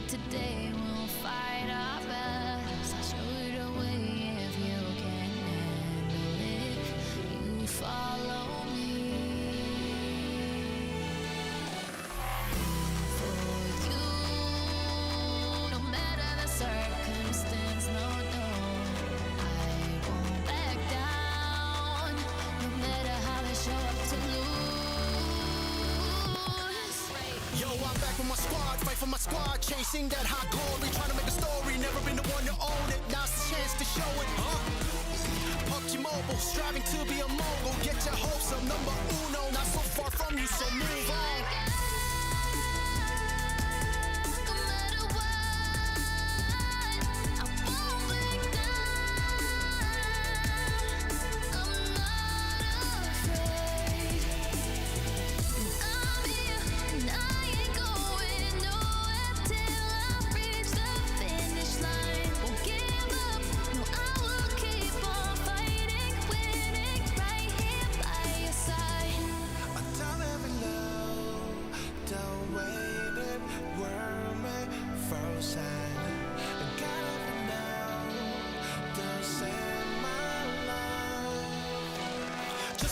today we'll fight our battles. I'll show you the way if you can handle it. You follow me. For you, no matter the circumstance, no, I won't back down. No matter how they show up to lose. Yo, I'm back with my squad, fight for my squad, chasing that hot glory, trying to make a story, never been the one to own it, now's the chance to show it, PUBG Mobile, striving to be a mogul, get your hopes up, number uno, not so far from you, so move on.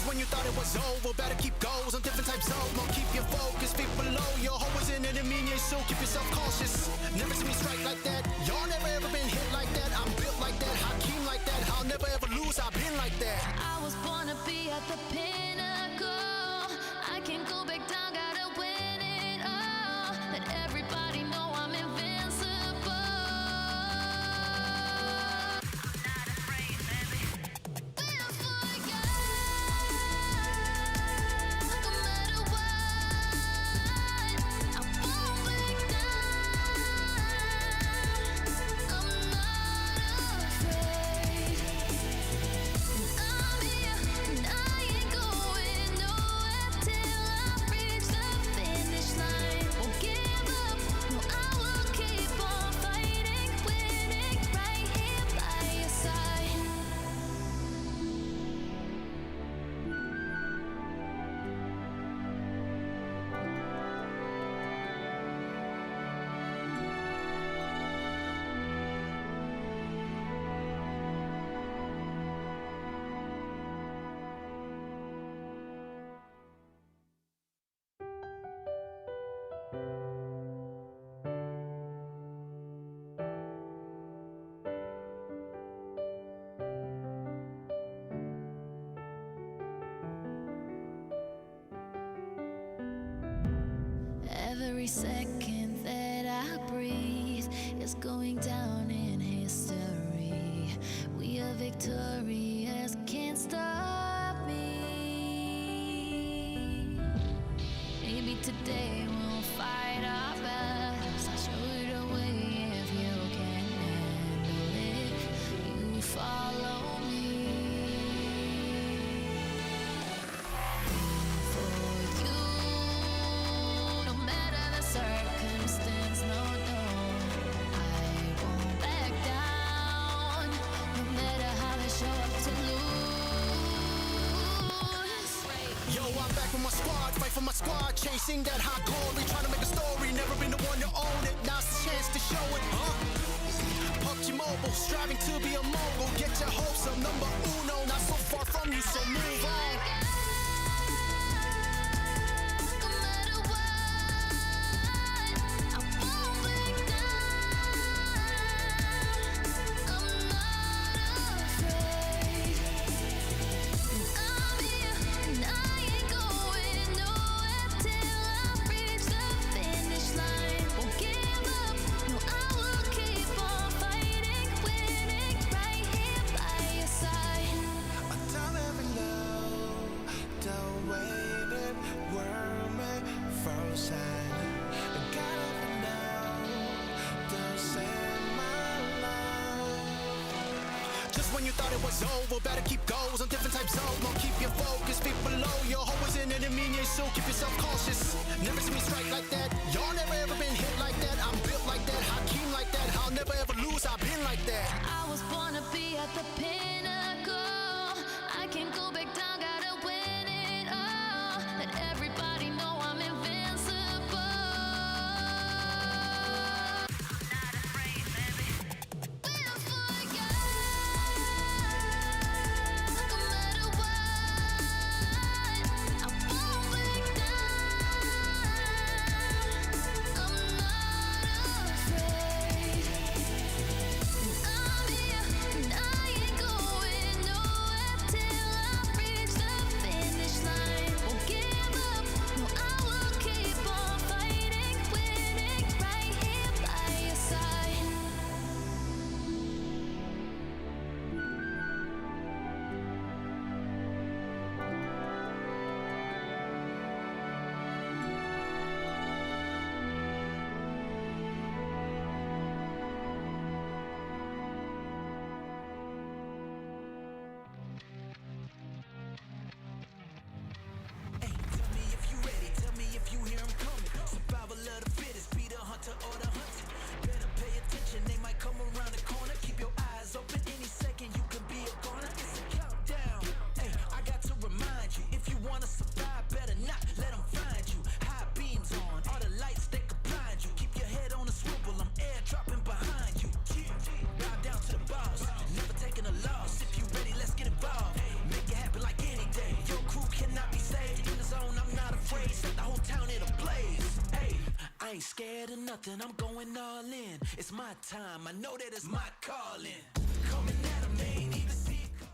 When you thought it was over, better keep goals on different types of mode. Keep your focus, feet below. Your hope is an enemy, and so keep yourself cautious. Never seen me strike like that. Y'all never ever been hit like that. I'm built like that, Hakeem like that. I'll never ever lose, I've been like that. I was born to be at the pinnacle. I can't go back down, gotta win it all. Let everybody know I'm invincible. Not afraid, baby. Live for you. No matter what, I won't back down. I'm not afraid. I'm here and I ain't going nowhere till I reach the finish line. Won't give up, no, I will keep on fighting, winning right here by your side. Every second that I breathe is going down in history. We are victorious, can't stop me. Maybe today we'll fight our battles. I'll show you the way if you can handle it. You follow me. For you, no matter the circumstance, no, I won't back down. No matter how they show up to lose. Yo, I'm back with my squad, fight for my squad, chasing that hot glory, trying to make a story, never been the one to own it, now's the chance to show it, PUBG Mobile, striving to be a mogul, get your hopes up, number uno, not so far from you, so move on. No matter what, I won't back down. I'm not afraid. I'm here and I ain't going nowhere till I reach the finish line. Won't give up, no, I will keep on fighting, winning right here by your side. I tell every love, don't wait it, world me frozen. Got it for now, don't send my love. Just when you thought it was over, better keep goals on different types of mode. Keep your focus, feet below. Your hope is an enemy, and so keep yourself cautious. Never seen me strike like that. Y'all never ever been hit like that. I'm built like that, Hakeem like that. I'll never ever lose, I've been like that. I was born to be at the pinnacle. I can't go back down, gotta win it all. Let everybody know I'm invincible. scared of nothing, I'm going all in. It's my time, I know that it's my calling. Coming at 'em, they ain't even see it coming.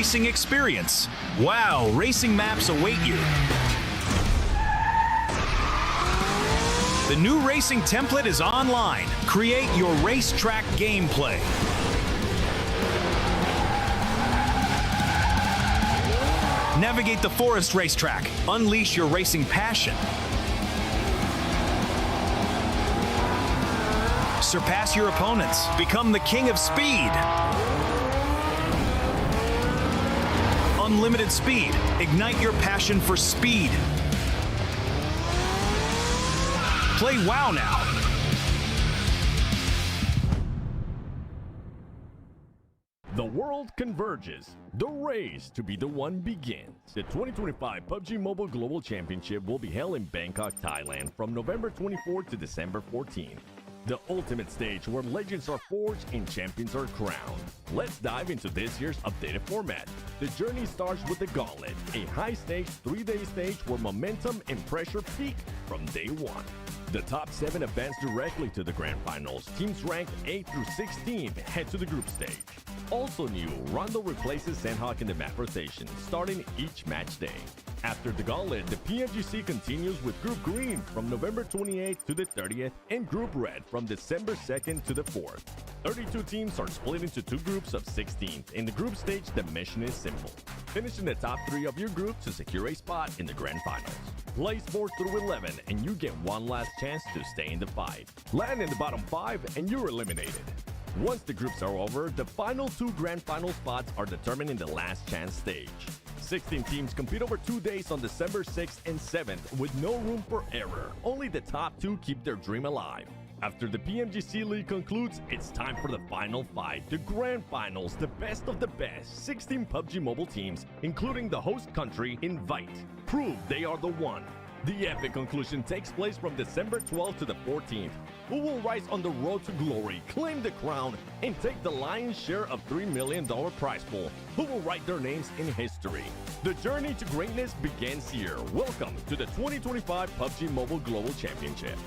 racing experience. Wow, racing maps await you. The new racing template is online. Create your racetrack gameplay. Navigate the forest racetrack. Unleash your racing passion. Surpass your opponents. Become the king of speed. Unlimited speed. Ignite your passion for speed. Play WoW now. The world converges. The race to be the one begins. The 2025 PUBG Mobile Global Championship will be held in Bangkok, Thailand from November 24 to December 14. The ultimate stage where legends are forged and champions are crowned. Let's dive into this year's updated format. The journey starts with the Gauntlet, a high-stakes 3-day stage where momentum and pressure peak from day one. The top 7 advance directly to the grand finals. Teams ranked 8 through 16 head to the group stage. Also new, Rondo replaces Sandhawk in the map rotation, starting each match day. After the Gauntlet, the PMGC continues with Group Green from November 28th to the 30th and Group Red from December 2nd to the 4th. 32 teams are split into 2 groups of 16. In the group stage, the mission is simple. Finish in the top 3 of your group to secure a spot in the grand finals. Play sports through 11 and you get one last chance to stay in the fight. Land in the bottom 5 and you're eliminated. Once the groups are over, the final 2 grand final spots are determined in the last chance stage. 16 teams compete over 2 days on December 6th and 7th with no room for error. Only the top 2 keep their dream alive. After the PMGC League concludes, it's time for the final 5, the grand finals, the best of the best. 16 PUBG Mobile teams, including the host country, invite. Prove they are the one. The epic conclusion takes place from December 12th to the 14th. Who will rise on the road to glory, claim the crown, and take the lion's share of $3 million prize pool? Who will write their names in history? The journey to greatness begins here. Welcome to the 2025 PUBG Mobile Global Championship.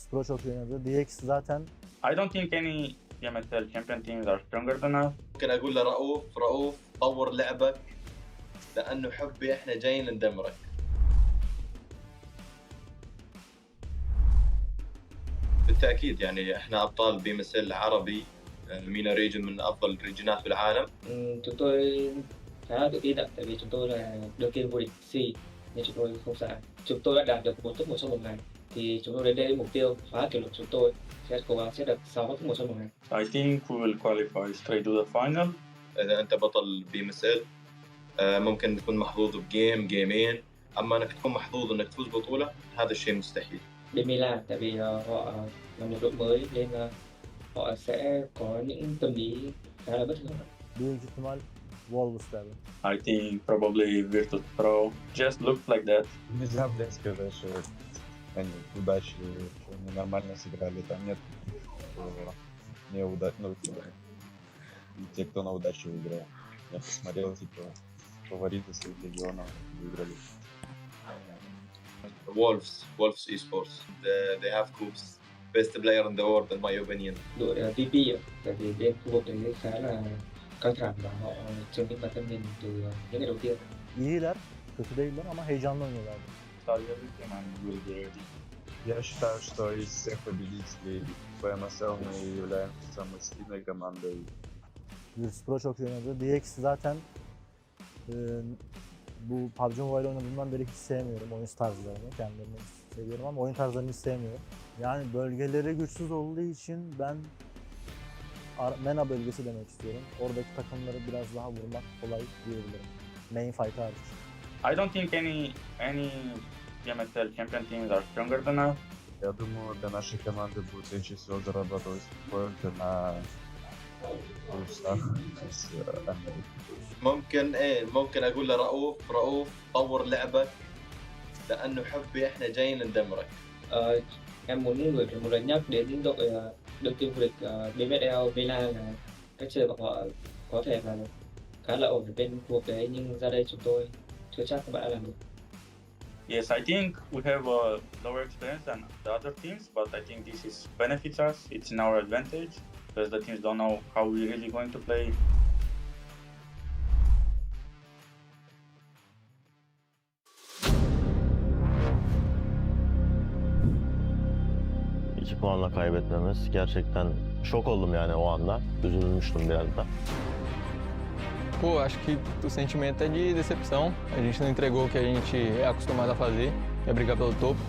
Pro çok iyi oynadı. DX zaten I don't think any PMSL champion teams are stronger than us. ممكن اقول لرؤوف طور لعبك لانه حبي احنا جايين ندمرك. بالتاكيد يعني احنا ابطال بي ام اس ال عربي، مينا ريجن من افضل الريجنات بالعالم. Chúng tôi khá là tự tin ạ, tại vì chúng tôi là đương kim vô địch C nên chúng tôi không sợ. Chúng tôi đã đạt được 1 top 1 trong một ngày, thì chúng tôi đến đây mục tiêu phá kỷ lục. Chúng tôi sẽ cố gắng sẽ được 6 top 1 trong một ngày. I think we will qualify straight to the final. اذا انت بطل بي ام اس ال ممكن تكون محظوظ بجيم جيمين، اما انك تكون محظوظ انك تفوز بطوله هذا الشيء مستحيل. Bên Milan, tại vì họ là một đội mới nên họ sẽ có những tâm lý khá là bất thường. büyük ihtimal Wolves derdi. I think probably Virtus Pro just looks like that. Нельзя, блядь, сказать, что они удачи, что они нормально сыграли. Там нет неудачных, и те, кто на удачу выиграл. Я посмотрел, типа, фавориты своих регионов выиграли. Wolves Esports. They have Coops. Best player in the world in my opinion. Đội VP ạ, tại vì bên khu vực đấy khá là căng thẳng và họ chứng minh bản thân mình từ những ngày đầu tiên. İyiler, kötü değiller ama heyecanlı oynuyorlardı. Я считаю, что из всех победителей PMSL мы являемся самой сильной командой. Pro çok iyi oynadı. DX zaten bu PUBG Mobile oynadığımdan beri hiç sevmiyorum oyun tarzlarını. Kendilerini seviyorum ama oyun tarzlarını hiç sevmiyorum. Yani bölgeleri güçsüz olduğu için ben MENA bölgesi demek istiyorum. Oradaki takımları biraz daha vurmak kolay diyebilirim. Main fight hariç. I don't think any PMSL champion teams are stronger than us. Я думаю, для нашей команды будет легче всего зарабатывать поинты на плюсах с Америки. ممكن اقول لرؤوف طور لعبك لانه حبي احنا جايين ندمرك. Em muốn gửi một lần nhắc đến đội đương kim vô địch BMSL Milan là cách chơi của họ có thể là khá là ổn ở bên khu vực đấy, nhưng ra đây chúng tôi chưa chắc các bạn đã làm được. Yes, I think we have a lower experience than the other teams, but I think this is benefits us. It's in our advantage because the teams don't know how we're really going to play. İki puanla kaybetmemiz gerçekten şok oldum yani o anda. Üzülmüştüm biraz da. Pô, acho que o sentimento é de decepção. A gente não entregou o que a gente é acostumado a fazer, que é brigar pelo topo.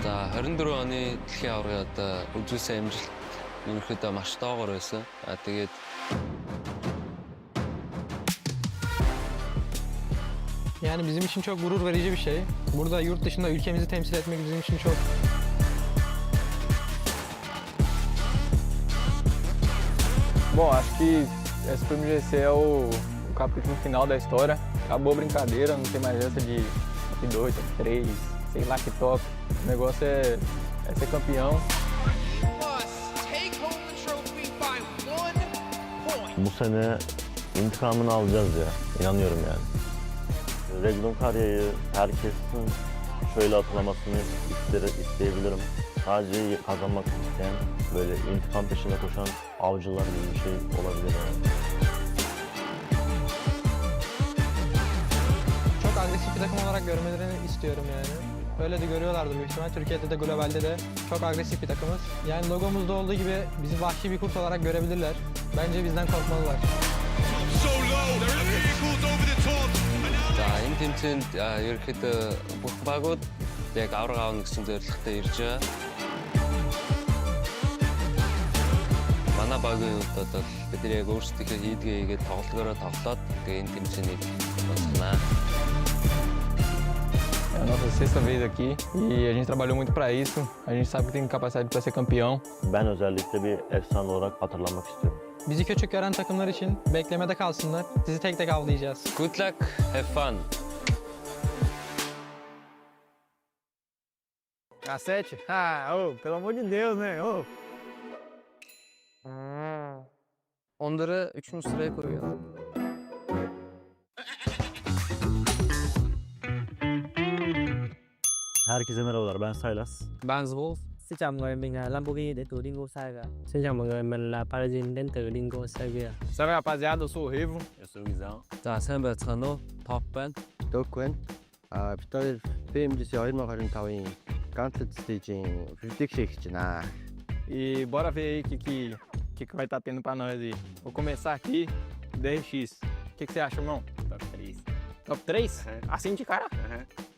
За 24 оны дэлхийн аварга одоо үзүүлсэн амжилт ерөнхийдөө маш доогоор байсан. Тэгээд Yani bizim için çok gurur verici bir şey. Burada yurt dışında ülkemizi temsil etmek bizim için çok... Bom, acho que esse PMGC é o capítulo final da história. Acabou a brincadeira, não tem mais essa de top 2, top 3, sei lá que top. O negócio é ser campeão. Bu sene intikamını alacağız ya. İnanıyorum yani. Regnum Karya'yı herkesin şöyle hatırlamasını isteyebilirim. Sadece kazanmak isteyen, böyle intikam peşinde koşan avcılar gibi bir şey olabilir yani. Çok agresif bir takım olarak görmelerini istiyorum yani. Öyle de görüyorlardır büyük ihtimal. Türkiye'de de globalde de çok agresif bir takımız. Yani logomuzda olduğu gibi bizi vahşi bir kurt olarak görebilirler. Bence bizden korkmalılar. За энэ тэмцээнд ерөнхийдөө бүх багууд яг авраг аавна гэсэн зорилготой ирж байгаа. Манай багийн хувьд бол бид нар яг өөрсдийнхөө хийдгээ хийгээд тоглолтоороо тоглоод тэгээ энэ тэмцээнийг дуусгана. É a nossa sexta vez aqui e a gente trabalhou muito para isso. A gente sabe que tem capacidade para ser campeão. Ben özellikle bir efsane olarak hatırlanmak istiyorum. Bizi küçük gören takımlar için beklemede kalsınlar. Sizi tek tek avlayacağız. Good luck, have fun. Cacete? Pelo amor de Deus, né? Onları 3. sıraya koyuyor. Herkese merhabalar, ben Saylas. Ben Zwolf. Xin chào mọi người, mình là Lamborghini đến từ Dingo Saga. Xin chào mọi người, mình là Paladin đến từ Dingo Saga. Salve rapaziada, eu sou o Rivo. Eu sou o Guizão. 자, сайн байцгаана уу? Top band. Дөөхгүй байна. Бид хоёр PMGC 2025-ын Gauntlet stage-ийн 50-г хийж байна. E bora ver aí o que vai estar tendo pra nós aí. Vou começar aqui, DRX. O que você acha, irmão? Top 3. Top 3? Assim de cara?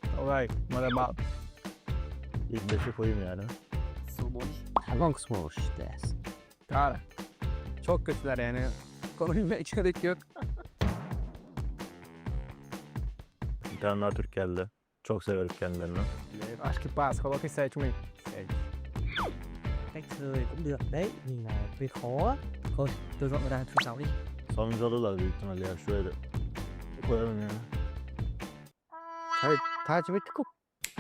Então vai, manda bala. İlk 5'e koyayım yani. Cara, çok kötüler yani. Konuşmaya hiç gerek yok. Bir tane daha Türk geldi. Çok severiz kendilerini. Acho que passa, coloca em sétimo aí. Cách chơi cũng được đấy, nhưng mà hơi khó. Thôi, tôi dọn ra thứ 6 đi. Sonuncu alırlar büyük ihtimalle ya. Şuraya da koyalım yani. Tá de muito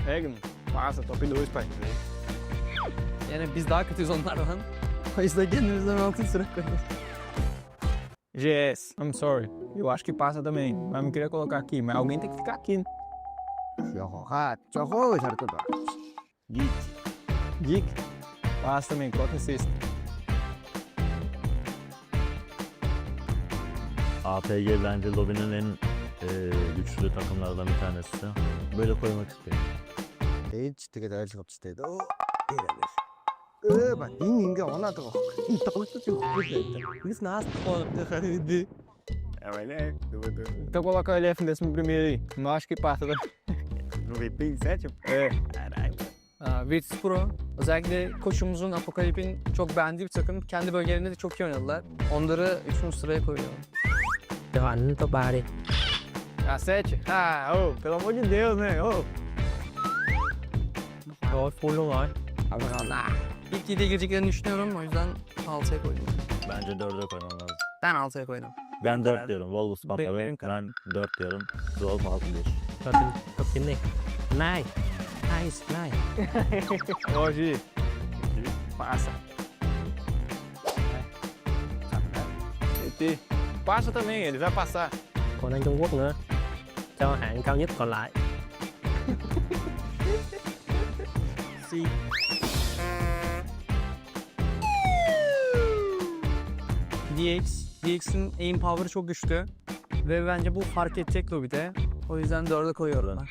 Regnum, passa, top 2 pai. Yani biz daha kötüyüz onlardan. O yüzden kendimizden 6 sıra koyuyoruz. GS, I'm sorry. Eu acho que passa também, mas não queria colocar aqui. Mas alguém tem que ficar aqui, né? 저거 잘했다. Geek. Passa também, coloca em sexto. APG bence lobinin en güçlü takımlardan bir tanesi. Böyle koymak istiyorum. Ээж тэгээд ойлгомжтой дээ. Баг энэ ингээ унаадаг. Тоглолтод юу хийх вэ? Biz nasıl Então coloca o LF nesse primeiro aí. Não acho que passa. No VP 7? Virtus Pro özellikle koçumuzun Apokalip'in çok beğendiği bir takım. Kendi bölgelerinde de çok iyi oynadılar. Onları 3. sıraya koyuyorum. Cho anh top 3 đi. Cacete? Pelo amor de Deus, né? Rồi, full luôn rồi. İlk 7'ye gireceklerini düşünüyorum. O yüzden 6'ya koydum. Bence 4'e koymam lazım. Ben 6'ya koydum. Ben 4 diyorum. Wolves patladı. Ben 4 diyorum. Wolf 6 diyor. Cho top 9 đi. Nice. Hoje passa. Passa também, ele vai passar. Còn anh Trung Quốc nữa. Cho hạng cao nhất còn lại. DX'in aim power'ı çok güçlü ve bence bu fark edecek lobide. O yüzden 4'e koyuyorum ben.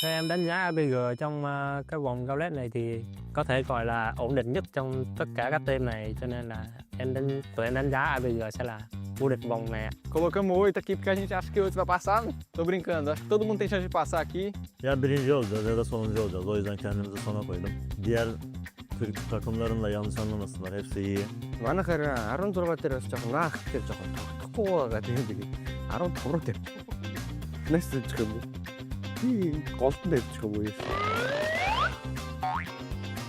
Theo em đánh giá APG trong cái vòng Gauntlet này thì có thể gọi là ổn định nhất trong tất cả các team này, cho nên là tụi em đánh giá APG sẽ là vô địch vòng này. Colocamos 8 aqui porque a gente acha que o 8 vai passar. Tô brincando, acho que todo mundo tem chance de passar aqui. Ya birinci olacağız ya da sonuncu olacağız. O yüzden kendimizi sona koydum. Diğer Türk takımların da yanlış anlamasınlar. Hepsi iyi. Манайхаар 16 дээрээс жоохон наах гэж жоохон тогтохгүй байгаа тэгээд 15 дээр. Нэс дэжих юм. Голтон дэжих юм уу?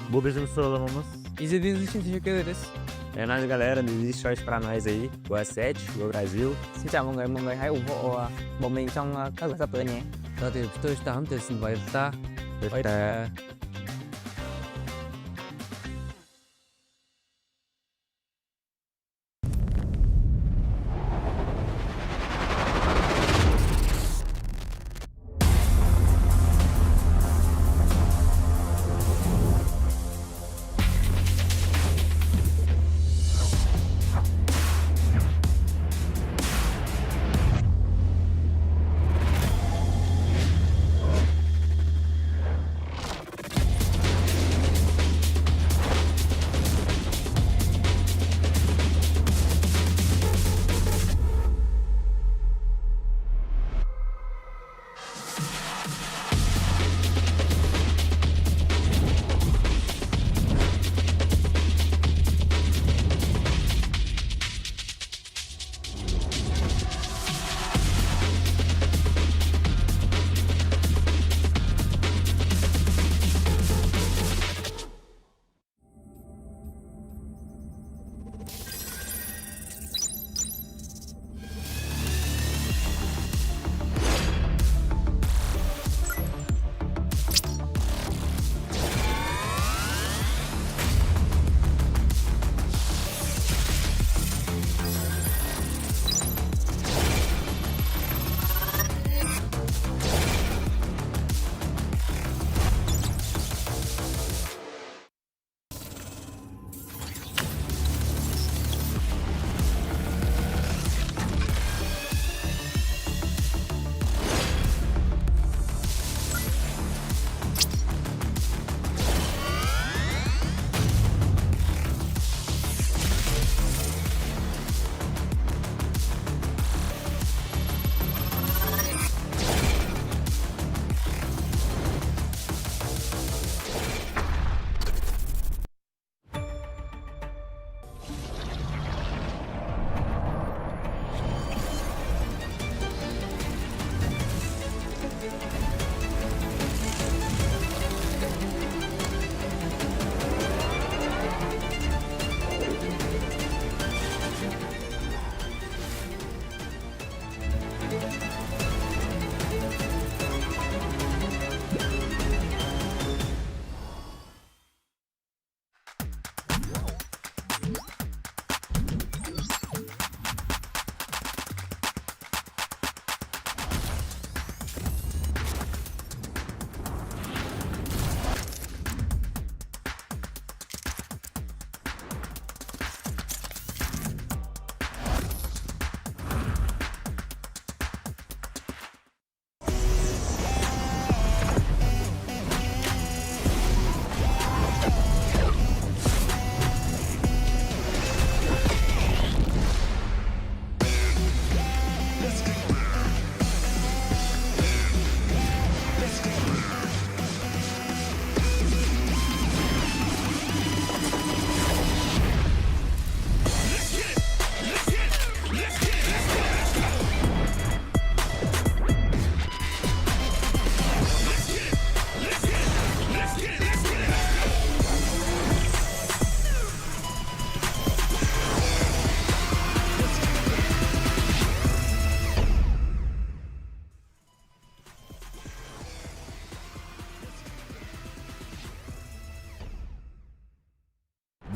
Bu bizim sıralamamız. İzlediğiniz için teşekkür ederiz. É nóis galera, desiste só pra nós aí. Boa 7, go Brasil. Xin chào mọi người hãy ủng hộ bọn mình trong các giải sắp tới nhé. За тэгээд бид хоёртай хамт ирсэнд баярлалаа. Баярлалаа.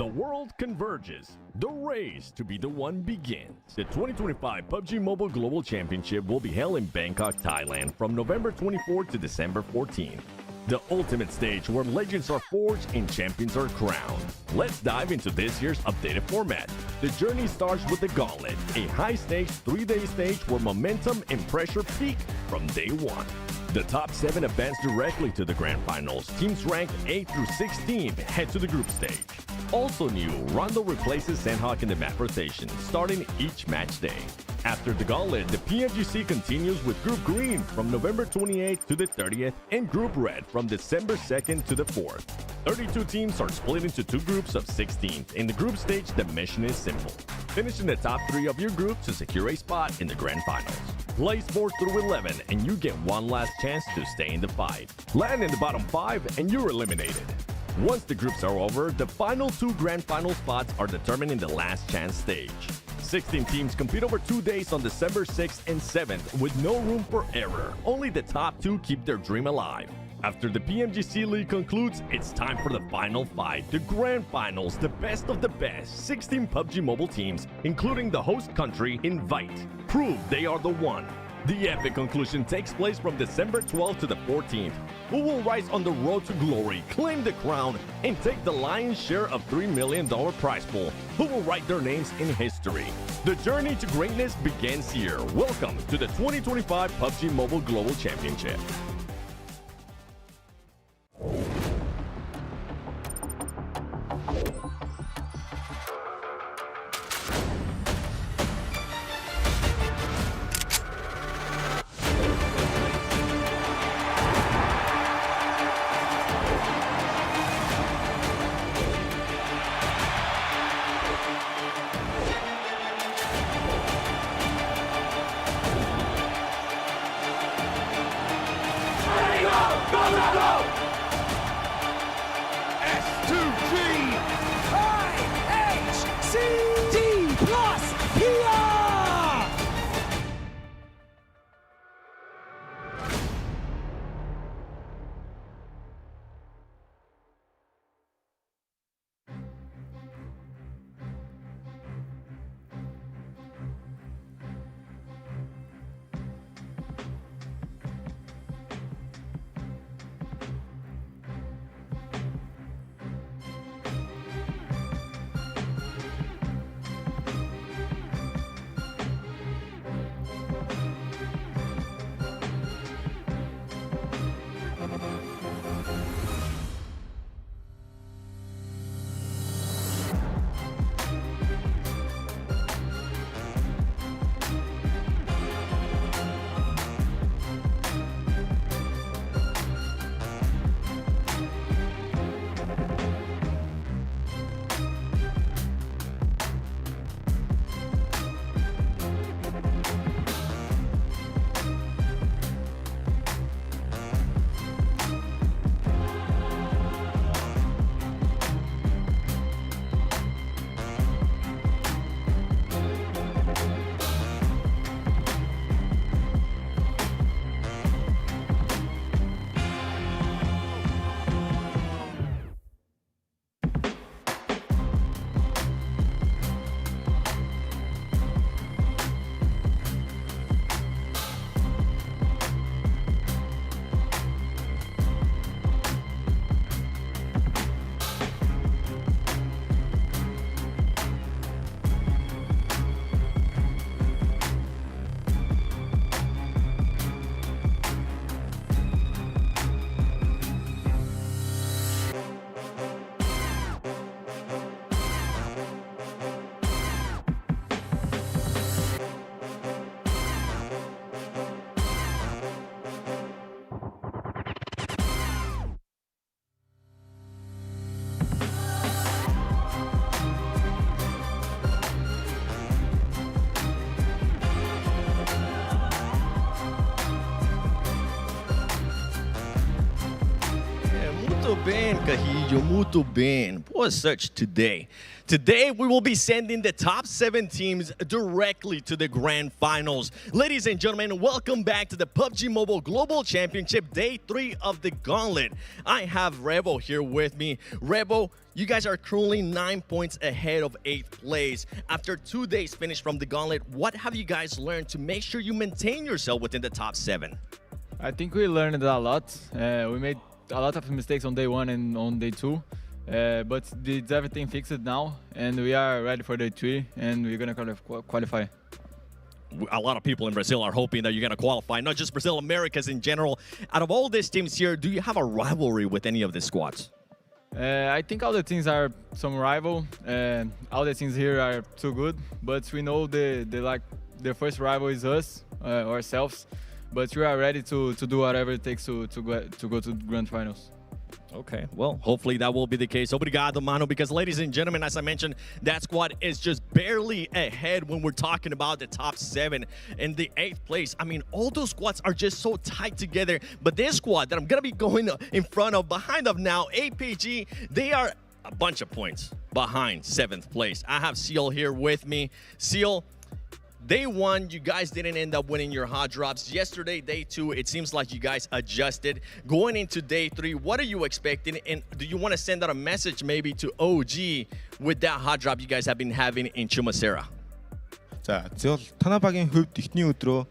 world converges. The race to be the one begins. The 2025 PUBG Mobile Global Championship will be held in Bangkok, Thailand from November 24th to December 14th. The ultimate stage where legends are forged and champions are crowned. Let's dive into this year's updated format. The journey starts with the Gauntlet, a high-stakes 3-day stage where momentum and pressure peak from day one. The top 7 advance directly to the grand finals. Teams ranked 8 through 16 head to the group stage. Also new, Rondo replaces Sandhawk in the map rotation, starting each match day. After the Gauntlet, the PMGC continues with Group Green from November 28th to the 30th and Group Red from December 2nd to the 4th. 32 teams are split into 2 groups of 16. In the group stage, the mission is simple. Finish in the top 3 of your group to secure a spot in the grand finals. Play 4 through 11 and you get one last chance to stay in the fight. Land in the bottom 5 and you're eliminated. Once the groups are over, the final 2 grand final spots are determined in the last chance stage. 16 teams compete over 2 days on December 6th and 7th with no room for error. Only the top 2 keep their dream alive. After the PMGC League concludes, it's time for the final fight, the grand finals, the best of the best. 16 PUBG Mobile teams, including the host country, invite. Prove they are the one. The epic conclusion takes place from December 12th to the 14th. Who will rise on the road to glory, claim the crown, and take the lion's share of $3 million prize pool? Who will write their names in history? The journey to greatness begins here. Welcome to the 2025 PUBG Mobile Global Championship. Muito bem, Carrillo, muito bem. Boa search today. Today, we will be sending the top 7 teams directly to the grand finals. Ladies and gentlemen, welcome back to the PUBG Mobile Global Championship, Day 3 of the Gauntlet. I have Revo here with me. Revo, you guys are currently 9 points ahead of 8th place. After 2 days finished from the Gauntlet, what have you guys learned to make sure you maintain yourself within the top 7? I think we learned a lot. We made a lot of mistakes on day 1 and on day 2. But it's everything fixed now, and we are ready for day 3, and we're gonna qualify. A lot of people in Brazil are hoping that you're gonna qualify, not just Brazil, Americas in general. Out of all these teams here, do you have a rivalry with any of the squads? I think all the teams are some rival. All the teams here are too good, but we know the first rival is us, ourselves. But we are ready to do whatever it takes to go to the grand finals. Okay, well, hopefully that will be the case. Obrigado, mano, because ladies and gentlemen, as I mentioned, that squad is just barely ahead when we're talking about the top 7 in the 8th place. I mean, all those squads are just so tight together, but this squad that I'm going to be going in front of, behind of now, APG, they are a bunch of points behind 7th place. I have Seal here with me. Seal, Day 1, you guys didn't end up winning your hot drops. Yesterday, day 2, it seems like you guys adjusted. Going into day 3, what are you expecting? And do you want to send out a message maybe to OG with that hot drop you guys have been having in Chumacera? За, зөвл Танабагийн хувьд эхний өдрөө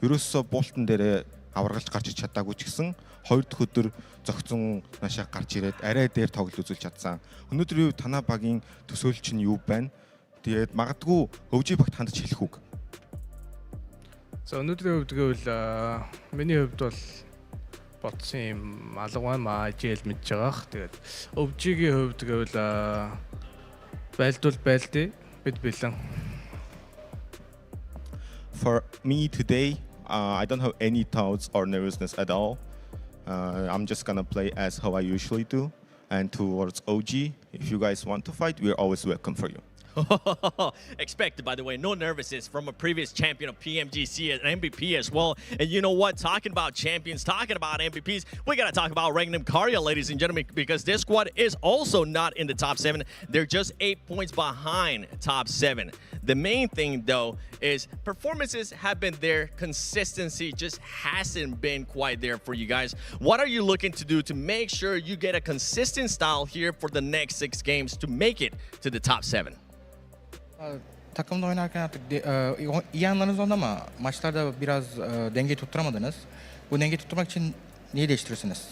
ерөөсөө буултан дээрээ аваргалж гарч ич чадаагүй ч гэсэн хоёр дахь өдөр зөгцөн нашаа гарч ирээд арай дээр тоглож үзүүлж чадсан. Өнөөдрийн үед Танабагийн төсөөлч нь юу байна? Тэгээд магадгүй өвжи багт хандж хэлэх үг. За өнөөдрийн хувьд гэвэл миний хувьд бол бодсон юм алга маа жийл мэдж байгаах. Тэгээд өвжигийн хувьд гэвэл байлдвал байлдээ бид бэлэн. For me today, I don't have any thoughts or nervousness at all. I'm just gonna play as how I usually do. And towards OG, if you guys want to fight, we're always welcome for you. Expected, by the way. No nervousness from a previous champion of PMGC and MVP as well. And you know what? Talking about champions, talking about MVPs, we got to talk about Regnum Karya, ladies and gentlemen, because this squad is also not in the top 7. They're just 8 points behind top 7. The main thing, though, is performances have been there. Consistency just hasn't been quite there for you guys. What are you looking to do to make sure you get a consistent style here for the next 6 games to make it to the top 7? Takımda oynarken artık iyi anlarınız oldu ama maçlarda biraz dengeyi tutturamadınız. Bu dengeyi tutturmak için neyi değiştirirsiniz?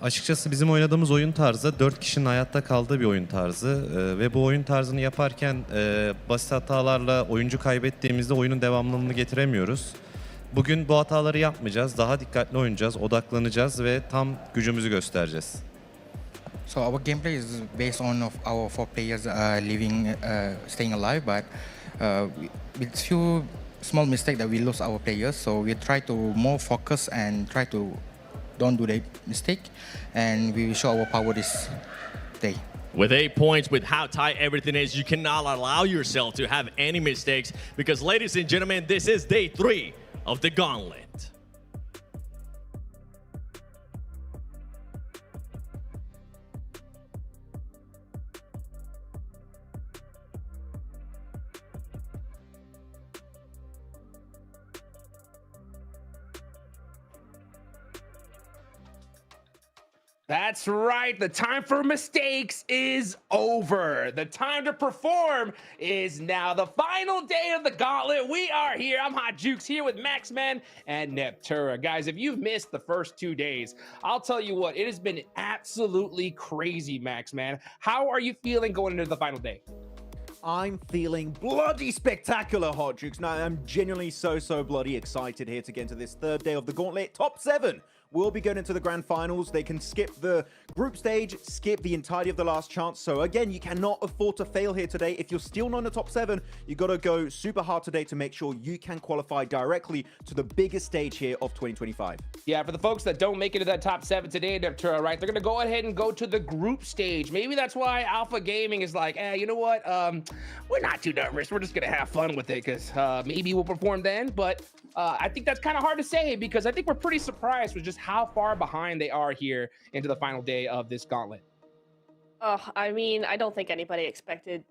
Açıkçası bizim oynadığımız oyun tarzı 4 kişinin hayatta kaldığı bir oyun tarzı ve bu oyun tarzını yaparken basit hatalarla oyuncu kaybettiğimizde oyunun devamlılığını getiremiyoruz. Bugün bu hataları yapmayacağız, daha dikkatli oynayacağız, odaklanacağız ve tam gücümüzü göstereceğiz. So our gameplay is based on our 4 players staying alive, but with few small mistakes that we lose our players. So we try to more focus and try to don't do the mistake, and we will show our power this day. With 8 points, with how tight everything is, you cannot allow yourself to have any mistakes because, ladies and gentlemen, this is day 3 of the Gauntlet. That's right. The time for mistakes is over. The time to perform is now. The final day of the Gauntlet. We are here. I'm Hot Jukes here with Maxman and Neptura. Guys, if you've missed the first 2 days, I'll tell you what, it has been absolutely crazy, Maxman. How are you feeling going into the final day? I'm feeling bloody spectacular, Hot Jukes. No, I'm genuinely so bloody excited here to get into this 3rd day of the Gauntlet. Top 7 will be going into the grand finals. They can skip the group stage, skip the entirety of the last chance. So again, you cannot afford to fail here today. If you're still not in the top 7, you got to go super hard today to make sure you can qualify directly to the biggest stage here of 2025. Yeah, for the folks that don't make it to that top 7 today, Neptura, right, they're going to go ahead and go to the group stage. Maybe that's why Alpha Gaming is like, you know what? we're not too nervous. We're just gonna have fun with it because maybe we'll perform then. But I think that's kind of hard to say because I think we're pretty surprised with just how far behind they are here into the final day of this gauntlet. I mean, I don't think anybody expected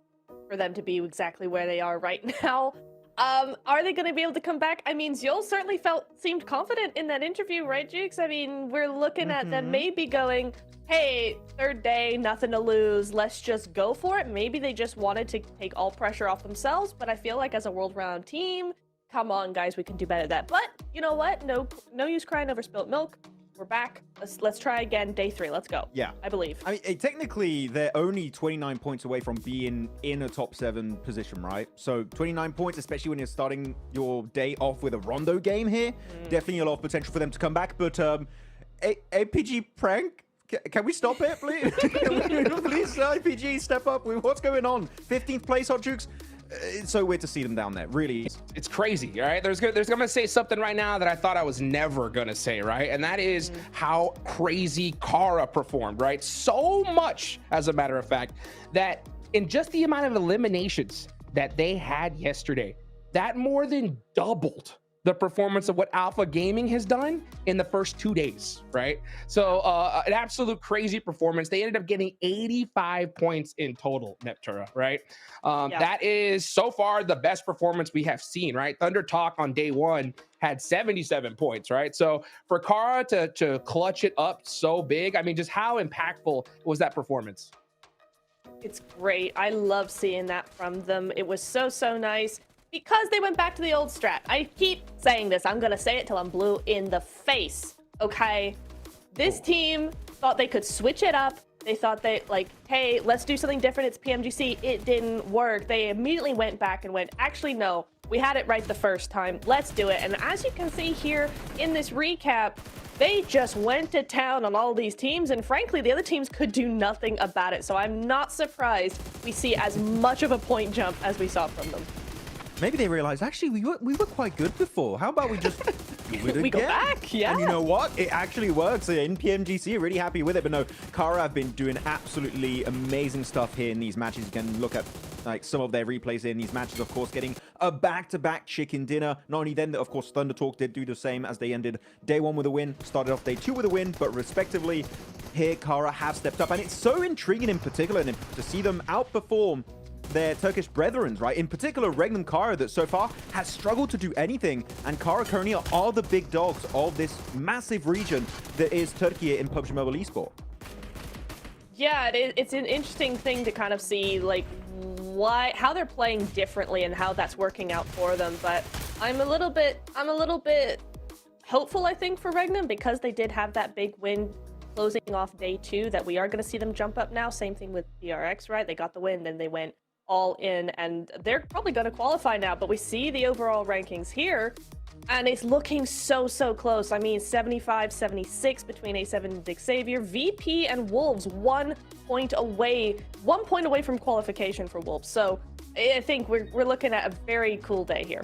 for them to be exactly where they are right now. Are they going to be able to come back? I mean, Zul certainly seemed confident in that interview, right, Jukes? I mean, we're looking at them maybe going, hey, third day, nothing to lose, let's just go for it. Maybe they just wanted to take all pressure off themselves, but I feel like as a world-round team, come on, guys, we can do better than that. But you know what? No use crying over spilt milk. We're back. Let's try again. Day 3. Let's go. Yeah. I believe. I mean, technically, they're only 29 points away from being in a top 7 position, right? So 29 points, especially when you're starting your day off with a Rondo game here, definitely a lot of potential for them to come back. But APG prank, can we stop it, please? Please, IPG, step up. What's going on? 15th place, Hot Jukes. It's so weird to see them down there. Really, it's crazy. All right, there's gonna say something right now that I thought I was never gonna say, right? And that is how crazy Kara performed, right? So much, as a matter of fact, that in just the amount of eliminations that they had yesterday, that more than doubled the performance of what Alpha Gaming has done in the first 2 days, right? So an absolute crazy performance. They ended up getting 85 points in total, Neptura, right? That is so far the best performance we have seen, right? Thunder Talk on day 1 had 77 points, right? So for Kara to clutch it up so big, I mean, just how impactful was that performance? It's great. I love seeing that from them. It was so nice. Because they went back to the old strat. I keep saying this. I'm going to say it till I'm blue in the face. Okay? This team thought they could switch it up. They thought hey, let's do something different. It's PMGC. It didn't work. They immediately went back and went, actually, no. We had it right the first time. Let's do it. And as you can see here in this recap, they just went to town on all these teams. And frankly, the other teams could do nothing about it. So I'm not surprised we see as much of a point jump as we saw from them. Maybe they realized, actually, we were quite good before. How about we just do it again? We go back, yeah. And you know what? It actually works in PMGC. Really happy with it. But no, Kara have been doing absolutely amazing stuff here in these matches. You can look at like some of their replays in these matches, of course, getting a back-to-back chicken dinner. Not only then, of course, Thunder Talk did do the same as they ended day 1 with a win, started off day 2 with a win, but respectively, here, Kara have stepped up. And it's so intriguing in particular to see them outperform their Turkish brethren, right? In particular, Regnum Kara, that so far has struggled to do anything, and Kara currently are the big dogs of this massive region that is Turkey in PUBG Mobile Esport. Yeah, it's an interesting thing to kind of see, like, how they're playing differently and how that's working out for them. But I'm a little bit hopeful, I think, for Regnum, because they did have that big win closing off day 2, that we are going to see them jump up now. Same thing with PRX, right? They got the win, then they went all in, and they're probably going to qualify now. But we see the overall rankings here, and it's looking so close. I mean, 75-76 between A7 and Dick Xavier. VP and Wolves 1 point away from qualification for Wolves. So I think we're looking at a very cool day here.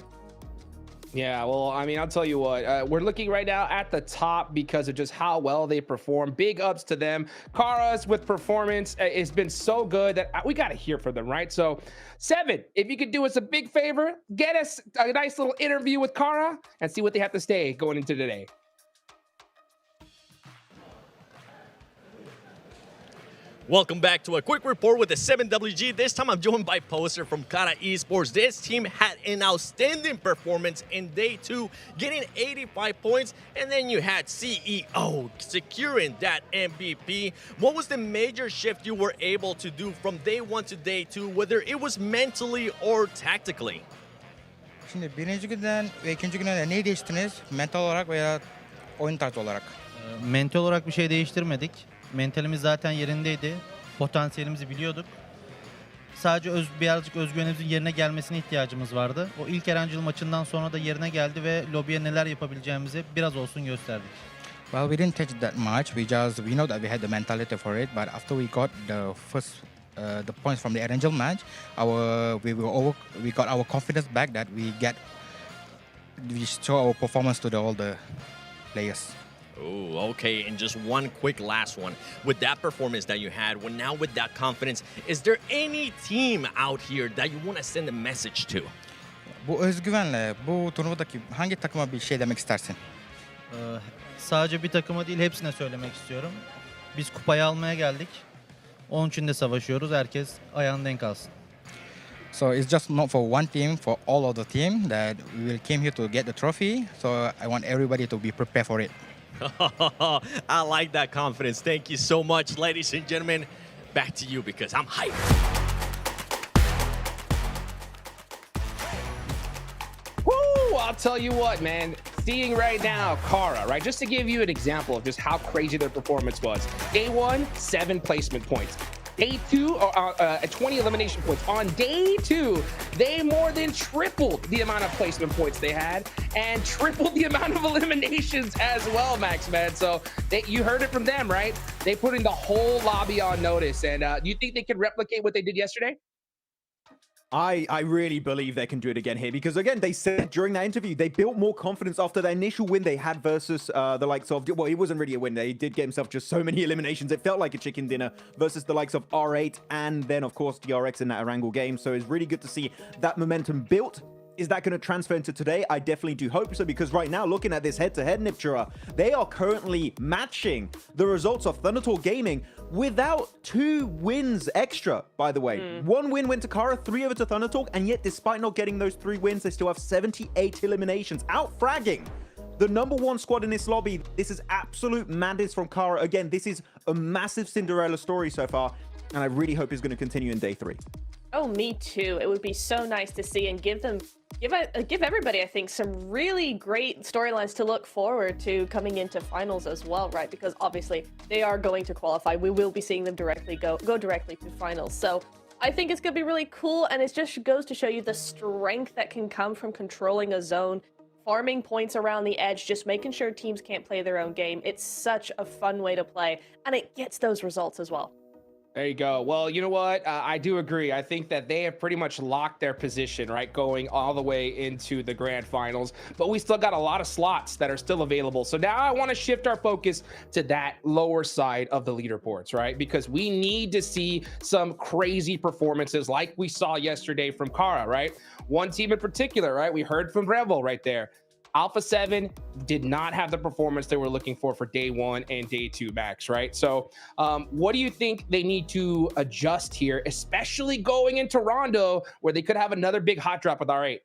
Yeah, well, I mean, I'll tell you what, we're looking right now at the top because of just how well they perform. Big ups to them. Kara's with performance has been so good that we got to hear from them, right? So, Seven, if you could do us a big favor, get us a nice little interview with Kara and see what they have to say going into today. Welcome back to a quick report with the 7WG. This time I'm joined by Poster from Kara Esports. This team had an outstanding performance in day 2, getting 85 points, and then you had CEO securing that MVP. What was the major shift you were able to do from day 1 to day 2, whether it was mentally or tactically? Şimdi birinci günden ve ikinci günden neyi değiştiniz? Mental olarak veya oyun tarzı olarak? Mental olarak bir şey değiştirmedik. Mentalimiz zaten yerindeydi. Potansiyelimizi biliyorduk. Sadece birazcık özgüvenimizin yerine gelmesine ihtiyacımız vardı. O ilk Erencil maçından sonra da yerine geldi ve lobiye neler yapabileceğimizi biraz olsun gösterdik. Well, we didn't touch that much. We know that we had the mentality for it, but after we got the points from the Erangel match, we got our confidence back that we show our performance to all the players. Oh, okay. And just one quick last one. With that performance that you had, now with that confidence, is there any team out here that you want to send a message to? Bu özgüvenle bu turnuvadaki hangi takıma bir şey demek istersin? Sadece bir takıma değil hepsine söylemek istiyorum. Biz kupayı almaya geldik. Onun için de savaşıyoruz. Herkes ayağını denk alsın. So it's just not for one team, for all of the team that we will came here to get the trophy. So I want everybody to be prepared for it. I like that confidence. Thank you so much, ladies and gentlemen. Back to you because I'm hyped. Woo! I'll tell you what, man. Seeing right now, Kara, right? Just to give you an example of just how crazy their performance was. Day 1, 7 placement points. Day 2, 20 elimination points. On day 2, they more than tripled the amount of placement points they had and tripled the amount of eliminations as well, Max, man. So you heard it from them, right? They put in the whole lobby on notice. And do you think they can replicate what they did yesterday? I really believe they can do it again here because, again, they said during that interview they built more confidence after the initial win they had versus the likes of, well, it wasn't really a win. They did get himself just so many eliminations. It felt like a chicken dinner versus the likes of R8 and then, of course, DRX in that Erangel game. So it's really good to see that momentum built. Is that going to transfer into today? I definitely do hope so, because right now, looking at this head-to-head, Niptura, they are currently matching the results of Thundertor Gaming without 2 wins extra, by the way. 1 win went to Kara, 3 over to Thundertalk, and yet despite not getting those 3 wins, they still have 78 eliminations, out-fragging the #1 squad in this lobby. This is absolute madness from Kara. Again, this is a massive Cinderella story so far, and I really hope it's going to continue in day 3. Oh, me too. It would be so nice to see and give everybody, I think, some really great storylines to look forward to coming into finals as well, right? Because obviously they are going to qualify. We will be seeing them directly go directly to finals. So I think it's going to be really cool, and it just goes to show you the strength that can come from controlling a zone, farming points around the edge, just making sure teams can't play their own game. It's such a fun way to play, and it gets those results as well. There you go. Well, you know what? I do agree. I think that they have pretty much locked their position, right? Going all the way into the grand finals, but we still got a lot of slots that are still available. So now I want to shift our focus to that lower side of the leaderboards, right? Because we need to see some crazy performances like we saw yesterday from Kara, right? One team in particular, right? We heard from Revel right there. Alpha 7 did not have the performance they were looking for day 1 and day 2, Max, right? So what do you think they need to adjust here, especially going into Rondo, where they could have another big hot drop with R8?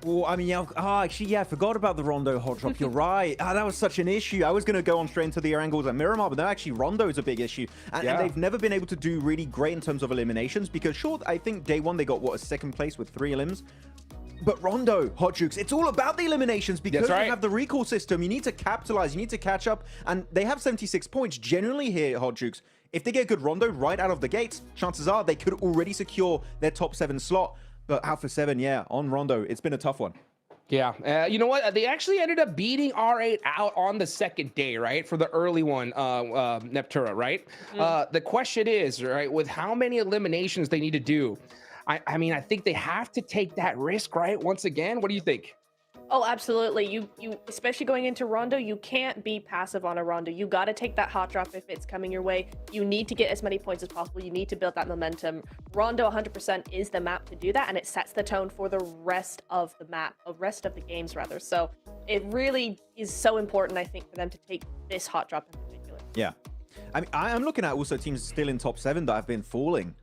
Well, I mean, actually, I forgot about the Rondo hot drop. You're right. That was such an issue. I was going to go on straight into the Erangels and Miramar, but no, actually, Rondo is a big issue. And they've never been able to do really great in terms of eliminations because, sure, I think day 1 they got, a 2nd place with 3 elims. But Rondo, Hot Jukes, it's all about the eliminations because you have the recall system. You need to capitalize. You need to catch up. And they have 76 points generally here, Hot Jukes. If they get a good Rondo right out of the gates, chances are they could already secure their top 7 slot. But Alpha 7, on Rondo, it's been a tough one. Yeah, you know what? They actually ended up beating R8 out on the 2nd day, right? For the early one, Neptura, right? The question is, right, with how many eliminations they need to do, I mean, I think they have to take that risk, right? Once again, what do you think? Oh, absolutely. You especially going into Rondo, you can't be passive on a Rondo. You got to take that hot drop if it's coming your way. You need to get as many points as possible. You need to build that momentum. Rondo 100% is the map to do that, and it sets the tone for the rest of the map, the rest of the games rather. So it really is so important, I think, for them to take this hot drop in particular. Yeah. I mean, I'm looking at also teams still in top 7 that have been falling.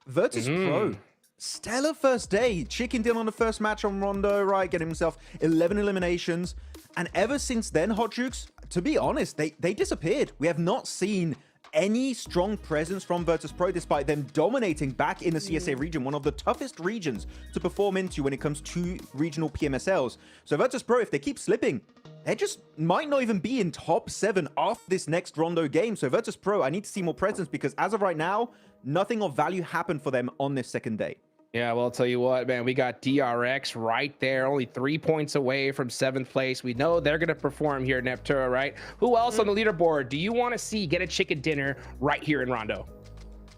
Virtus Pro. Stellar first day. Chickened in on the first match on Rondo, right? Getting himself 11 eliminations. And ever since then, Hot Jukes, to be honest, they disappeared. We have not seen any strong presence from Virtus Pro, despite them dominating back in the CSA region, one of the toughest regions to perform into when it comes to regional PMSLs. So Virtus Pro, if they keep slipping, they just might not even be in top 7 after this next Rondo game. So Virtus Pro, I need to see more presence because as of right now, nothing of value happened for them on this 2nd day. Yeah, well, I'll tell you what, man, we got DRX right there, only 3 points away from 7th place. We know they're going to perform here at Neptura, right? Who else on the leaderboard do you want to see get a chicken dinner right here in Rondo?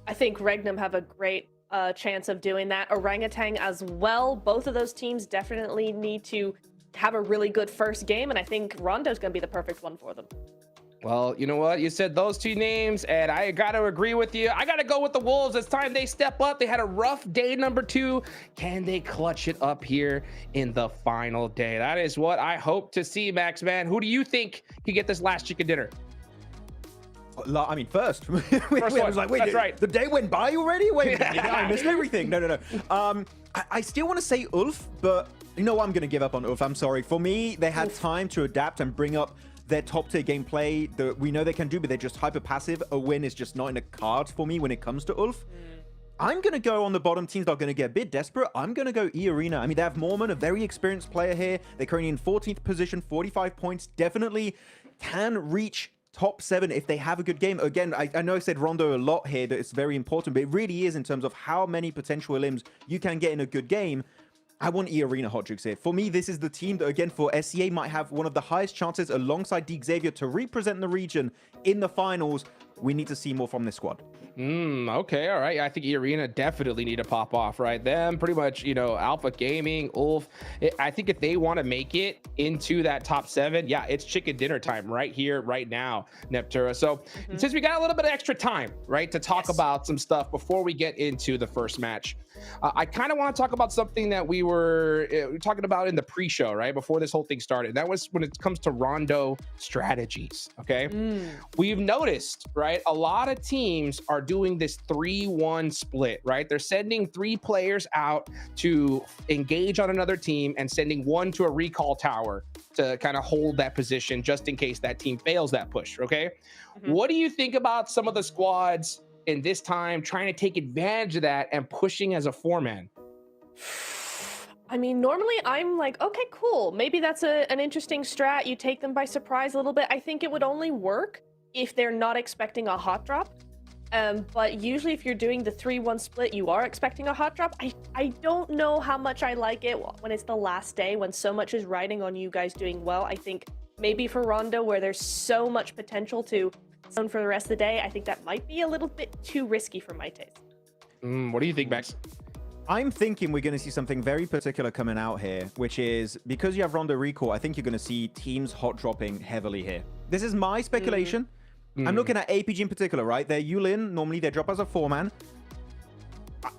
I think Regnum have a great chance of doing that. Orangutan as well. Both of those teams definitely need to have a really good first game, and I think Rondo's going to be the perfect one for them. Well, you know what? You said those two names, and I got to agree with you. I got to go with the Wolves. It's time they step up. They had a rough day number 2. Can they clutch it up here in the final day? That is what I hope to see, Max, man. Who do you think can get this last chicken dinner? I mean, first. First I was like, wait, that's right. The day went by already? Wait, I missed everything. No. I still want to say Ulf, but you know what? I'm going to give up on Ulf. I'm sorry. For me, they had time to adapt and bring up their top tier gameplay that we know they can do, but they're just hyper passive. A win is just not in the cards for me when it comes to Ulf. I'm going to go on the bottom teams that are going to get a bit desperate. I'm going to go E-Arena. I mean, they have Mormon, a very experienced player here. They're currently in 14th position, 45 points. Definitely can reach top 7 if they have a good game. Again, I know I said Rondo a lot here, that it's very important, but it really is in terms of how many potential limbs you can get in a good game. I want E-Arena Hot Jukes here. For me, this is the team that, again, for SCA might have one of the highest chances alongside Deke Xavier to represent the region in the finals. We need to see more from this squad. Okay, all right. I think E-Arena definitely need to pop off, right? Them, pretty much, you know, Alpha Gaming, Ulf. I think if they want to make it into that top 7, yeah, it's chicken dinner time right here, right now, Neptura. So since we got a little bit of extra time, right, to talk about some stuff before we get into the first match, I kind of want to talk about something that we were talking about in the pre-show, right, before this whole thing started. That was when it comes to Rondo strategies, okay? We've noticed, right, a lot of teams are doing this 3-1 split, right? They're sending 3 players out to engage on another team and sending 1 to a recall tower to kind of hold that position just in case that team fails that push, okay? What do you think about some of the squads in this time trying to take advantage of that and pushing as a 4-man? I mean, normally I'm like, okay, cool. Maybe that's an interesting strat. You take them by surprise a little bit. I think it would only work if they're not expecting a hot drop. But usually if you're doing the 3-1 split, you are expecting a hot drop. I don't know how much I like it when it's the last day, when so much is riding on you guys doing well. I think maybe for Rondo, where there's so much potential to zone for the rest of the day, I think that might be a little bit too risky for my taste. What do you think, Max? I'm thinking we're going to see something very particular coming out here, which is because you have Rondo recall, I think you're going to see teams hot dropping heavily here. This is my speculation. I'm looking at APG in particular, right? They're Yulin. Normally they drop as a 4-man.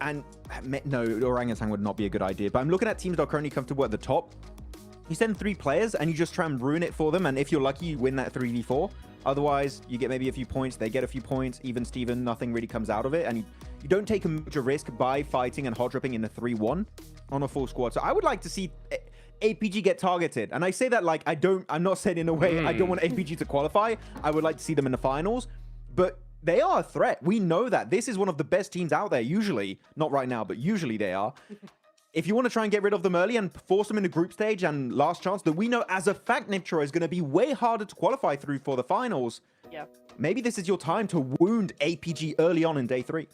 And no, Orangutan would not be a good idea. But I'm looking at teams that are currently comfortable at the top. You send 3 players and you just try and ruin it for them. And if you're lucky, you win that 3v4. Otherwise, you get maybe a few points. They get a few points. Even Steven, nothing really comes out of it. And you don't take a major risk by fighting and hot dropping in the 3-1 on a full squad. So I would like to see APG get targeted. And I say that like I'm not saying in a way I don't want APG to qualify. I would like to see them in the finals. But they are a threat. We know that. This is one of the best teams out there, usually. Not right now, but usually they are. If you want to try and get rid of them early and force them in the group stage and last chance, that we know as a fact Niptro is going to be way harder to qualify through for the finals. Yeah. Maybe this is your time to wound APG early on in day 3.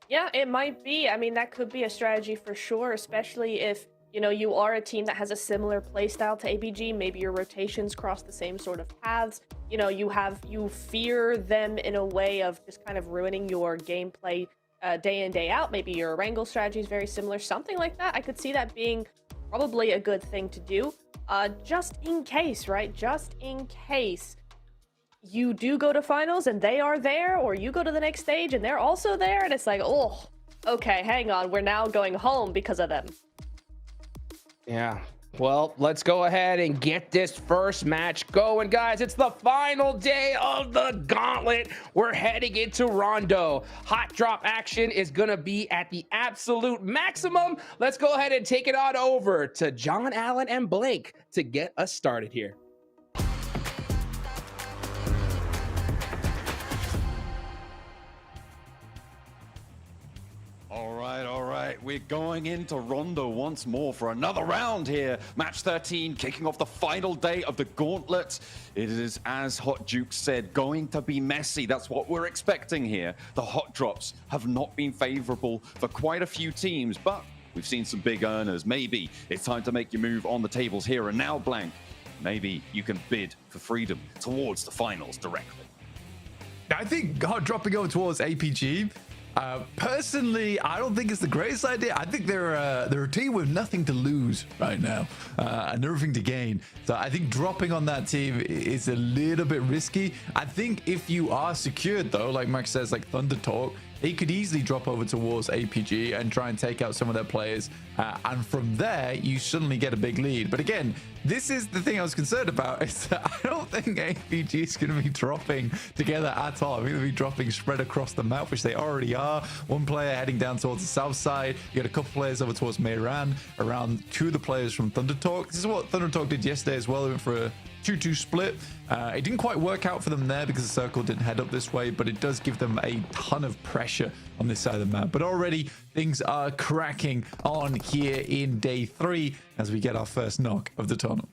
Yeah, it might be. I mean, that could be a strategy for sure, especially if, you know, you are a team that has a similar playstyle to APG. Maybe your rotations cross the same sort of paths. You know, you fear them in a way of just kind of ruining your gameplay day in, day out. Maybe your wrangle strategy is very similar, something like that. I could see that being probably a good thing to do, just in case, right? Just in case you do go to finals and they are there, or you go to the next stage and they're also there, and it's like, oh, okay, hang on, we're now going home because of them. Yeah. Well, let's go ahead and get this first match going, guys. It's the final day of the Gauntlet. We're heading into Rondo. Hot drop action is going to be at the absolute maximum. Let's go ahead and take it on over to John Allen and Blake to get us started here. All right, we're going into Rondo once more for another round here. Match 13, kicking off the final day of the Gauntlet. It is, as Hot Duke said, going to be messy. That's what we're expecting here. The hot drops have not been favorable for quite a few teams, but we've seen some big earners. Maybe it's time to make your move on the tables here and now, Blank. Maybe you can bid for freedom towards the finals directly. I think hot dropping over towards APG, Personally, I don't think it's the greatest idea. I think they're a team with nothing to lose right now and everything to gain. So I think dropping on that team is a little bit risky. I think if you are secured, though, like Max says, like Thunder Talk, they could easily drop over towards APG and try and take out some of their players. And from there, you suddenly get a big lead. But again, this is the thing I was concerned about, is that I don't think APG is going to be dropping together at all. I think they'll be dropping spread across the map, which they already are. One player heading down towards the south side. You got a couple players over towards Meiran, around two of the players from Thunder Talk. This is what Thunder Talk did yesterday as well. They went for a 2-2 split. It didn't quite work out for them there because the circle didn't head up this way, but it does give them a ton of pressure on this side of the map. But already things are cracking on here in day 3 as we get our first knock of the tournament.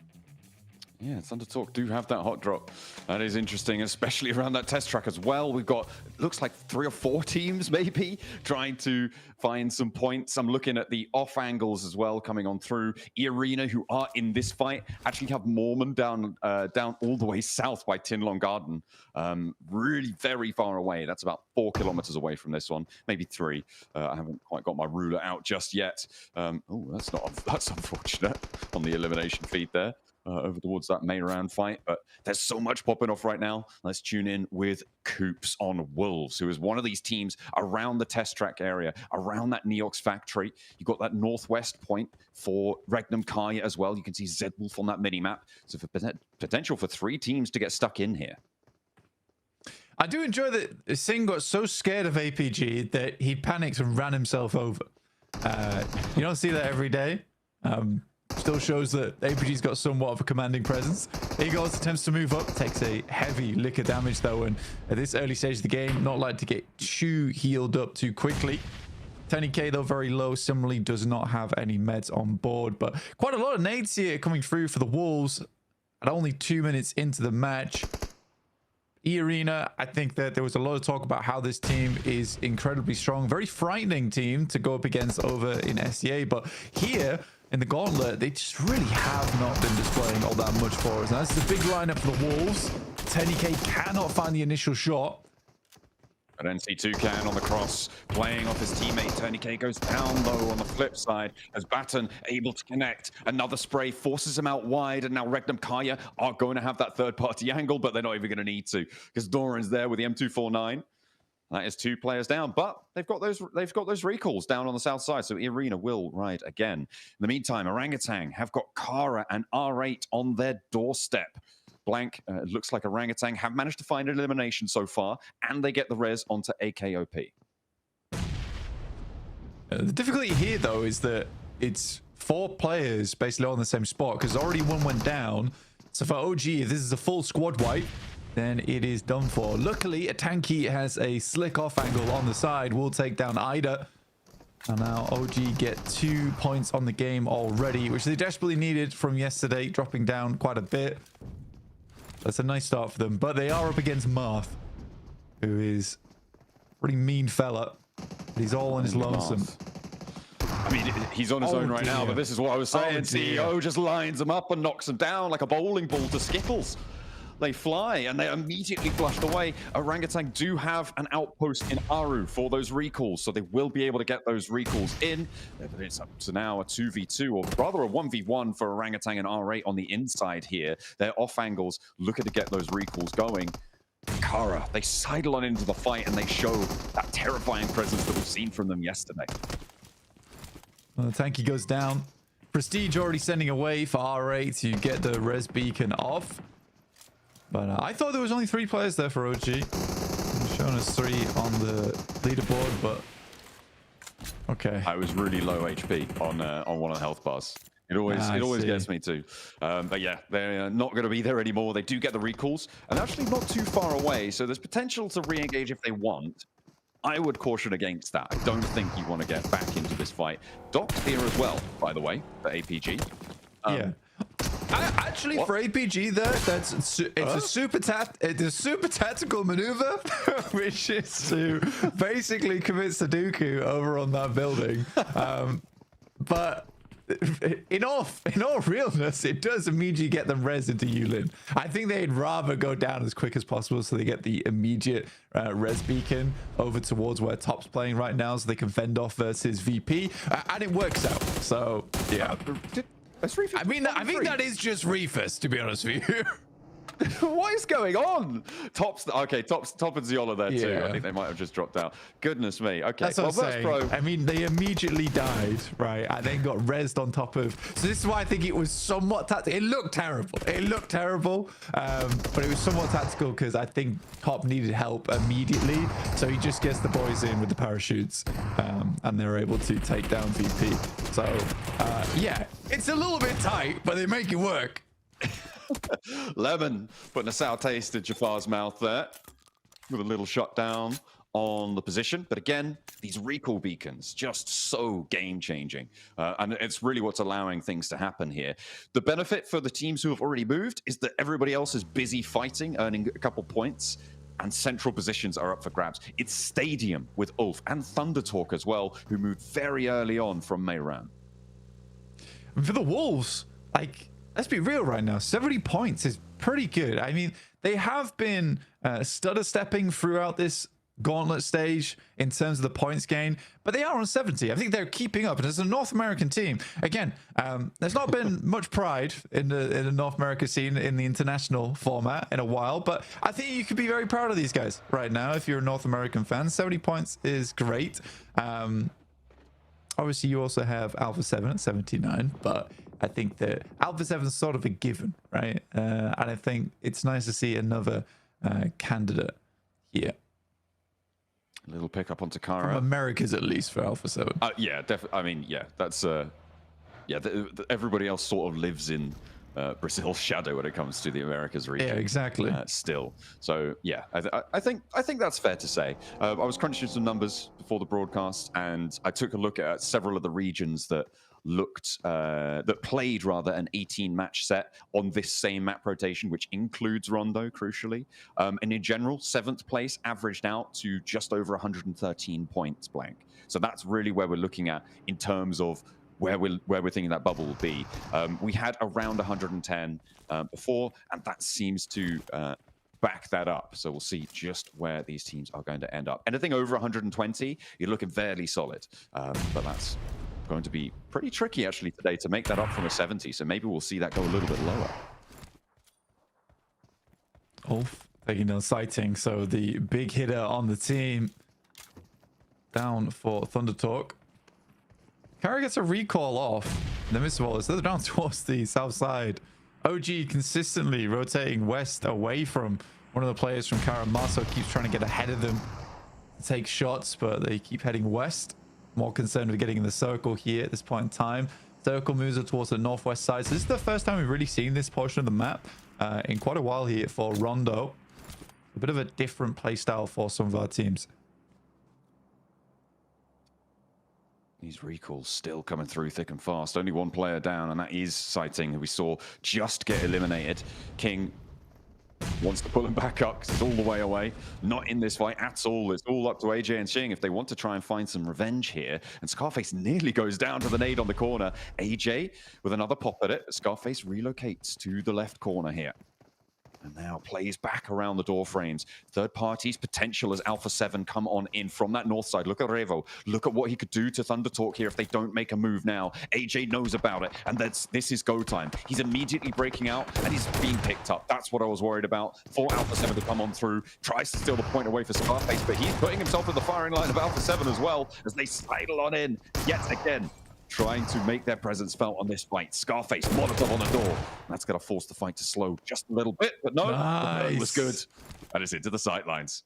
Yeah, Thunder Talk do have that hot drop. That is interesting, especially around that test track as well. We've got, it looks like 3 or 4 teams maybe trying to find some points. I'm looking at the off angles as well coming on through. Arena, who are in this fight, actually have Mormon down all the way south by Tin Long Garden. Really very far away. That's about 4 kilometers away from this one, maybe 3. I haven't quite got my ruler out just yet. Oh, that's unfortunate on the elimination feed there. Over towards that main round fight, but there's so much popping off right now. Let's tune in with Coops on Wolves, who is one of these teams around the test track area, around that Neox factory. You've got that northwest point for Regnum Kaya as well. You can see Zedwolf on that mini map. So for potential for 3 teams to get stuck in here. I do enjoy that Singh got so scared of APG that he panicked and ran himself over. You don't see that every day. Still shows that APG's got somewhat of a commanding presence. Eagles attempts to move up, takes a heavy lick of damage though, and at this early stage of the game, not like to get too healed up too quickly. 10k though, very low, similarly does not have any meds on board, but quite a lot of nades here coming through for the Wolves at only 2 minutes into the match. E-Arena, I think that there was a lot of talk about how this team is incredibly strong, very frightening team to go up against over in SEA, but here in the Gauntlet, they just really have not been displaying all that much for us. And that's the big lineup for the Wolves. 10k cannot find the initial shot. But NC2 can on the cross, playing off his teammate. 10k goes down though on the flip side as Baton able to connect. Another spray forces him out wide, and now Regnum Kaya are going to have that third-party angle, but they're not even going to need to because Doran's there with the M249. That is 2 players down, but they've got those recalls down on the south side, so Arena will ride again. In the meantime, Orangutan have got Kara and R8 on their doorstep. Blank, looks like Orangutan have managed to find an elimination so far, and they get the res onto AKOP. The difficulty here, though, is that it's 4 players basically on the same spot, because already one went down. So for OG, if this is a full squad wipe, then it is done for. Luckily, a Tanky has a slick off angle on the side. Will take down Ida. And now OG get 2 points on the game already, which they desperately needed from yesterday, dropping down quite a bit. That's a nice start for them. But they are up against Marth, who is a pretty mean fella. He's all on his lonesome. I mean, he's on his own right now, but this is what I was saying. CEO just lines him up and knocks him down like a bowling ball to Skittles. They fly and they immediately flushed away. Orangutan do have an outpost in Aru for those recalls, so they will be able to get those recalls in. It's up to now a 2v2, or rather a 1v1 for Orangutan and R8 on the inside here. They're off angles, looking to get those recalls going. Kara, they sidle on into the fight and they show that terrifying presence that we've seen from them yesterday. Well, the Tanky goes down. Prestige already sending away for R8 to get the res beacon off. But I thought there was only 3 players there for OG. It's showing us 3 on the leaderboard, but okay. I was really low HP on one of the health bars. It always gets me too. But yeah, they're not going to be there anymore. They do get the recalls, and actually not too far away, so there's potential to re-engage if they want. I would caution against that. I don't think you want to get back into this fight. Doc's here as well, by the way, for APG. Yeah. Actually, for APG, it's a super tactical maneuver, which is to basically commit Sudoku over on that building. But in all realness, it does immediately get them res into Yulin. I think they'd rather go down as quick as possible so they get the immediate res beacon over towards where Top's playing right now so they can fend off versus VP. And it works out. So, yeah. I mean, I think that is just Reefus, to be honest with you. What is going on? Top and Ziola there too. Yeah. I think they might have just dropped out. Goodness me. Okay, That's what I'm saying. Pro. I mean, they immediately died, right? And then got rezzed on top of. So this is why I think it was somewhat tactical. It looked terrible. But it was somewhat tactical because I think Top needed help immediately. So he just gets the boys in with the parachutes, and they're able to take down VP. So yeah, it's a little bit tight, but they make it work. Lemon putting a sour taste in Jafar's mouth there with a little shot down on the position. But again, these recall beacons just so game changing. And it's really what's allowing things to happen here. The benefit for the teams who have already moved is that everybody else is busy fighting, earning a couple points, and central positions are up for grabs. It's Stadium with Ulf and Thundertalk as well, who moved very early on from Mayran. For the Wolves, like, let's be real right now, 70 points is pretty good. I mean, they have been stutter stepping throughout this Gauntlet stage in terms of the points gain, but they are on 70. I think they're keeping up. And as a North American team, again, there's not been much pride in the North America scene in the international format in a while, but I think you could be very proud of these guys right now if you're a North American fan. 70 points is great. Obviously, you also have Alpha 7 at 79, but I think that Alpha 7 is sort of a given, right? And I think it's nice to see another candidate here. A little pick up on Takara. From Americas, at least, for Alpha 7. Yeah, definitely. I mean, yeah, that's... everybody else sort of lives in Brazil's shadow when it comes to the Americas region. Yeah, exactly. Still. So, yeah, I think that's fair to say. I was crunching some numbers before the broadcast, and I took a look at several of the regions that played an 18-match set on this same map rotation, which includes Rondo, crucially. And in general, 7th place averaged out to just over 113 points blank. So that's really where we're looking at in terms of where we're thinking that bubble will be. We had around 110 before, and that seems to back that up. So we'll see just where these teams are going to end up. Anything over 120, you're looking fairly solid, but that's going to be pretty tricky actually today to make that up from a 70. So maybe we'll see that go a little bit lower. Ulf taking down Sighting, so the big hitter on the team down for Thundertalk. Kara gets a recall off. The Missile is they're down towards the south side. OG consistently rotating west away from one of the players from Kara. Marso keeps trying to get ahead of them, take shots, but they keep heading west. More concerned with getting in the circle here at this point in time. Circle moves it towards the northwest side. So this is the first time we've really seen this portion of the map in quite a while here for Rondo. A bit of a different playstyle for some of our teams. These recalls still coming through thick and fast. Only one player down, and that is Sighting, who we saw just get eliminated. King wants to pull him back up because it's all the way away. Not in this fight at all. It's all up to AJ and Xing if they want to try and find some revenge here. And Scarface nearly goes down to the nade on the corner. AJ with another pop at it. Scarface relocates to the left corner here. And now plays back around the door frames. Third parties potential as Alpha 7 come on in from that north side. Look at Revo. Look at what he could do to Thundertalk here if they don't make a move now. AJ knows about it, and this is go time. He's immediately breaking out, and he's being picked up. That's what I was worried about. For Alpha 7 to come on through. Tries to steal the point away for Scarface, but he's putting himself in the firing line of Alpha 7 as well as they sidle on in yet again, trying to make their presence felt on this fight. Scarface, Molotov on the door. That's going to force the fight to slow just a little bit, but no, it was good. And it's into the sightlines.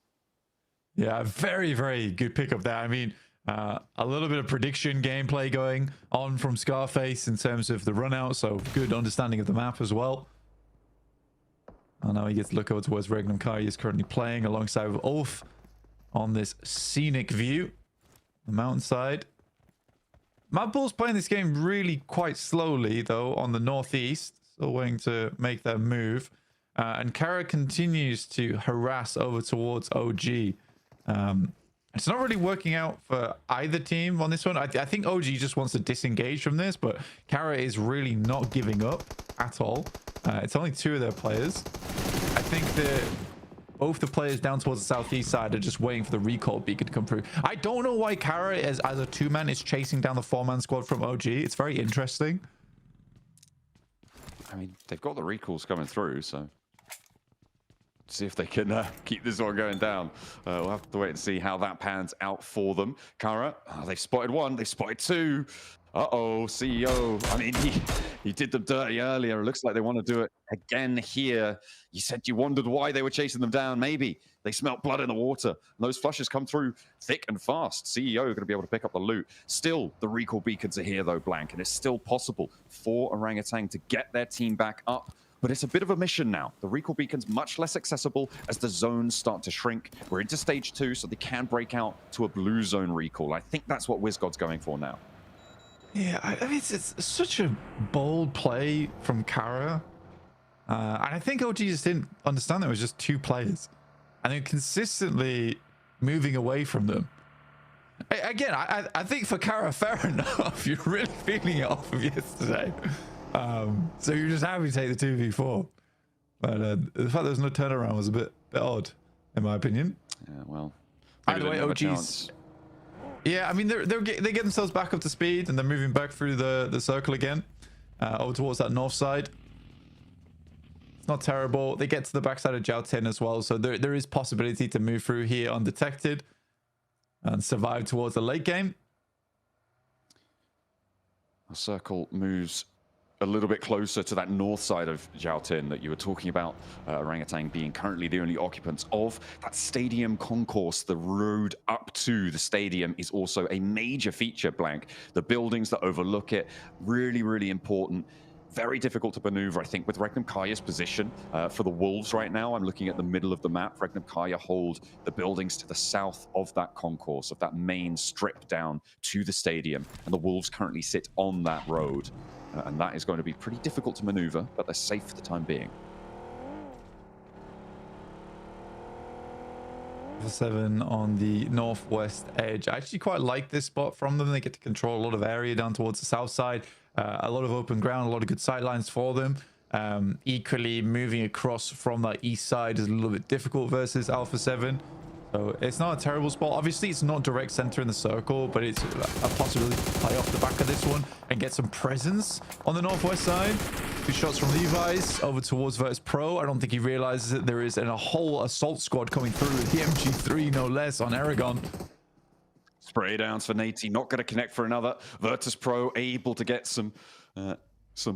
Yeah, very, very good pickup there. I mean, a little bit of prediction gameplay going on from Scarface in terms of the run out, so good understanding of the map as well. And now he gets to look over towards Regnum Kai. He is currently playing alongside with Ulf on this scenic view, the mountainside. Mad Bull's playing this game really quite slowly, though, on the northeast. Still waiting to make their move. And Kara continues to harass over towards OG. It's not really working out for either team on this one. I think OG just wants to disengage from this, but Kara is really not giving up at all. It's only 2 of their players. I think that both the players down towards the southeast side are just waiting for the recall beacon to come through. I don't know why Kara, as a 2-man, is chasing down the 4-man squad from OG. It's very interesting. I mean, they've got the recalls coming through, so see if they can keep this one going down. We'll have to wait and see how that pans out for them. Kara, they've spotted 1, they've spotted 2. Uh-oh, CEO. I mean, he did them dirty earlier. It looks like they want to do it again here. You said you wondered why they were chasing them down. Maybe they smelt blood in the water. And those flushes come through thick and fast. CEO are going to be able to pick up the loot. Still, the recall beacons are here, though, Blank, and it's still possible for Orangutan to get their team back up. But it's a bit of a mission now. The recall beacon's much less accessible as the zones start to shrink. We're into stage 2, so they can break out to a blue zone recall. I think that's what WizGod's going for now. Yeah, I mean, it's such a bold play from Kara. And I think OG just didn't understand that it was just 2 players. And they're consistently moving away from them. Again, I think for Kara, fair enough. You're really feeling it off of yesterday. So you're just happy to take the 2v4. But the fact there was no turnaround was a bit odd, in my opinion. Yeah, well. Either way, OG's... Yeah, I mean, they get themselves back up to speed, and they're moving back through the circle again, over towards that north side. It's not terrible. They get to the backside of Jiao 10 as well, so there is possibility to move through here undetected and survive towards the late game. The circle moves a little bit closer to that north side of Jiao 10 that you were talking about. Orangutan being currently the only occupants of that stadium concourse. The road up to the stadium is also a major feature, Blank. The buildings that overlook it, really, really important. Very difficult to maneuver, I think, with Regnum Kaya's position. For the Wolves right now, I'm looking at the middle of the map. Regnum Kaya hold the buildings to the south of that concourse, of that main strip down to the stadium. And the Wolves currently sit on that road. And that is going to be pretty difficult to maneuver, but they're safe for the time being. 7 on the northwest edge. I actually quite like this spot from them. They get to control a lot of area down towards the south side. A lot of open ground, a lot of good sightlines for them. Equally, moving across from that east side is a little bit difficult versus Alpha 7. So it's not a terrible spot. Obviously, it's not direct center in the circle, but it's a possibility to play off the back of this one and get some presence on the northwest side. 2 shots from Levi's over towards Virtus Pro. I don't think he realizes that there is a whole assault squad coming through with the MG3, no less, on Aragon. Spray downs for Nate, not going to connect for another. Virtus Pro able to get some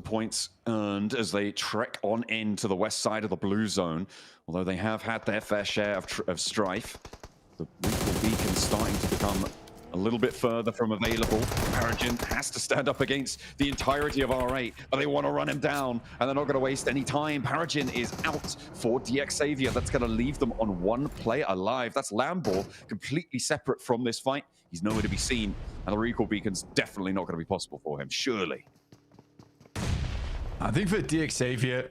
points earned as they trek on into the west side of the blue zone. Although they have had their fair share of strife. The recall beacon starting to become a little bit further from available. Paragin has to stand up against the entirety of R8, but they want to run him down, and they're not going to waste any time. Paragin is out for DX Xavier. That's going to leave them on 1 player alive. That's Lambor, completely separate from this fight. He's nowhere to be seen, and the recall beacon's definitely not going to be possible for him, surely. I think for DX Xavier,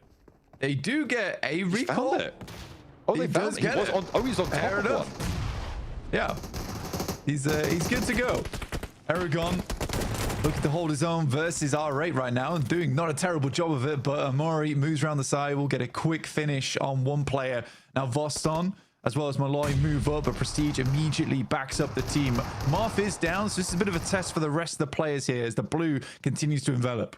they do get a recall. Found it. Oh, they found it. He's on top Fair of enough. one. Yeah, he's good to go. Aragon looking to hold his own versus R8 right now and doing not a terrible job of it, but Amori moves around the side. We'll get a quick finish on 1 player. Now Voston as well as Malloy move up, but Prestige immediately backs up the team. Marth is down, so this is a bit of a test for the rest of the players here as the blue continues to envelop.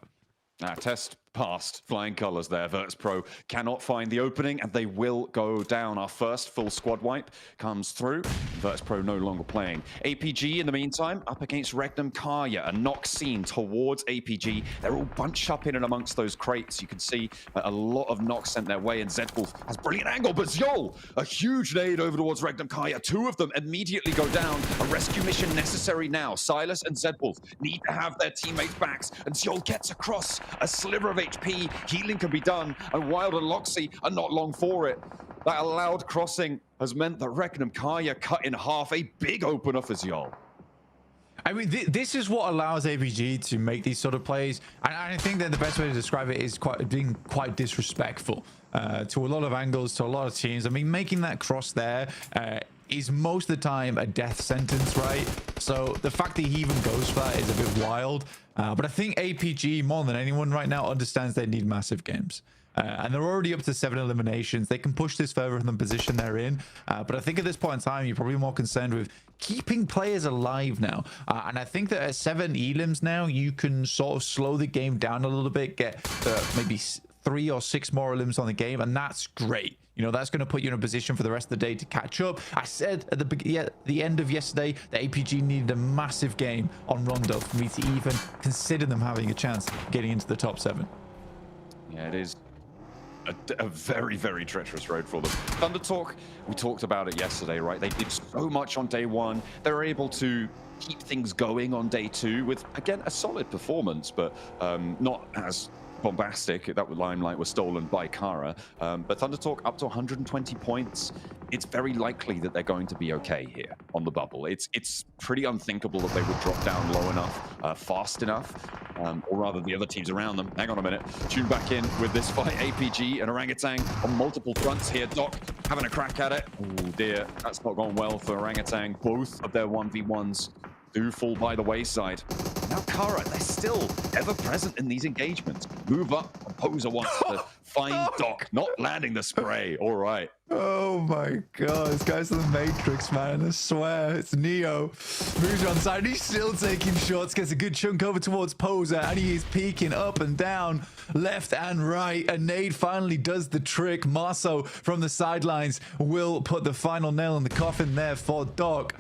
Test passed, flying colors there. Virtus Pro cannot find the opening, and they will go down. Our first full squad wipe comes through. Virtus Pro no longer playing. APG, in the meantime, up against Regnum Kaya. A knock seen towards APG. They're all bunched up in and amongst those crates. You can see a lot of knocks sent their way, and Zedwolf has brilliant angle, but Zjol, a huge nade over towards Regnum Kaya. 2 of them immediately go down. A rescue mission necessary now. Silas and Zedwolf need to have their teammates' backs, and Zjol gets across a sliver of HP. Healing can be done, and Wild and Loxy are not long for it. That allowed crossing has meant that Regnum Kaya cut in half. A big opener for Zjol. I mean, this is what allows APG to make these sort of plays. And I think that the best way to describe it is being quite disrespectful to a lot of angles, to a lot of teams. I mean, making that cross there is most of the time a death sentence, right? So the fact that he even goes for that is a bit wild. But I think APG, more than anyone right now, understands they need massive games. And they're already up to 7 eliminations. They can push this further in the position they're in. But I think at this point in time, you're probably more concerned with keeping players alive now. And I think that at 7 elims now, you can sort of slow the game down a little bit, get maybe 3 or 6 more elims on the game, and that's great. You know, that's going to put you in a position for the rest of the day to catch up. I said at the end of yesterday that APG needed a massive game on Rondo for me to even consider them having a chance getting into the top 7. Yeah, it is a very, very treacherous road for them. Thunder Talk, we talked about it yesterday, right? They did so much on day 1. They were able to keep things going on day 2 with, again, a solid performance, but not as bombastic. That limelight was stolen by Kara. But Thunder Talk up to 120 points. It's very likely that they're going to be okay here on the bubble. It's pretty unthinkable that they would drop down low enough, fast enough, or rather the other teams around them. Hang on a minute. Tune back in with this fight. APG and Orangutan on multiple fronts here. Doc having a crack at it. Oh dear, that's not gone well for Orangutan. Both of their 1v1s do fall by the wayside. Now Kara, they're still ever present in these engagements. Move up, Opposer wants to find Doc, not landing the spray. All right. Oh my god, this guy's the Matrix, man. I swear, it's Neo. Moves on side, he's still taking shots, gets a good chunk over towards Poser, and he is peeking up and down, left and right. A nade finally does the trick. Marso from the sidelines will put the final nail in the coffin there for Doc.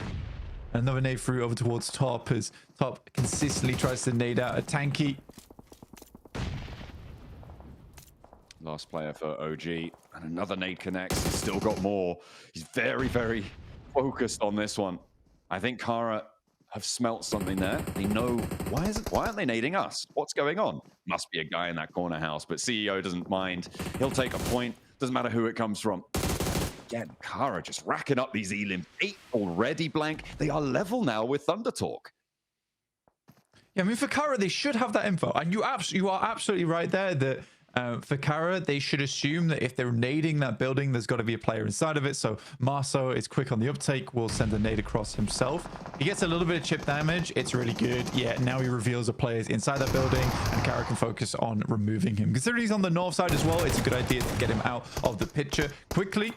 Another nade through over towards Top as Top consistently tries to nade out a Tanky. Last player for OG, and another nade connects. He's still got more. He's very, very focused on this one. I think Kara have smelt something there. They know, why aren't they nading us? What's going on? Must be a guy in that corner house, but CEO doesn't mind. He'll take a point. Doesn't matter who it comes from. Again, Kara just racking up these elims. 8 already blank. They are level now with Thunder Talk. Yeah, I mean, for Kara, they should have that info. And you are absolutely right there that for Kara, they should assume that if they're nading that building, there's got to be a player inside of it. So Marso is quick on the uptake, will send a nade across himself. He gets a little bit of chip damage. It's really good. Yeah, now he reveals the players inside that building, and Kara can focus on removing him. Considering he's on the north side as well, it's a good idea to get him out of the picture quickly.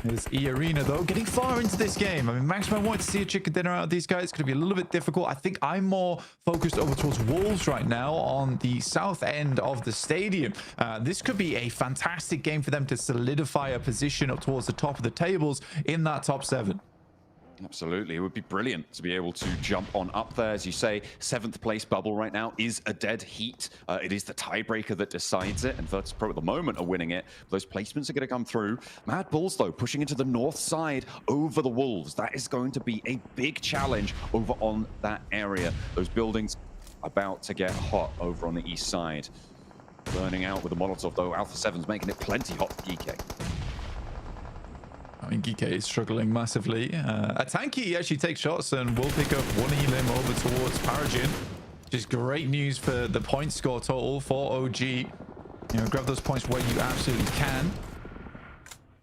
There's E-Arena, though, getting far into this game. I mean, Maxman wanted to see a chicken dinner out of these guys. It's going to be a little bit difficult. I think I'm more focused over towards Wolves right now on the south end of the stadium. This could be a fantastic game for them to solidify a position up towards the top of the tables in that top 7. Absolutely. It would be brilliant to be able to jump on up there. As you say, 7th place bubble right now is a dead heat. It is the tiebreaker that decides it, and Virtus Pro at the moment are winning it. Those placements are going to come through. Mad Bulls, though, pushing into the north side over the Wolves. That is going to be a big challenge over on that area. Those buildings about to get hot over on the east side. Burning out with the Molotov, though. Alpha 7's making it plenty hot for Geeke. I mean, Geeke is struggling massively. A Tanky actually takes shots and will pick up 1 elim over towards Paragin. Just great news for the point score total for OG. You know, grab those points where you absolutely can.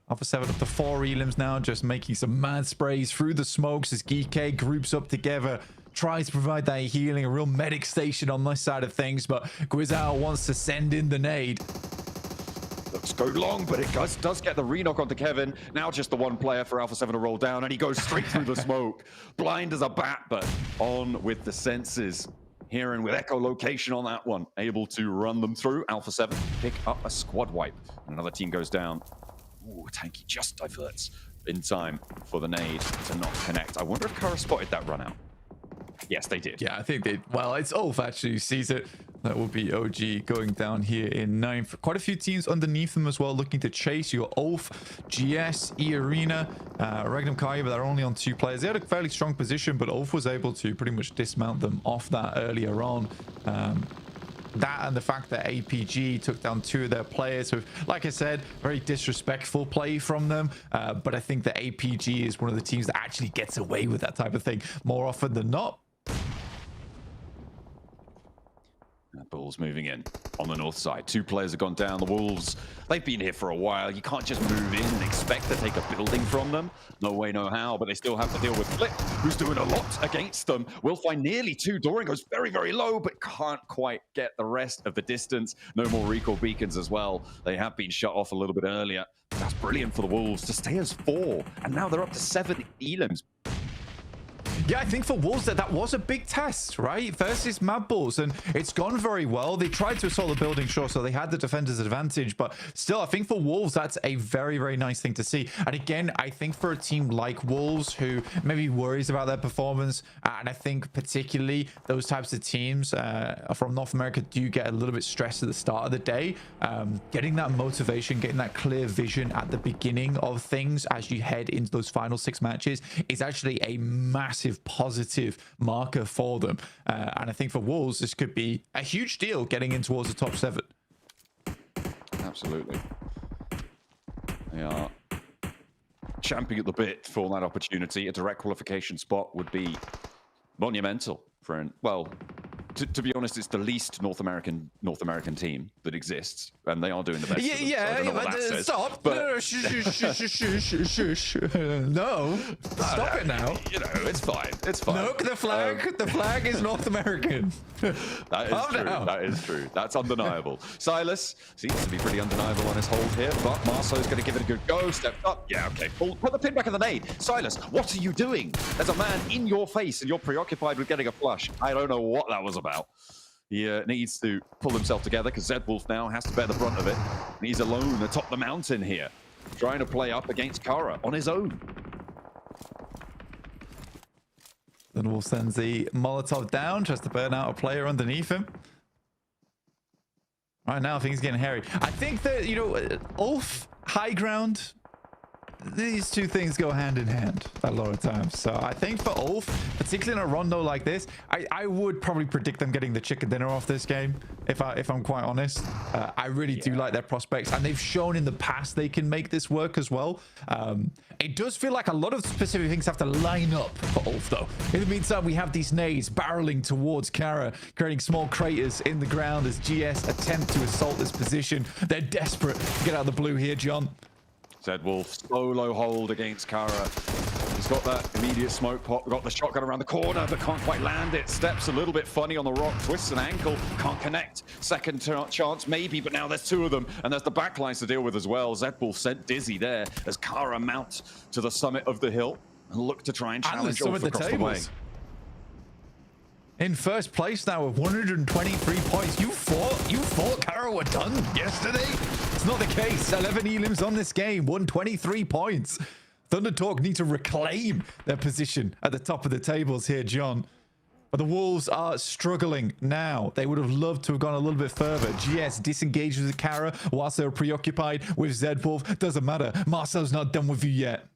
Alpha 7 up to 4 elims now, just making some mad sprays through the smokes as Geeke groups up together. Tries to provide that healing, a real medic station on this side of things, but Guizao wants to send in the nade. Looks go long, but it does get the re-knock onto Kevin. Now just the one player for Alpha 7 to roll down, and he goes straight through the smoke. Blind as a bat, but on with the senses. Hearing with echolocation on that one. Able to run them through. Alpha 7 pick up a squad wipe. And another team goes down. Ooh, Tanky just diverts in time for the nade to not connect. I wonder if Kara spotted that run out. Yes, they did. Yeah, I think they... Well, it's Ulf actually who sees it. That will be OG going down here in 9th. Quite a few teams underneath them as well looking to chase. You got Ulf, GS, E-Arena, Regnum Kai, but they're only on 2 players. They had a fairly strong position, but Ulf was able to pretty much dismount them off that earlier on. That and the fact that APG took down 2 of their players with, like I said, very disrespectful play from them. But I think that APG is one of the teams that actually gets away with that type of thing more often than not. Bulls moving in on the north side. 2 players have gone down. The Wolves, they've been here for a while. You can't just move in and expect to take a building from them. No way, no how, but they still have to deal with Flip, who's doing a lot against them. Will find nearly 2. Doran goes very, very low, but can't quite get the rest of the distance. No more recall beacons as well. They have been shut off a little bit earlier. That's brilliant for the Wolves to stay as 4, and now they're up to 7 elims. Yeah, I think for Wolves that was a big test, right? Versus Mad Bulls, and it's gone very well. They tried to assault the building, sure, so they had the defender's advantage, but still, I think for Wolves, that's a very, very nice thing to see. And again, I think for a team like Wolves, who maybe worries about their performance, and I think particularly those types of teams from North America do get a little bit stressed at the start of the day. Getting that motivation, getting that clear vision at the beginning of things as you head into those final 6 matches is actually a massive positive marker for them, and I think for Wolves this could be a huge deal getting in towards the top 7. Absolutely, they are champing at the bit for that opportunity. A direct qualification spot would be monumental for to be honest, it's the least North American team that exists, and they are doing the best. Stop! But No, stop it now. You know, it's fine. It's fine. Look, the flag is North American. That is true. That is true. That's undeniable. Silas seems to be pretty undeniable on his hold here, but Marceau's going to give it a good go. Stepped up. Yeah, okay. Put the pin back in the nade. Silas, what are you doing? There's a man in your face, and you're preoccupied with getting a flush. I don't know what that was about. He needs to pull himself together because Zedwolf now has to bear the brunt of it. And he's alone atop the mountain here, trying to play up against Kara on his own. Then Wolf sends the Molotov down, tries to burn out a player underneath him. Right now, things are getting hairy. I think that, Ulf, high ground, these two things go hand in hand a lot of times. So I think for Ulf, particularly in a rondo like this, I would probably predict them getting the chicken dinner off this game, if I'm quite honest. I really do like their prospects, and they've shown in the past they can make this work as well. It does feel like a lot of specific things have to line up for Ulf, though. In the meantime, we have these nades barreling towards Kara, creating small craters in the ground as GS attempt to assault this position. They're desperate to get out of the blue here, John. Zedwolf, solo hold against Kara. He's got that immediate smoke pop, got the shotgun around the corner, but can't quite land it. Steps a little bit funny on the rock, twists an ankle, can't connect. Second chance maybe, but now there's 2 of them, and there's the backlines to deal with as well. Zedwolf sent dizzy there as Kara mount to the summit of the hill and look to try and challenge Ulf across the way. In first place now with 123 points. You thought Kara were done yesterday? It's not the case. 11 elims on this game, 123 points. Thunder Talk need to reclaim their position at the top of the tables here, John. But the Wolves are struggling now. They would have loved to have gone a little bit further. GS disengages with Kara whilst they're preoccupied with Zedwolf. Doesn't matter. Marcel's not done with you yet.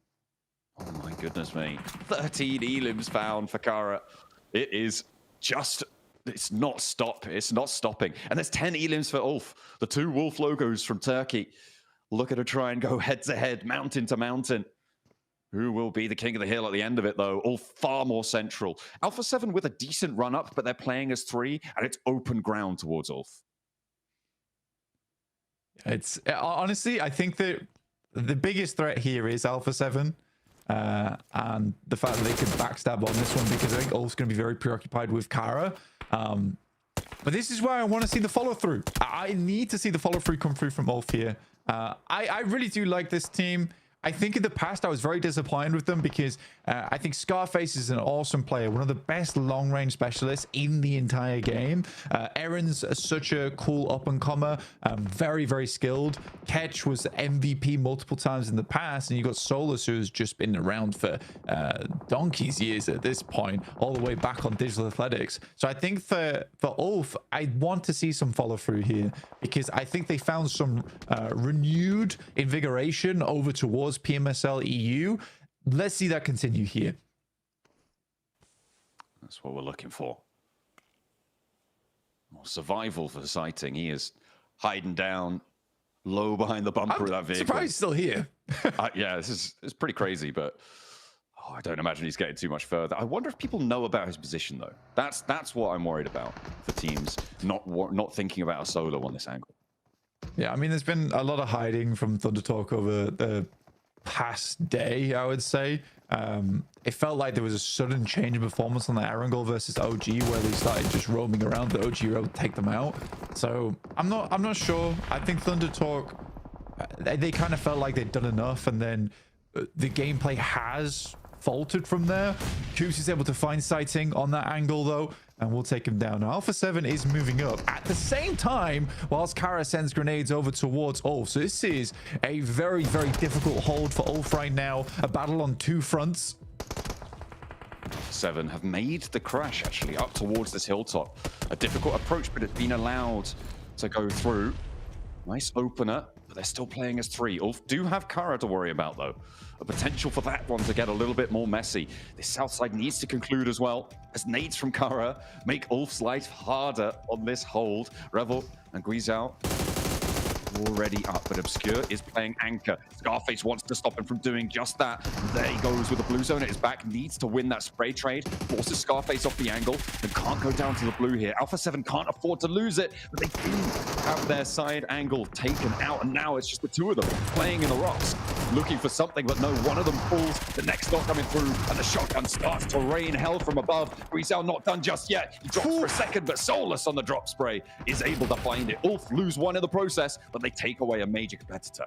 Oh my goodness me. 13 elims found for Kara. It is just, it's not stopping. And there's 10 elims for Ulf. The 2 Wolf logos from Turkey. Look at her try and go head to head, mountain to mountain. Who will be the king of the hill at the end of it, though? Ulf far more central. Alpha 7 with a decent run up, but they're playing as 3, and it's open ground towards Ulf. It's honestly, I think that the biggest threat here is Alpha 7. And the fact that they could backstab on this one, because I think Ulf's going to be very preoccupied with Kara. But this is where I want to see the follow-through. I need to see the follow-through come through from Ulf here. I really do like this team. I think in the past I was very disappointed with them because I think Scarface is an awesome player, one of the best long-range specialists in the entire game. Aaron's such a cool up-and-comer, very, very skilled. Ketch was MVP multiple times in the past, and you got Solus, who's just been around for donkey's years at this point, all the way back on Digital Athletics. So I think for Ulf, I want to see some follow-through here because I think they found some renewed invigoration over towards PMSL EU. Let's see that continue here. That's what we're looking for. More survival for Sighting. He is hiding down low behind the bumper of that vehicle. Surprised he's still here. Yeah, it's pretty crazy, but Oh, I don't imagine he's getting too much further. I wonder if people know about his position, though. That's what I'm worried about for teams not thinking about a solo on this angle. Yeah, I mean, there's been a lot of hiding from Thunder Talk over the past day, I would say. It felt like there was a sudden change in performance on the Erangel versus OG, where they started just roaming around. The OG were able to take them out. So I'm not sure. I think Thunder Talk, they kind of felt like they'd done enough, and then the gameplay has faltered from there. Koops is able to find sighting on that angle though, and we'll take him down. Now, Alpha 7 is moving up at the same time whilst Kara sends grenades over towards Ulf. So this is a very, very difficult hold for Ulf right now. A battle on two fronts. 7 have made the crash actually up towards this hilltop. A difficult approach, but it's been allowed to go through. Nice opener, but they're still playing as 3. Ulf do have Kara to worry about though. A potential for that one to get a little bit more messy. This south side needs to conclude as well, as nades from Kara make Ulf's life harder on this hold. Revel and Guizhou already up, but Obscure is playing anchor. Scarface wants to stop him from doing just that. There he goes with the blue zone at his back, needs to win that spray trade, forces Scarface off the angle, and can't go down to the blue here. Alpha 7 can't afford to lose it, but they do have their side angle taken out, and now it's just the two of them playing in the rocks, looking for something, but no, one of them falls, the next not coming through, and the shotgun starts to rain hell from above. Guizhou not done just yet. He drops for a second, but Solus on the drop spray is able to find it. Ulf lose one in the process, but they take away a major competitor.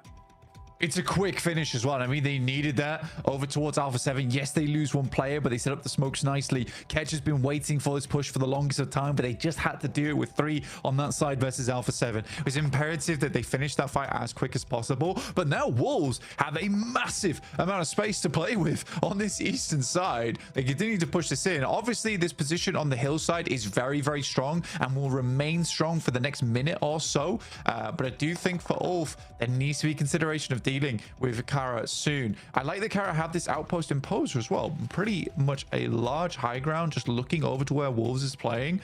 It's a quick finish as well. I mean, they needed that over towards Alpha 7. Yes, they lose one player, but they set up the smokes nicely. Ketch has been waiting for this push for the longest of time, but they just had to do it with 3 on that side versus Alpha 7. It was imperative that they finish that fight as quick as possible. But now Wolves have a massive amount of space to play with on this eastern side. They continue to push this in. Obviously, this position on the hillside is very, very strong and will remain strong for the next minute or so. But I do think for Ulf, there needs to be consideration of dealing with Kara soon. I like that Kara have this outpost imposer as well. Pretty much a large high ground, just looking over to where Wolves is playing.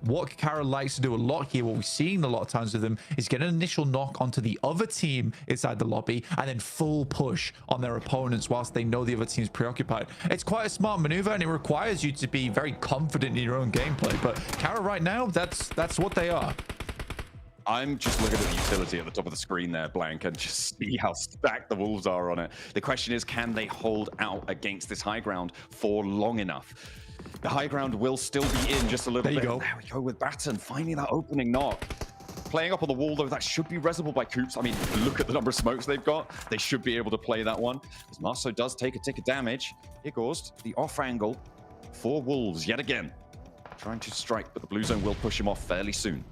What Kara likes to do a lot here, what we've seen a lot of times with them, is get an initial knock onto the other team inside the lobby and then full push on their opponents whilst they know the other team's preoccupied. It's quite a smart maneuver, and it requires you to be very confident in your own gameplay. But Kara right now, that's what they are. I'm just looking at the utility at the top of the screen there, Blank, and just see how stacked the Wolves are on it. The question is, can they hold out against this high ground for long enough? The high ground will still be in just a little bit. There we go with Batten, finding that opening knock. Playing up on the wall, though, that should be resible by Koops. I mean, look at the number of smokes they've got. They should be able to play that one. As Marceau does take a tick of damage. Here goes the off angle for Wolves yet again. Trying to strike, but the blue zone will push him off fairly soon.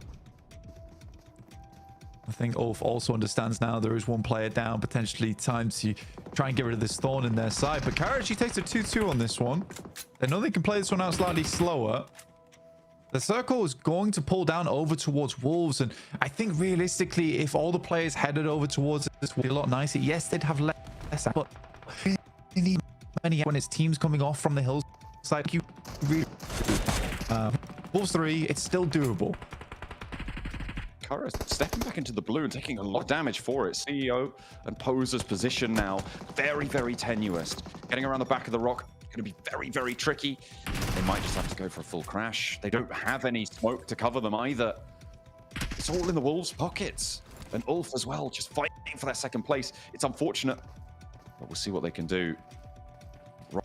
I think Ulf also understands now there is one player down, potentially time to try and get rid of this thorn in their side. But Kara actually takes a 2-2 on this one. They know they can play this one out slightly slower. The circle is going to pull down over towards Wolves, and I think realistically, if all the players headed over towards this would be a lot nicer. Yes, they'd have less, but they need many when it's teams coming off from the hillside. Wolves 3, it's still doable. Kara stepping back into the blue and taking a lot of damage for it. CEO and Poser's position now very, very tenuous. Getting around the back of the rock, going to be very, very tricky. They might just have to go for a full crash. They don't have any smoke to cover them either. It's all in the Wolves' pockets. And Ulf as well, just fighting for that second place. It's unfortunate, but we'll see what they can do.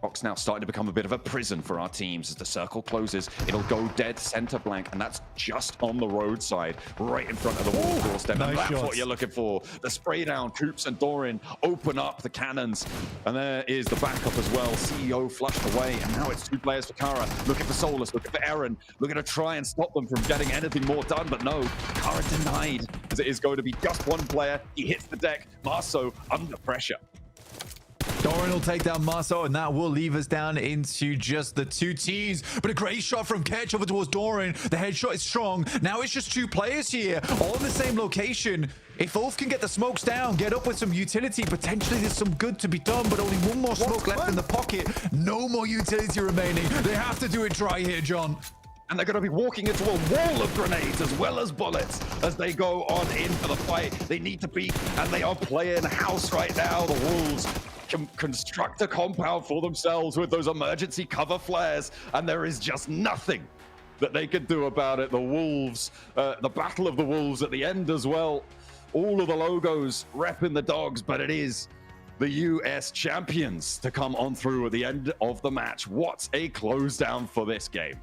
Rock's now starting to become a bit of a prison for our teams. As the circle closes, it'll go dead center, Blank, and that's just on the roadside, right in front of the wall doorstep. Nice and that's shots. what you're looking for. The spray down, Koops and Doran open up the cannons, and there is the backup as well. CEO flushed away, and now it's 2 players for Kara. Looking for Solus, looking for Eren, looking to try and stop them from getting anything more done, but no, Kara denied, as it is going to be just 1 player. He hits the deck. Marceau under pressure. Doran will take down Marceau, and that will leave us down into just the 2 teams. But a great shot from Ketch over towards Doran. The headshot is strong. Now it's just 2 players here, all in the same location. If Ulf can get the smokes down, get up with some utility, potentially there's some good to be done, but only 1 more smoke left in the pocket. No more utility remaining. They have to do it dry here, John. And they're going to be walking into a wall of grenades as well as bullets as they go on in for the fight. They need to beat, and they are playing house right now. The Wolves construct a compound for themselves with those emergency cover flares, and there is just nothing that they could do about it. The Wolves, the Battle of the Wolves at the end as well. All of the logos repping the dogs, but it is the US champions to come on through at the end of the match. What a close down for this game.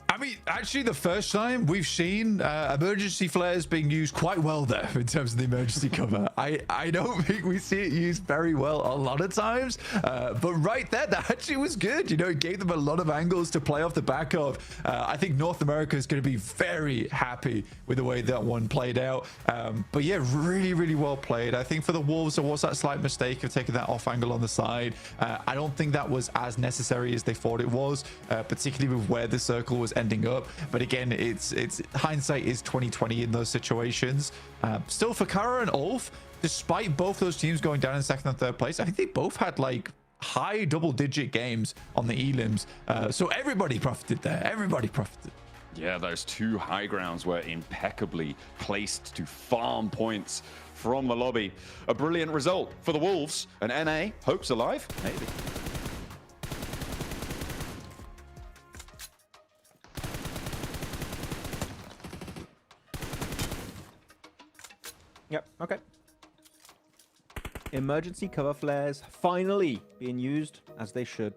I mean, actually, the first time we've seen emergency flares being used quite well there in terms of the emergency cover. I don't think we see it used very well a lot of times, but right there, that actually was good. You know, it gave them a lot of angles to play off the back of. I think North America is going to be very happy with the way that one played out. But yeah, really, really well played. I think for the Wolves, there was that slight mistake of taking that off angle on the side. I don't think that was as necessary as they thought it was, particularly with where the circle was ending up. But again, it's hindsight is 2020 in those situations. Still for Kara and Ulf, despite both those teams going down in second and third place, I think they both had like high double-digit games on the elims. So everybody profited there. Everybody profited. Yeah, those two high grounds were impeccably placed to farm points from the lobby. A brilliant result for the Wolves. And NA, hopes alive? Maybe. Yep, okay. Emergency cover flares finally being used as they should.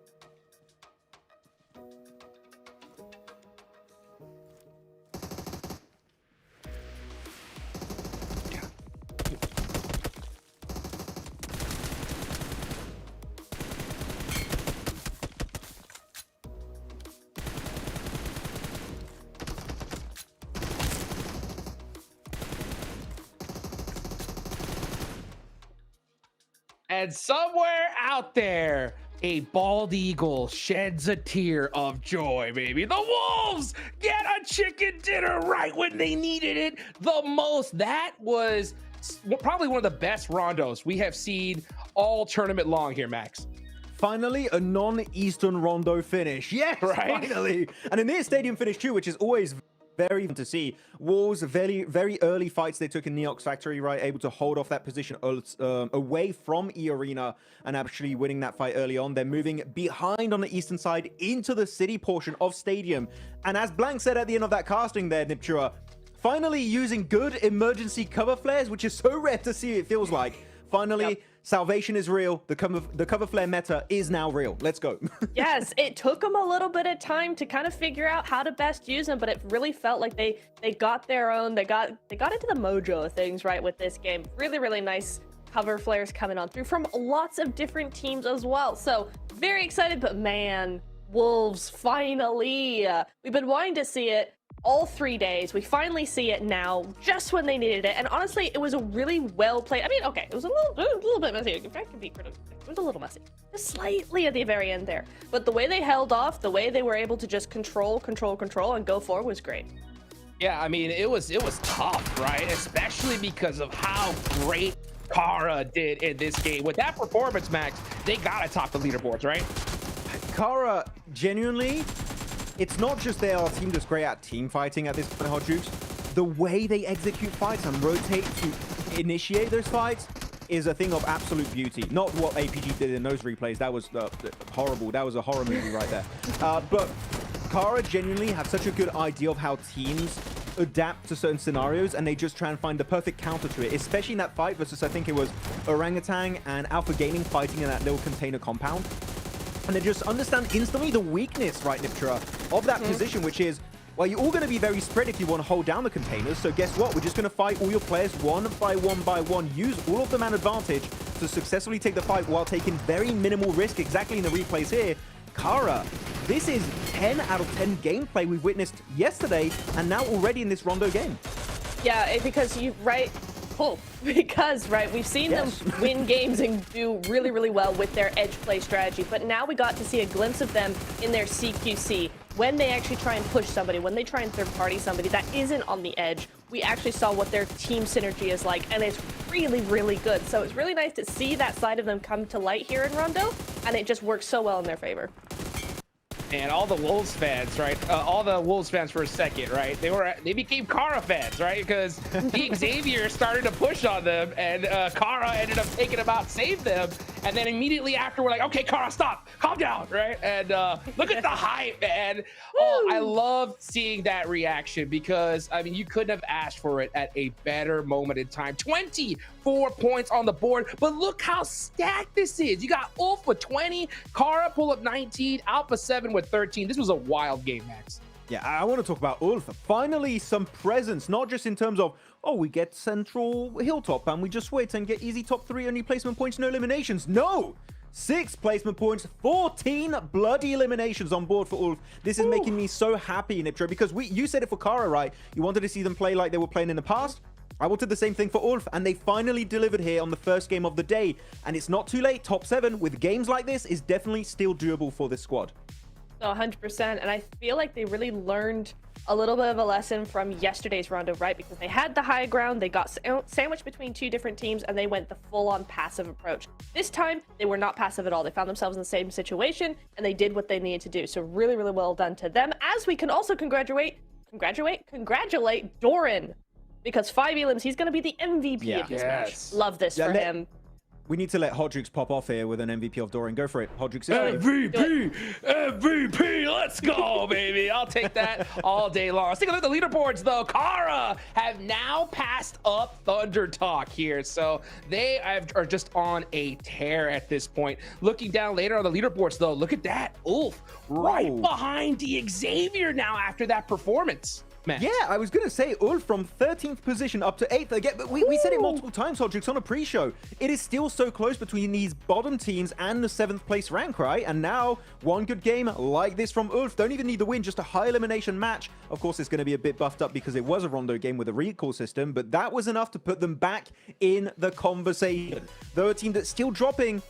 And somewhere out there, a bald eagle sheds a tear of joy, baby. The Wolves get a chicken dinner right when they needed it the most. That was probably one of the best rondos we have seen all tournament long here, Max. Finally, a non-Eastern rondo finish. Yes, right? Finally. And a near stadium finish too, which is always very fun to see. Wolves, very, very early fights they took in Neox Factory, right? Able to hold off that position away from E Arena and actually winning that fight early on. They're moving behind on the eastern side into the city portion of Stadium. And as Blank said at the end of that casting there, Niptura, finally using good emergency cover flares, which is so rare to see, it feels like. Finally, salvation is real. The cover flare meta is now real. Let's go. Yes, it took them a little bit of time to kind of figure out how to best use them, but it really felt like they got their own. They got into the mojo of things right with this game. Really, really nice cover flares coming on through from lots of different teams as well. So very excited, but man, Wolves finally. We've been wanting to see it all 3 days. We finally see it now, just when they needed it. And honestly, it was a really well played. I mean, okay, it was a little bit messy. It was a little messy, just slightly at the very end there. But the way they held off, the way they were able to just control, and go forward was great. Yeah, I mean, it was tough, right? Especially because of how great Kara did in this game. With that performance, Max, they gotta top the leaderboards, right? Kara, genuinely, it's not just their team just great at team fighting at this point, Hot Jukes. The way they execute fights and rotate to initiate those fights is a thing of absolute beauty. Not what APG did in those replays. That was horrible. That was a horror movie right there. But Kara genuinely have such a good idea of how teams adapt to certain scenarios, and they just try and find the perfect counter to it, especially in that fight versus, I think it was Orangutan and Alpha Gaming fighting in that little container compound. And they just understand instantly the weakness, right, Niptura, of that position, which is, well, you're all going to be very spread if you want to hold down the containers. So guess what? We're just going to fight all your players one by one, use all of the man advantage to successfully take the fight while taking very minimal risk, exactly in the replays here. Kara, this is 10 out of 10 gameplay we've witnessed yesterday and now already in this Rondo game. Yeah, because we've seen them win games and do really, really well with their edge play strategy, but now we got to see a glimpse of them in their CQC. When they actually try and push somebody, when they try and third-party somebody that isn't on the edge, we actually saw what their team synergy is like, and it's really, really good. So it's really nice to see that side of them come to light here in Rondo, and it just works so well in their favor. And all the Wolves fans, right? All the Wolves fans for a second, right? They became Kara fans, right? Because Xavier started to push on them, and Kara ended up taking them out, saved them, And then immediately after, we're like, okay, Kara, stop, calm down, right? And look at the hype, man. Oh, I love seeing that reaction because, I mean, you couldn't have asked for it at a better moment in time. 24 points on the board, but look how stacked this is. You got Ulf with 20, Kara pull up 19, Alpha 7 with 13. This was a wild game, Max. Yeah, I want to talk about Ulf. Finally, some presence, not just in terms of, oh, we get central hilltop and we just wait and get easy top 3, only placement points, no eliminations. No! 6 placement points, 14 bloody eliminations on board for Ulf. This is making me so happy, Niptro, because you said it for Kara, right? You wanted to see them play like they were playing in the past. I wanted the same thing for Ulf, and they finally delivered here on the first game of the day. And it's not too late. Top 7 with games like this is definitely still doable for this squad. No, 100%. And I feel like they really learned a little bit of a lesson from yesterday's rondo, right? Because they had the high ground, they got sandwiched between 2 different teams, and they went the full-on passive approach. This time, they were not passive at all. They found themselves in the same situation, and they did what they needed to do. So really, really well done to them. As we can also congratulate Doran. Because 5 elims, he's going to be the MVP of this match. Love this for him. We need to let Hodrix pop off here with an MVP of Doran. Go for it, Hodrix. MVP, let's go, baby. I'll take that all day long. Let's take a look at the leaderboards, though. Kara have now passed up Thunder Talk here. So they are just on a tear at this point. Looking down later on the leaderboards, though, look at that. Ulf right behind the Xavier now after that performance. Man. Yeah, I was going to say Ulf from 13th position up to 8th again, but we said it multiple times, Hodrix, on a pre-show. It is still so close between these bottom teams and the 7th place rank, right? And now, one good game like this from Ulf. Don't even need the win, just a high elimination match. Of course, it's going to be a bit buffed up because it was a rondo game with a recall system, but that was enough to put them back in the conversation. Though a team that's still dropping,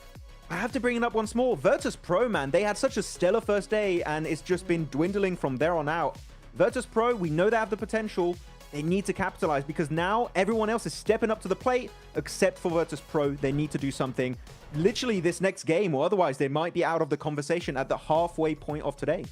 I have to bring it up once more. Virtus Pro, man, they had such a stellar first day, and it's just been dwindling from there on out. Virtus Pro, we know they have the potential. They need to capitalize because now everyone else is stepping up to the plate except for Virtus Pro. They need to do something literally this next game, or otherwise they might be out of the conversation at the halfway point of today.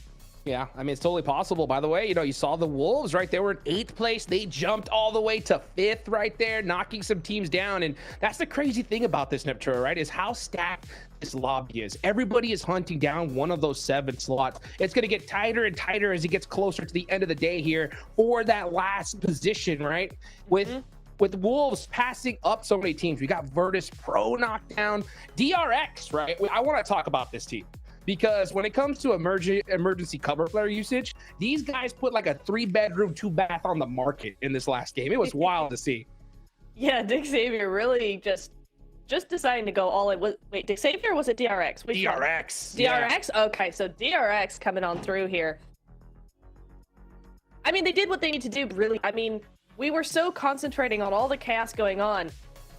Yeah, I mean, it's totally possible. By the way, you know, you saw the Wolves, right? They were in 8th place. They jumped all the way to 5th right there, knocking some teams down. And that's the crazy thing about this, Neptura, right? Is how stacked this lobby is. Everybody is hunting down one of those 7 slots. It's going to get tighter and tighter as it gets closer to the end of the day here for that last position, right? With Wolves passing up so many teams. We got Virtus Pro knocked down. DRX, right? I want to talk about this team. Because when it comes to emergency cover flare usage, these guys put like a 3-bedroom, 2-bath on the market in this last game. It was wild to see. Yeah, Dick Xavier really just deciding to go all in. Wait, Dick Xavier or was it DRX? Which DRX. One? DRX? Yeah. Okay, so DRX coming on through here. I mean, they did what they need to do, really. I mean, we were so concentrating on all the chaos going on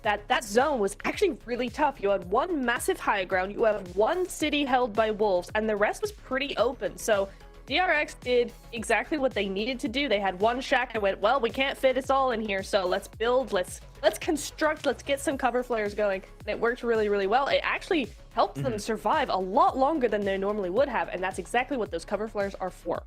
that zone was actually really tough. You had one massive high ground, you have one city held by wolves, and the rest was pretty open. So DRX did exactly what they needed to do. They had one shack and went, well, we can't fit us all in here, so let's build, let's construct, let's get some cover flares going. And it worked really, really well. It actually helped them survive a lot longer than they normally would have, and that's exactly what those cover flares are for.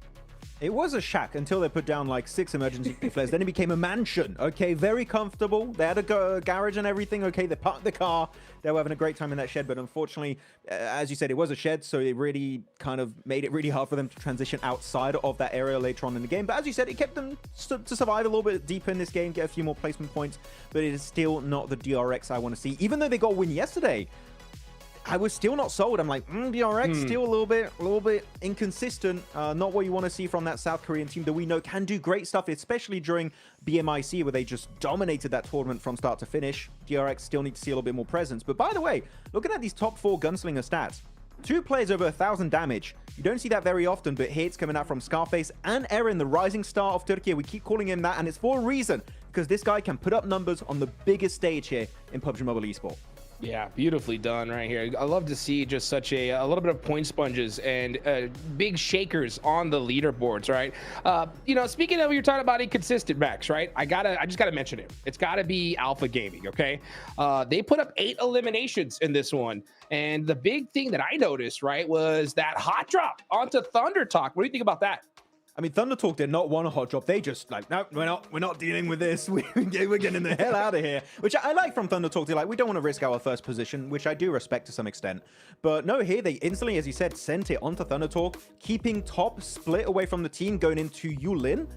It was a shack until they put down like 6 emergency flares. Then it became a mansion. Okay, very comfortable. They had a garage and everything. Okay, they parked the car. They were having a great time in that shed. But unfortunately, as you said, it was a shed. So it really kind of made it really hard for them to transition outside of that area later on in the game. But as you said, it kept them to survive a little bit deeper in this game, get a few more placement points. But it is still not the DRX I want to see. Even though they got a win yesterday, I was still not sold. I'm like, DRX still a little bit inconsistent. Not what you want to see from that South Korean team that we know can do great stuff, especially during BMIC, where they just dominated that tournament from start to finish. DRX still need to see a little bit more presence. But by the way, looking at these top 4 gunslinger stats, 2 players over 1,000 damage. You don't see that very often, but here it's coming out from Scarface and Eren, the rising star of Turkey. We keep calling him that, and it's for a reason, because this guy can put up numbers on the biggest stage here in PUBG Mobile Esports. Yeah, beautifully done right here. I love to see just such a little bit of point sponges and big shakers on the leaderboards, right? You know, speaking of, you're talking about inconsistent, Max, right? I just gotta mention it. It's gotta be Alpha Gaming, okay? They put up 8 eliminations in this one. And the big thing that I noticed, right, was that hot drop onto Thunder Talk. What do you think about that? I mean, Thunder Talk did not want a hot drop. They just like, no, we're not dealing with this. We're getting the hell out of here. Which I like from Thunder Talk. They're like, we don't want to risk our first position, which I do respect to some extent. But no, here they instantly, as you said, sent it onto Thunder Talk, keeping top split away from the team, going into Yulin.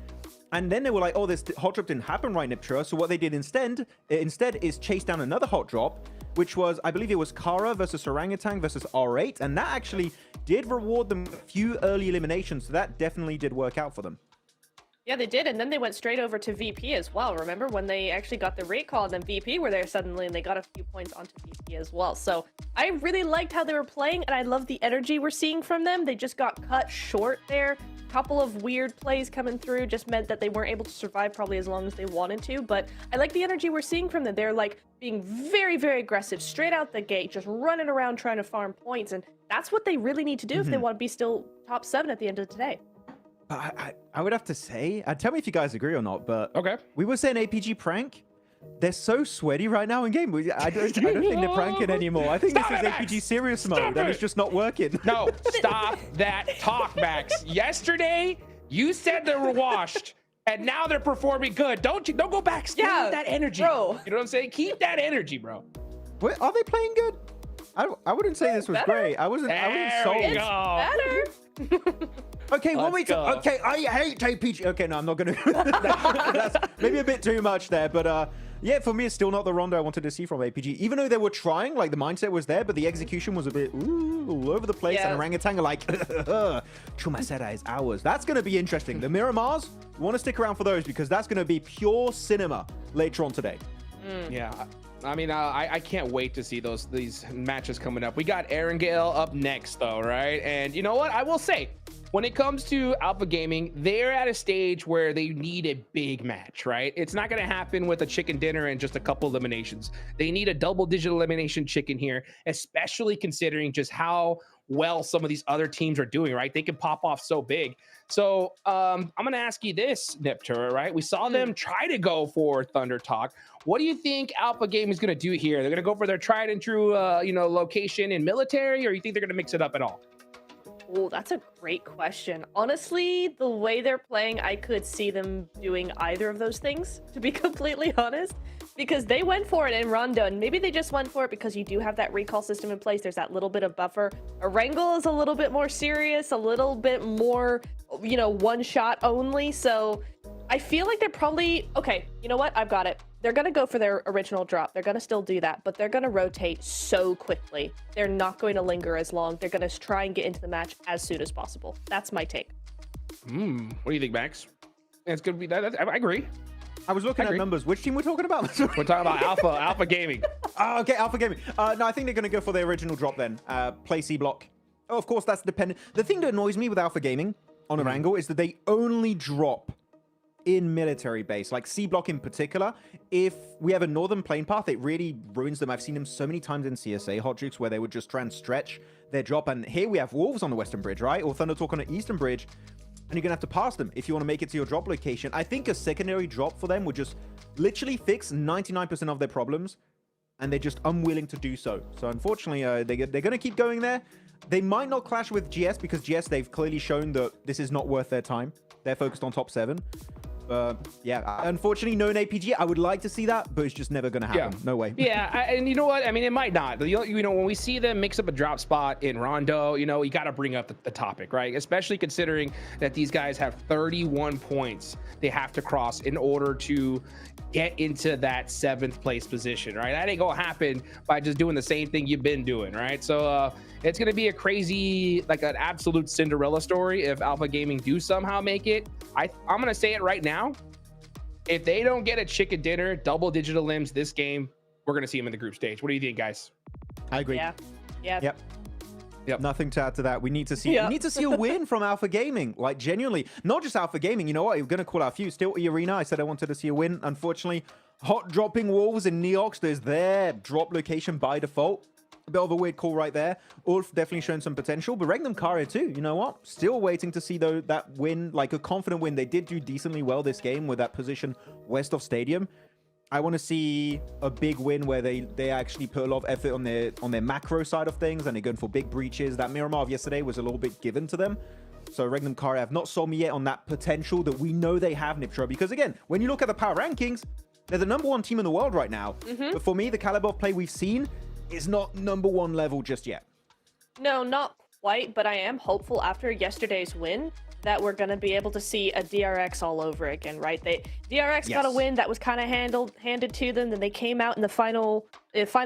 And then they were like, oh, this hot drop didn't happen right, Niptura. So what they did instead is chase down another hot drop, which was, I believe it was Kara versus Orangutan versus R8. And that actually did reward them a few early eliminations. So that definitely did work out for them. Yeah, they did, and then they went straight over to VP as well. Remember when they actually got the rate call, and then VP were there suddenly, and they got a few points onto VP as well. So I really liked how they were playing, and I love the energy we're seeing from them. They just got cut short there. A couple of weird plays coming through just meant that they weren't able to survive probably as long as they wanted to, but I like the energy we're seeing from them. They're like being very, very aggressive, straight out the gate, just running around trying to farm points, and that's what they really need to do if they want to be still top 7 at the end of the day. I would have to say, tell me if you guys agree or not, but okay, we were saying APG prank. They're so sweaty right now in game. I don't think they're pranking anymore. I think this is APG serious mode, and it's just not working. No, stop that talk, Max. Yesterday, you said they were washed, and now they're performing good. Don't go back. Stay with that energy, bro. You know what I'm saying? Keep that energy, bro. Wait, are they playing good? I wouldn't say this was great. I wasn't sold. It's better. Okay, okay, I hate JPG. Okay, no, I'm not gonna. That's maybe a bit too much there, but yeah, for me, it's still not the Rondo I wanted to see from APG. Even though they were trying, like the mindset was there, but the execution was a bit all over the place. And Orangutan are like, Chumasera is ours. That's gonna be interesting. The Miramars, you want to stick around for those because that's gonna be pure cinema later on today. Yeah. I mean, I can't wait to see these matches coming up. We got Erangel up next, though, right? And you know what? I will say, when it comes to Alpha Gaming, they're at a stage where they need a big match, right? It's not going to happen with a chicken dinner and just a couple eliminations. They need a double-digit elimination chicken here, especially considering just how well some of these other teams are doing, right? They can pop off so big. So I'm going to ask you this, Niptura, right? We saw them try to go for Thunder Talk. What do you think Alpha Game is going to do here? They're going to go for their tried and true, location in military, or you think they're going to mix it up at all? Oh, that's a great question. Honestly, the way they're playing, I could see them doing either of those things, to be completely honest, because they went for it in Rondo, and maybe they just went for it because you do have that recall system in place. There's that little bit of buffer. Erangel is a little bit more serious, a little bit more, one shot only. So I feel like they're probably, okay, you know what? I've got it. They're going to go for their original drop. They're going to still do that, but they're going to rotate so quickly. They're not going to linger as long. They're going to try and get into the match as soon as possible. That's my take. What do you think, Max? It's going to be that. I agree. I was looking at numbers. Which team we're talking about? We're talking about Alpha Gaming. Okay, Alpha Gaming. No, I think they're going to go for their original drop then. Play C block. Oh, of course, that's dependent. The thing that annoys me with Alpha Gaming on Erangel is that they only drop in military base, like C block in particular. If we have a northern plane path, it really ruins them. I've seen them so many times in CSA hot jukes where they would just try and stretch their drop. And here we have Wolves on the western bridge, right? Or Thunder Talk on the eastern bridge. And you're gonna have to pass them if you want to make it to your drop location. I think a secondary drop for them would just literally fix 99% of their problems, and they're just unwilling to do so. So unfortunately, they're gonna keep going there. They might not clash with GS because GS, they've clearly shown that this is not worth their time. They're focused on top 7. Yeah, unfortunately, no APG. I would like to see that, but it's just never going to happen. Yeah. No way. Yeah, and you know what? I mean, it might not. When we see them mix up a drop spot in Rondo, you got to bring up the topic, right? Especially considering that these guys have 31 points they have to cross in order to get into that 7th place position, right? That ain't gonna happen by just doing the same thing you've been doing, right? So it's gonna be a crazy, like an absolute Cinderella story if Alpha Gaming do somehow make it. I'm gonna say it right now. If they don't get a chicken dinner, double-digit limbs this game, we're gonna see them in the group stage. What do you think, guys? I agree. Yeah. Yep. Nothing to add to that. We need to see. We need to see a win from Alpha Gaming. Like genuinely, not just Alpha Gaming. You know what? We're gonna call out a few. Still Arena. I said I wanted to see a win. Unfortunately, hot dropping Wolves in Neox. There's their drop location by default. A bit of a weird call right there. Ulf definitely showing some potential, but Regnum Karia too. You know what? Still waiting to see though that win, like a confident win. They did do decently well this game with that position west of Stadium. I want to see a big win where they actually put a lot of effort on their macro side of things and they're going for big breaches. That Miramar of yesterday was a little bit given to them. So Regnum Kari have not sold me yet on that potential that we know they have, Niptro. Because again, when you look at the power rankings, they're the #1 team in the world right now. But for me, the caliber of play we've seen is not #1 level just yet. No, not quite, but I am hopeful after yesterday's win that we're going to be able to see a DRX all over again, right? DRX got a win that was kind of handed to them, then they came out in the final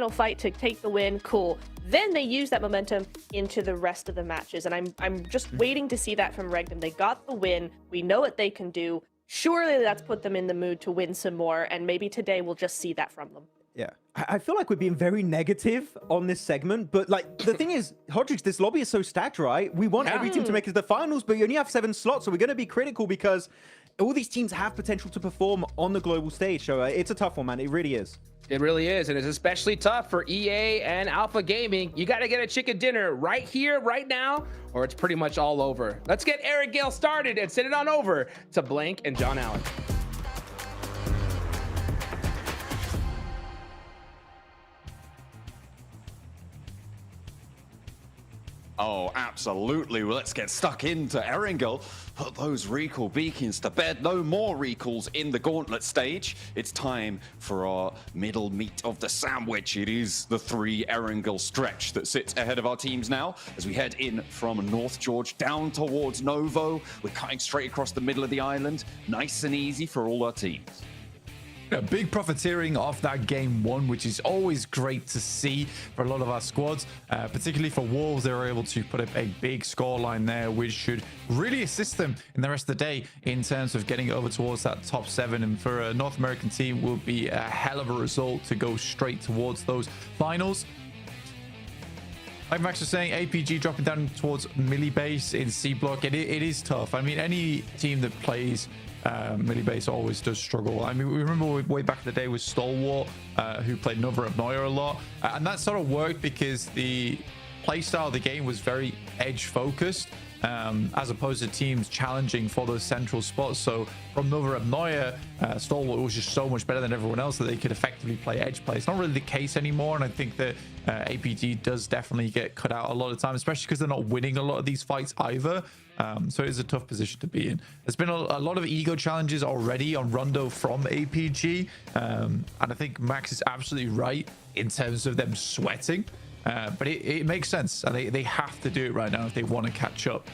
fight to take the win. Cool. Then they used that momentum into the rest of the matches, and I'm just waiting to see that from Regnum. They got the win. We know what they can do. Surely that's put them in the mood to win some more, and maybe today we'll just see that from them. Yeah, I feel like we're being very negative on this segment, but like the thing is, Hodrix, this lobby is so stacked, right? We want every team to make it to the finals, but you only have 7 slots, so we're going to be critical because all these teams have potential to perform on the global stage. So it's a tough one, man. It really is. It really is, and it's especially tough for EA and Alpha Gaming. You got to get a chicken dinner right here, right now, or it's pretty much all over. Let's get Eric Gale started and send it on over to Blank and John Allen. Oh, absolutely. Well, let's get stuck into Erangel. Put those recall beacons to bed. No more recalls in the Gauntlet stage. It's time for our middle meat of the sandwich. It is the 3 Erangel stretch that sits ahead of our teams now as we head in from North George down towards Novo. We're cutting straight across the middle of the island. Nice and easy for all our teams. A big profiteering off that game 1, which is always great to see for a lot of our squads, particularly for Wolves. They were able to put up a big scoreline there, which should really assist them in the rest of the day in terms of getting over towards that top 7. And for a North American team, will be a hell of a result to go straight towards those finals. Like Max was saying, APG dropping down towards Millie base in C block. It is tough. I mean, any team that plays Millie base always does struggle. I mean, we remember way back in the day with Stalwart, who played Nova Abnoya a lot, and that sort of worked because the playstyle of the game was very edge focused, as opposed to teams challenging for those central spots. So from Nova Abnoya, Stalwart was just so much better than everyone else that they could effectively play edge play. It's not really the case anymore, and I think that APG does definitely get cut out a lot of the time, especially because they're not winning a lot of these fights either. So it is a tough position to be in. There's been a lot of ego challenges already on Rondo from APG, and I think Max is absolutely right in terms of them sweating. But it makes sense. They have to do it right now if they want to catch up.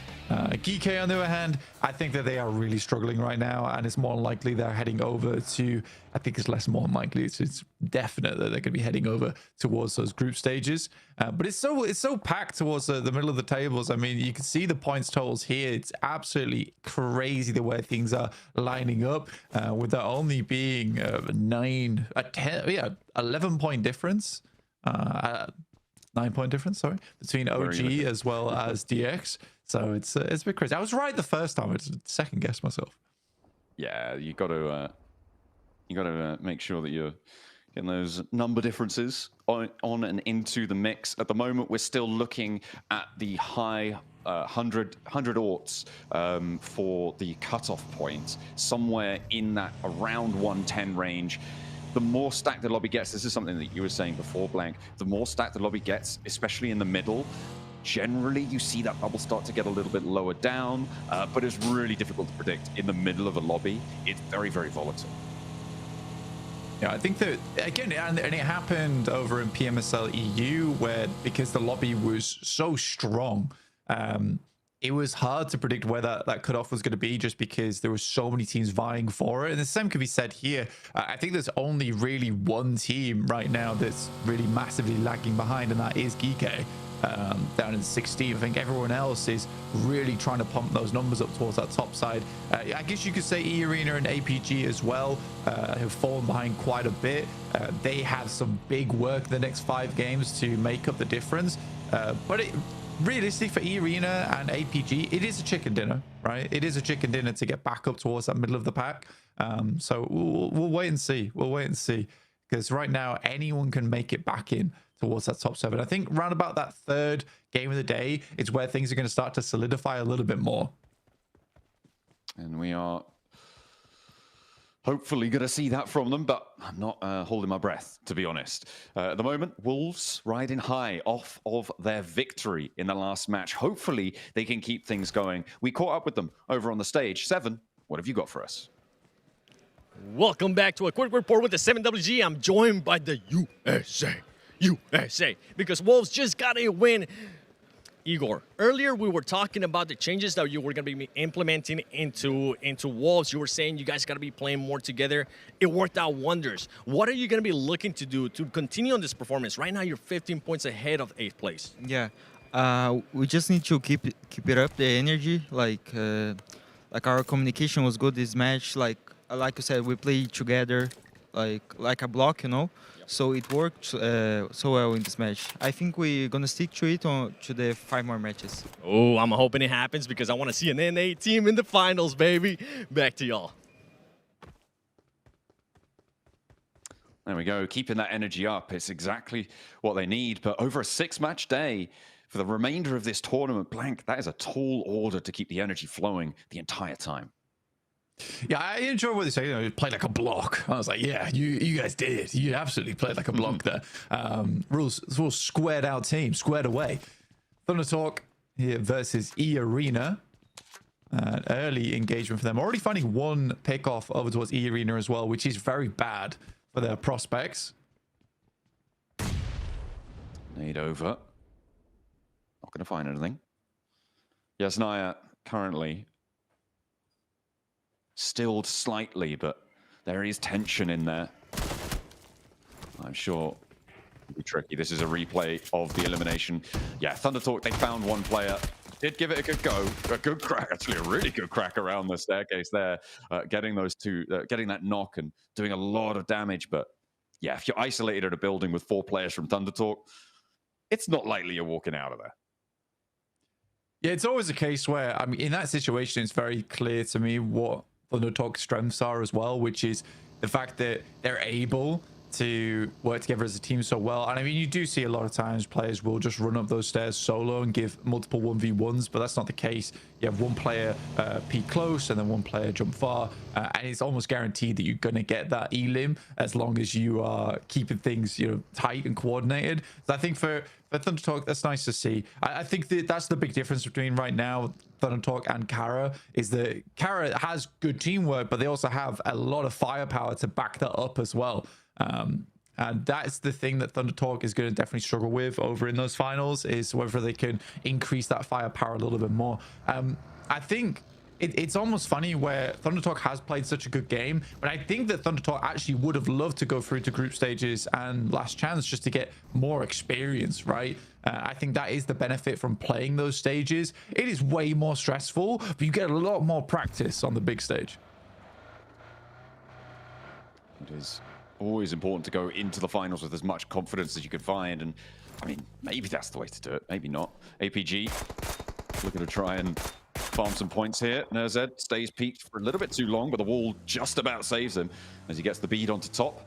Geek, on the other hand, I think that they are really struggling right now, and it's more likely they're heading over to, I think it's less more likely, it's definite that they're going to be heading over towards those group stages. But it's so packed towards the middle of the tables. I mean, you can see the points totals here. It's absolutely crazy the way things are lining up, with there only being 11-point difference. 9-point difference, sorry, between OG as well as DX. So it's a bit crazy. I was right the first time. It's second guess myself. Yeah, you got to make sure that you're getting those number differences on and into the mix. At the moment, we're still looking at the high 100 orts for the cutoff point, somewhere in that around 110 range. The more stacked the lobby gets, this is something that you were saying before, Blank, the more stacked the lobby gets, especially in the middle, generally you see that bubble start to get a little bit lower down, but it's really difficult to predict in the middle of a lobby. It's very, very volatile. Yeah, I think that, again, and it happened over in PMSL EU, where because the lobby was so strong, it was hard to predict where that cutoff was going to be, just because there were so many teams vying for it. And the same could be said here. I think there's only really one team right now that's really massively lagging behind, and that is Geek. Down in 16th. I think everyone else is really trying to pump those numbers up towards that top side. I guess you could say E-Arena and APG as well have fallen behind quite a bit. They have some big work the next 5 games to make up the difference. But realistic for E-Arena and APG, it is a chicken dinner, right? It is a chicken dinner to get back up towards that middle of the pack. So we'll wait and see. We'll wait and see. Because right now, anyone can make it back in towards that top 7. I think round about that 3rd game of the day is where things are going to start to solidify a little bit more. And we are Hopefully going to see that from them, but I'm not holding my breath, to be honest. At the moment, Wolves riding high off of their victory in the last match. Hopefully, they can keep things going. We caught up with them over on the stage. Seven, what have you got for us? Welcome back to a quick report with the 7WG. I'm joined by the USA, because Wolves just got a win. Igor, earlier we were talking about the changes that you were going to be implementing into Wolves. You were saying you guys got to be playing more together. It worked out wonders. What are you going to be looking to do to continue on this performance? Right now, you're 15 points ahead of 8th place. Yeah, we just need to keep it up, the energy. Like our communication was good this match. Like you said, we played together, like a block, you know. So it worked so well in this match. I think we're going to stick to it to the 5 more matches. Oh, I'm hoping it happens because I want to see an NA team in the finals, baby. Back to y'all. There we go. Keeping that energy up. It's exactly what they need. But over a 6-match day for the remainder of this tournament, Blank, that is a tall order to keep the energy flowing the entire time. Yeah, I enjoy what they say. You know, it played like a block. I was like, yeah, you guys did it. You absolutely played like a block there. Rules squared out team, squared away. Thunder Talk here versus E Arena. Early engagement for them. Already finding one pick off over towards E Arena as well, which is very bad for their prospects. Nade over. Not going to find anything. Yes, Naya currently stilled slightly, but there is tension in there. I'm sure it'll be tricky. This is a replay of the elimination. Yeah, Thunder Talk, they found one player. Did give it a good go. A good crack, actually a really good crack around the staircase there. Getting those two, getting that knock and doing a lot of damage. But yeah, if you're isolated at a building with 4 players from Thunder Talk, it's not likely you're walking out of there. Yeah, it's always a case where, I mean, in that situation, it's very clear to me what Thunder Talk's strengths are as well, which is the fact that they're able to work together as a team so well. And I mean, you do see a lot of times players will just run up those stairs solo and give multiple 1v1s, but that's not the case. You have one player peek close and then one player jump far, and it's almost guaranteed that you're going to get that elim as long as you are keeping things, you know, tight and coordinated. So I think for Thunder Talk, that's nice to see. I think that's the big difference between right now Thunder Talk and Kara, is that Kara has good teamwork, but they also have a lot of firepower to back that up as well. And that's the thing that Thunder Talk is going to definitely struggle with over in those finals, is whether they can increase that firepower a little bit more. I think it's almost funny where Thunder Talk has played such a good game, but I think that Thunder Talk actually would have loved to go through to group stages and last chance just to get more experience, right? I think that is the benefit from playing those stages. It is way more stressful, but you get a lot more practice on the big stage. It is always important to go into the finals with as much confidence as you can find, and I mean, maybe that's the way to do it, maybe not. APG looking to try and farm some points here. Nerzed stays peaked for a little bit too long, but the wall just about saves him as he gets the bead onto top.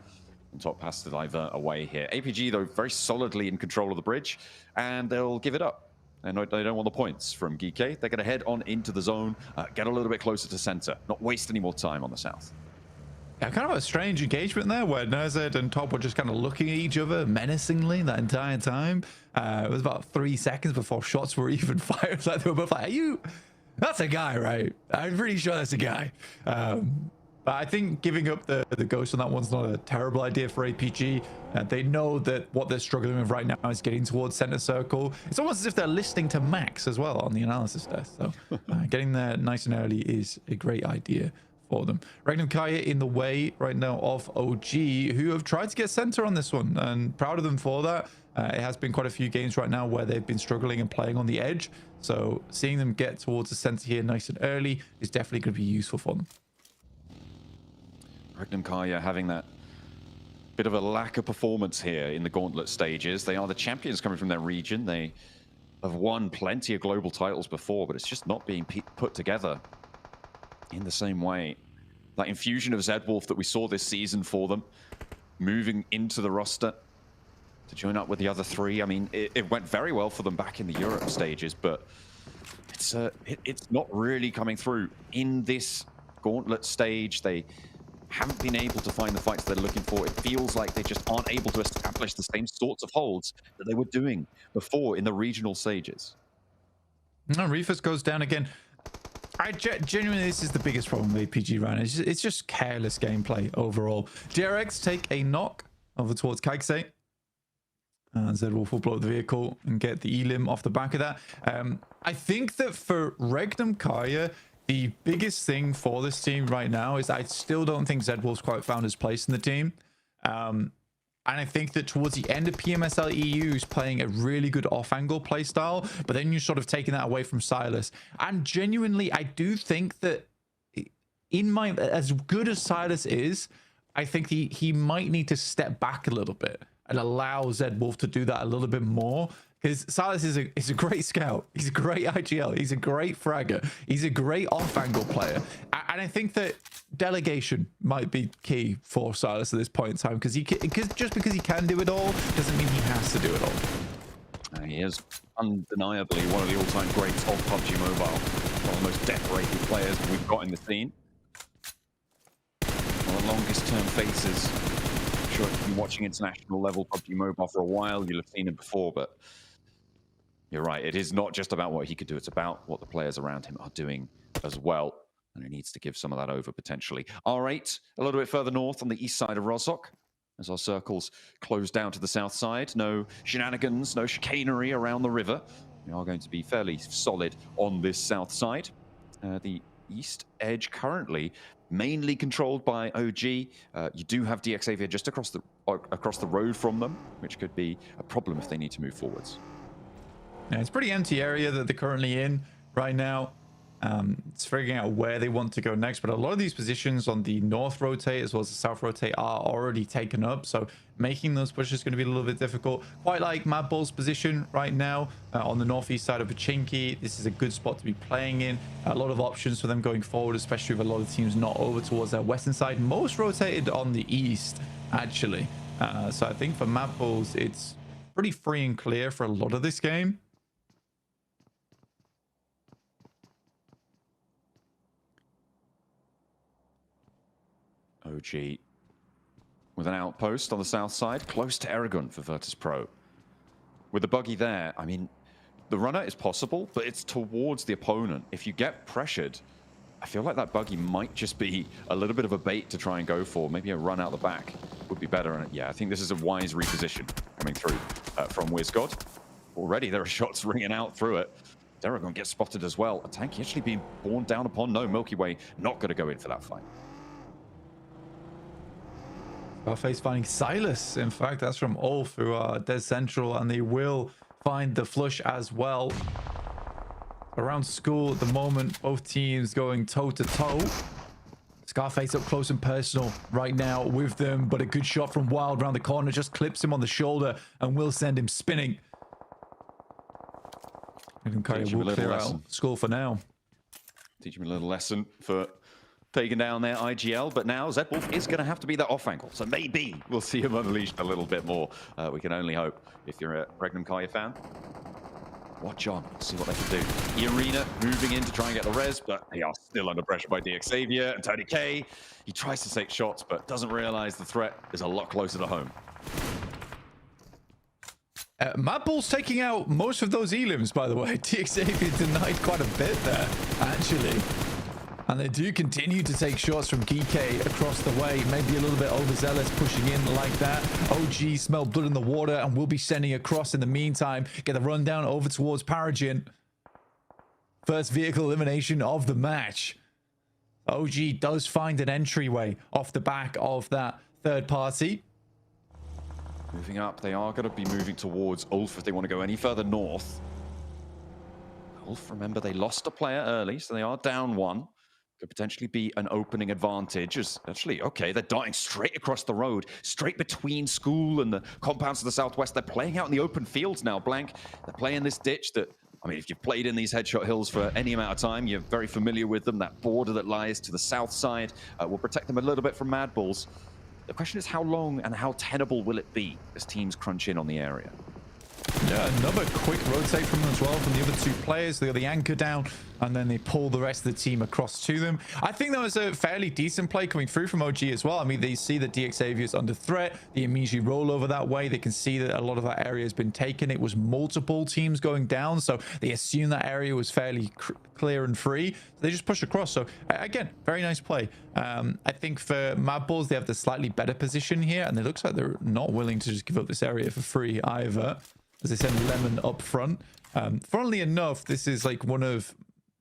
And top has to divert away here. APG, though, very solidly in control of the bridge, and they'll give it up. And they don't want the points from Geeke. They're going to head on into the zone, get a little bit closer to center, not waste any more time on the south. Yeah, kind of a strange engagement there where Nerzed and Top were just kind of looking at each other menacingly that entire time. It was about 3 seconds before shots were even fired. Like they were both like, that's a guy, right? I'm pretty sure that's a guy. But I think giving up the ghost on that one's not a terrible idea for APG. They know that what they're struggling with right now is getting towards center circle. It's almost as if they're listening to Max as well on the analysis desk. So getting there nice and early is a great idea for them. Regnum Kaya in the way right now of OG, who have tried to get center on this one, and proud of them for that. It has been quite a few games right now where they've been struggling and playing on the edge. So seeing them get towards the center here nice and early is definitely going to be useful for them. Regnum Kaya having that bit of a lack of performance here in the Gauntlet stages. They are the champions coming from their region. They have won plenty of global titles before, but it's just not being put together in the same way. That infusion of Zedwolf that we saw this season for them, moving into the roster to join up with the other 3. I mean, it went very well for them back in the Europe stages, but it's not really coming through in this Gauntlet stage. They haven't been able to find the fights they're looking for. It feels like they just aren't able to establish the same sorts of holds that they were doing before in the regional stages. No, Reefus goes down again. Genuinely, this is the biggest problem with APG right now. It's just careless gameplay overall. DRX take a knock over towards Kaikse. Zedwolf will blow up the vehicle and get the elim off the back of that. I think that for Regnum Kaya, the biggest thing for this team right now is I still don't think Zedwolf's quite found his place in the team. And I think that towards the end of PMSL EU is playing a really good off-angle playstyle, but then you're sort of taking that away from Silas. And genuinely, I do think that as good as Silas is, I think he might need to step back a little bit and allow Zedwolf to do that a little bit more. Because Silas is a great scout. He's a great IGL. He's a great fragger. He's a great off-angle player. And I think that delegation might be key for Silas at this point in time. Because just because he can do it all doesn't mean he has to do it all. He is undeniably one of the all-time greats of PUBG Mobile. One of the most decorated players we've got in the scene. One of the longest-term faces. I'm sure if you've been watching international level PUBG Mobile for a while, you'll have seen him before, but you're right. It is not just about what he could do. It's about what the players around him are doing as well. And he needs to give some of that over potentially. R8, a little bit further north on the east side of Rozhok. As our circles close down to the south side. No shenanigans, no chicanery around the river. We are going to be fairly solid on this south side. The east edge currently mainly controlled by OG. You do have DX Xavier just across the road from them, which could be a problem if they need to move forwards. Yeah, it's a pretty empty area that they're currently in right now. It's figuring out where they want to go next, but a lot of these positions on the north rotate as well as the south rotate are already taken up, so making those pushes is going to be a little bit difficult. Quite like Madball's position right now on the northeast side of Pachinki. This is a good spot to be playing in. A lot of options for them going forward, especially with a lot of teams not over towards their western side. Most rotated on the east, actually. So I think for Madballs, it's pretty free and clear for a lot of this game. OG with an outpost on the south side, close to Aragon for Virtus Pro. With the buggy there, I mean, the runner is possible, but it's towards the opponent. If you get pressured, I feel like that buggy might just be a little bit of a bait to try and go for. Maybe a run out the back would be better. And yeah, I think this is a wise reposition coming through from WizGod. Already there are shots ringing out through it. Aragon gets spotted as well. A tank actually being borne down upon. No, Milky Way not going to go in for that fight. Scarface finding Silas. In fact, that's from Ulf, who are dead central, and they will find the flush as well. Around school at the moment, both teams going toe-to-toe. Scarface up close and personal right now with them, but a good shot from Wild around the corner just clips him on the shoulder and will send him spinning. And Kaya will clear out school for now. Teach him a little lesson for taking down their IGL, but now Zedwolf is going to have to be that off angle, so maybe we'll see him unleashed a little bit more. We can only hope if you're a Regnum Kaya fan. Watch on, see what they can do. Arena moving in to try and get the res, but they are still under pressure by DX Xavier and Tony K. He tries to take shots, but doesn't realize the threat is a lot closer to home. Madball's taking out most of those elims, by the way. DX Xavier denied quite a bit there, actually. And they do continue to take shots from Geekay across the way. Maybe a little bit overzealous pushing in like that. OG smell blood in the water and will be sending across in the meantime. Get the rundown over towards Paragin. First vehicle elimination of the match. OG does find an entryway off the back of that third party. Moving up, they are going to be moving towards Ulf if they want to go any further north. Ulf, remember, they lost a player early, so they are down one. Could potentially be an opening advantage. Actually, okay, they're darting straight across the road, straight between school and the compounds to the southwest. They're playing out in the open fields now, Blank. They're playing this ditch that, I mean, if you've played in these headshot hills for any amount of time, you're very familiar with them. That border that lies to the south side will protect them a little bit from Madballs. The question is how long and how tenable will it be as teams crunch in on the area? Yeah, another quick rotate from them as well from the other two players. They got the anchor down, and then they pull the rest of the team across to them. I think that was a fairly decent play coming through from OG as well. I mean, they see that DXavier is under threat. They immediately roll over that way. They can see that a lot of that area has been taken. It was multiple teams going down, so they assume that area was fairly clear and free. They just push across. So again, very nice play. I think for Mad Balls, they have the slightly better position here, and it looks like they're not willing to just give up this area for free either, as they send Lemon up front. Funnily enough, this is like one of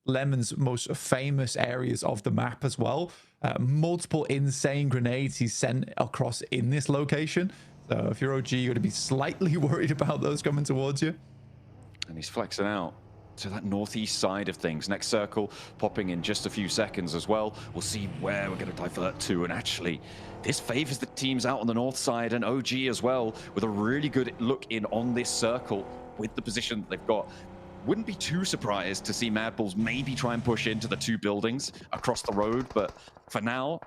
Lemon's most famous areas of the map as well. Multiple insane grenades he's sent across in this location. So if you're OG, you're going to be slightly worried about those coming towards you. And he's flexing out to that northeast side of things. Next circle popping in just a few seconds as well. We'll see where we're going to divert to. And actually, this favors the teams out on the north side and OG as well, with a really good look in on this circle with the position they've got. Wouldn't be too surprised to see Mad Balls maybe try and push into the two buildings across the road, but for now,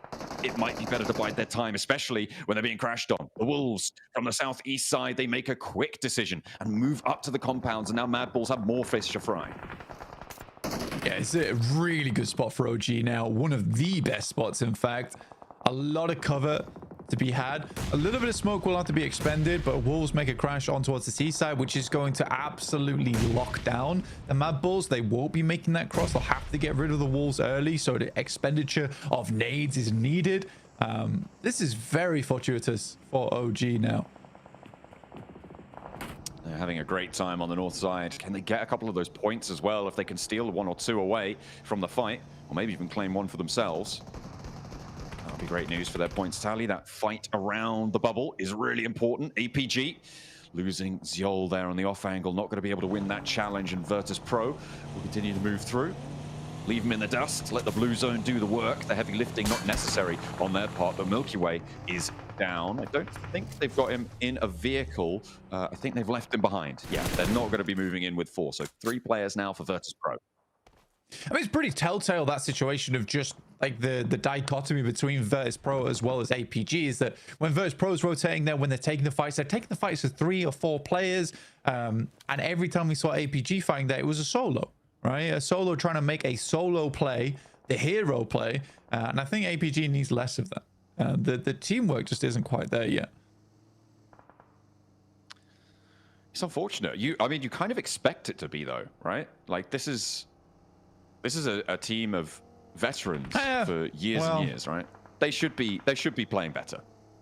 it might be better to bide their time, especially when they're being crashed on. The Wolves from the southeast side, they make a quick decision and move up to the compounds, and now Mad Balls have more fish to fry. Yeah, it's a really good spot for OG now. One of the best spots, in fact. A lot of cover to be had. A little bit of smoke will have to be expended, but Wolves make a crash on towards the seaside, which is going to absolutely lock down the Mad Bulls. They won't be making that cross. They'll have to get rid of the Wolves early, so the expenditure of nades is needed. This is very fortuitous for OG now. They're having a great time on the north side. Can they get a couple of those points as well if they can steal one or two away from the fight, or maybe even claim one for themselves? That'll be great news for their points tally. That fight around the bubble is really important. APG losing Ziol there on the off angle, not going to be able to win that challenge, and Virtus Pro will continue to move through. Leave them in the dust, let the blue zone do the work. The heavy lifting not necessary on their part, but Milky Way is down. I don't think they've got him in a vehicle. I think they've left him behind. Yeah, they're not going to be moving in with 4. So 3 players now for Virtus Pro. I mean, it's pretty telltale, that situation of just like the dichotomy between Virtus Pro as well as APG is that when Virtus Pro is rotating there, when they're taking the fights with 3 or 4 players. And every time we saw APG fighting there, it was a solo, right? A solo trying to make a solo play, the hero play. And I think APG needs less of that. The teamwork just isn't quite there yet. It's unfortunate. I mean, you kind of expect it to be though, right? Like this is a team of veterans for years and years, right? They should be playing better,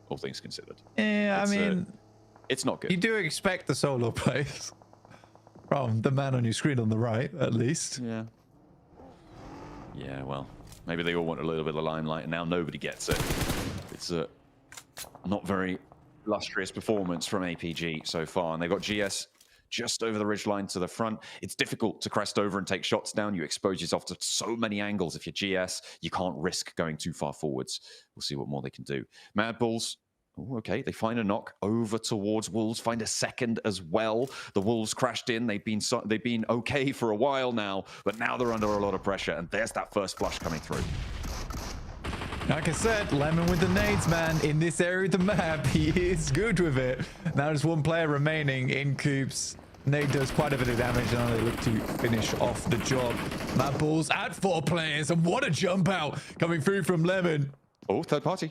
all things considered. Yeah, I mean, it's not good. You do expect the solo plays from the man on your screen on the right, at least. Yeah. Yeah, well, maybe they all want a little bit of limelight, and now nobody gets it. It's a not very illustrious performance from APG so far, and they've got GS just over the ridgeline to the front. It's difficult to crest over and take shots down. You expose yourself to so many angles. If you're GS, you can't risk going too far forwards. We'll see what more they can do. Mad Bulls, okay, they find a knock over towards Wolves, find a second as well. The Wolves crashed in. They've been okay for a while now, but now they're under a lot of pressure, and there's that first flush coming through. Like I said, Lemon with the nades, man. In this area of the map, he is good with it. Now there's one player remaining in Coops. Nade does quite a bit of damage, and now they look to finish off the job. Mad Balls at 4 players, and what a jump out coming through from Lemon. Oh, third party.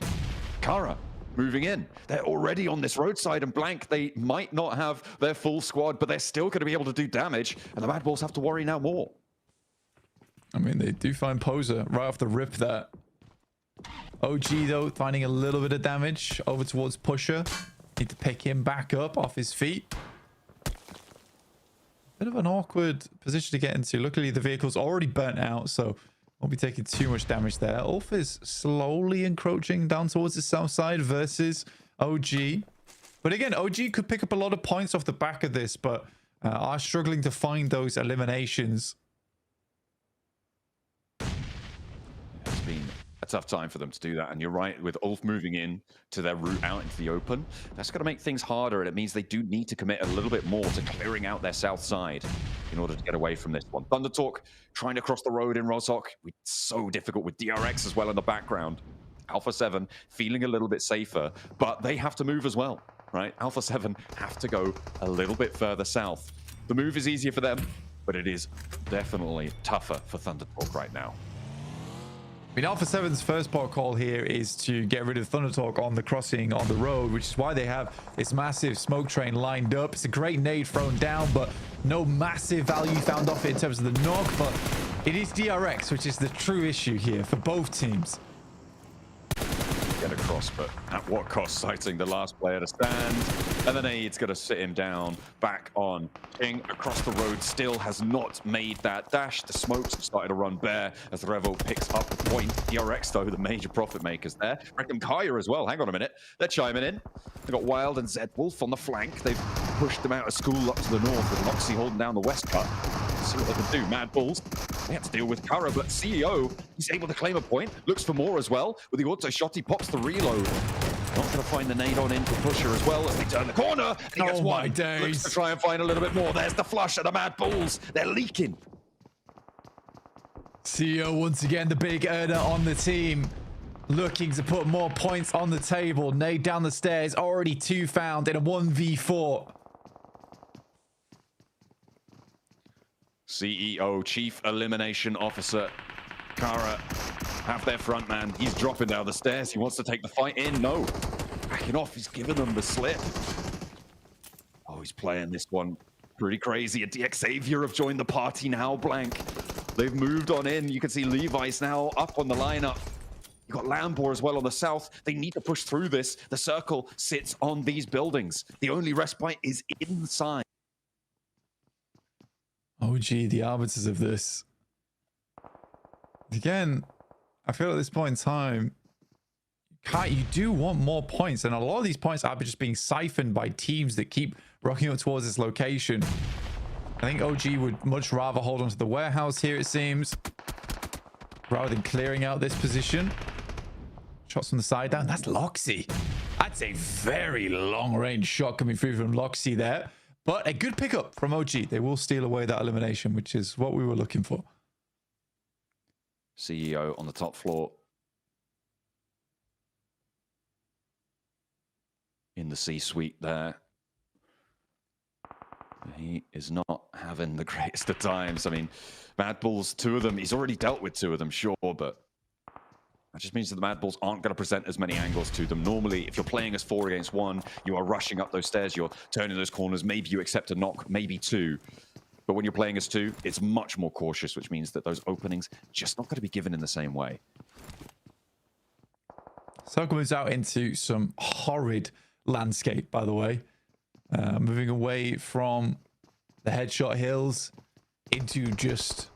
Kara moving in. They're already on this roadside and blank. They might not have their full squad, but they're still going to be able to do damage, and the Mad Balls have to worry now more. I mean, they do find Poser right off the rip there. OG, though, finding a little bit of damage over towards Pusher. Need to pick him back up off his feet. Bit of an awkward position to get into. Luckily, the vehicle's already burnt out, so won't be taking too much damage there. Ulf is slowly encroaching down towards the south side versus OG. But again, OG could pick up a lot of points off the back of this, but are struggling to find those eliminations. It's been a tough time for them to do that, and you're right, with Ulf moving in to their route out into the open, that's going to make things harder, and it means they do need to commit a little bit more to clearing out their south side in order to get away from this one. Thunder Talk trying to cross the road in Rozhok. It's so difficult with DRX as well in the background. Alpha 7 feeling a little bit safer, but they have to move as well. right? Alpha 7 have to go a little bit further south. The move is easier for them, but it is definitely tougher for Thunder Talk right now. I mean, Alpha 7's first port call here is to get rid of Thunder Talk on the crossing on the road, which is why they have this massive smoke train lined up. It's a great nade thrown down, but no massive value found off it in terms of the knock. But it is DRX, which is the true issue here for both teams. Get across, but at what cost? Sighting the last player to stand, and the nade's going to sit him down. Back on King across the road, still has not made that dash. The smokes have started to run bare as Revo picks up the point. DRX, though, the major profit makers there. Reckon Kaya as well. Hang on a minute, they're chiming in. They've got Wild and Zed Wolf on the flank. They've pushed them out of school up to the north with Loxy holding down the west cut. See what they can do. Mad Bulls, they had to deal with Kara, but CEO, he's able to claim a point. Looks for more as well. With the auto shot, he pops the reload. Not going to find the nade on in for Pusher as well as they turn the corner. And he gets one. Looks to try and find a little bit more. There's the flush of the Mad Bulls. They're leaking. CEO once again, the big earner on the team, looking to put more points on the table. Nade down the stairs, already 2 found in a 1v4. CEO, Chief Elimination Officer, Kara, have their front man. He's dropping down the stairs. He wants to take the fight in. No. Backing off. He's giving them the slip. Oh, he's playing this one pretty crazy. A DX Xavier have joined the party now, Blank. They've moved on in. You can see Levi's now up on the lineup. You've got Lambor as well on the south. They need to push through this. The circle sits on these buildings. The only respite is inside. OG, the arbiters of this. Again, I feel at this point in time, you do want more points, and a lot of these points are just being siphoned by teams that keep rocking up towards this location. I think OG would much rather hold onto the warehouse here, it seems, rather than clearing out this position. Shots from the side down. That's Loxy. That's a very long-range shot coming through from Loxy there. But a good pickup from OG. They will steal away that elimination, which is what we were looking for. CEO on the top floor. In the C-suite there. He is not having the greatest of times. I mean, Mad Bulls, 2 of them, he's already dealt with 2 of them, sure, but that just means that the Mad Bulls aren't going to present as many angles to them. Normally, if you're playing as 4 against 1, you are rushing up those stairs, you're turning those corners, maybe you accept a knock, maybe 2. But when you're playing as 2, it's much more cautious, which means that those openings just not going to be given in the same way. Circle moves out into some horrid landscape, by the way. Moving away from the headshot hills into just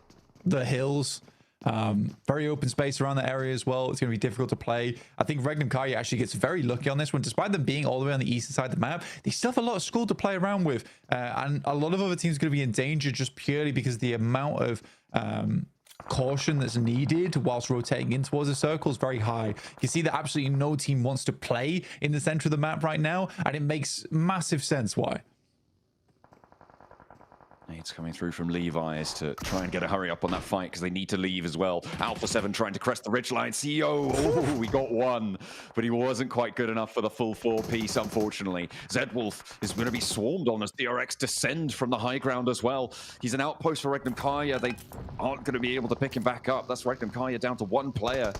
the hills. Very open space around the area as well. It's going to be difficult to play. I think Regnum Kaya actually gets very lucky on this one. Despite them being all the way on the eastern side of the map, they still have a lot of school to play around with. And a lot of other teams are going to be in danger just purely because the amount of caution that's needed whilst rotating in towards the circle is very high. You can see that absolutely no team wants to play in the center of the map right now, and it makes massive sense why. It's coming through from Levi's to try and get a hurry up on that fight because they need to leave as well. Alpha 7 trying to crest the ridgeline. CEO, oh, we got 1, but he wasn't quite good enough for the full 4-piece, unfortunately. Zedwolf is going to be swarmed on as DRX descend from the high ground as well. He's an outpost for Regnum Kaya. They aren't going to be able to pick him back up. That's Regnum Kaya down to 1 player.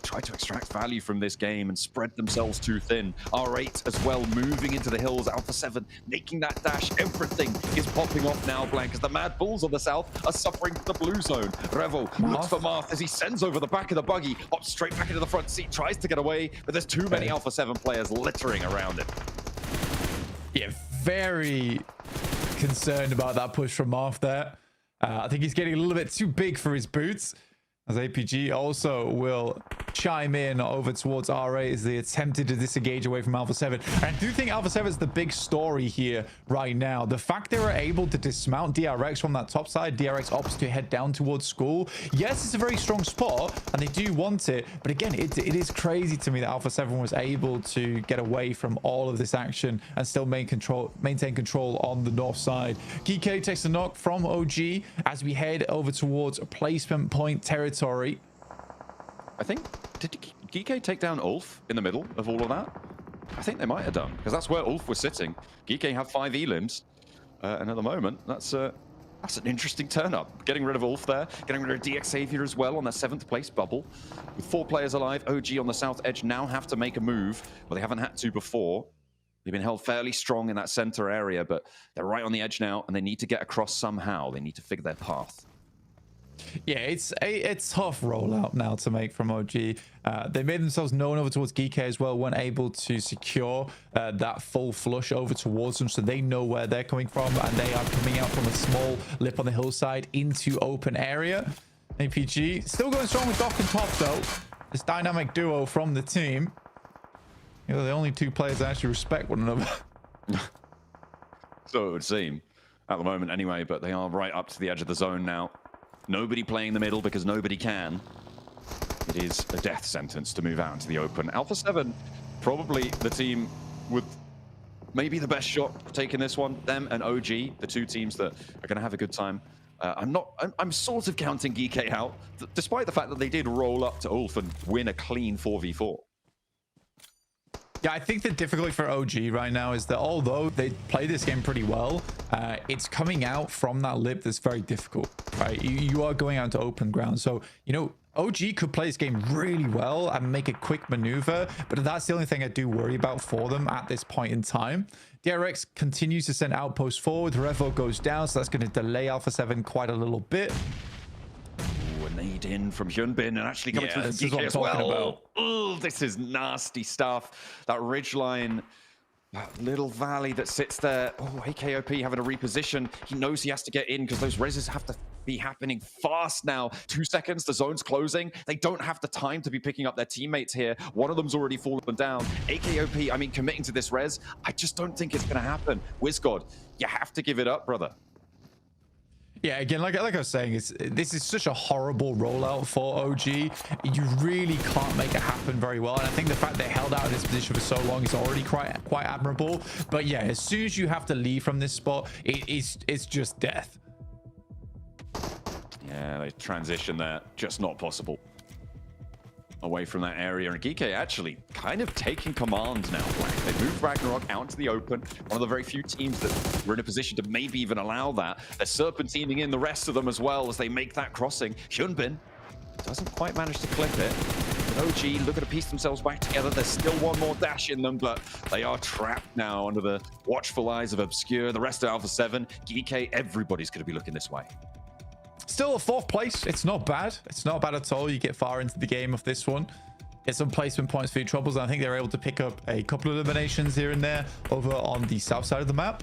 Try to extract value from this game and spread themselves too thin. R8 as well, moving into the hills. Alpha 7 making that dash. Everything is popping off now, Blank, as the Mad Bulls on the south are suffering from the blue zone. Revo looks for Marth as he sends over the back of the buggy, hops straight back into the front seat, tries to get away, but there's too many Alpha 7 players littering around it. Yeah, very concerned about that push from Marth there. I think he's getting a little bit too big for his boots. As APG also will chime in over towards R8 as they attempted to disengage away from Alpha 7. And I do think Alpha 7 is the big story here right now. The fact they were able to dismount DRX from that top side, DRX opts to head down towards school. Yes, it's a very strong spot and they do want it. But again, it is crazy to me that Alpha 7 was able to get away from all of this action and still maintain control on the north side. Geek takes a knock from OG as we head over towards placement point territory. I think, did GK take down Ulf in the middle of all of that? I think they might have done, because that's where Ulf was sitting. GK have 5 elims, and at the moment, that's an interesting turn-up. Getting rid of Ulf there, getting rid of DX Xavier as well on their 7th place bubble. With 4 players alive, OG on the south edge now have to make a move, but they haven't had to before. They've been held fairly strong in that center area, but they're right on the edge now, and they need to get across somehow. They need to figure their path. Yeah, it's a tough rollout now to make from OG. They made themselves known over towards GK as well, weren't able to secure that full flush over towards them, so they know where they're coming from, and they are coming out from a small lip on the hillside into open area. APG still going strong with Doc and Top though. This dynamic duo from the team. You know, the only 2 players that actually respect one another. So it would seem, at the moment anyway, but they are right up to the edge of the zone now. Nobody playing the middle because nobody can. It is a death sentence to move out into the open. Alpha 7, probably the team with maybe the best shot taking this one. Them and OG, the 2 teams that are going to have a good time. I'm sort of counting GK out, despite the fact that they did roll up to Ulf and win a clean 4v4. Yeah, I think the difficulty for OG right now is that although they play this game pretty well, it's coming out from that lip that's very difficult, right? You are going out to open ground. So, you know, OG could play this game really well and make a quick maneuver, but that's the only thing I do worry about for them at this point in time. DRX continues to send outposts forward. Revo goes down, so that's going to delay Alpha 7 quite a little bit. Ooh, a nade in from Hyunbin and actually coming through from GK as well. Oh, this is nasty stuff. That ridgeline, that little valley that sits there. Oh, AKOP having to reposition. He knows he has to get in because those reses have to be happening fast now. 2 seconds, the zone's closing. They don't have the time to be picking up their teammates here. One of them's already fallen down. AKOP, I mean, committing to this res, I just don't think it's going to happen. WizGod, you have to give it up, brother. Yeah, again, like I was saying, this is such a horrible rollout for OG. You really can't make it happen very well. And I think the fact they held out in this position for so long is already quite admirable. But yeah, as soon as you have to leave from this spot, it's just death. Yeah, they transition there. Just not possible. Away from that area, and Geeke actually kind of taking command now. They moved Ragnarok out into the open. One of the very few teams that were in a position to maybe even allow that. They're serpentining in the rest of them as well as they make that crossing. Hyunbin doesn't quite manage to clip it. But OG looking to piece themselves back together. There's still one more dash in them, but they are trapped now under the watchful eyes of Obscure. The rest of Alpha 7, Geeke, everybody's going to be looking this way. Still a 4th place. It's not bad. It's not bad at all. You get far into the game of this one. Get some placement points for your troubles. And I think they're able to pick up a couple of eliminations here and there over on the south side of the map.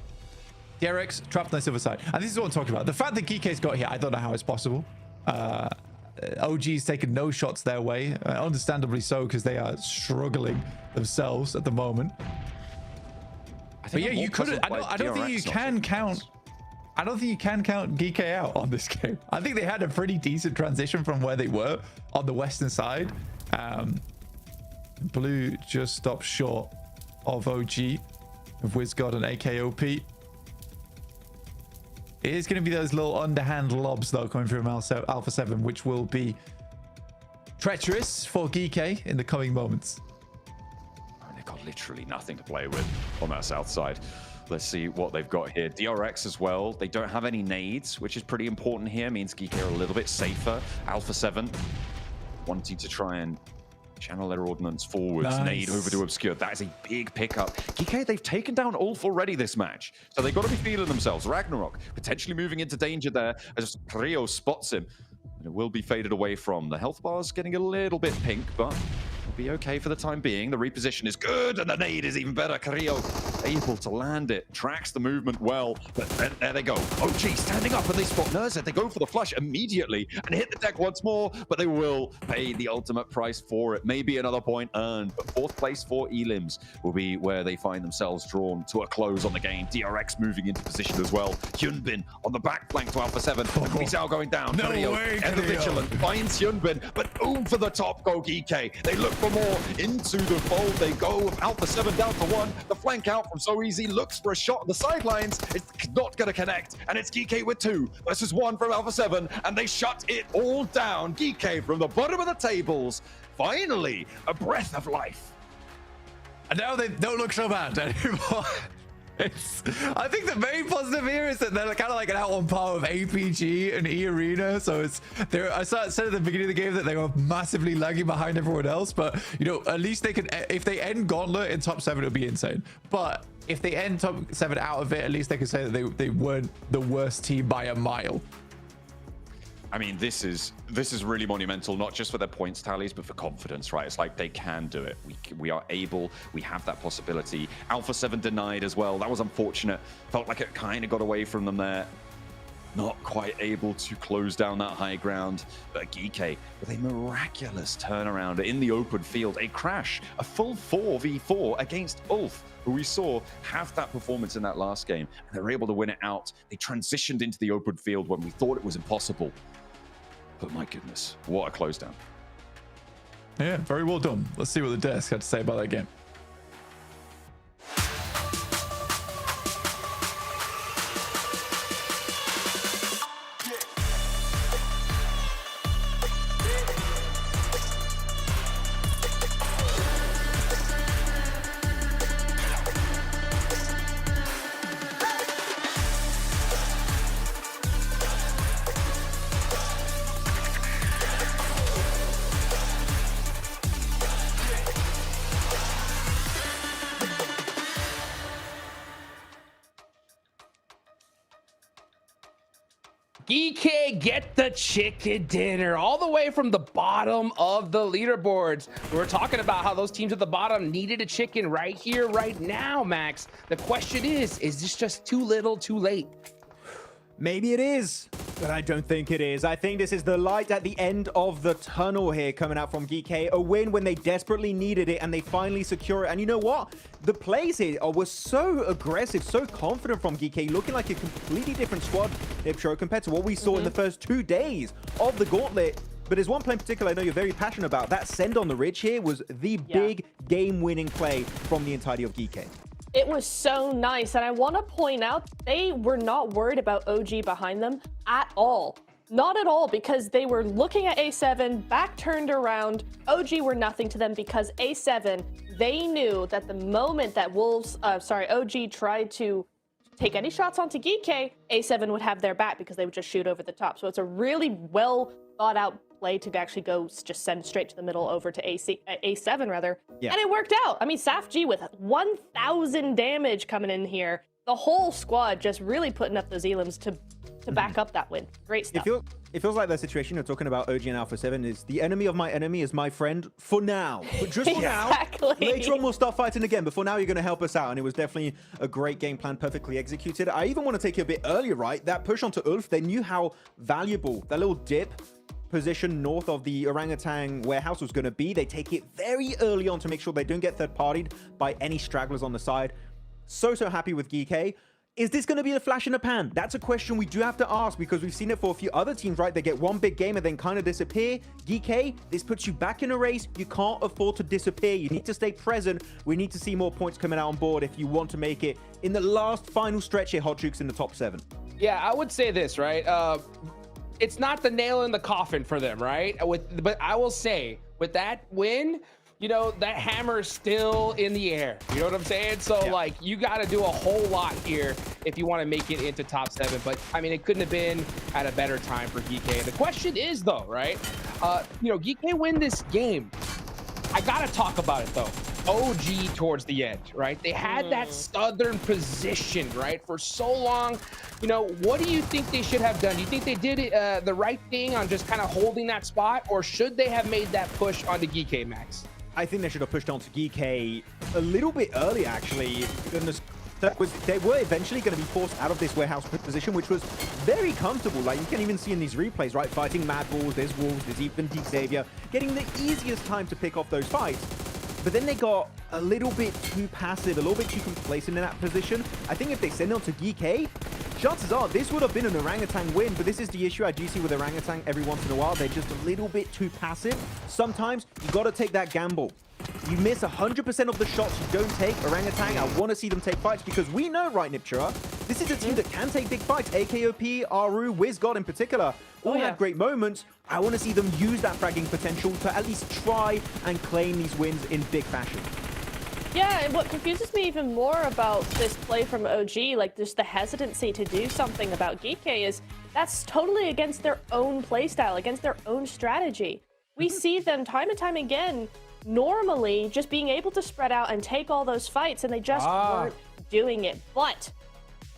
DRX trapped on the silver side. And this is what I'm talking about. The fact that Geeke's got here, I don't know how it's possible. OG's taken no shots their way. Understandably so, because they are struggling themselves at the moment. But yeah, you could. I don't think you can count. I don't think you can count Geeke out on this game. I think they had a pretty decent transition from where they were on the western side. Blue just stopped short of OG, of WizGod and AKOP. It is going to be those little underhand lobs, though, coming from Alpha 7, which will be treacherous for Geeke in the coming moments. They've got literally nothing to play with on that south side. Let's see what they've got here. DRX as well. They don't have any nades, which is pretty important here. Means Geeke are a little bit safer. Alpha 7 wanting to try and channel their ordnance forwards. Nice. Nade over to Obscure. That is a big pickup. Geeke, they've taken down Ulf already this match. So they've got to be feeling themselves. Ragnarok potentially moving into danger there as Rio spots him. And it will be faded away from. The health bar's getting a little bit pink, but it'll be okay for the time being. The reposition is good, and the nade is even better. Carrillo able to land it, tracks the movement well, but there they go. OG standing up, and they spot Nerset. They go for the flush immediately and hit the deck once more, but they will pay the ultimate price for it. Maybe another point earned, but 4th place for Elims will be where they find themselves drawn to a close on the game. DRX moving into position as well. Hyunbin on the back flank to Alpha 7. The Misao going down. No way, ever vigilant, finds Hyunbin, but over the top go Geeke. They look for more. Into the fold they go with Alpha 7 down to 1. The flank out from So Easy looks for a shot on the sidelines. It's not going to connect, and it's Geeke with 2 versus 1 from Alpha 7, and they shut it all down. Geeke from the bottom of the tables. Finally, a breath of life. And now they don't look so bad anymore. I think the main positive here is that they're kind of like an out on par with APG and E Arena. So I said at the beginning of the game that they were massively lagging behind everyone else, but you know, at least they can, if they end Gauntlet in top 7, it would be insane. But if they end top 7 out of it, at least they can say that they weren't the worst team by a mile. I mean, this is really monumental, not just for their points tallies, but for confidence, right? It's like they can do it. We are able, we have that possibility. Alpha 7 denied as well. That was unfortunate. Felt like it kind of got away from them there. Not quite able to close down that high ground. But Geeky with a miraculous turnaround in the open field. A crash, a full 4v4 against Ulf, who we saw have that performance in that last game. And they were able to win it out. They transitioned into the open field when we thought it was impossible. But my goodness, what a close down. Yeah, very well done. Let's see what the desk had to say about that game. EK get the chicken dinner all the way from the bottom of the leaderboards. We were talking about how those teams at the bottom needed a chicken right here, right now, Max. The question is this just too little, too late? Maybe it is, but I don't think it is. I think this is the light at the end of the tunnel here coming out from Geeky. A win when they desperately needed it and they finally secure it. And you know what? The plays here were so aggressive, so confident from Geeky, looking like a completely different squad, Nipsho, compared to what we saw in the first 2 days of the Gauntlet. But there's one play in particular I know you're very passionate about. That send on the ridge here was the big game-winning play from the entirety of Geeky. It was so nice, and I want to point out they were not worried about OG behind them at all. Not at all, because they were looking at A7, back turned around. OG were nothing to them because A7, they knew that the moment that OG tried to take any shots onto Geeky, A7 would have their back because they would just shoot over the top. So it's a really well thought out play to actually go just send straight to the middle over to A7 rather. Yeah. And it worked out. I mean, SafG with 1,000 damage coming in here. The whole squad just really putting up those elims to back up that win. Great stuff. It feels like the situation you're talking about, OG and Alpha 7, is the enemy of my enemy is my friend for now. But just for now. Later on, we'll start fighting again. But for now, you're going to help us out. And it was definitely a great game plan, perfectly executed. I even want to take it a bit earlier, right? That push onto Ulf, they knew how valuable that little dip position north of the orangutan warehouse was going to be. They take it very early on to make sure they don't get third-partied by any stragglers on the side. So happy with Geeky. Is this going to be a flash in the pan? That's a question we do have to ask because we've seen it for a few other teams, right? They get one big game and then kind of disappear. Geeky, this puts you back in a race. You can't afford to disappear. You need to stay present. We need to see more points coming out on board if you want to make it in the last final stretch here, Hot Jukes, in the top 7. Yeah, I would say this, right? It's not the nail in the coffin for them, right? But I will say, with that win, you know, that hammer is still in the air. You know what I'm saying? So, like, you got to do a whole lot here if you want to make it into top 7. But, I mean, it couldn't have been at a better time for Geeky. The question is, though, right? You know, Geeky win this game. I got to talk about it, though. OG towards the end, right? They had that southern position, right, for so long. You know, what do you think they should have done? Do you think they did the right thing on just kind of holding that spot, or should they have made that push onto Geeky, Max? I think they should have pushed onto Geeky a little bit earlier, actually. They were eventually going to be forced out of this warehouse position, which was very comfortable. Like, you can even see in these replays, right? Fighting Mad Balls, there's Wolves, there's even Deep Xavier, getting the easiest time to pick off those fights. But then they got a little bit too passive, a little bit too complacent in that position. I think if they send it on to Geeky, chances are this would have been an orangutan win, but this is the issue I do see with orangutan every once in a while. They're just a little bit too passive. Sometimes you got to take that gamble. You miss 100% of the shots you don't take. Orangutan, I want to see them take fights because we know, right, Nipchura, this is a team that can take big fights. AKOP, Aru, WizGod in particular, all had great moments. I want to see them use that fragging potential to at least try and claim these wins in big fashion. Yeah, and what confuses me even more about this play from OG, like just the hesitancy to do something about Geeky, is that's totally against their own playstyle, against their own strategy. We see them time and time again, normally just being able to spread out and take all those fights, and they just weren't doing it. But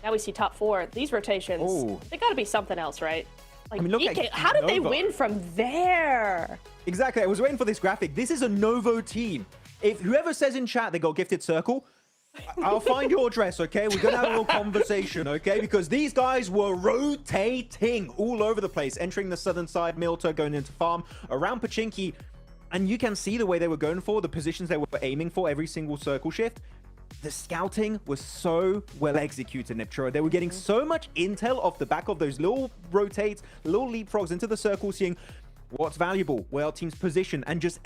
now we see top 4. These rotations, they gotta be something else, right? Like, I mean, look Geeky, at how did they Nova. win from there? Exactly. I was waiting for this graphic. This is a Novo team. If whoever says in chat they got gifted circle, I'll find your address, okay? We're going to have a little conversation, okay? Because these guys were rotating all over the place, entering the southern side, Milta going into farm, around Pachinki, and you can see the way they were going for, the positions they were aiming for, every single circle shift. The scouting was so well executed, Niptura. They were getting so much intel off the back of those little rotates, little leapfrogs into the circle, seeing what's valuable, where our team's position, and just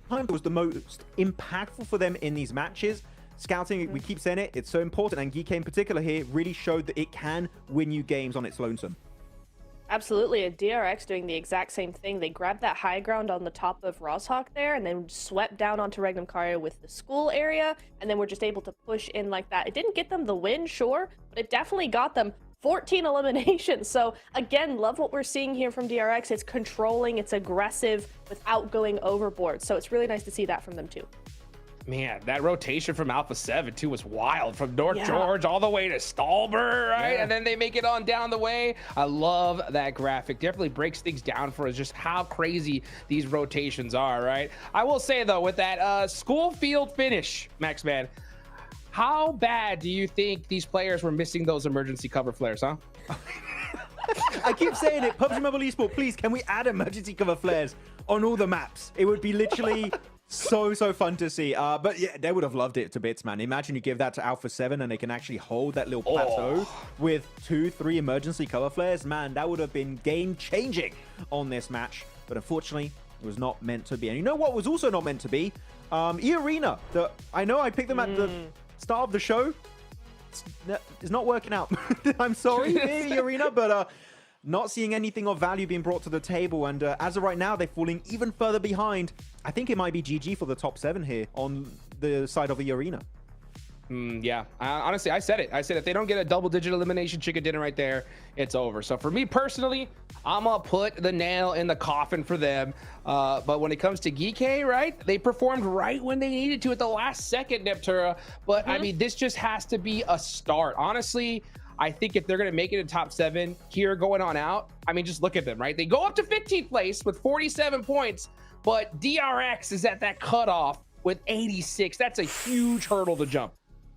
time was the most impactful for them in these matches. Scouting, we keep saying it, it's so important, and Geeky in particular here really showed that it can win you games on its lonesome. Absolutely, and DRX doing the exact same thing. They grabbed that high ground on the top of Roshawk there, and then swept down onto Regnum Karya with the school area, and then were just able to push in like that. It didn't get them the win, sure, but it definitely got them 14 eliminations. So again, love what we're seeing here from DRX. It's controlling, it's aggressive without going overboard. So it's really nice to see that from them too. Man, that rotation from Alpha 7 too was wild. From North George all the way to Stallber, right? And then they make it on down the way. I love that graphic. Definitely breaks things down for us, just how crazy these rotations are, right? I will say though, with that school field finish, Maxman, how bad do you think these players were missing those emergency cover flares, huh? I keep saying it, PUBG Mobile Esports, please, can we add emergency cover flares on all the maps? It would be literally so fun to see. But yeah, they would have loved it to bits, man. Imagine you give that to Alpha 7 and they can actually hold that little plateau with 2-3 emergency cover flares. Man, that would have been game-changing on this match. But unfortunately, it was not meant to be. And you know what was also not meant to be? E-Arena. I know I picked them at the start of the show. It's not working out. I'm sorry, E-Arena, but not seeing anything of value being brought to the table. And as of right now, they're falling even further behind. I think it might be GG for the top 7 here on the side of E-Arena. Yeah, honestly, I said it. I said if they don't get a double-digit elimination chicken dinner right there, it's over. So for me personally, I'm gonna put the nail in the coffin for them. But when it comes to Geeky, right, they performed right when they needed to at the last second, Neptura. But I mean, this just has to be a start. Honestly, I think if they're gonna make it in top 7 here going on out, I mean, just look at them, right? They go up to 15th place with 47 points, but DRX is at that cutoff with 86. That's a huge hurdle to jump.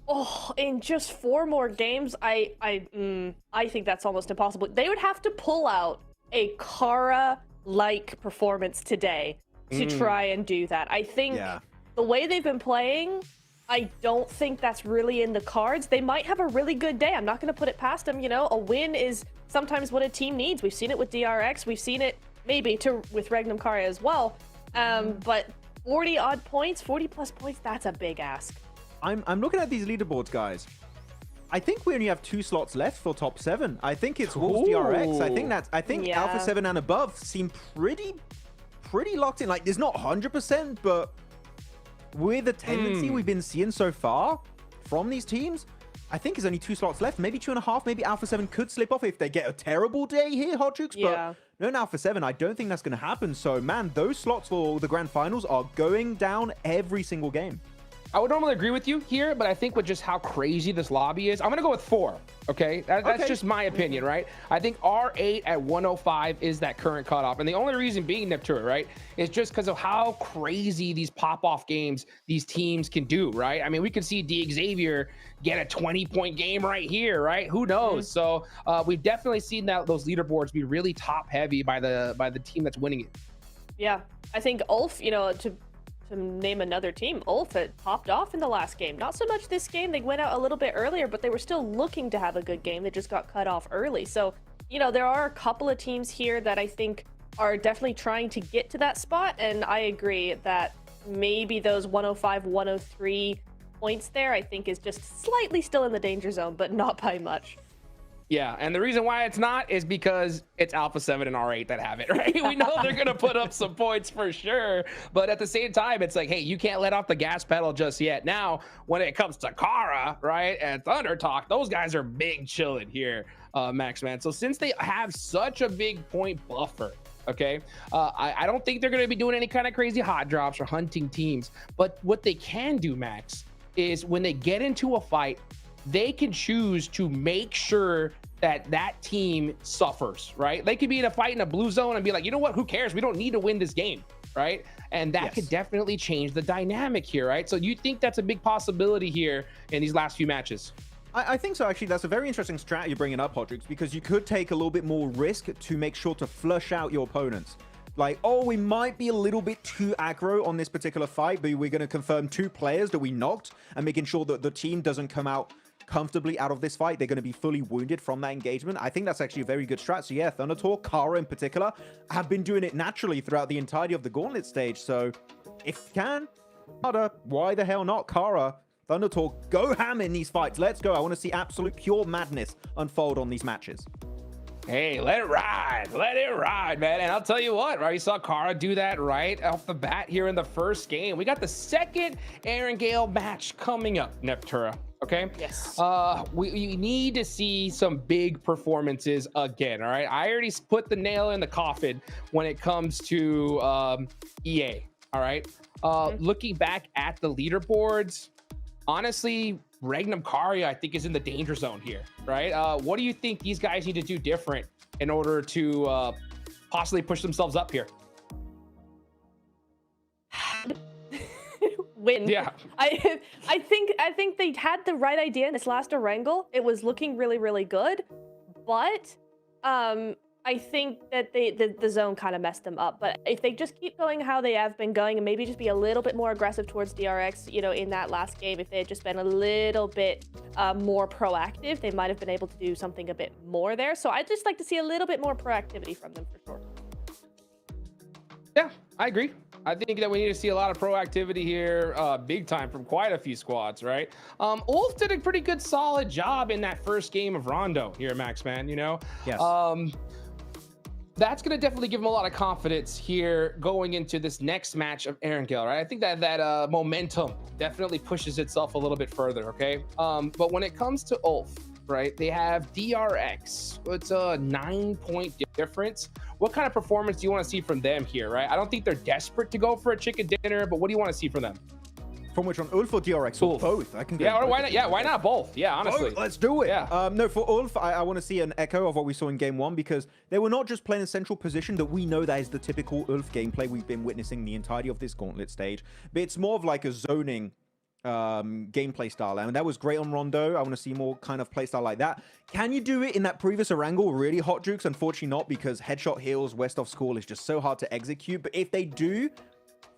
Oh, in just 4 more games, I think that's almost impossible. They would have to pull out a Kara-like performance today to try and do that. I think the way they've been playing, I don't think that's really in the cards. They might have a really good day. I'm not going to put it past them. You know, a win is sometimes what a team needs. We've seen it with DRX. We've seen it maybe with Regnum Karya as well. But 40-odd points, 40-plus points, that's a big ask. I'm looking at these leaderboards, guys. I think we only have 2 slots left for top 7. I think it's Wolves DRX. I think Alpha 7 and above seem pretty locked in. Like, there's not 100%, but with the tendency we've been seeing so far from these teams, I think there's only 2 slots left. Maybe 2.5. Maybe Alpha 7 could slip off if they get a terrible day here, Hot Jukes. But no, in Alpha 7, I don't think that's going to happen. So, man, those slots for the grand finals are going down every single game. I would normally agree with you here, but I think with just how crazy this lobby is, I'm going to go with 4, okay? That's just my opinion, right? I think R8 at 105 is that current cutoff. And the only reason being, Neptura, right, is just because of how crazy these pop-off games these teams can do, right? I mean, we could see Xavier get a 20-point game right here, right? Who knows? So we've definitely seen those leaderboards be really top-heavy by the team that's winning it. Yeah, I think Ulf, you know, to name another team, Ulf had popped off in the last game. Not so much this game. They went out a little bit earlier, but they were still looking to have a good game. They just got cut off early. So, you know, there are a couple of teams here that I think are definitely trying to get to that spot. And I agree that maybe those 105, 103 points there, I think is just slightly still in the danger zone, but not by much. Yeah, and the reason why it's not is because it's Alpha 7 and R8 that have it, right? We know they're going to put up some points for sure, but at the same time, it's like, hey, you can't let off the gas pedal just yet. Now, when it comes to Kara, right, and Thunder Talk, those guys are big chilling here, Max, man. So since they have such a big point buffer, okay, I don't think they're going to be doing any kind of crazy hot drops or hunting teams, but what they can do, Max, is when they get into a fight, they can choose to make sure that that team suffers, right? They could be in a fight in a blue zone and be like, you know what, who cares? We don't need to win this game, right? And that could definitely change the dynamic here, right? So you think that's a big possibility here in these last few matches? I think so, actually. That's a very interesting strat you're bringing up, Hodrix, because you could take a little bit more risk to make sure to flush out your opponents. Like, oh, we might be a little bit too aggro on this particular fight, but we're going to confirm 2 players that we knocked and making sure that the team doesn't come out comfortably out of this fight. They're going to be fully wounded from that engagement. I think that's actually a very good strat. So yeah, Thundertalk, Kara in particular, have been doing it naturally throughout the entirety of the Gauntlet stage. So if you can, why the hell not? Kara, Thundertalk, go ham in these fights. Let's go. I want to see absolute pure madness unfold on these matches. Hey, let it ride, man. And I'll tell you what, right? We saw Kara do that right off the bat here in the first game. We got the second Aaron Gale match coming up, Neptura. Okay. Yes. We need to see some big performances again. All right. I already put the nail in the coffin when it comes to EA. All right. Looking back at the leaderboards, honestly, Regnum Kari, I think, is in the danger zone here, right? What do you think these guys need to do different in order to possibly push themselves up here? Win. Yeah. I think they had the right idea in this last wrangle. It was looking really, really good, but I think that the zone kind of messed them up. But if they just keep going how they have been going and maybe just be a little bit more aggressive towards DRX, you know, in that last game, if they had just been a little bit more proactive, they might have been able to do something a bit more there. So I'd just like to see a little bit more proactivity from them for sure. Yeah, I agree. I think that we need to see a lot of proactivity here, big time from quite a few squads, right? Ulf did a pretty good, solid job in that first game of Rondo here, Max, man, you know? Yes. That's going to definitely give him a lot of confidence here going into this next match of Aaron Gale, right? I think that momentum definitely pushes itself a little bit further, okay? But when it comes to Ulf, right, they have DRX. It's a 9-point difference. What kind of performance do you want to see from them here, right? I don't think they're desperate to go for a chicken dinner, but what do you want to see from them? From which one? Ulf or DRX? Or both? I can go. Yeah, or why not? Yeah, why not both? Yeah, honestly. Both. Let's do it. Yeah. No, for Ulf, I want to see an echo of what we saw in game 1 because they were not just playing a central position that we know that is the typical Ulf gameplay we've been witnessing the entirety of this Gauntlet stage, but it's more of like a zoning gameplay style, and that was great on Rondo. I want to see more kind of play style like that. Can you do it in that previous wrangle? Really, Hot Jukes? Unfortunately not, because headshot heals west of school is just so hard to execute. But if they do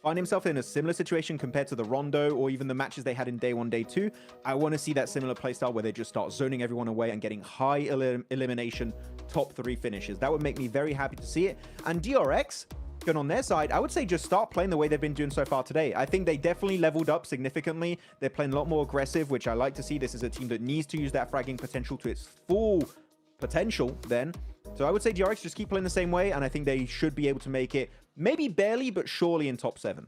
find himself in a similar situation compared to the Rondo or even the matches they had in day 1, day 2, I want to see that similar playstyle where they just start zoning everyone away and getting high elimination top 3 finishes. That would make me very happy to see it. And DRX, going on their side, I would say just start playing the way they've been doing so far today. I think they definitely leveled up significantly. They're playing a lot more aggressive, which I like to see. This is a team that needs to use that fragging potential to its full potential then. So I would say DRX just keep playing the same way, and I think they should be able to make it maybe barely, but surely in top 7.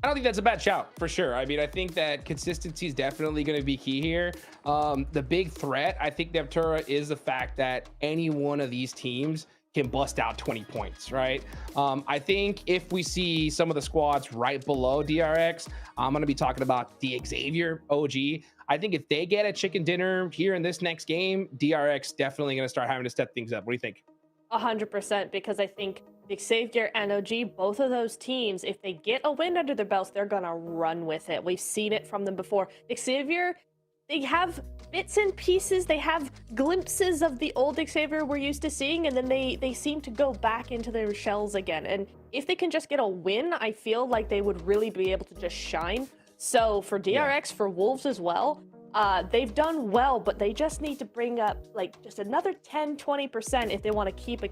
I don't think that's a bad shout, for sure. I mean, I think that consistency is definitely going to be key here. The big threat, I think, Neptura, is the fact that any one of these teams can bust out 20 points, right? I think if we see some of the squads right below DRX, I'm going to be talking about the Xavier OG. I think if they get a chicken dinner here in this next game, DRX definitely going to start having to step things up. What do you think? 100%, because I think Xavier and OG, both of those teams, if they get a win under their belts, they're gonna run with it. We've seen it from them before. Xavier, they have bits and pieces, they have glimpses of the old Xavier we're used to seeing, and then they seem to go back into their shells again. And if they can just get a win, I feel like they would really be able to just shine. So for DRX, for Wolves as well, they've done well, but they just need to bring up like just another 10-20% if they want to keep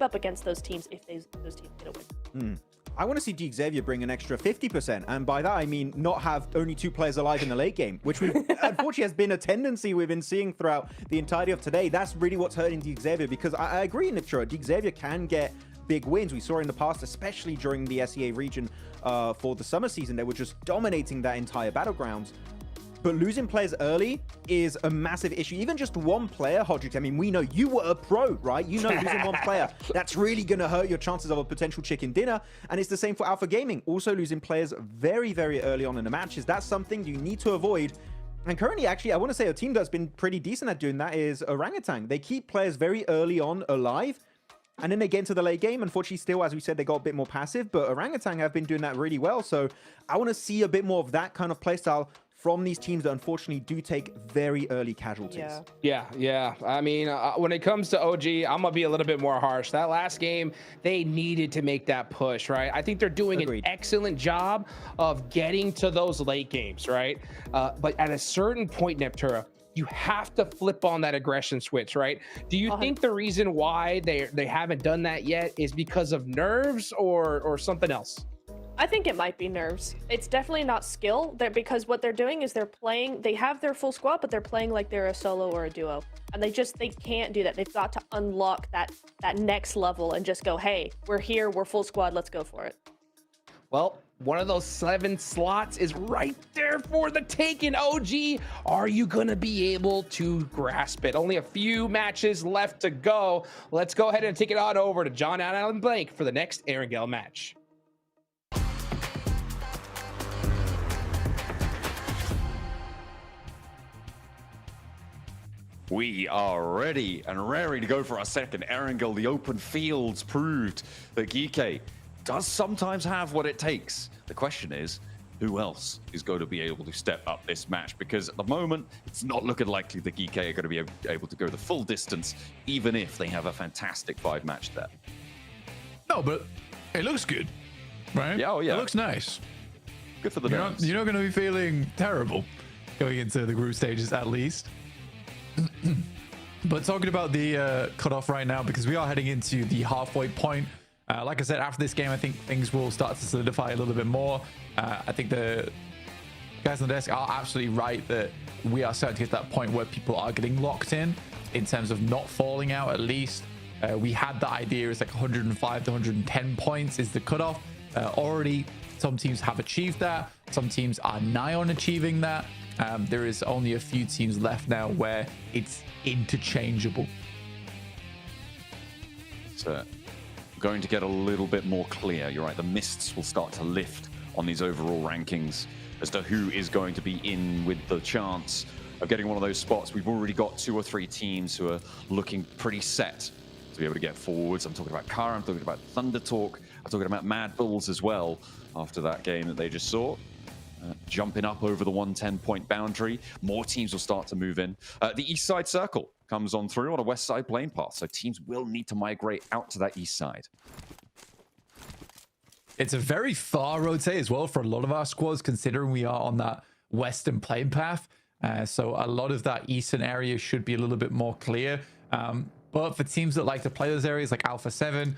up against those teams, if those teams get a win. I want to see Xavier bring an extra 50%. And by that, I mean not have only 2 players alive in the late game, which unfortunately has been a tendency we've been seeing throughout the entirety of today. That's really what's hurting Xavier, because I agree, Nitra, Xavier can get big wins. We saw in the past, especially during the SEA region for the summer season, they were just dominating that entire battlegrounds. But losing players early is a massive issue. Even just one player, Hodrick, I mean, we know you were a pro, right? You know losing one player, that's really going to hurt your chances of a potential chicken dinner. And it's the same for Alpha Gaming. Also losing players very, very early on in the matches. That's something you need to avoid. And currently, actually, I want to say a team that's been pretty decent at doing that is Orangutan. They keep players very early on alive, and then they get into the late game. Unfortunately, still, as we said, they got a bit more passive, but Orangutan have been doing that really well. So I want to see a bit more of that kind of playstyle from these teams that unfortunately do take very early casualties. Yeah. I mean, when it comes to OG, I'm gonna be a little bit more harsh. That last game, they needed to make that push, right? I think they're doing an excellent job of getting to those late games, right? But at a certain point, Neptura, you have to flip on that aggression switch, right? Do you think the reason why they haven't done that yet is because of nerves or something else? I think it might be nerves. It's definitely not skill, because what they're doing is they have their full squad, but they're playing like they're a solo or a duo. And they can't do that. They've got to unlock that next level and just go, hey, we're here, we're full squad, let's go for it. Well, one of those 7 slots is right there for the taking, OG. Are you gonna be able to grasp it? Only a few matches left to go. Let's go ahead and take it on over to John Allen Blank for the next Erangel match. We are ready and raring to go for our second Erangel. The open fields proved that Geeke does sometimes have what it takes. The question is, who else is going to be able to step up this match? Because at the moment, it's not looking likely that Geeke are going to be able to go the full distance, even if they have a fantastic 5-match there. No, but it looks good, right? Yeah, yeah. It looks nice. Good for the nerves. You're not going to be feeling terrible going into the group stages, at least. But talking about the cutoff right now, because we are heading into the halfway point. Like I said, after this game, I think things will start to solidify a little bit more. I think the guys on the desk are absolutely right that we are starting to get to that point where people are getting locked in terms of not falling out, at least. We had the idea it's like 105 to 110 points is the cutoff. Already, some teams have achieved that. Some teams are nigh on achieving that. There is only a few teams left now where it's interchangeable. So, going to get a little bit more clear. You're right, the mists will start to lift on these overall rankings as to who is going to be in with the chance of getting one of those spots. We've already got 2 or 3 teams who are looking pretty set to be able to get forwards. I'm talking about Kara, I'm talking about Thunder Talk, I'm talking about Mad Bulls as well after that game that they just saw. Jumping up over the 110-point boundary. More teams will start to move in. The East Side Circle comes on through on a West Side plane path, so teams will need to migrate out to that East Side. It's a very far rotate as well for a lot of our squads, considering we are on that Western plane path. So a lot of that Eastern area should be a little bit more clear. But for teams that like to play those areas like Alpha 7,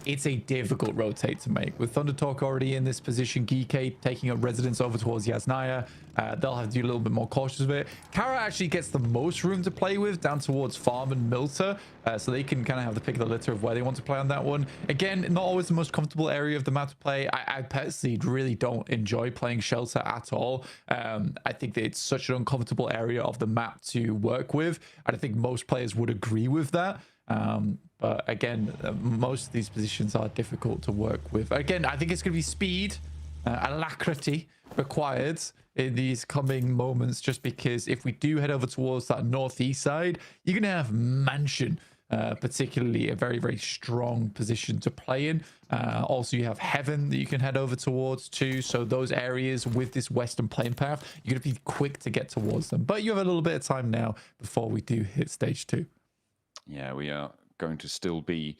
it's a difficult rotate to make. With Thunder Talk already in this position, Geeke taking up residence over towards Yasnaya, they'll have to be a little bit more cautious with it. Kara actually gets the most room to play with down towards Farm and Milter, so they can kind of have the pick of the litter of where they want to play on that one. Again, not always the most comfortable area of the map to play. I personally really don't enjoy playing Shelter at all. I think that it's such an uncomfortable area of the map to work with, and I think most players would agree with that. But again, most of these positions are difficult to work with. Again, I think it's going to be speed, alacrity required in these coming moments, just because if we do head over towards that northeast side, you're going to have Mansion, particularly a very, very strong position to play in. Also, you have Heaven that you can head over towards too. So those areas with this western plane path, you're going to be quick to get towards them. But you have a little bit of time now before we do hit stage 2. Yeah, we are going to still be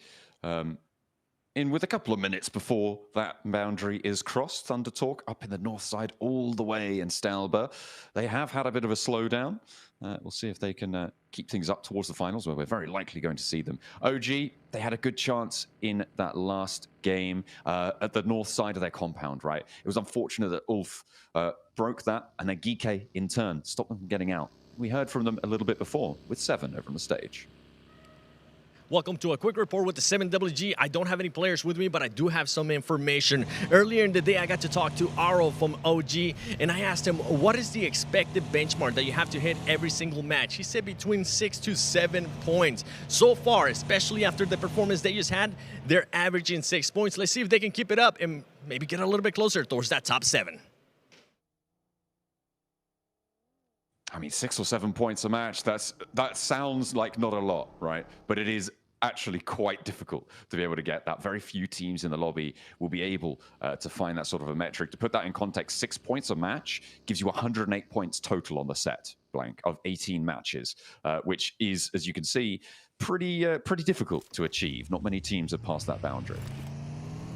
in with a couple of minutes before that boundary is crossed. Thunder Talk up in the north side all the way in Stalber. They have had a bit of a slowdown. We'll see if they can keep things up towards the finals, where we're very likely going to see them. OG, they had a good chance in that last game at the north side of their compound, right? It was unfortunate that Ulf broke that, and then Gike, in turn, stopped them from getting out. We heard from them a little bit before with 7 over on the stage. Welcome to a quick report with the 7WG. I don't have any players with me, but I do have some information. Earlier in the day, I got to talk to Aro from OG, and I asked him, what is the expected benchmark that you have to hit every single match? He said between 6 to 7 points. So far, especially after the performance they just had, they're averaging 6 points. Let's see if they can keep it up and maybe get a little bit closer towards that top 7. I mean, 6 or 7 points a match, that sounds like not a lot, right? But it is actually quite difficult to be able to get that. Very few teams in the lobby will be able to find that sort of a metric. To put that in context, 6 points a match gives you 108 points total on the set, blank, of 18 matches, which is, as you can see, pretty difficult to achieve. Not many teams have passed that boundary.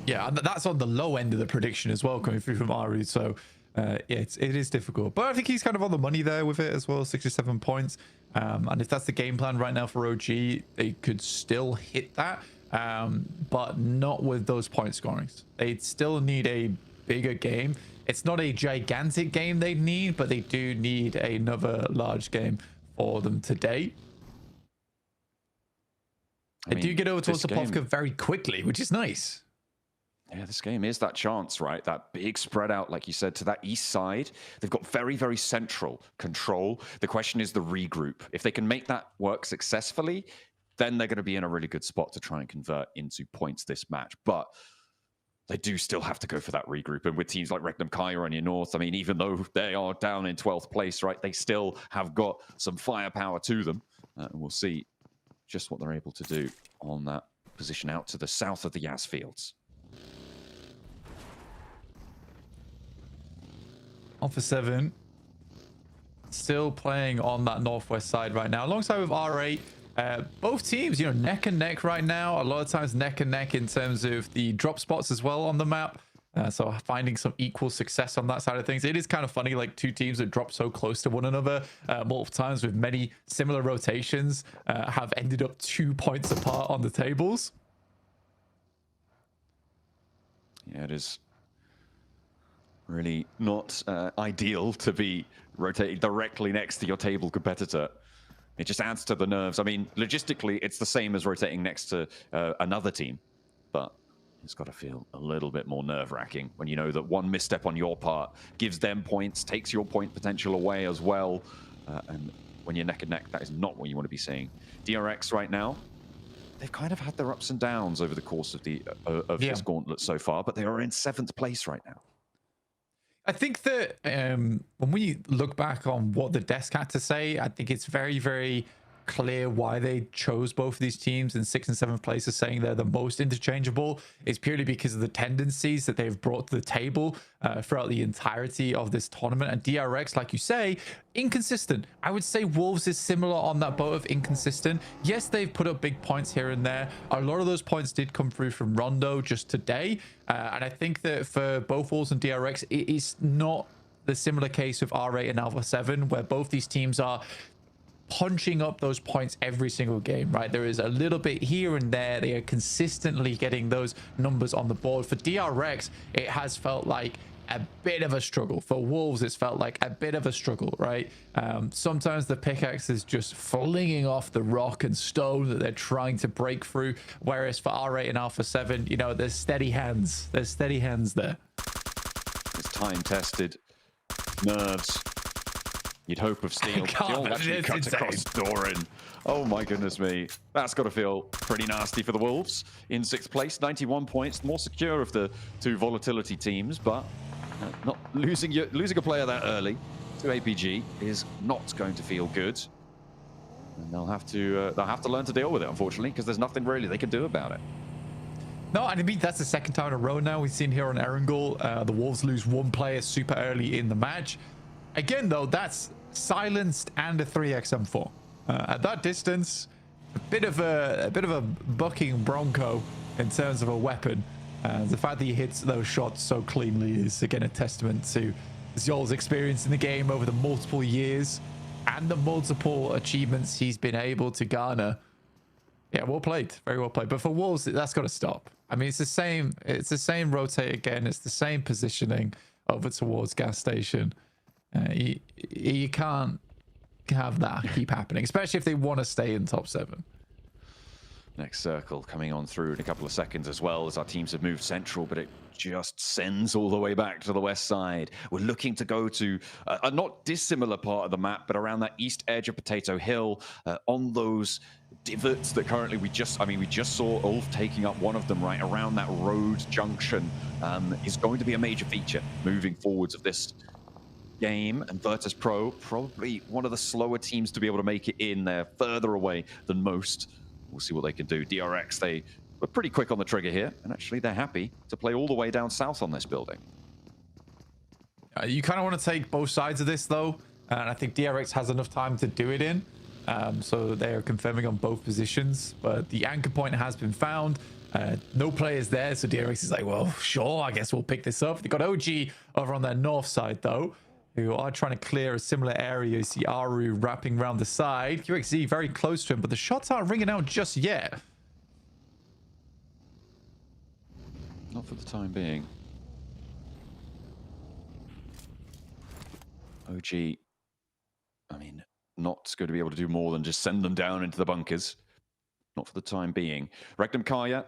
Yeah, and that's on the low end of the prediction as well, coming through from Ari. So yeah, it is difficult, but I think he's kind of on the money there with it as well. 67 points, and if that's the game plan right now for OG, they could still hit that, but not with those point scorings. They'd still need a bigger game. It's not a gigantic game they need, but they do need another large game for them today. They do get over towards the Povka very quickly, which is nice. Yeah, this game is that chance, right? That big spread out, like you said, to that east side. They've got very, very central control. The question is the regroup. If they can make that work successfully, then they're going to be in a really good spot to try and convert into points this match. But they do still have to go for that regroup. And with teams like Regnum Kaya on your north, I mean, even though they are down in 12th place, right, they still have got some firepower to them. And we'll see just what they're able to do on that position out to the south of the Yas Fields. On for 7. Still playing on that northwest side right now, alongside with R8. Both teams, you know, neck and neck right now. A lot of times neck and neck in terms of the drop spots as well on the map. So finding some equal success on that side of things. It is kind of funny, like 2 teams that drop so close to one another multiple times with many similar rotations have ended up 2 points apart on the tables. Yeah, it is really not ideal to be rotating directly next to your table competitor. It just adds to the nerves. I mean, logistically, it's the same as rotating next to another team, but it's got to feel a little bit more nerve-wracking when you know that one misstep on your part gives them points, takes your point potential away as well. And when you're neck and neck, that is not what you want to be seeing. DRX right now, they've kind of had their ups and downs over the course of this gauntlet so far, but they are in 7th place right now. I think that when we look back on what the desk had to say, I think it's very, very clear why they chose both of these teams in 6th and 7th places, saying they're the most interchangeable. Is purely because of the tendencies that they've brought to the table throughout the entirety of this tournament. And DRX, like you say, inconsistent. I would say Wolves is similar on that boat of inconsistent. Yes, they've put up big points here and there. A lot of those points did come through from Rondo just today. And I think that for both Wolves and DRX, it is not the similar case with R8 and Alpha 7, where both these teams are punching up those points every single game, right? There is a little bit here and there. They are consistently getting those numbers on the board. For DRX, it has felt like a bit of a struggle. For Wolves, it's felt like a bit of a struggle, right? Sometimes the pickaxe is just flinging off the rock and stone that they're trying to break through, whereas for R8 and Alpha 7, you know, there's steady hands. There's steady hands there. It's time-tested. Nerves. You'd hope of Steel. Steel actually cuts across Doran. Oh my goodness me. That's got to feel pretty nasty for the Wolves. In 6th place, 91 points. More secure of the 2 volatility teams, but not losing a player that early to APG is not going to feel good. And they'll have to learn to deal with it, unfortunately, because there's nothing really they can do about it. No, and I mean, that's the 2nd time in a row now we've seen here on Erangel. The Wolves lose 1 player super early in the match. Again, though, that's silenced and a 3xM4. At that distance, a bit of a bucking bronco in terms of a weapon. The fact that he hits those shots so cleanly is again a testament to Zol's experience in the game over the multiple years and the multiple achievements he's been able to garner. Yeah, well played, very well played. But for Wolves, that's got to stop. I mean, it's the same rotate again. It's the same positioning over towards gas station. You can't have that keep happening, especially if they want to stay in top 7. Next circle coming on through in a couple of seconds as well, as our teams have moved central, but it just sends all the way back to the west side. We're looking to go to a not dissimilar part of the map, but around that east edge of Potato Hill, on those divots that currently we just saw Ulf taking up one of them right around that road junction. Is going to be a major feature moving forwards of this game. And Virtus Pro, probably one of the slower teams to be able to make it in. They're further away than most. We'll see what they can do. DRX, they were pretty quick on the trigger here, and actually they're happy to play all the way down south on this building. You kind of want to take both sides of this, though, and I think DRX has enough time to do it in. So they are confirming on both positions, but the anchor point has been found. No players there, so DRX is like, well, sure, I guess we'll pick this up. They got OG over on their north side, though, who are trying to clear a similar area. You see Aru wrapping around the side. QXZ very close to him, but the shots aren't ringing out just yet. Not for the time being. OG, I mean, not going to be able to do more than just send them down into the bunkers. Not for the time being. Regnum Kaya,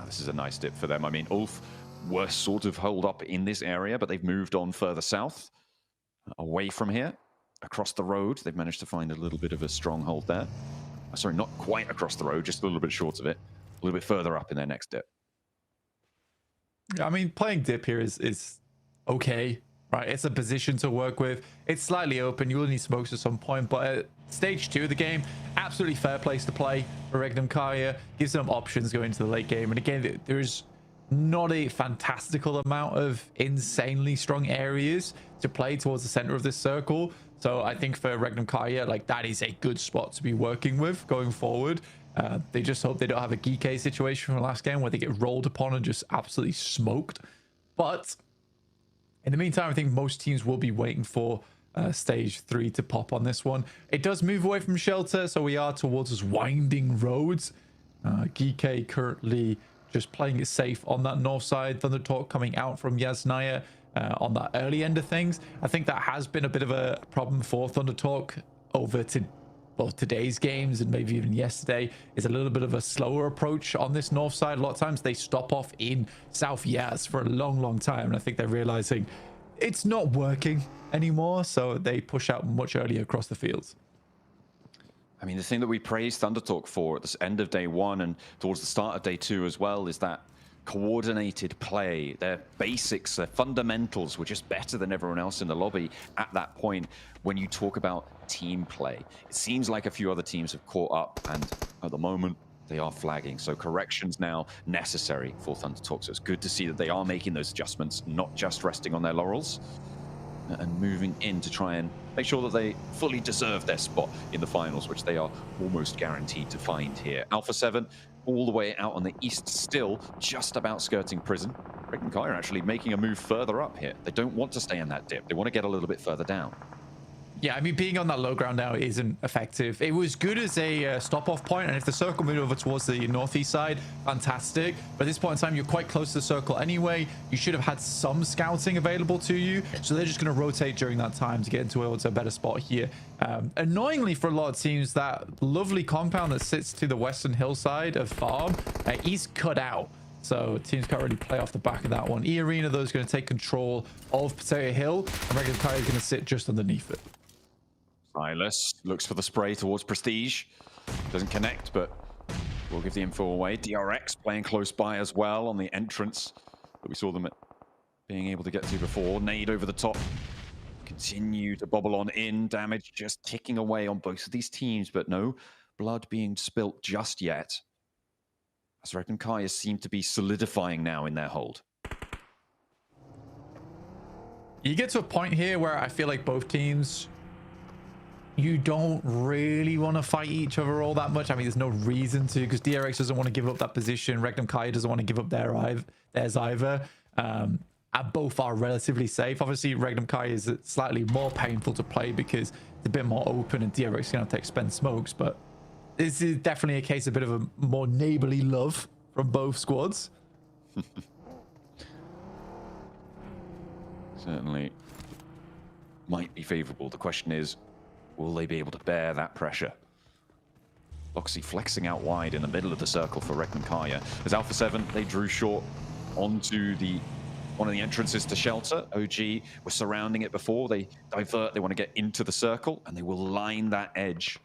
this is a nice dip for them. I mean, Ulf were sort of holed up in this area, but they've moved on further south. Away from here, across the road. They've managed to find a little bit of a stronghold there. Sorry, not quite across the road, just a little bit short of it. A little bit further up in their next dip. I mean, playing dip here is okay, right? It's a position to work with. It's slightly open. You will need smokes at some point, but at stage 2 of the game, absolutely fair place to play for Regnum Kaya. Gives them options going into the late game. And again, there's not a fantastical amount of insanely strong areas to play towards the center of this circle. So I think for Regnum Kaya, like, that is a good spot to be working with going forward. They just hope they don't have a GK situation from last game where they get rolled upon and just absolutely smoked. But in the meantime, I think most teams will be waiting for stage 3 to pop on this one. It does move away from shelter, so we are towards those winding roads. GK currently just playing it safe on that north side. Thunder Talk coming out from Yasnaya on that early end of things. I think that has been a bit of a problem for Thunder Talk over to both today's games and maybe even yesterday. Is a little bit of a slower approach on this north side. A lot of times they stop off in South Yaz for a long time, and I think they're realizing it's not working anymore, so they push out much earlier across the fields. I mean, the thing that we praised Thunder Talk for at the end of day 1 and towards the start of day 2 as well is that coordinated play. Their basics, their fundamentals were just better than everyone else in the lobby at that point. When you talk about team play, it seems like a few other teams have caught up, and at the moment they are flagging. So corrections now necessary for Thunder Talk. So it's good to see that they are making those adjustments, not just resting on their laurels, and moving in to try and make sure that they fully deserve their spot in the finals, which they are almost guaranteed to find here. Alpha 7 all the way out on the east still, just about skirting prison. Regnum Kaya are actually making a move further up here. They don't want to stay in that dip. They want to get a little bit further down. Yeah, I mean, being on that low ground now isn't effective. It was good as a stop-off point, and if the circle moved over towards the northeast side, fantastic. But at this point in time, you're quite close to the circle anyway. You should have had some scouting available to you, so they're just going to rotate during that time to get into a better spot here. Annoyingly for a lot of teams, that lovely compound that sits to the western hillside of Farm is cut out. So teams can't really play off the back of that one. E-Arena, though, is going to take control of Potato Hill, and Regnum Kaya is going to sit just underneath it. Silas looks for the spray towards Prestige. Doesn't connect, but we'll give the info away. DRX playing close by as well on the entrance that we saw them being able to get to before. Nade over the top. Continue to bobble on in. Damage just ticking away on both of these teams, but no blood being spilt just yet, as Regnum Kaya seem to be solidifying now in their hold. You get to a point here where I feel like both teams you don't really want to fight each other all that much. I mean, there's no reason to, because DRX doesn't want to give up that position. Regnum Kai doesn't want to give up theirs either. And both are relatively safe. Obviously, Regnum Kai is slightly more painful to play because it's a bit more open and DRX is going to have to expend smokes. But this is definitely a case of a bit of a more neighborly love from both squads. Certainly might be favorable. The question is, will they be able to bear that pressure? Loxy flexing out wide in the middle of the circle for Regnum Kaya. As Alpha 7, they drew short onto one of the entrances to shelter. OG were surrounding it before. They divert, they want to get into the circle, and they will line that edge,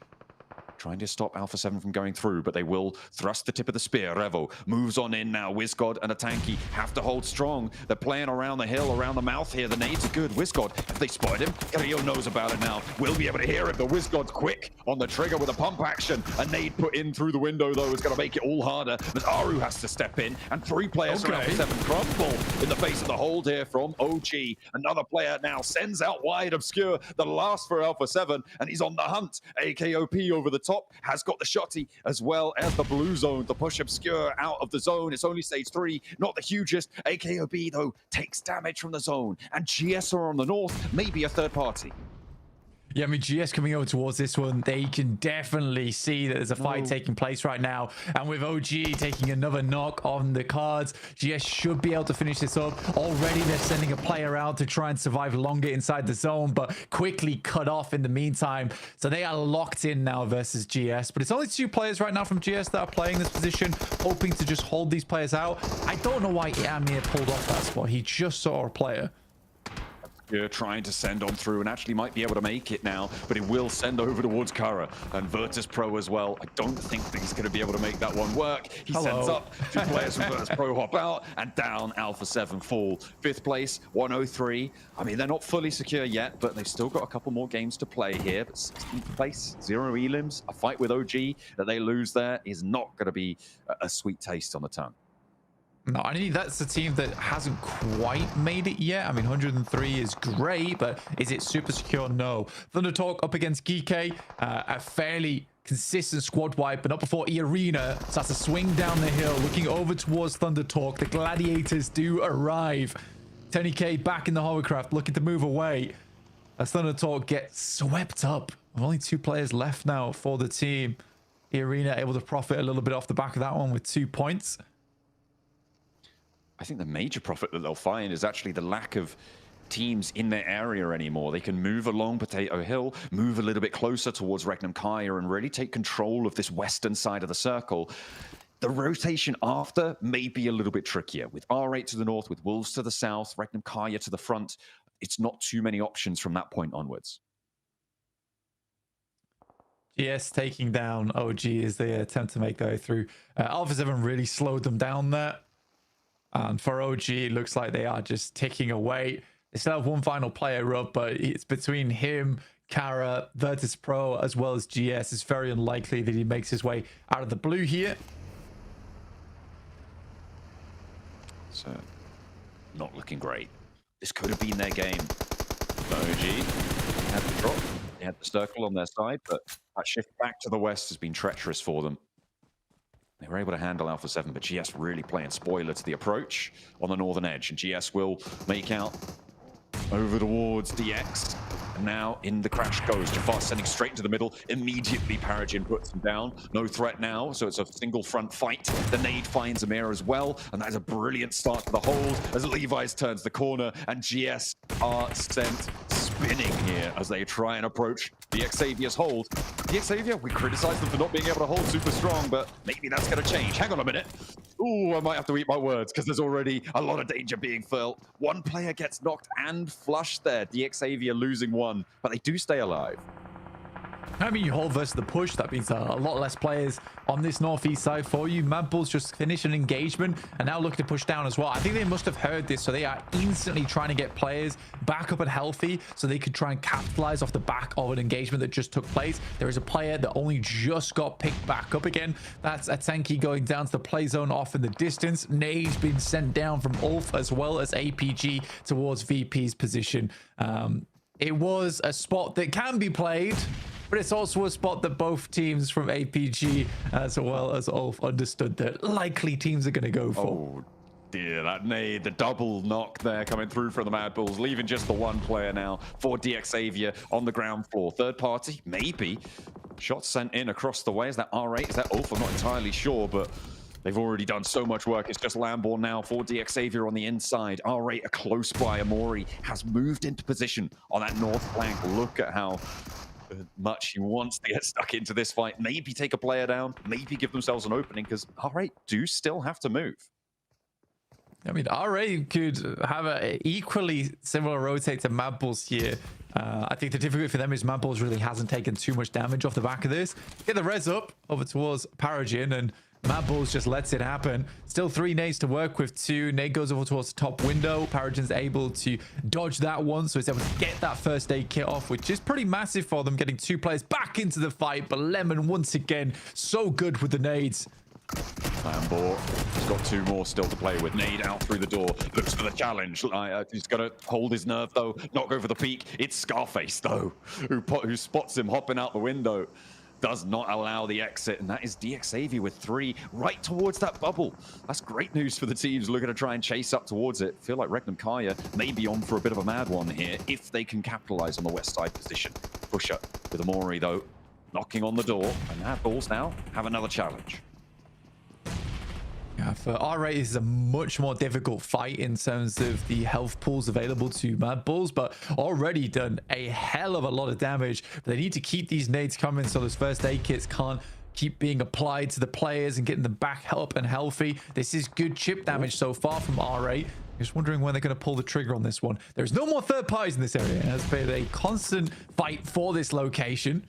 trying to stop Alpha 7 from going through, but they will thrust the tip of the spear. Revo moves on in now. WizGod and a Tanky have to hold strong. They're playing around the hill, around the mouth here. The nades are good. WizGod, if they spot him, Rio knows about it now. We'll be able to hear it. The WizGod's quick on the trigger with a pump action. A nade put in through the window, though, is going to make it all harder. But Aru has to step in, and 3 players from Alpha 7 crumble in the face of the hold here from OG. Another player now sends out wide Obscure, the last for Alpha 7, and he's on the hunt. AKOP over the top, has got the shotty as well as the blue zone to push Obscure out of the zone. It's only stage 3, not the hugest. AKOP, though, takes damage from the zone, and GS are on the north, maybe a third party. Yeah, I mean, GS coming over towards this one, they can definitely see that there's a fight taking place right now. And with OG taking another knock on the cards, GS should be able to finish this up. Already they're sending a player out to try and survive longer inside the zone, but quickly cut off in the meantime. So they are locked in now versus GS. But it's only 2 players right now from GS that are playing this position, hoping to just hold these players out. I don't know why Amir pulled off that spot. He just saw a player. You're trying to send on through and actually might be able to make it now, but it will send over towards Kara and Virtus Pro as well. I don't think that he's going to be able to make that one work. He sends up 2 players from Virtus Pro hop out, and down Alpha 7 fall. 5th place, 103. I mean, they're not fully secure yet, but they've still got a couple more games to play here. But 16th place, 0 elims, a fight with OG that they lose there is not going to be a sweet taste on the tongue. No, I mean, that's the team that hasn't quite made it yet. I mean, 103 is great, but is it super secure? No. Thunder Talk up against Geeky, a fairly consistent squad wipe, but not before E-Arena starts to swing down the hill, looking over towards Thunder Talk. The Gladiators do arrive. Tony K back in the hovercraft, looking to move away as Thunder Talk gets swept up. Only 2 players left now for the team. E-Arena able to profit a little bit off the back of that one with 2 points. I think the major profit that they'll find is actually the lack of teams in their area anymore. They can move along Potato Hill, move a little bit closer towards Regnum Kaya, and really take control of this western side of the circle. The rotation after may be a little bit trickier. With R8 to the north, with Wolves to the south, Regnum Kaya to the front, it's not too many options from that point onwards. GS taking down OG as they attempt to make their way through. Alpha 7 really slowed them down there. And for OG, it looks like they are just ticking away. They still have 1 final player up, but it's between him, Kara, Virtus Pro, as well as GS. It's very unlikely that he makes his way out of the blue here. So, not looking great. This could have been their game. OG had the drop, they had the circle on their side, but that shift back to the west has been treacherous for them. They were able to handle Alpha 7, but GS really playing spoiler to the approach on the northern edge. And GS will make out over towards DX. And now in the crash goes. Jafar sending straight into the middle. Immediately Paragin puts him down. No threat now, so it's a single front fight. The nade finds Amir as well. And that is a brilliant start to the hold as Levi's turns the corner. And GS are sent spinning here as they try and approach the Xavier's hold. The Xavier, we criticize them for not being able to hold super strong, but maybe that's going to change. Hang on a minute. Ooh, I might have to eat my words because there's already a lot of danger being felt. 1 player gets knocked and flushed there. The Xavier losing 1, but they do stay alive. I mean, you hold versus the push. That means a lot less players on this northeast side for you. Mad Bulls just finished an engagement and now looking to push down as well. I think they must have heard this, so they are instantly trying to get players back up and healthy so they could try and capitalize off the back of an engagement that just took place. There is a player that only just got picked back up again. That's a Tanky going down to the play zone off in the distance. Nade's been sent down from Ulf as well as APG towards VP's position. It was a spot that can be played. but it's also a spot that both teams from APG as well as Ulf understood that likely teams are going to go for. Oh dear, that nade, the double knock there coming through from the Mad Bulls, leaving just the one player now for DX Xavier on the ground floor. Third party, maybe. Shots sent in across the way. Is that R8? Is that Ulf? I'm not entirely sure, but they've already done so much work. It's just Lamborn now for DX Xavier on the inside. R8 are close by. Amori has moved into position on that north flank. Look at how much he wants to get stuck into this fight. Maybe take a player down, maybe give themselves an opening, because R8 do still have to move. I mean, RA could have an equally similar rotate to Mad Bulls here. I think the difficulty for them is Mad Bulls really hasn't taken too much damage off the back of this. Get the res up over towards Paragin, and Mad Bulls just lets it happen. Still 3 nades to work with. 2 nade goes over towards the top window. Paragin's able to dodge that one, so he's able to get that first aid kit off, which is pretty massive for them, getting 2 players back into the fight. But Lemon, once again, so good with the nades. Lamborn has got 2 more still to play with. Nade out through the door. Looks for the challenge. He's got to hold his nerve, though. Not go for the peak. It's Scarface, though, who spots him hopping out the window. Does not allow the exit, and that is DX Xavier with 3 right towards that bubble. That's great news for the teams looking to try and chase up towards it. Feel like Regnum Kaya may be on for a bit of a mad one here if they can capitalize on the west side position. Push up with Amori, though, knocking on the door, and Mad Bulls now have another challenge. Yeah, for R8, this is a much more difficult fight in terms of the health pools available to Mad Bulls, but already done a hell of a lot of damage. But they need to keep these nades coming so those first aid kits can't keep being applied to the players and getting them back up and healthy. This is good chip damage so far from R8. Just wondering when they're going to pull the trigger on this one. There's no more third parties in this area. It has been a constant fight for this location.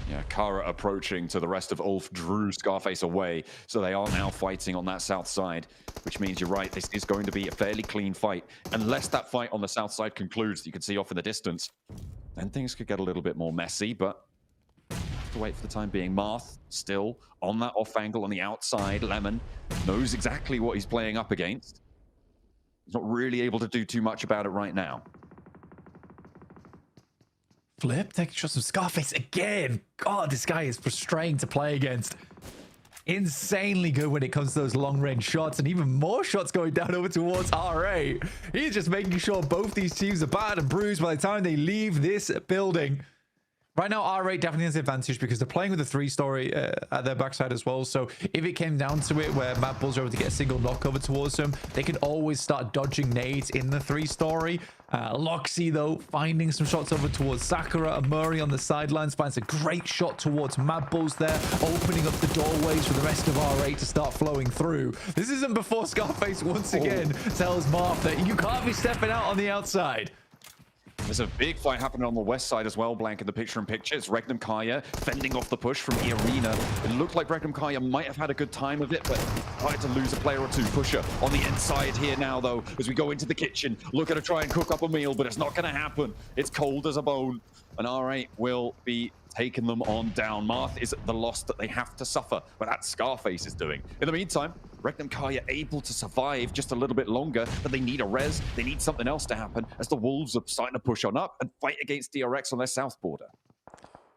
Yeah, Kara approaching to the rest of Ulf drew Scarface away, so they are now fighting on that south side, which means you're right, this is going to be a fairly clean fight. Unless that fight on the south side concludes, that you can see off in the distance, then things could get a little bit more messy, but have to wait for the time being. Marth still on that off angle on the outside. Lemon knows exactly what he's playing up against. He's not really able to do too much about it right now. Flip, taking shots from Scarface again. God, this guy is frustrating to play against. Insanely good when it comes to those long-range shots, and even more shots going down over towards RA. He's just making sure both these teams are battered and bruised by the time they leave this building. Right now, R8 definitely has the advantage because they're playing with a 3-story at their backside as well. So if it came down to it where Mad Bulls are able to get a single knock over towards them, they can always start dodging nades in the 3-story. Loxy, though, finding some shots over towards Sakura. And Murray on the sidelines finds a great shot towards Mad Bulls there, opening up the doorways for the rest of R8 to start flowing through. This isn't before Scarface once again tells Marth that you can't be stepping out on the outside. There's a big fight happening on the west side as well, Blank, in the picture-in-picture. It's Regnum Kaya fending off the push from the arena. It looked like Regnum Kaya might have had a good time of it, but tried to lose a player or 2. Pusher on the inside here now, though, as we go into the kitchen. Looking to try and cook up a meal, but it's not going to happen. It's cold as a bone, and R8 will be taking them on down. Marth is the loss that they have to suffer, but that Scarface is doing. In the meantime, Regnum Kaya able to survive just a little bit longer, but they need a res. They need something else to happen as the Wolves are starting to push on up and fight against DRX on their south border.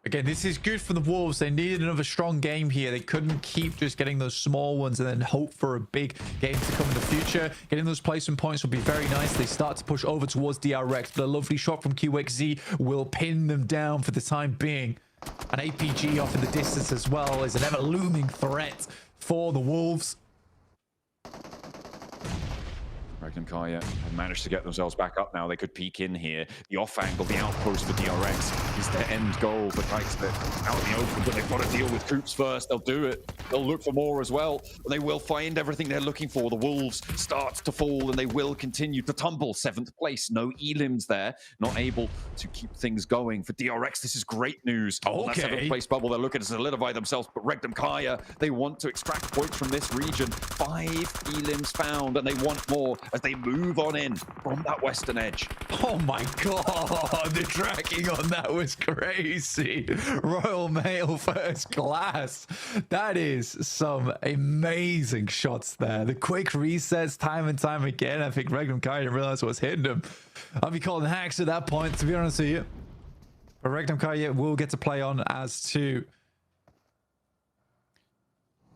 Again, this is good for the Wolves. They needed another strong game here. They couldn't keep just getting those small ones and then hope for a big game to come in the future. Getting those placement points would be very nice. They start to push over towards DRX, but a lovely shot from QXZ will pin them down for the time being. An APG off in the distance as well is an ever-looming threat for the Wolves. Regnum Kaya have managed to get themselves back up now. They could peek in here. The off angle, the outpost for DRX is their end goal for Kikespit out in the open, but they've got to deal with Coops first. They'll do it. They'll look for more as well. They will find everything they're looking for. The Wolves start to fall, and they will continue to tumble. 7th place. No elims there. Not able to keep things going. For DRX, this is great news. On that 7th place bubble, they're looking to solidify themselves, but Regnum Kaya, they want to extract points from this region. 5 elims found, and they want more as they move on in from that western edge. Oh my god, the tracking on that was crazy. Royal Mail first class. That is some amazing shots there. The quick resets time and time again. I think Regnum Kaya didn't realize what was hitting him. I'll be calling hacks at that point, to be honest with you. But Rectum Kaya will get to play on as 2.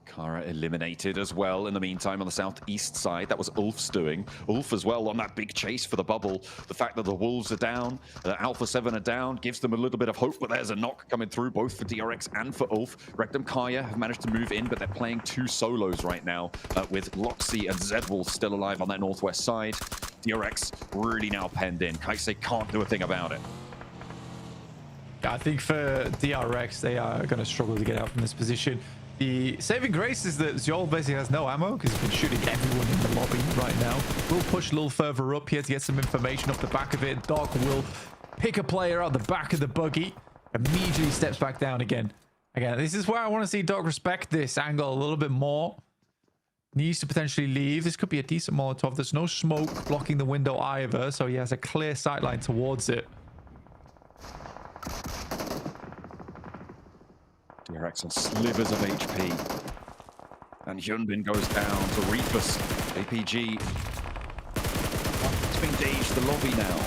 Kara eliminated as well in the meantime on the southeast side. That was Ulf's doing. Ulf as well on that big chase for the bubble. The fact that the Wolves are down, the Alpha 7 are down, gives them a little bit of hope, but there's a knock coming through both for DRX and for Ulf. Rectum Kaya have managed to move in, but they're playing 2 solos right now with Loxy and Zedwolf still alive on that northwest side. DRX really now penned in. Kaise can't do a thing about it. I think for DRX, they are going to struggle to get out from this position. The saving grace is that Zol basically has no ammo because he's been shooting everyone in the lobby right now. We'll push a little further up here to get some information off the back of it. Doc will pick a player out the back of the buggy, immediately steps back down again. Again, this is where I want to see Doc respect this angle a little bit more. Needs to potentially leave. This could be a decent Molotov. There's no smoke blocking the window either, so he has a clear sight line towards it. DRX on slivers of HP. And Hyunbin goes down to Reefus. APG. It's been engaged the lobby now.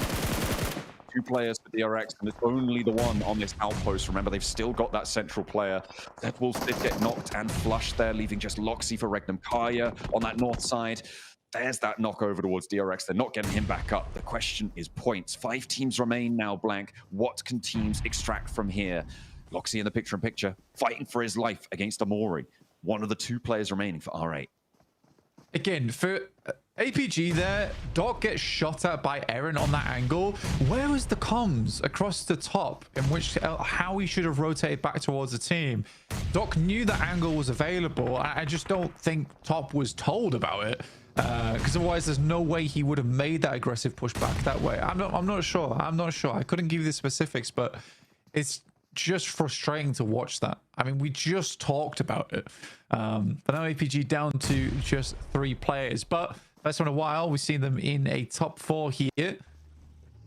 2 players for DRX, and it's only the one on this outpost. Remember, they've still got that central player. Zedwolf did get knocked and flushed there, leaving just Loxy for Rectum Kaya on that north side. There's that knock over towards DRX. They're not getting him back up. The question is points. 5 teams remain now, Blank. What can teams extract from here? Loxy in the picture-in-picture, fighting for his life against Amori. One of the 2 players remaining for R8. Again, for APG there, Doc gets shot at by Eren on that angle. Where was the comms across the top in which how he should have rotated back towards the team? Doc knew that angle was available. I just don't think Top was told about it. Because otherwise there's no way he would have made that aggressive pushback that way. I'm not sure. I couldn't give you the specifics, but it's just frustrating to watch that. I mean, we just talked about it. But now APG down to just 3 players. But first one in a while, we've seen them in a top 4 here.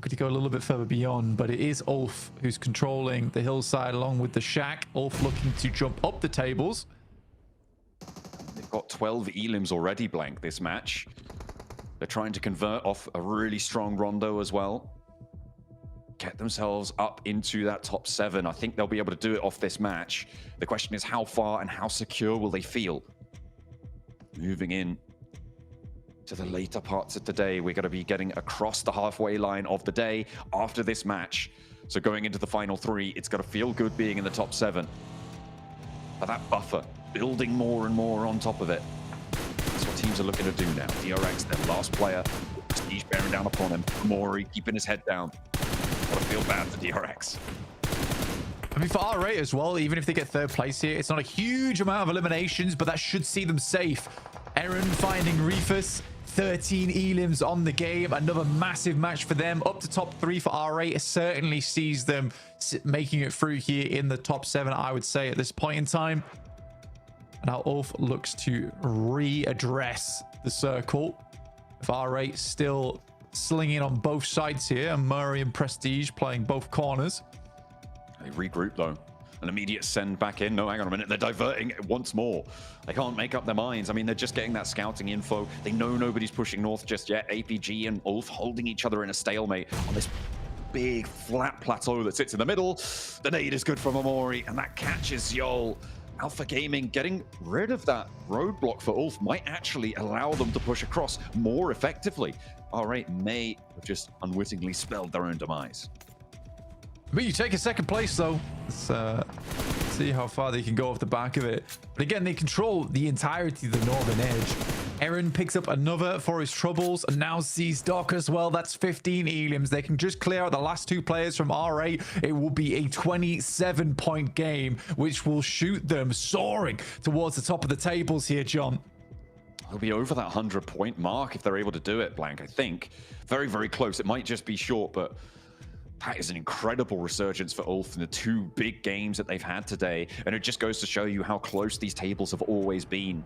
Could go a little bit further beyond, but it is Ulf who's controlling the hillside along with the shack. Ulf looking to jump up the tables. They've got 12 elims already, Blank, this match. They're trying to convert off a really strong Rondo as well. Get themselves up into that top 7. I think they'll be able to do it off this match. The question is how far and how secure will they feel? Moving in to the later parts of the day, we're going to be getting across the halfway line of the day after this match. So going into the final 3, it's going to feel good being in the top 7. But that buffer, building more and more on top of it. That's what teams are looking to do now. DRX, their last player, Prestige bearing down upon him. Mori keeping his head down. I feel bad for DRX. I mean, for R8 as well, even if they get 3rd place here, it's not a huge amount of eliminations, but that should see them safe. Eren finding Reefus, 13 elims on the game. Another massive match for them. Up to top 3 for R8. It certainly sees them making it through here in the top 7, I would say, at this point in time. And now Ulf looks to readdress the circle. If R8 still slinging on both sides here, and Murray and Prestige playing both corners. They regroup though. An immediate send back in. No, hang on a minute. They're diverting it once more. They can't make up their minds. I mean, they're just getting that scouting info. They know nobody's pushing north just yet. APG and Ulf holding each other in a stalemate on this big flat plateau that sits in the middle. The nade is good from Amori, and that catches Yol. Alpha Gaming getting rid of that roadblock for Ulf might actually allow them to push across more effectively. R8 may have just unwittingly spelled their own demise. But you take a 2nd place though. Let's see how far they can go off the back of it. But again, they control the entirety of the northern edge. Eren picks up another for his troubles and now sees Doc as well. That's 15 elims. They can just clear out the last 2 players from R8. It will be a 27-point game, which will shoot them soaring towards the top of the tables here, John. They'll be over that 100-point mark if they're able to do it, Blank, I think. Very, very close. It might just be short, but that is an incredible resurgence for Ulf in the 2 big games that they've had today. And it just goes to show you how close these tables have always been.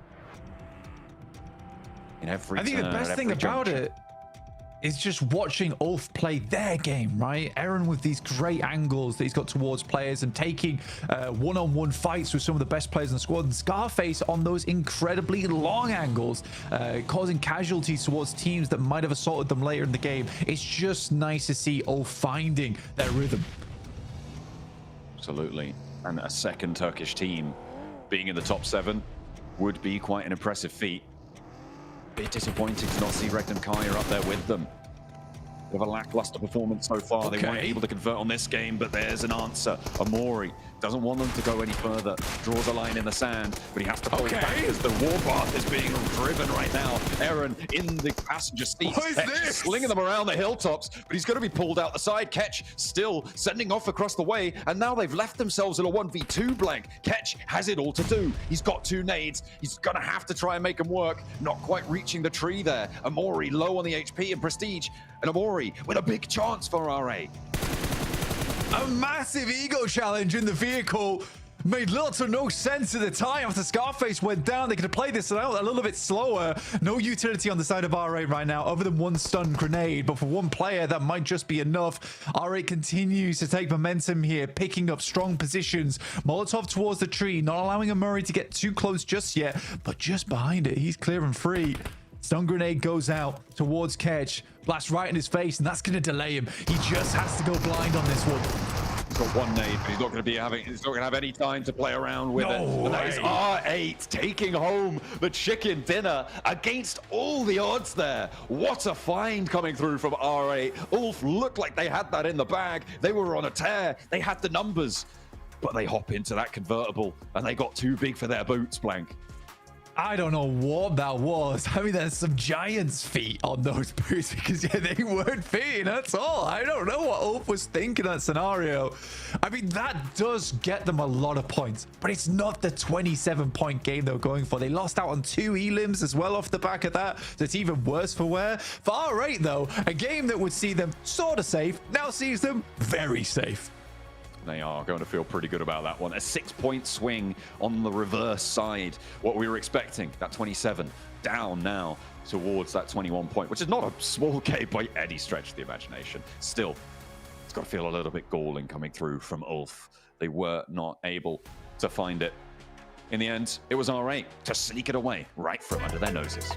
In every I think the best thing about it is just watching Ulf play their game, right? Eren with these great angles that he's got towards players and taking one-on-one fights with some of the best players in the squad, and Scarface on those incredibly long angles, causing casualties towards teams that might have assaulted them later in the game. It's just nice to see Ulf finding their rhythm. Absolutely. And a second Turkish team being in the top 7 would be quite an impressive feat. Bit disappointing to not see Regnum Kaya up there with them. With a lackluster performance so far. They weren't able to convert on this game, but there's an answer. Amori doesn't want them to go any further. Draws a line in the sand, but he has to pull back as the warpath is being driven right now. Aaron in the passenger seat. What is this? Slinging them around the hilltops, but he's going to be pulled out the side. Ketch still sending off across the way, and now they've left themselves in a 1v2 blank. Ketch has it all to do. He's got 2 nades. He's going to have to try and make them work. Not quite reaching the tree there. Amori low on the HP and prestige. And Amori with a big chance for RA. A massive ego challenge in the vehicle. Made little to no sense at the time after Scarface went down. They could have played this out a little bit slower. No utility on the side of R8 right now, other than 1 stun grenade. But for 1 player, that might just be enough. R8 continues to take momentum here, picking up strong positions. Molotov towards the tree, not allowing Amuri to get too close just yet. But just behind it, he's clear and free. Stun grenade goes out towards Ketch. Blast right in his face, and that's going to delay him. He just has to go blind on this one. He's got 1 nade, but he's not going to have any time to play around with it. And that is R8 taking home the chicken dinner against all the odds there. What a find coming through from R8. Ulf looked like they had that in the bag. They were on a tear. They had the numbers, but they hop into that convertible, and they got too big for their boots, Blank. I don't know what that was. I mean, there's some giant's feet on those boots because they weren't fitting. That's all. I don't know what Ulf was thinking in that scenario. I mean, that does get them a lot of points, but it's not the 27-point game they were going for. They lost out on 2 elims as well off the back of that. So it's even worse for wear. For R8, though, a game that would see them sort of safe now sees them very safe. They are going to feel pretty good about that one. A 6-point swing on the reverse side. What we were expecting, that 27 down now towards that 21 point, which is not a small game by any stretch of the imagination. Still, it's got to feel a little bit galling coming through from Ulf. They were not able to find it. In the end, it was R8 to sneak it away right from under their noses.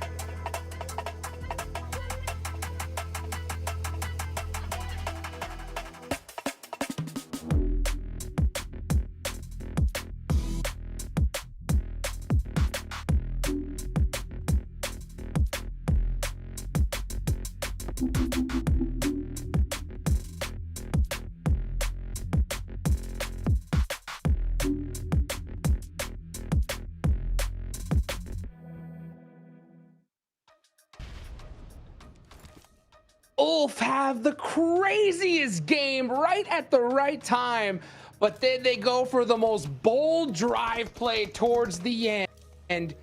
Ulf have the craziest game right at the right time, but then they go for the most bold drive play towards the end. And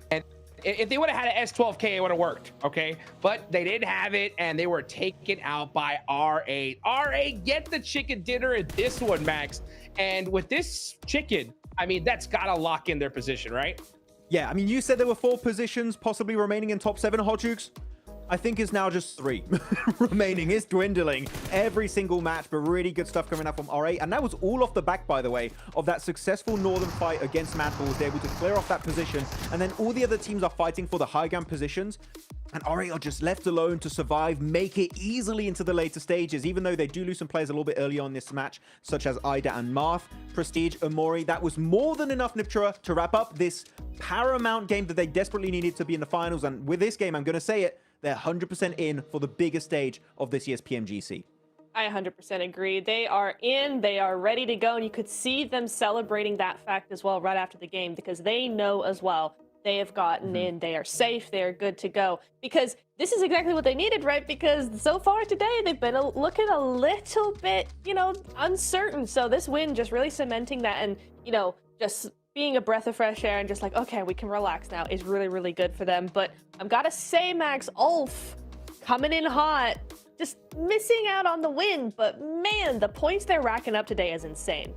if they would have had an S12K, it would have worked, okay? But they didn't have it, and they were taken out by R8. R8 get the chicken dinner at this one, Max. And with this chicken, I mean, that's got to lock in their position, right? Yeah, I mean, you said there were 4 positions possibly remaining in top 7, Hot Jukes. I think it's now just 3 remaining. It's dwindling every single match, but really good stuff coming out from R8. And that was all off the back, by the way, of that successful Northern fight against Mad Balls. They're able to clear off that position, and then all the other teams are fighting for the high ground positions. And R8 are just left alone to survive, make it easily into the later stages, even though they do lose some players a little bit early on in this match, such as Ida and Marth, Prestige, Amori. That was more than enough, Niptura, to wrap up this paramount game that they desperately needed to be in the finals. And with this game, I'm going to say it, they're 100% in for the biggest stage of this year's PMGC. I 100% agree. They are in, they are ready to go, and you could see them celebrating that fact as well right after the game, because they know as well they have gotten in, they are safe, they are good to go, because this is exactly what they needed, right? Because so far today, they've been looking a little bit, uncertain. So this win just really cementing that, and, just being a breath of fresh air and just like, okay, we can relax now is really, really good for them. But I've got to say, Max, Ulf coming in hot, just missing out on the win. But man, the points they're racking up today is insane.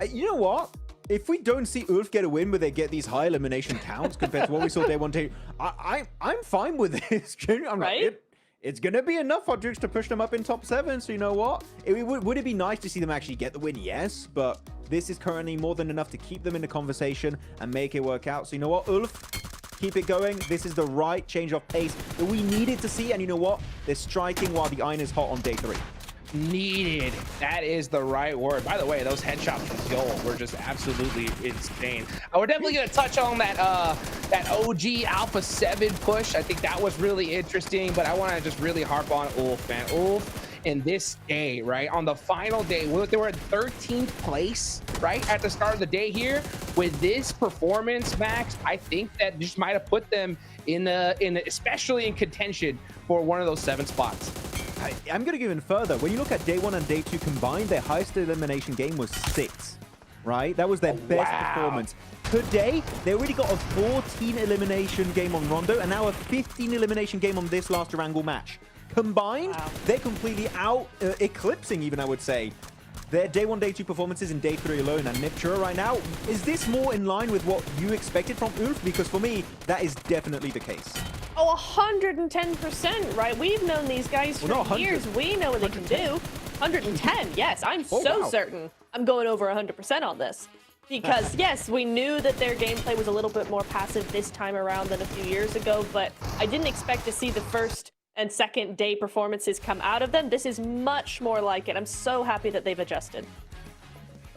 You know what? If we don't see Ulf get a win where they get these high elimination counts compared to what we saw day 1, day 2, I'm fine with this. I'm right? Like, it's going to be enough for Dukes to push them up in top 7. So you know what? Would it be nice to see them actually get the win? Yes, but this is currently more than enough to keep them in the conversation and make it work out. So you know what, Ulf? Keep it going. This is the right change of pace that we needed to see. And you know what? They're striking while the iron is hot on day 3. needed. That is the right word. By the way, those headshots from Zol were just absolutely insane. We're definitely gonna touch on that that OG Alpha 7 push. I think that was really interesting, but I want to just really harp on Ulf, man. Ulf in this day, right? On the final day, they were at 13th place, right? At the start of the day here. With this performance, Max, I think that just might have put them in especially in contention for one of those 7 spots. I'm going to go even further. When you look at day 1 and day 2 combined, their highest elimination game was 6, right? That was their best performance. Today, they already got a 14 elimination game on Rondo and now a 15 elimination game on this last Erangel match. Combined, they're completely out, eclipsing even, I would say, their day 1, day 2 performances in day 3 alone. And Niptura right now, is this more in line with what you expected from Ulf? Because for me, that is definitely the case. Oh, 110%, right? We've known these guys for years. We know what they can do. 110, yes. I'm certain I'm going over 100% on this. Because, yes, we knew that their gameplay was a little bit more passive this time around than a few years ago, but I didn't expect to see the first and second day performances come out of them. This is much more like it. I'm so happy that they've adjusted.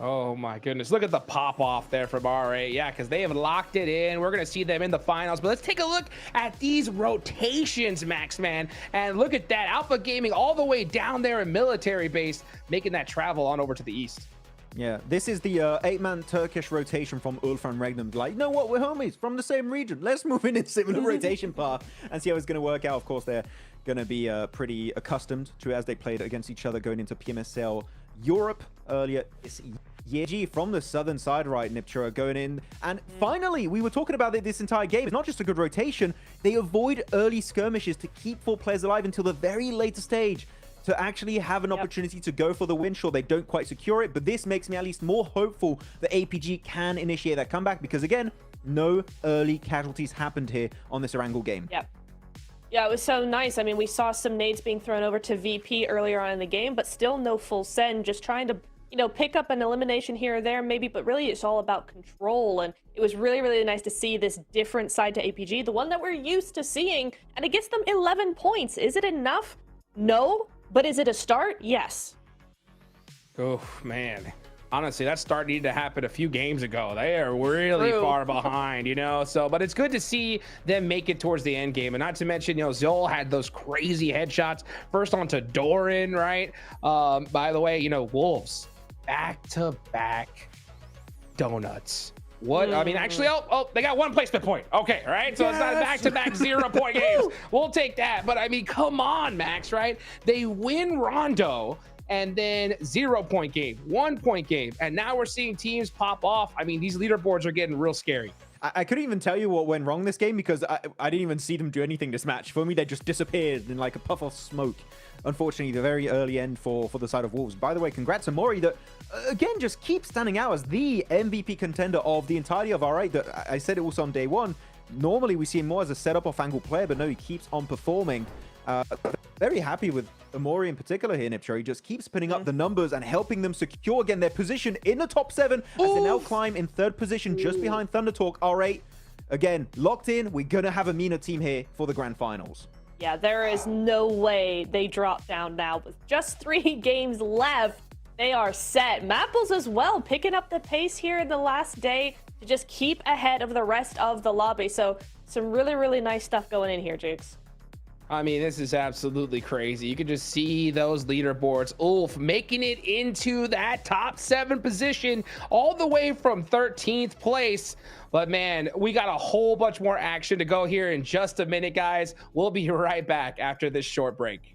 Oh my goodness, look at the pop off there from RA. Yeah, because they have locked it in. We're gonna see them in the finals, but let's take a look at these rotations, Max, man. And look at that, Alpha Gaming all the way down there in military base, making that travel on over to the east. Yeah, this is the 8-man Turkish rotation from Ulf and Regnum. Like, you know what, we're homies from the same region. Let's move in similar rotation path and see how it's going to work out. Of course, they're going to be pretty accustomed to it as they played against each other going into PMSL Europe earlier this year. From the southern side, right, Niptura going in. And finally, we were talking about it this entire game. It's not just a good rotation. They avoid early skirmishes to keep 4 players alive until the very later stage, to actually have an opportunity to go for the win. Sure, they don't quite secure it, but this makes me at least more hopeful that APG can initiate that comeback because, again, no early casualties happened here on this Erangel game. Yep. Yeah, it was so nice. I mean, we saw some nades being thrown over to VP earlier on in the game, but still no full send, just trying to, you know, pick up an elimination here or there maybe, but really it's all about control. And it was really, really nice to see this different side to APG, the one that we're used to seeing, and it gets them 11 points. Is it enough? No. But is it a start? Yes. Oh, man. Honestly, that start needed to happen a few games ago. They are really far behind, you know? So, but it's good to see them make it towards the end game. And not to mention, you know, Zol had those crazy headshots. First onto Doran, right? By the way, you know, Wolves, back-to-back donuts. What? I mean, actually, they got 1 placement point. Okay, right? So it's not a back-to-back 0-point games. We'll take that. But I mean, come on, Max, right? They win Rondo and then 0-point game, 1-point game. And now we're seeing teams pop off. I mean, these leaderboards are getting real scary. I couldn't even tell you what went wrong this game because I didn't even see them do anything this match. For me, they just disappeared in like a puff of smoke. Unfortunately, the very early end for the side of Wolves. By the way, congrats to Mori that, again, just keeps standing out as the MVP contender of the entirety of R8. That I said it also on day 1. Normally, we see him more as a setup off-angle player, but no, he keeps on performing. Very happy with Amori in particular here, Niptura. He just keeps putting up the numbers and helping them secure, again, their position in the top 7 as they now climb in 3rd position just behind Thundertalk. R8, again, locked in. We're going to have a MENA team here for the grand finals. Yeah, there is no way they drop down now. With just 3 games left, they are set. Mapples as well, picking up the pace here in the last day to just keep ahead of the rest of the lobby. So some really, really nice stuff going in here, Jukes. I mean, this is absolutely crazy. You can just see those leaderboards. Ulf making it into that top 7 position all the way from 13th place. But man, we got a whole bunch more action to go here in just a minute, guys. We'll be right back after this short break.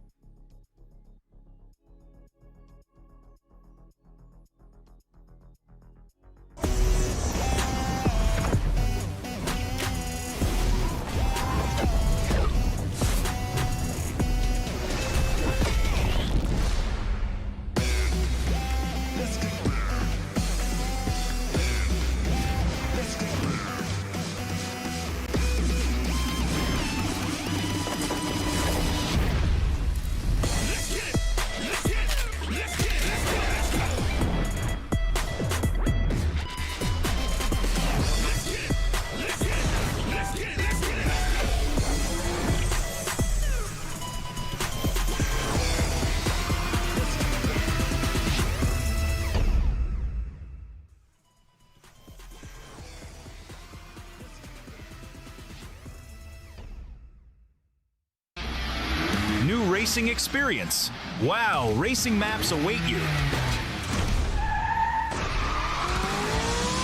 racing experience. Wow, racing maps await you.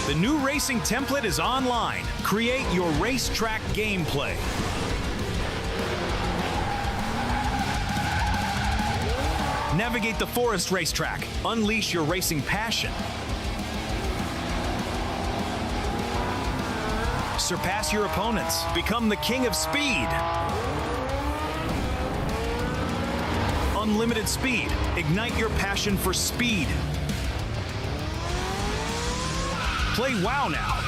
The new racing template is online. Create your racetrack gameplay. Navigate the forest racetrack. Unleash your racing passion. Surpass your opponents. Become the king of speed. Unlimited speed. Ignite your passion for speed. Play WoW now.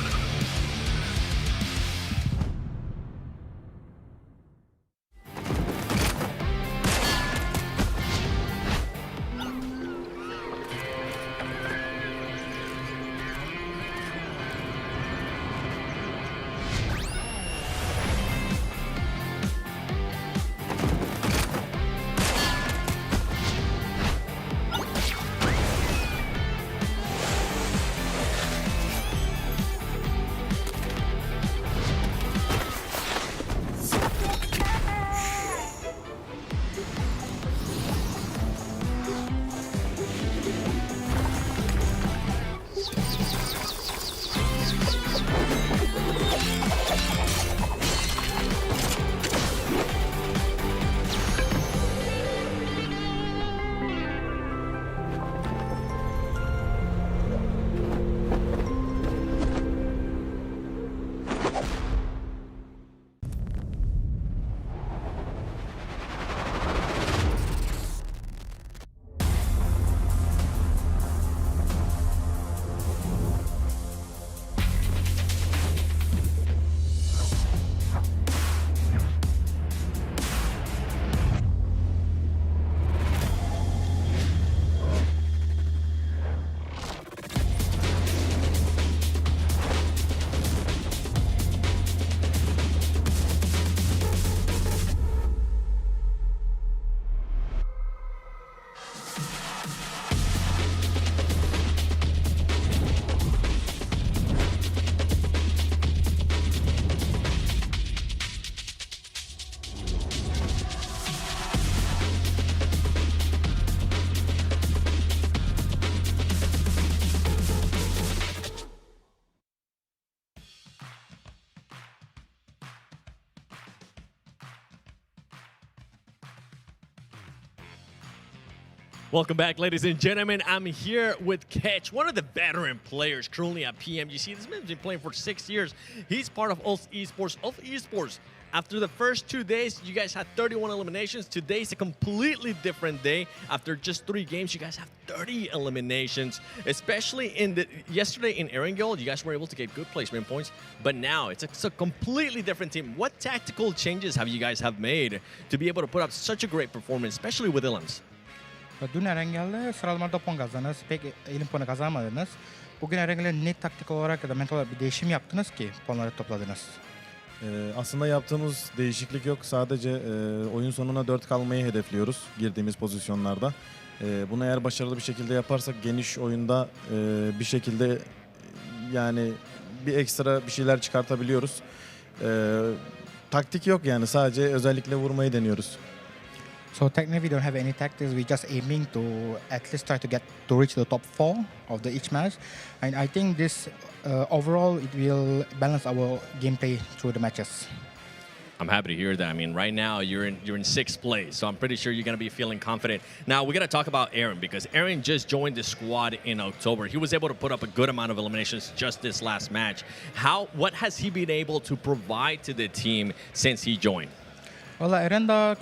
Welcome back, ladies and gentlemen. I'm here with Ketch, one of the veteran players currently at PMGC. This man's been playing for 6 years. He's part of Esports. After the first 2 days, you guys had 31 eliminations. Today's a completely different day. After just 3 games, you guys have 30 eliminations. Especially yesterday in Erangel, you guys were able to get good placement points. But now it's a completely different team. What tactical changes have you guys made to be able to put up such a great performance, especially with Ilans? Dün Erengel'de sıralamalarda puan kazandınız, pek elim puanı kazanmadınız. Bugün Erengel'e ne taktik olarak ya da mental olarak bir değişim yaptınız ki puanları topladınız? Aslında yaptığımız değişiklik yok. Sadece oyun sonuna 4 kalmayı hedefliyoruz girdiğimiz pozisyonlarda. Bunu eğer başarılı bir şekilde yaparsak geniş oyunda bir şekilde yani bir ekstra bir şeyler çıkartabiliyoruz. Taktik yok yani, sadece özellikle vurmayı deniyoruz. So technically we don't have any tactics. We just aiming to at least try to reach the top 4 of each match, and I think this overall it will balance our gameplay through the matches. I'm happy to hear that. I mean, right now you're in 6th place, so I'm pretty sure you're going to be feeling confident. Now we're going to talk about Aaron, because Aaron just joined the squad in October. He was able to put up a good amount of eliminations just this last match. What has he been able to provide to the team since he joined? Valla Eren daha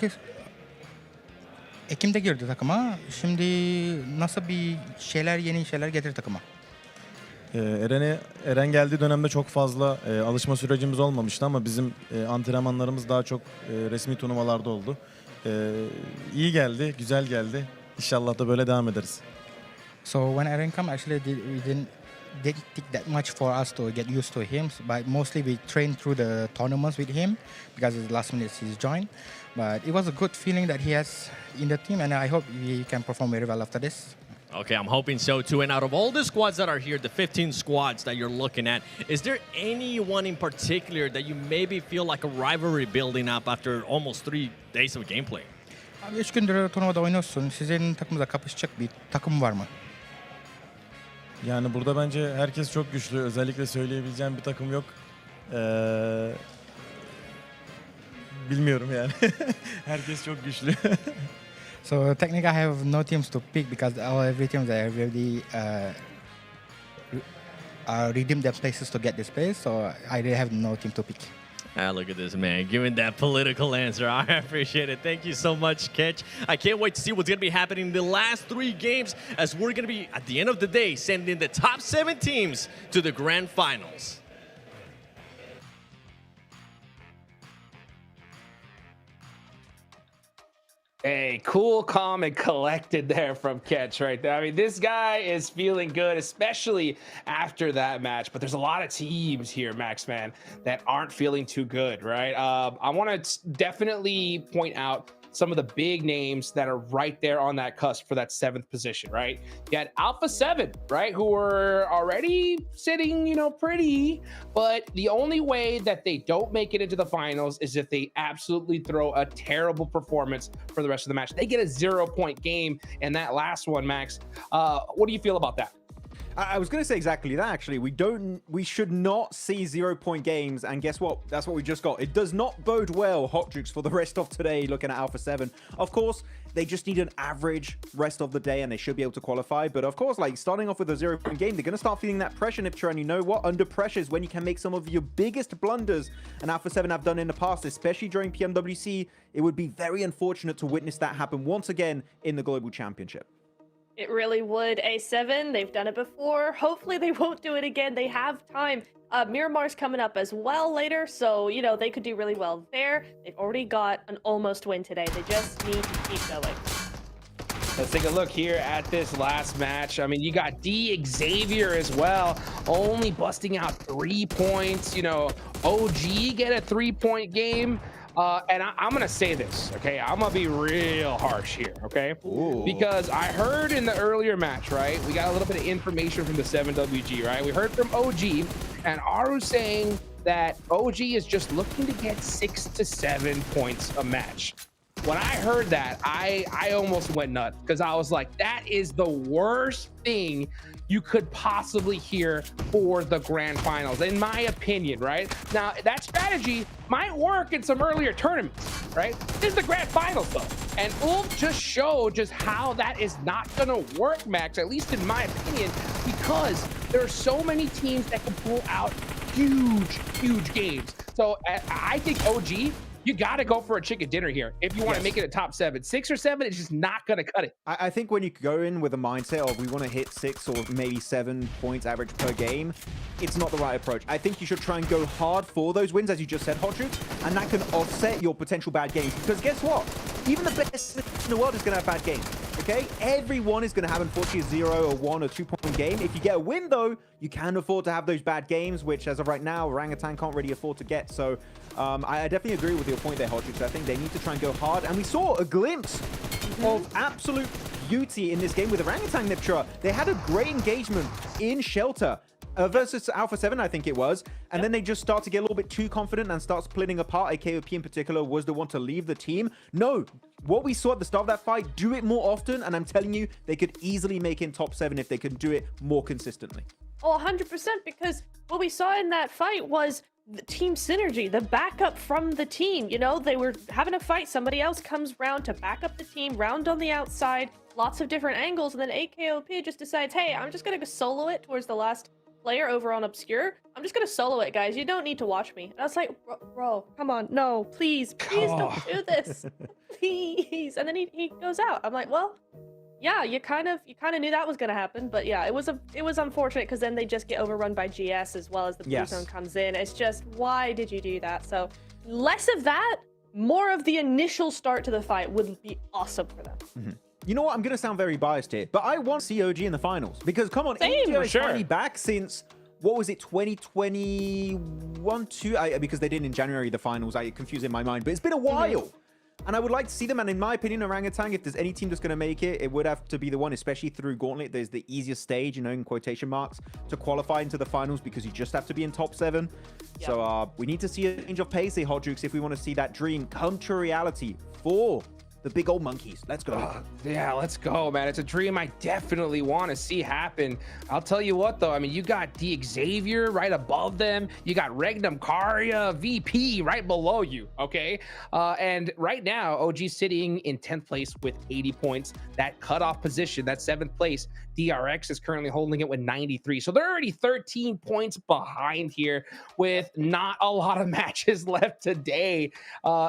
Ekim'de girdi takıma. Şimdi nasıl yeni şeyler getirdi takıma? Eren geldiği dönemde çok fazla alışma sürecimiz olmamıştı ama bizim antrenmanlarımız daha çok resmi turnuvalarda oldu. İyi geldi, güzel geldi. İnşallah da böyle devam ederiz. So when Eren came, actually we didn't take that much for us to get used to him, but mostly we trained through the tournaments with him because it's the last minute he's joined. But it was a good feeling that he has in the team, and I hope he can perform very well after this. Okay, I'm hoping so too. And out of all the squads that are here, the 15 squads that you're looking at, is there anyone in particular that you maybe feel like a rivalry building up after almost 3 days of gameplay? Abi 3 gündür turnuvada oynuyorsun. Sizin takımınıza kapışacak bir takım var mı? Yani burada bence herkes çok güçlü. Özellikle söyleyebileceğim bir takım yok. Bilmiyorum yani. Herkes çok güçlü. So technically I have no teams to pick because every teams are really redeem their places to get this place. So I really have no team to pick. Ah, look at this man giving that political answer. I appreciate it. Thank you so much, Ketch. I can't wait to see what's going to be happening in the last 3 games as we're going to be, at the end of the day, sending the top 7 teams to the grand finals. Hey, cool, calm, and collected there from Ketch right there. I mean, this guy is feeling good, especially after that match. But there's a lot of teams here, Max, man, that aren't feeling too good, right? I want to definitely point out some of the big names that are right there on that cusp for that 7th position, right? You had Alpha 7, right, who were already sitting, pretty, but the only way that they don't make it into the finals is if they absolutely throw a terrible performance for the rest of the match. They get a 0-point game in that last one, Max. What do you feel about that? I was going to say exactly that, actually. We should not see 0-point games, and guess what? That's what we just got. It does not bode well, Hot Jukes, for the rest of today, looking at Alpha 7. Of course, they just need an average rest of the day, and they should be able to qualify. But of course, like, starting off with a 0-point game, they're going to start feeling that pressure, Niptra, and you know what? Under pressure is when you can make some of your biggest blunders, and Alpha 7 have done in the past, especially during PMWC. It would be very unfortunate to witness that happen once again in the Global Championship. It really would. A7, they've done it before. Hopefully they won't do it again. They have time. Miramar's coming up as well later, so, they could do really well there. They've already got an almost win today. They just need to keep going. Let's take a look here at this last match. I mean, you got D Xavier as well, only busting out 3 points. OG get a 3-point game. And I'm going to say this, okay? I'm going to be real harsh here, okay? Ooh. Because I heard in the earlier match, right? We got a little bit of information from the 7WG, right? We heard from OG, and Aru saying that OG is just looking to get 6 to 7 points a match. When I heard that, I almost went nuts because I was like, that is the worst thing you could possibly hear for the grand finals, in my opinion, right? Now, that strategy might work in some earlier tournaments, right? This is the grand finals, though. And Ulf just showed just how that is not gonna work, Max, at least in my opinion, because there are so many teams that can pull out huge games. So I think OG, you got to go for a chicken dinner here if you want to make it a top 7. 6 or 7 is just not going to cut it. I think when you go in with a mindset of we want to hit 6 or maybe 7 points average per game, it's not the right approach. I think you should try and go hard for those wins, as you just said, Hot Jukes, and that can offset your potential bad games. Because guess what? Even the best in the world is going to have bad games, okay? Everyone is going to have, unfortunately, a 0 or 1 or 2-point game. If you get a win, though, you can afford to have those bad games, which, as of right now, Orangutan can't really afford to get. So I definitely agree with your point there, Hot Jukes. I think they need to try and go hard. And we saw a glimpse of absolute beauty in this game with Orangutan, Niptra. They had a great engagement in Shelter versus Alpha 7, I think it was. And then they just start to get a little bit too confident and start splitting apart. AKOP in particular was the one to leave the team. No, what we saw at the start of that fight, do it more often. And I'm telling you, they could easily make in top 7 if they could do it more consistently. Oh, 100%, because what we saw in that fight was the team synergy, the backup from the team. They were having a fight, somebody else comes round to back up the team, round on the outside, lots of different angles, and then AKOP just decides, hey, I'm just gonna go solo it towards the last player over on Obscure. I'm just gonna solo it, guys. You don't need to watch me. And I was like, bro, come on, no, please don't do this. Please. And then he goes out. I'm like, well, yeah, you kind of knew that was going to happen, but yeah, it was unfortunate because then they just get overrun by GS as well as the blue zone comes in. It's just, why did you do that? So less of that, more of the initial start to the fight would be awesome for them. Mm-hmm. You know what? I'm going to sound very biased here, but I want COG in the finals because, come on, India is finally back since, what was it, 2021, because they did in January the finals. I confuse in my mind, but it's been a while. Mm-hmm. And I would like to see them. And in my opinion, Orangutan, if there's any team that's going to make it, it would have to be the one, especially through Gauntlet. There's the easiest stage, in quotation marks, to qualify into the finals because you just have to be in top 7. Yep. So we need to see a change of pace here, Hot Jukes, if we want to see that dream come to reality for the big old monkeys. Let's go. Yeah, let's go, man. It's a dream I definitely want to see happen. I'll tell you what, though. I mean, you got D Xavier right above them. You got Regnum Karya, VP right below you, okay? And right now, OG sitting in 10th place with 80 points. That cutoff position, that 7th place, DRX is currently holding it with 93. So they're already 13 points behind here with not a lot of matches left today.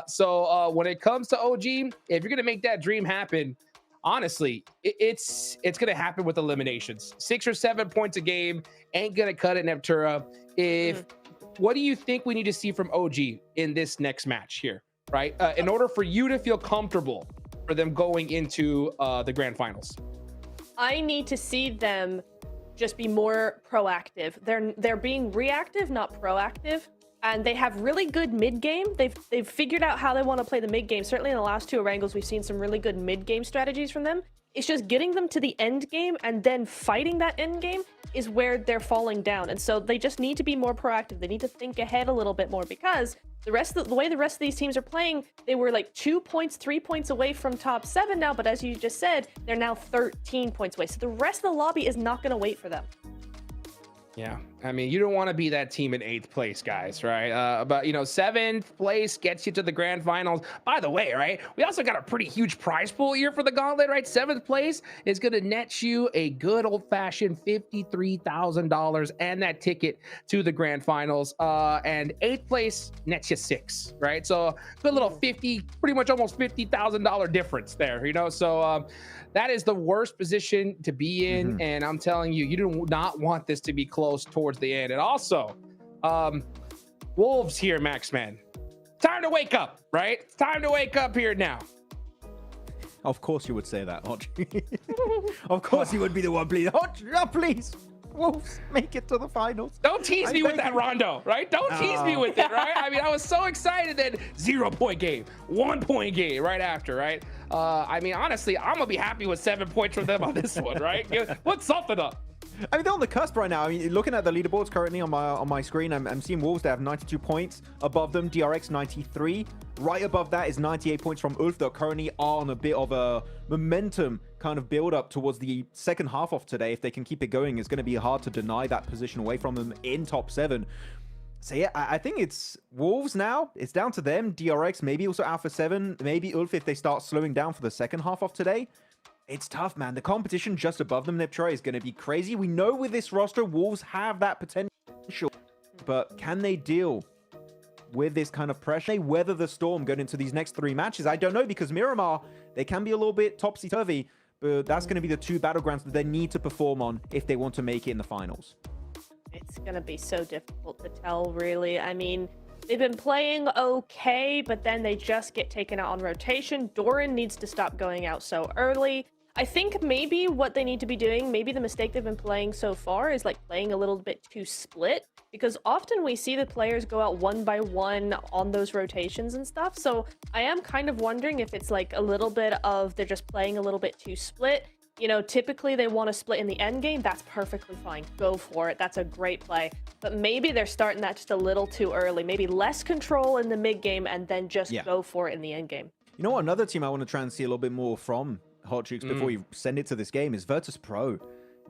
So when it comes to OG, if you're going to make that dream happen, honestly, it's going to happen with eliminations. 6 or 7 points a game ain't going to cut it, Neptura. What do you think we need to see from OG in this next match here, right? In order for you to feel comfortable for them going into the grand finals? I need to see them just be more proactive. They're being reactive, not proactive. And they have really good mid game. They've figured out how they want to play the mid game. Certainly in the last 2 Erangles, we've seen some really good mid game strategies from them. It's just getting them to the end game and then fighting that end game is where they're falling down. And so they just need to be more proactive. They need to think ahead a little bit more because the way the rest of these teams are playing, they were like 2 points, 3 points away from top 7 now. But as you just said, they're now 13 points away. So the rest of the lobby is not going to wait for them. Yeah, I mean, you don't want to be that team in 8th place, guys, right? But, 7th place gets you to the grand finals. By the way, right, we also got a pretty huge prize pool here for the Gauntlet, right? 7th place is going to net you a good old-fashioned $53,000 and that ticket to the grand finals. And 8th place nets you 6, right? So good little pretty much almost $50,000 difference there, So that is the worst position to be in. And I'm telling you, you do not want this to be close towards the end. And also, Wolves here, Maxman. Time to wake up, right? It's time to wake up here now. Of course you would say that, Hodge. Of course you would be the one, please. Hodge, please. Wolves make it to the finals. Don't tease me with that, Rondo, right? Don't tease me with it, right? I mean, I was so excited that 0 point game, 1 point game right after, right? I mean, honestly, I'm going to be happy with 7 points from them on this one, right? Put something up. I mean, they're on the cusp right now. I mean, looking at the leaderboards currently on my screen, I'm seeing Wolves. They have 92 points. Above them, DRX 93. Right above that is 98 points from Ulf. They're currently on a bit of a momentum kind of build up towards the second half of today. If they can keep it going, it's going to be hard to deny that position away from them in top 7. So yeah, I think it's Wolves now. It's down to them. DRX, maybe also Alpha 7, maybe Ulf if they start slowing down for the second half of today. It's tough, man. The competition just above them, Niptra, is going to be crazy. We know with this roster, Wolves have that potential. But can they deal with this kind of pressure? They weather the storm going into these next 3 matches? I don't know, because Miramar, they can be a little bit topsy-turvy. But that's going to be the 2 battlegrounds that they need to perform on if they want to make it in the finals. It's going to be so difficult to tell, really. I mean, they've been playing okay, but then they just get taken out on rotation. Doran needs to stop going out so early. I think maybe what they need to be doing, maybe the mistake they've been playing so far is like playing a little bit too split, because often we see the players go out 1 by 1 on those rotations and stuff. So I am kind of wondering if it's like a little bit of they're just playing a little bit too split. Typically they want to split in the end game. That's perfectly fine. Go for it. That's a great play. But maybe they're starting that just a little too early. Maybe less control in the mid game and then just go for it in the end game. You know what? Another team I want to try and see a little bit more from Hot Jukes before you send it to this game is Virtus Pro.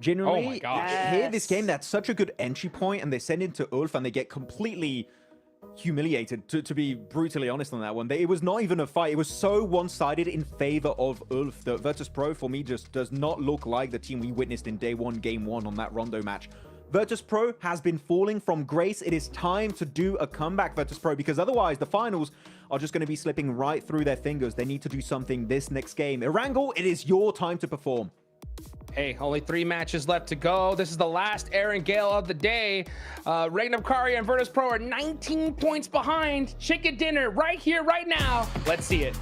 Generally, oh my gosh. Here, this game, that's such a good entry point, and they send it to Ulf and they get completely humiliated, to be brutally honest on that one. It was not even a fight. It was so one-sided in favor of Ulf that Virtus Pro, for me, just does not look like the team we witnessed in day 1, game 1 on that Rondo match. Virtus Pro has been falling from grace. It is time to do a comeback, Virtus Pro, because otherwise the finals are just going to be slipping right through their fingers. They need to do something this next game. Erangel, it is your time to perform. Hey, only 3 matches left to go. This is the last Aaron Gale of the day. Regnum Karya and Virtus Pro are 19 points behind. Chicken dinner right here, right now. Let's see it.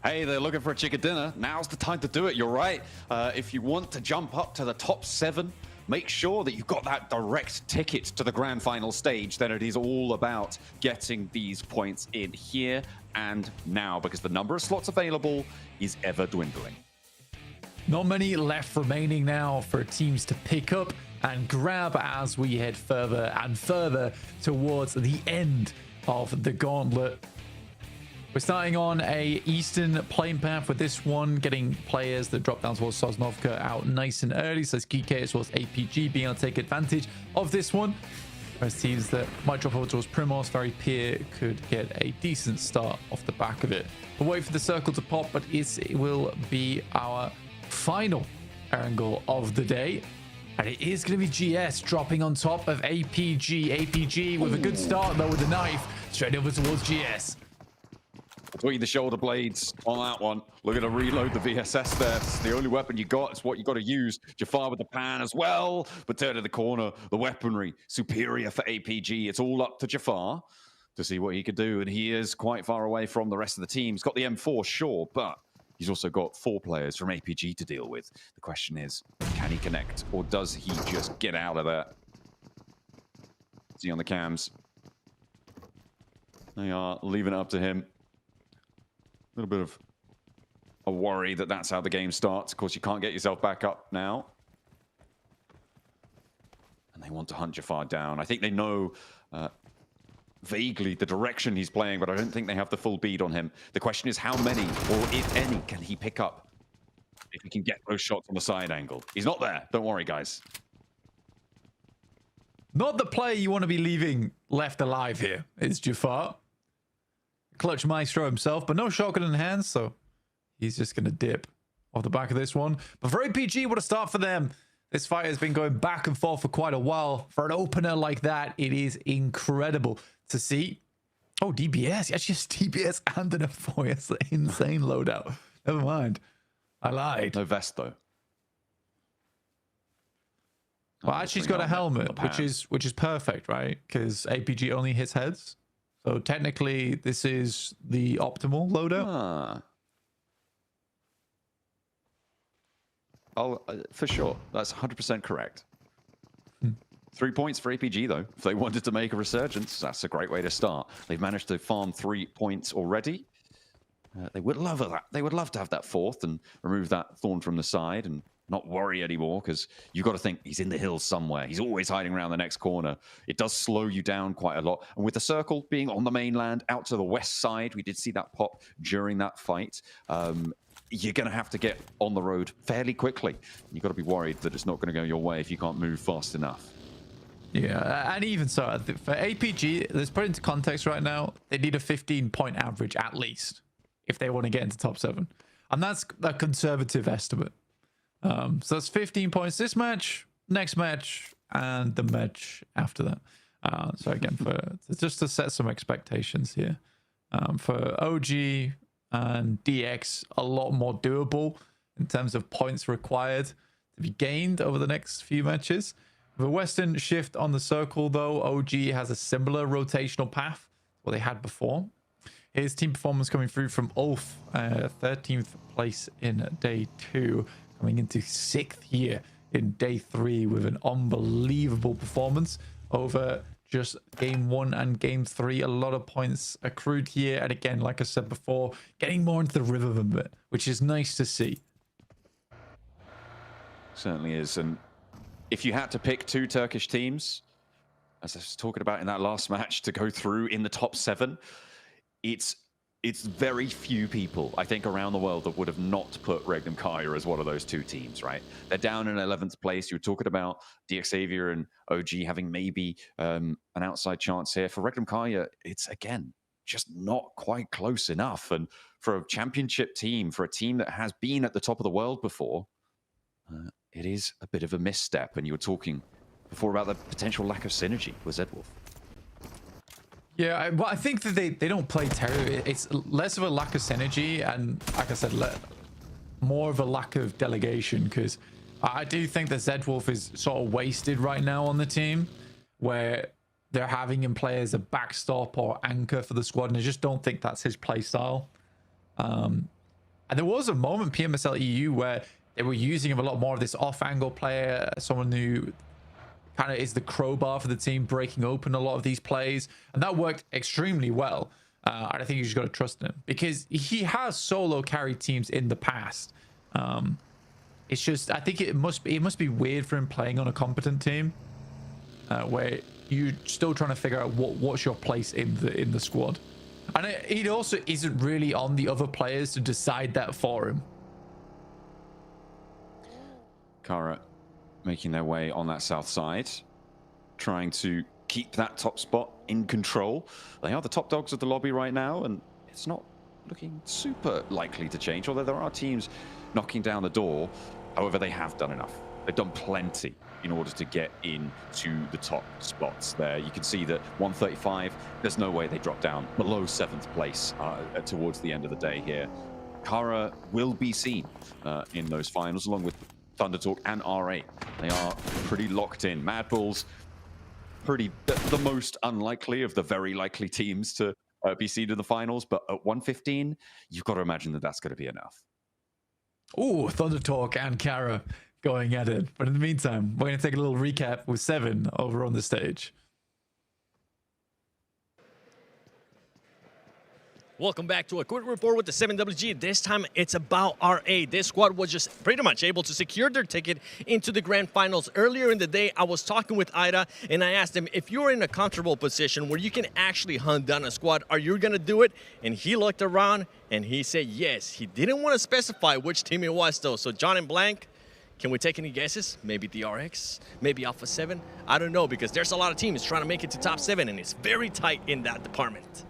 Hey, they're looking for a chicken dinner. Now's the time to do it. You're right. If you want to jump up to the top 7, make sure that you've got that direct ticket to the grand final stage. Then it is all about getting these points in here and now, because the number of slots available is ever dwindling. Not many left remaining now for teams to pick up. and grab as we head further and further towards the end of the gauntlet. We're starting on a eastern playing path with this one, getting players that drop down towards Sosnovka out nice and early. So it's GK as well as APG being able to take advantage of this one. Whereas teams that might drop over towards Primos, very Pier could get a decent start off the back of it. We'll wait for the circle to pop, but it will be our final angle of the day. And it is going to be GS dropping on top of APG. APG with a good start though with the knife straight over towards GS. Between the shoulder blades on that one. Looking to reload the VSS there. It's the only weapon you got. It's what you got to use. Jafar with the pan as well. But turn to the corner. The weaponry superior for APG. It's all up to Jafar to see what he could do. And he is quite far away from the rest of the team. He's got the M4, sure, but he's also got 4 players from APG to deal with. The question is, can he connect? Or does he just get out of there? See on the cams. They are leaving it up to him. A little bit of a worry that that's how the game starts. Of course, you can't get yourself back up now. And they want to hunt Jafar down. I think they know vaguely the direction he's playing, but I don't think they have the full bead on him. The question is how many, or if any, can he pick up if he can get those shots on the side angle? He's not there. Don't worry, guys. Not the player you want to be leaving left alive here. It's Jafar. Clutch Maestro himself, but no shotgun in hand, so he's just going to dip off the back of this one. But for APG, what a start for them. This fight has been going back and forth for quite a while. For an opener like that, it is incredible to see. Oh, DBS. Yes, just DBS and an F4. It's an insane loadout. Never mind. I lied. No vest, though. Well, actually, he's got a helmet, which is perfect, right? Because APG only hits heads. So technically, this is the optimal loadout. Oh, for sure. That's 100% correct. 3 points for APG, though. If they wanted to make a resurgence, that's a great way to start. They've managed to farm 3 points already. They would love that. They would love to have that 4th and remove that thorn from the side and not worry anymore, because you've got to think he's in the hills somewhere. He's always hiding around the next corner. It does slow you down quite a lot. And with the circle being on the mainland out to the west side, we did see that pop during that fight. You're going to have to get on the road fairly quickly. You've got to be worried that it's not going to go your way if you can't move fast enough. Yeah, and even so, for APG, let's put it into context right now, they need a 15-point average at least if they want to get into top 7. And that's a conservative estimate. So that's 15 points this match, next match, and the match after that. So again, just to set some expectations here. For OG and DX, a lot more doable in terms of points required to be gained over the next few matches. The Western shift on the circle, though, OG has a similar rotational path to what they had before. His team performance coming through from Ulf, 13th place in day 2. Coming into 6th year in day 3 with an unbelievable performance over just game 1 and game 3. A lot of points accrued here. And again, like I said before, getting more into the rhythm of it, which is nice to see. Certainly is. And if you had to pick 2 Turkish teams, as I was talking about in that last match, to go through in the top 7, it's very few people, I think, around the world that would have not put Regnum Kaya as one of those 2 teams, right? They're down in 11th place. You were talking about DX Xavier and OG having maybe an outside chance here. For Regnum Kaya, it's, again, just not quite close enough. And for a championship team, for a team that has been at the top of the world before, it is a bit of a misstep. And you were talking before about the potential lack of synergy with Zedwolf. Yeah, well, I think that they don't play terribly. It's less of a lack of synergy and, like I said, more of a lack of delegation, because I do think that Zedwolf is sort of wasted right now on the team, where they're having him play as a backstop or anchor for the squad, and I just don't think that's his play style. And there was a moment, PMSL EU, where they were using him a lot more of this off-angle player, someone who kind of is the crowbar for the team, breaking open a lot of these plays, and that worked extremely well. And I think you just got to trust him, because he has solo carried teams in the past. It's just, I think it must be weird for him playing on a competent team, where you're still trying to figure out what's your place in the squad. And it also isn't really on the other players to decide that for him. Kara making their way on that south side, trying to keep that top spot in control. They are the top dogs of the lobby right now, and it's not looking super likely to change, although there are teams knocking down the door. However, they have done enough. They've done plenty in order to get into the top spots there. You can see that 135, there's no way they drop down below 7th place towards the end of the day here. Kara will be seen in those finals, along with ThunderTalk and R8. They are pretty locked in. Mad Bulls, the most unlikely of the very likely teams to be seen in the finals, but at 115, you've got to imagine that that's going to be enough. Ooh, ThunderTalk and Kara going at it. But in the meantime, we're going to take a little recap with 7 over on the stage. Welcome back to a quick report with the 7WG. This time it's about RA. This squad was just pretty much able to secure their ticket into the grand finals. Earlier in the day, I was talking with Ida and I asked him, if you're in a comfortable position where you can actually hunt down a squad, are you going to do it? And he looked around and he said yes. He didn't want to specify which team it was though. So John and Blank, can we take any guesses? Maybe DRX, maybe Alpha 7? I don't know, because there's a lot of teams trying to make it to top 7 and it's very tight in that department.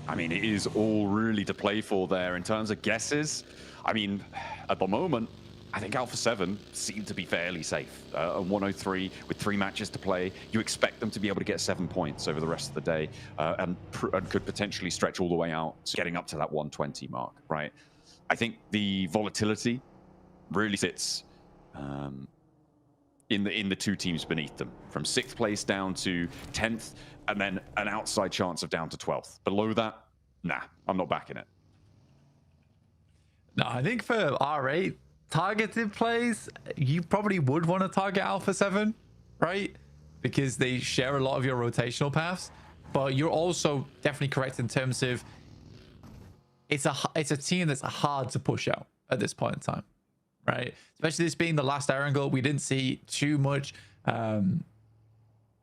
I mean, it is all really to play for there in terms of guesses. I mean, at the moment, I think Alpha 7 seem to be fairly safe. 103 with 3 matches to play. You expect them to be able to get 7 points over the rest of the day and could potentially stretch all the way out, getting up to that 120 mark, right? I think the volatility really sits in the 2 teams beneath them, from 6th place down to 10th, and then an outside chance of down to 12th. Below that, nah, I'm not backing it. No, I think for R8 targeted plays, you probably would want to target Alpha 7, right? Because they share a lot of your rotational paths. But you're also definitely correct in terms of it's a team that's hard to push out at this point in time, right? Especially this being the last Erangel, we didn't see too much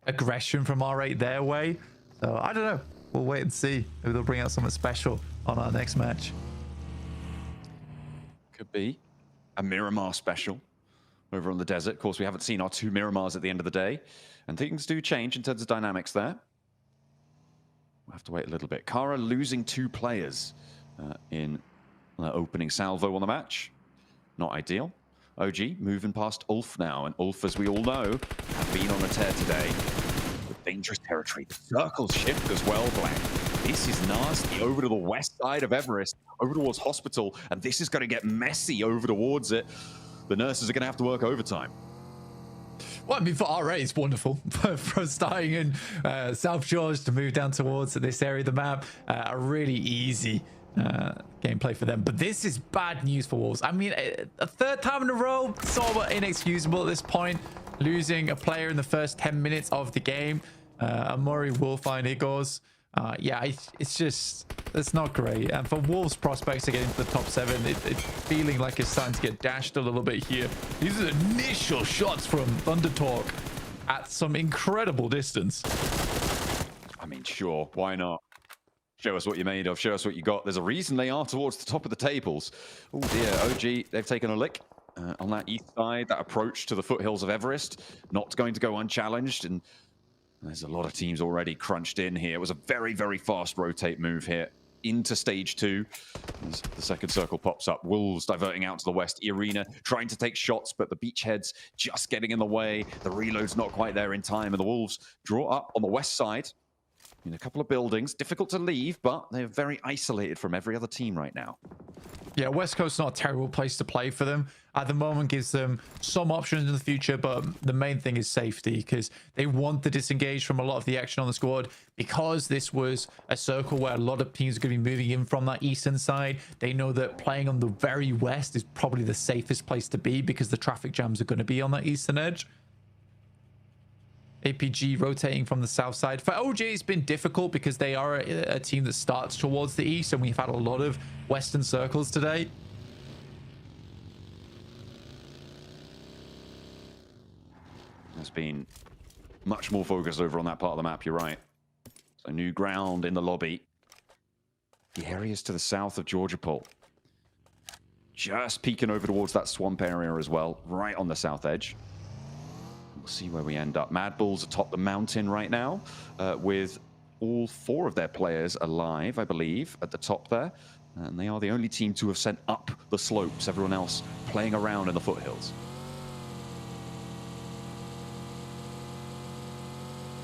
aggression from R8 their way. So I don't know. We'll wait and see. Maybe they'll bring out something special on our next match. Could be a Miramar special over on the desert. Of course, we haven't seen our 2 Miramars at the end of the day, and things do change in terms of dynamics there. We'll have to wait a little bit. Kara losing 2 players in opening salvo on the match. Not ideal. OG moving past Ulf now, and Ulf, as we all know, have been on a tear today. With dangerous territory. The circles shift as well, Blank. This is nasty. Over to the west side of Everest, over towards Hospital, and this is going to get messy over towards it. The nurses are going to have to work overtime. Well, I mean, for RA, it's wonderful. From starting in South Shores to move down towards this area of the map, a really easy gameplay for them. But this is bad news for Wolves. I mean, a 3rd time in a row, sort of inexcusable at this point. Losing a player in the first 10 minutes of the game. Amori will find Igors. Yeah, it's just, it's not great. And for Wolves' prospects to get into the top 7, it's feeling like it's starting to get dashed a little bit here. These are the initial shots from ThunderTalk at some incredible distance. I mean, sure, why not? Show us what you're made of. Show us what you got. There's a reason they are towards the top of the tables. Oh dear, OG, they've taken a lick on that east side. That approach to the foothills of Everest, not going to go unchallenged. And there's a lot of teams already crunched in here. It was a very, very fast rotate move here into stage 2. As the second circle pops up, Wolves diverting out to the west. Irina trying to take shots, but the beachheads just getting in the way. The reload's not quite there in time, and the Wolves draw up on the west side in a couple of buildings. Difficult to leave, but they're very isolated from every other team right now. Yeah, West Coast's not a terrible place to play for them. At the moment, gives them some options in the future, but the main thing is safety, because they want to disengage from a lot of the action on the squad. Because this was a circle where a lot of teams are going to be moving in from that eastern side, they know that playing on the very west is probably the safest place to be, because the traffic jams are going to be on that eastern edge. APG rotating from the south side. For OG, it's been difficult because they are a team that starts towards the east, and we've had a lot of western circles today. There's been much more focus over on that part of the map, you're right. So new ground in the lobby. The areas to the south of Georgia Pole. Just peeking over towards that swamp area as well, right on the south edge. We'll see where we end up. Mad Bulls atop the mountain right now, with all 4 of their players alive, I believe, at the top there. And they are the only team to have sent up the slopes. Everyone else playing around in the foothills.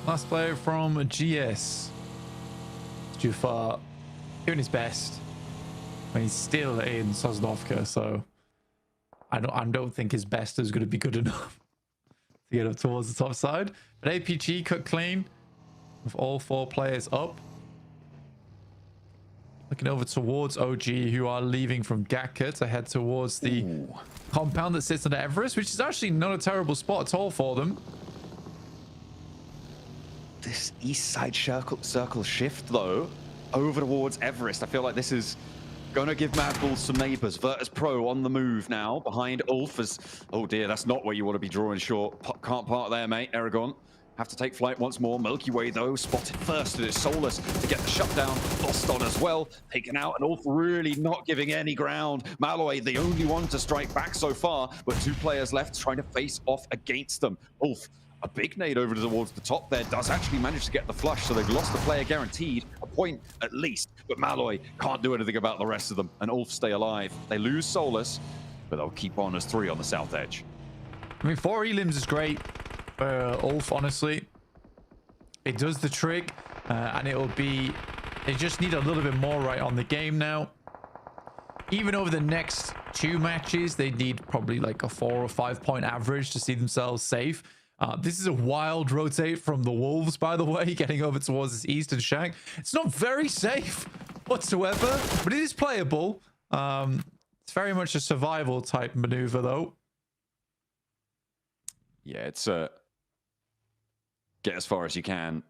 Last player from GS. Jufar doing his best. I mean, he's still in Sosnovka, so I don't think his best is going to be good enough to get up towards the top side. But APG cut clean with all 4 players up. Looking over towards OG, who are leaving from Gatka to head towards the compound that sits under Everest, which is actually not a terrible spot at all for them. This east side circle shift, though, over towards Everest. I feel like this is going to give Mad Bulls some neighbors. Virtus Pro on the move now behind Ulf as... Oh dear, that's not where you want to be drawing short. Can't park there, mate. Aragon. Have to take flight once more. Milky Way, though, spotted first, and it's Solus to get the shutdown. Lost on as well. Taken out, and Ulf really not giving any ground. Malloy, the only one to strike back so far, but 2 players left trying to face off against them. Ulf, a big nade over towards the top there, does actually manage to get the flush, so they've lost the player guaranteed, a point at least. But Malloy can't do anything about the rest of them, and Ulf stay alive. They lose Solus, but they'll keep on as 3 on the south edge. I mean, 4 elims is great. Ulf, honestly, it does the trick, and it'll be... They just need a little bit more right on the game now. Even over the next 2 matches, they need probably like a 4 or 5 point average to see themselves safe. This is a wild rotate from the Wolves, by the way, getting over towards this eastern shack. It's not very safe whatsoever, but it is playable. It's very much a survival type maneuver, though. Yeah, it's a get as far as you can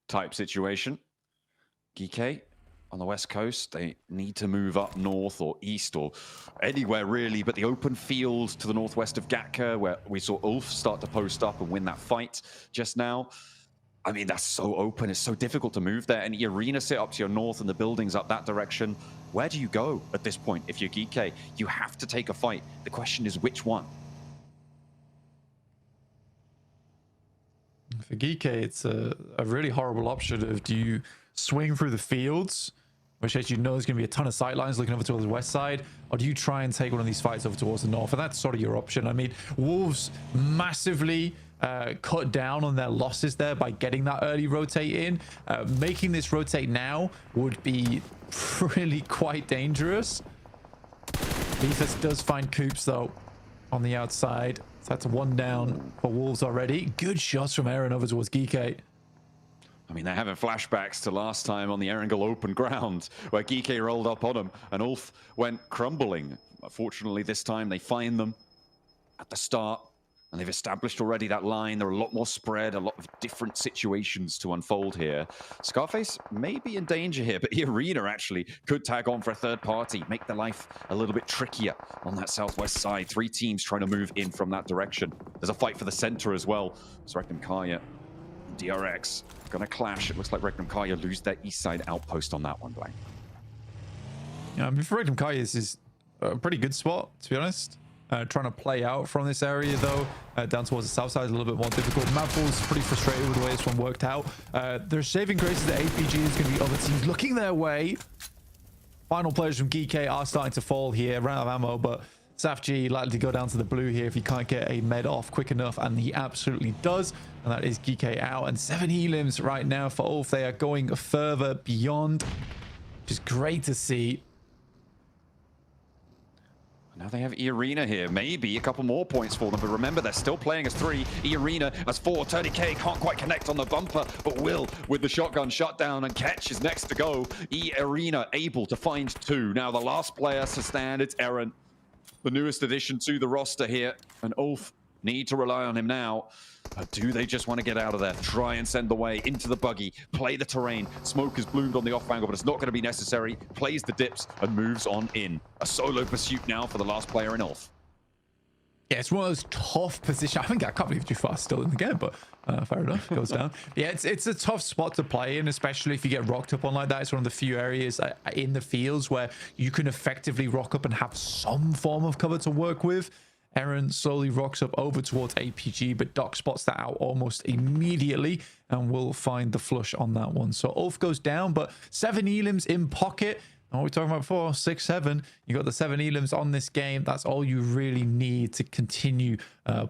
type situation. GK on the west coast, they need to move up north or east or anywhere really, but the open field to the northwest of Gatka, where we saw Ulf start to post up and win that fight just now. I mean, that's so open. It's so difficult to move there. And the arena sit up to your north and the buildings up that direction. Where do you go at this point if you're GK? You have to take a fight. The question is which one? For Geeke, it's a really horrible option of, do you swing through the fields, which as you know there's going to be a ton of sightlines looking over towards the west side, or do you try and take one of these fights over towards the north? And that's sort of your option. I mean, Wolves massively cut down on their losses there by getting that early rotate in. Making this rotate now would be really quite dangerous. Beefus does find Coops though on the outside. So that's 1 down for Wolves already. Good shots from Aaron over towards Geeke. I mean, they're having flashbacks to last time on the Erangel open ground where Geeke rolled up on him and Ulf went crumbling. Fortunately, this time they find them at the start and they've established already that line. There are a lot more spread, a lot of different situations to unfold here. Scarface may be in danger here, but Arena actually could tag on for a third party, make their life a little bit trickier on that southwest side. 3 teams trying to move in from that direction. There's a fight for the center as well. It's Regnum Kaya and DRX gonna clash. It looks like Regnum Kaya lose their east side outpost on that one, Blank. Yeah, I mean, for Regnum Kaya, this is a pretty good spot, to be honest. Trying to play out from this area, though, down towards the south side is a little bit more difficult. Mad Bulls pretty frustrated with the way this one worked out. Their saving grace is that APG is going to be other teams looking their way. Final players from Geeke are starting to fall here. Ran out of ammo, but SafG likely to go down to the blue here if he can't get a med off quick enough, and he absolutely does. And that is Geeke out. And 7 elims right now for Ulf. They are going further beyond, which is great to see. Now they have E-Arena here. Maybe a couple more points for them, but remember, they're still playing as 3. E-Arena as 4. Tony K can't quite connect on the bumper, but will with the shotgun shutdown, and Ketch is next to go. E-Arena able to find 2. Now the last player to stand, it's Eren, the newest addition to the roster here. And Ulf need to rely on him now. But do they just want to get out of there? Try and send the way into the buggy, play the terrain. Smoke has bloomed on the off angle, but it's not going to be necessary. Plays the dips and moves on in. A solo pursuit now for the last player in Elf. Yeah, it's one of those tough positions. I can't believe Jaffar's still in the game, but fair enough, goes down. Yeah, it's a tough spot to play in, especially if you get rocked up on like that. It's one of the few areas in the fields where you can effectively rock up and have some form of cover to work with. Aaron slowly rocks up over towards APG, but Doc spots that out almost immediately and will find the flush on that one. So Ulf goes down, but 7 elims in pocket. What we're talking about before, 6-7. You got the 7 elims on this game. That's all you really need to continue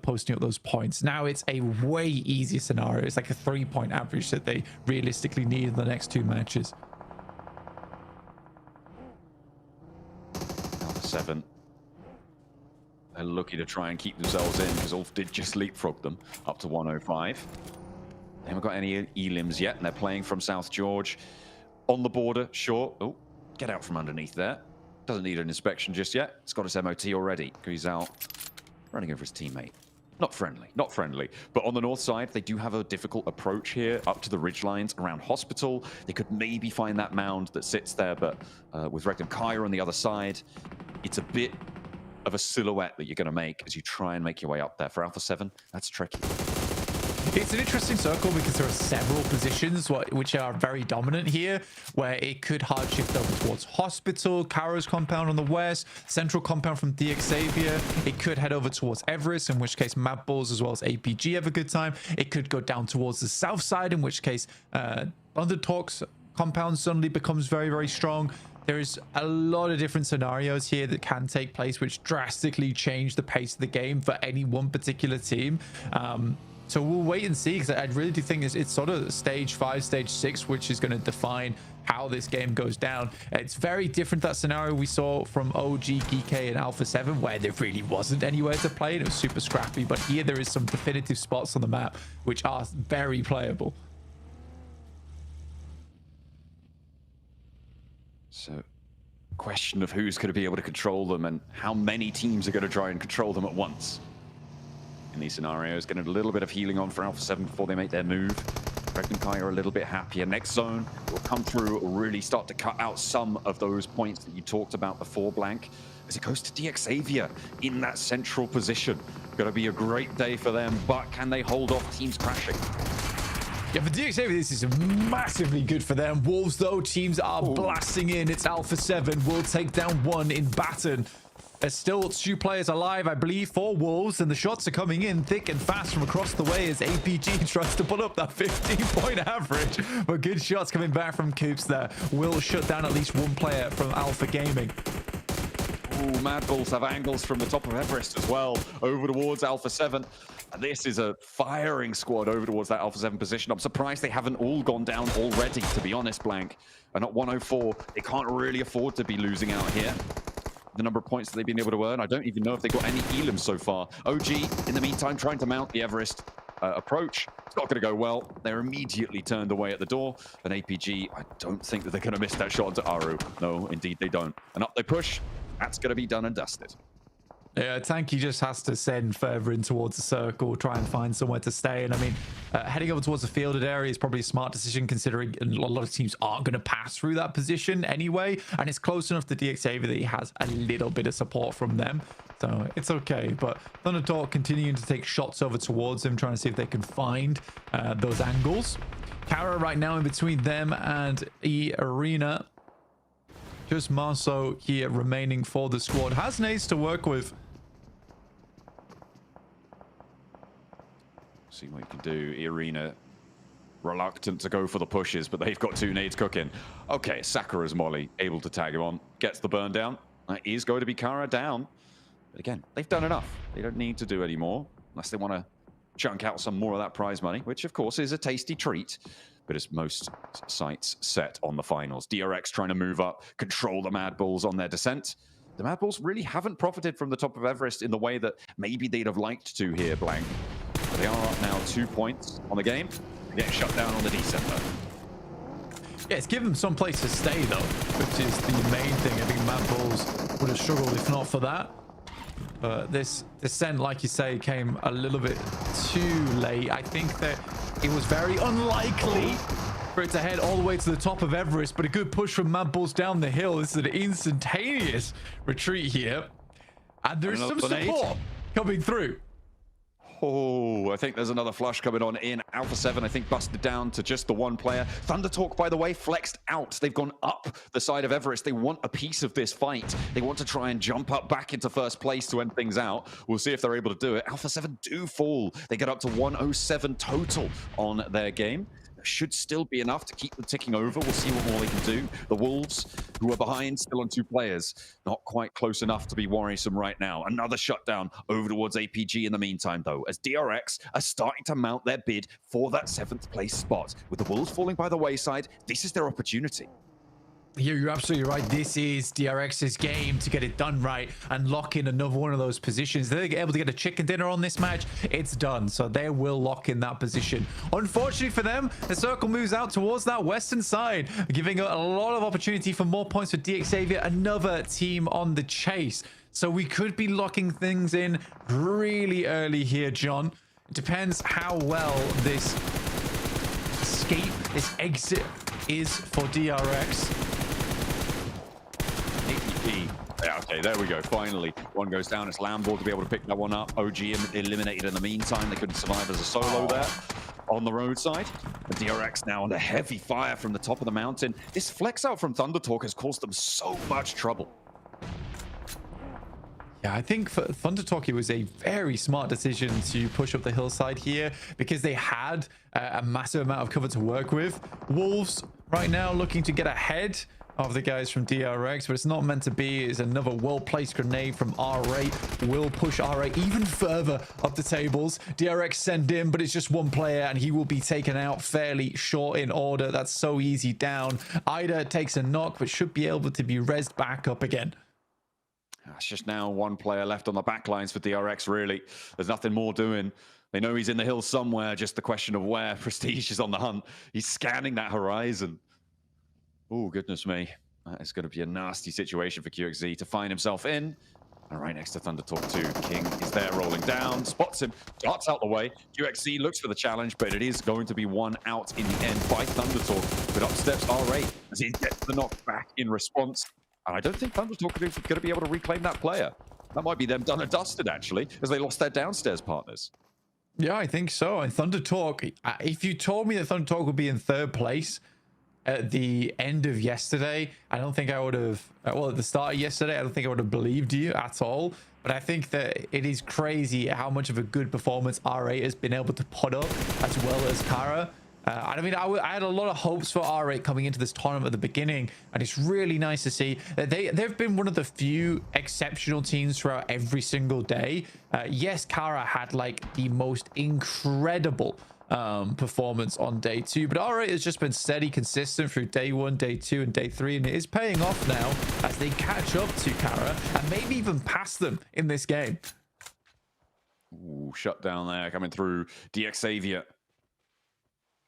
posting up those points. Now it's a way easier scenario. It's like a 3-point average that they realistically need in the next 2 matches. Alpha 7. They're lucky to try and keep themselves in because Ulf did just leapfrog them up to 105. They haven't got any elims yet, and they're playing from South George. On the border, sure. Oh, get out from underneath there. Doesn't need an inspection just yet. It's got its MOT already. He's out running over his teammate. Not friendly, not friendly. But on the north side, they do have a difficult approach here up to the ridgelines around Hospital. They could maybe find that mound that sits there, but with Reworked and Kyra on the other side, it's a bit of a silhouette that you're going to make as you try and make your way up there. For Alpha 7, that's tricky. It's an interesting circle because there are several positions which are very dominant here, where it could hard shift over towards Hospital, Kara's compound on the west, central compound from DX Xavier. It could head over towards Everest, in which case Mad Balls as well as APG have a good time. It could go down towards the south side, in which case Undertalk's compound suddenly becomes very, very strong. There's a lot of different scenarios here that can take place, which drastically change the pace of the game for any one particular team. So we'll wait and see, because I really do think it's sort of stage 5, stage 6, which is going to define how this game goes down. It's very different, that scenario we saw from OG, GK, and Alpha 7, where there really wasn't anywhere to play and it was super scrappy. But here there is some definitive spots on the map which are very playable. So, question of who's going to be able to control them and how many teams are going to try and control them at once. In these scenarios, getting a little bit of healing on for Alpha 7 before they make their move. Reworked and Kai are a little bit happier. Next zone will come through, will really start to cut out some of those points that you talked about before, Blank, as it goes to DX Xavier in that central position. Going to be a great day for them, but can they hold off teams crashing? Yeah, for DX Xavier, this is massively good for them. Wolves, though, teams are blasting in. It's Alpha 7 will take down 1 in Baton. There's still 2 players alive, I believe, for Wolves, and the shots are coming in thick and fast from across the way as APG tries to put up that 15-point average. But good shots coming back from Coops there. Will shut down at least 1 player from Alpha Gaming. Ooh, Mad Balls have angles from the top of Everest as well, over towards Alpha 7. And this is a firing squad over towards that Alpha 7 position. I'm surprised they haven't all gone down already, to be honest, Blank. And at 104, they can't really afford to be losing out here. The number of points that they've been able to earn, I don't even know if they got any elims so far. OG, in the meantime, trying to mount the Everest approach. It's not going to go well. They're immediately turned away at the door. And APG, I don't think that they're going to miss that shot onto Aru. No, indeed they don't. And up they push. That's going to be done and dusted. Yeah, Tanky just has to send further in towards the circle, try and find somewhere to stay. And I mean, heading over towards the fielded area is probably a smart decision, considering a lot of teams aren't going to pass through that position anyway. And it's close enough to DX Xavier that he has a little bit of support from them. So it's okay. But Thundertalk continuing to take shots over towards him, trying to see if they can find those angles. Kara right now in between them and E-Arena. Just Marceau here remaining for the squad. Has nades to work with. See what you can do. Arena reluctant to go for the pushes, but they've got 2 nades cooking. Okay, Sakura's Molly able to tag him on. Gets the burn down. That is going to be Kara down. But again, they've done enough. They don't need to do any more unless they want to chunk out some more of that prize money, which of course is a tasty treat. But it's most sights set on the finals. DRX trying to move up, control the Mad Balls on their descent. The Mad Balls really haven't profited from the top of Everest in the way that maybe they'd have liked to here, Blank. But they are up now 2 points on the game. They're getting shut down on the descent, though. Yeah, it's given them some place to stay, though, which is the main thing. I think Mad Balls would have struggled if not for that. But this descent, like you say, came a little bit too late. I think that it was very unlikely for it to head all the way to the top of Everest, but a good push from Mad Bulls down the hill. This is an instantaneous retreat here. And there's some support coming through. Oh, I think there's another flush coming on in. Alpha 7, I think, busted down to just the one player. Thunder Talk, by the way, flexed out. They've gone up the side of Everest. They want a piece of this fight. They want to try and jump up back into first place to end things out. We'll see if they're able to do it. Alpha 7 do fall. They get up to 107 total on their game. Should still be enough to keep them ticking over. We'll see what more they can do. The Wolves, who are behind, still on 2 players. Not quite close enough to be worrisome right now. Another shutdown over towards APG in the meantime, though, as DRX are starting to mount their bid for that 7th place spot. With the Wolves falling by the wayside, this is their opportunity. Yeah, you're absolutely right. This is DRX's game to get it done right and lock in another one of those positions. They're able to get a chicken dinner on this match. It's done. So they will lock in that position. Unfortunately for them, the circle moves out towards that western side, giving a lot of opportunity for more points for DXavier, another team on the chase. So we could be locking things in really early here, John. It depends how well this escape, this exit is for DRX. Yeah, okay, there we go. Finally, one goes down. It's Lambo to be able to pick that one up. OG eliminated in the meantime. They couldn't survive as a solo there on the roadside. The DRX now under heavy fire from the top of the mountain. This flex out from Thunder Talk has caused them so much trouble. Yeah, I think for Thunder Talk, it was a very smart decision to push up the hillside here because they had a massive amount of cover to work with. Wolves right now looking to get ahead of the guys from DRX, but it's not meant to be. It's another well-placed grenade from R8. Will push R8 even further up the tables. DRX send in, but it's just one player, and he will be taken out fairly short in order. That's so easy down. Ida takes a knock, but should be able to be rezzed back up again. It's just now one player left on the back lines for DRX, really. There's nothing more doing. They know he's in the hills somewhere, just the question of where. Prestige is on the hunt. He's scanning that horizon. Oh, goodness me. That is going to be a nasty situation for QXZ to find himself in. And right next to Thunder Talk 2, King is there rolling down, spots him, darts out the way. QXZ looks for the challenge, but it is going to be one out in the end by Thunder Talk. But up steps R8 as he gets the knock back in response. And I don't think Thunder Talk are going to be able to reclaim that player. That might be them done and dusted, actually, as they lost their downstairs partners. Yeah, I think so. And Thunder Talk, if you told me that Thunder Talk would be in 3rd place at the end of yesterday, I don't think I would have, well, at the start of yesterday, I don't think I would have believed you at all. But I think that it is crazy how much of a good performance R8 has been able to put up, as well as Kara. I mean, I had a lot of hopes for R8 coming into this tournament at the beginning, and it's really nice to see that they've been one of the few exceptional teams throughout every single day. Yes, Kara had like the most incredible performance on day 2, but R8 has just been steady, consistent through day 1, day 2, and day 3, and it is paying off now as they catch up to Kara and maybe even pass them in this game. Ooh, shut down there coming through. DXavier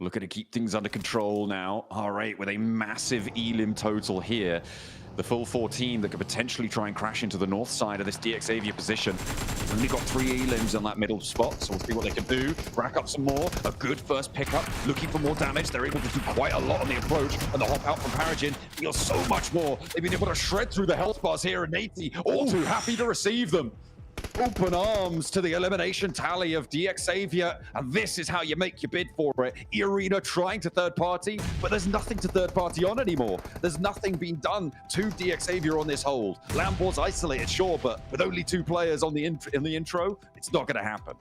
looking to keep things under control now. R8 with a massive elim total here. The full 14 that could potentially try and crash into the north side of this DXavier position. Only got 3 elims on that middle spot, so we'll see what they can do. Rack up some more. A good first pickup. Looking for more damage. They're able to do quite a lot on the approach, and the hop out from Paragin deals so much more. They've been able to shred through the health bars here, and Nate all too happy to receive them. Open arms to the elimination tally of DXavier, and this is how you make your bid for it. E-Arena trying to third party, but there's nothing to third party on anymore. There's nothing being done to DXavier on this hold. Lambor's isolated, sure, but with only 2 players on in the intro, it's not going to happen.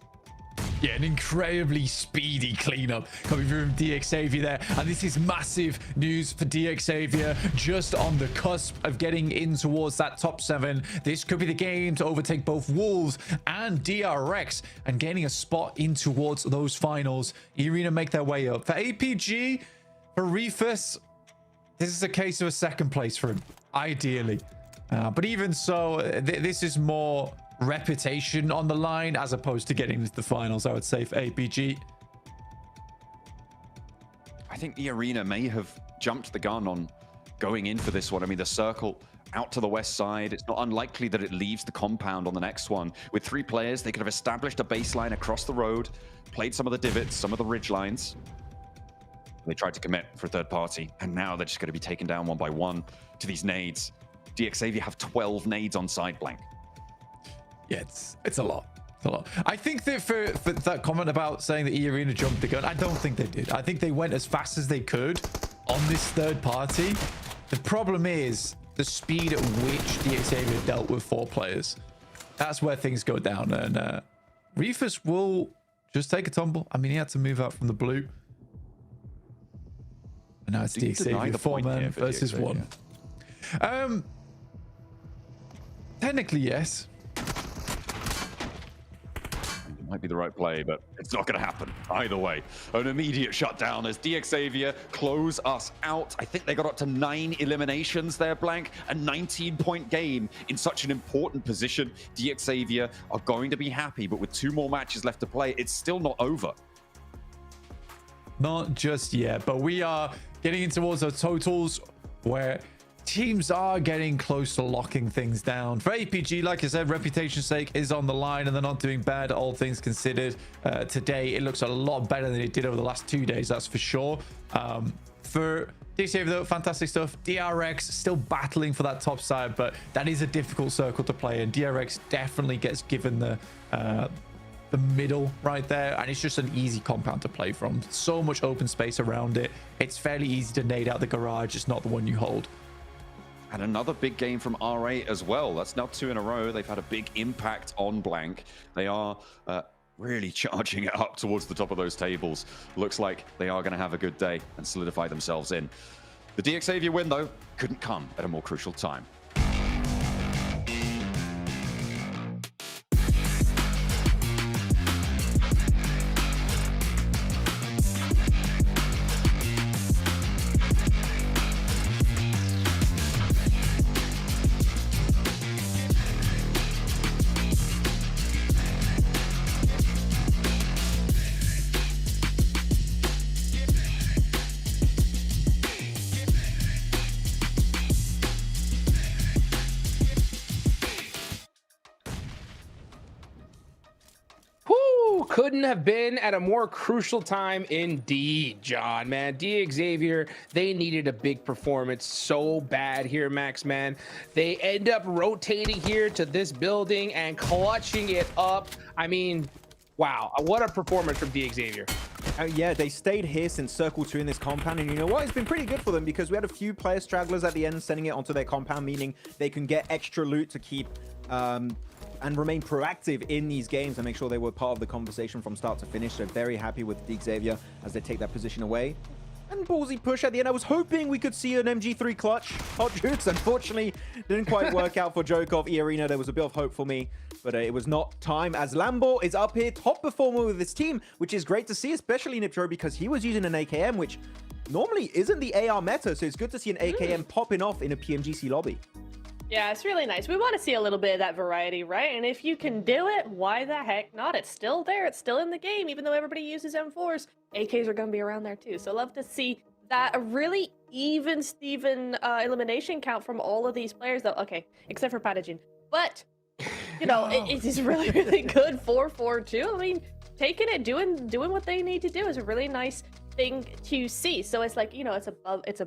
Yeah, an incredibly speedy cleanup coming from DXavier there. And this is massive news for DXavier, just on the cusp of getting in towards that top 7. This could be the game to overtake both Wolves and DRX and gaining a spot in towards those finals. E-Arena make their way up. For APG, for Refus, this is a case of a 2nd place for him, ideally. But even so, this is more reputation on the line as opposed to getting into the finals, I would say, for APG. I think the Arena may have jumped the gun on going in for this one. I mean, the circle out to the west side. It's not unlikely that it leaves the compound on the next one. With 3 players, they could have established a baseline across the road, played some of the divots, some of the ridge lines. They tried to commit for a third party, and now they're just going to be taken down one by one to these nades. DXavier have 12 nades on side blank. Yeah, it's a lot. It's a lot. I think that for that comment about saying that E-Arena jumped the gun, I don't think they did. I think they went as fast as they could on this third party. The problem is the speed at which DXavier dealt with 4 players. That's where things go down. And Reefus will just take a tumble. I mean, he had to move out from the blue. And now it's DXavier, 4-man versus 1. Technically, yes. It might be the right play, but it's not going to happen either way. An immediate shutdown as DXavier close us out. I think they got up to 9 eliminations there, Blank. A 19-point game in such an important position. DXavier are going to be happy, but with 2 more matches left to play, it's still not over. Not just yet, but we are getting in towards the totals where teams are getting close to locking things down. For APG, like I said, reputation's sake is on the line, and they're not doing bad, all things considered. Today, it looks a lot better than it did over the last 2 days, that's for sure. For DXavier, though, fantastic stuff. DRX still battling for that top side, but that is a difficult circle to play, and DRX definitely gets given the middle right there, and it's just an easy compound to play from. So much open space around it. It's fairly easy to nade out the garage, it's not the one you hold. And another big game from RA as well. That's now 2 in a row. They've had a big impact on Blank. They are really charging it up towards the top of those tables. Looks like they are going to have a good day and solidify themselves in. The DXavier win, though, couldn't come at a more crucial time. Couldn't have been at a more crucial time indeed, John, man. DXavier, they needed a big performance so bad here, Max, man. They end up rotating here to this building and clutching it up. I mean, wow, what a performance from DXavier. Yeah, they stayed here since Circle 2 in this compound, and you know what? It's been pretty good for them because we had a few player stragglers at the end sending it onto their compound, meaning they can get extra loot to keep and remain proactive in these games and make sure they were part of the conversation from start to finish. So very happy with DXavier as they take that position away. And ballsy push at the end. I was hoping we could see an MG3 clutch. Hot Jukes, unfortunately, didn't quite work out for Jokov. E-Arena, there was a bit of hope for me, but it was not time as Lambo is up here, top performer with his team, which is great to see, especially Niptro, because he was using an AKM, which normally isn't the AR meta, so it's good to see an AKM popping off in a PMGC lobby. Yeah, it's really nice. We want to see a little bit of that variety, right? And if you can do it, why the heck not? It's still there. It's still in the game. Even though everybody uses M4s, AKs are going to be around there too. So love to see that a really even Steven elimination count from all of these players, though. Okay, except for Pathogen. But, you know, it is really, really good 4-4-2. I mean, taking it, doing what they need to do is a really nice thing to see. So it's like, you know, it's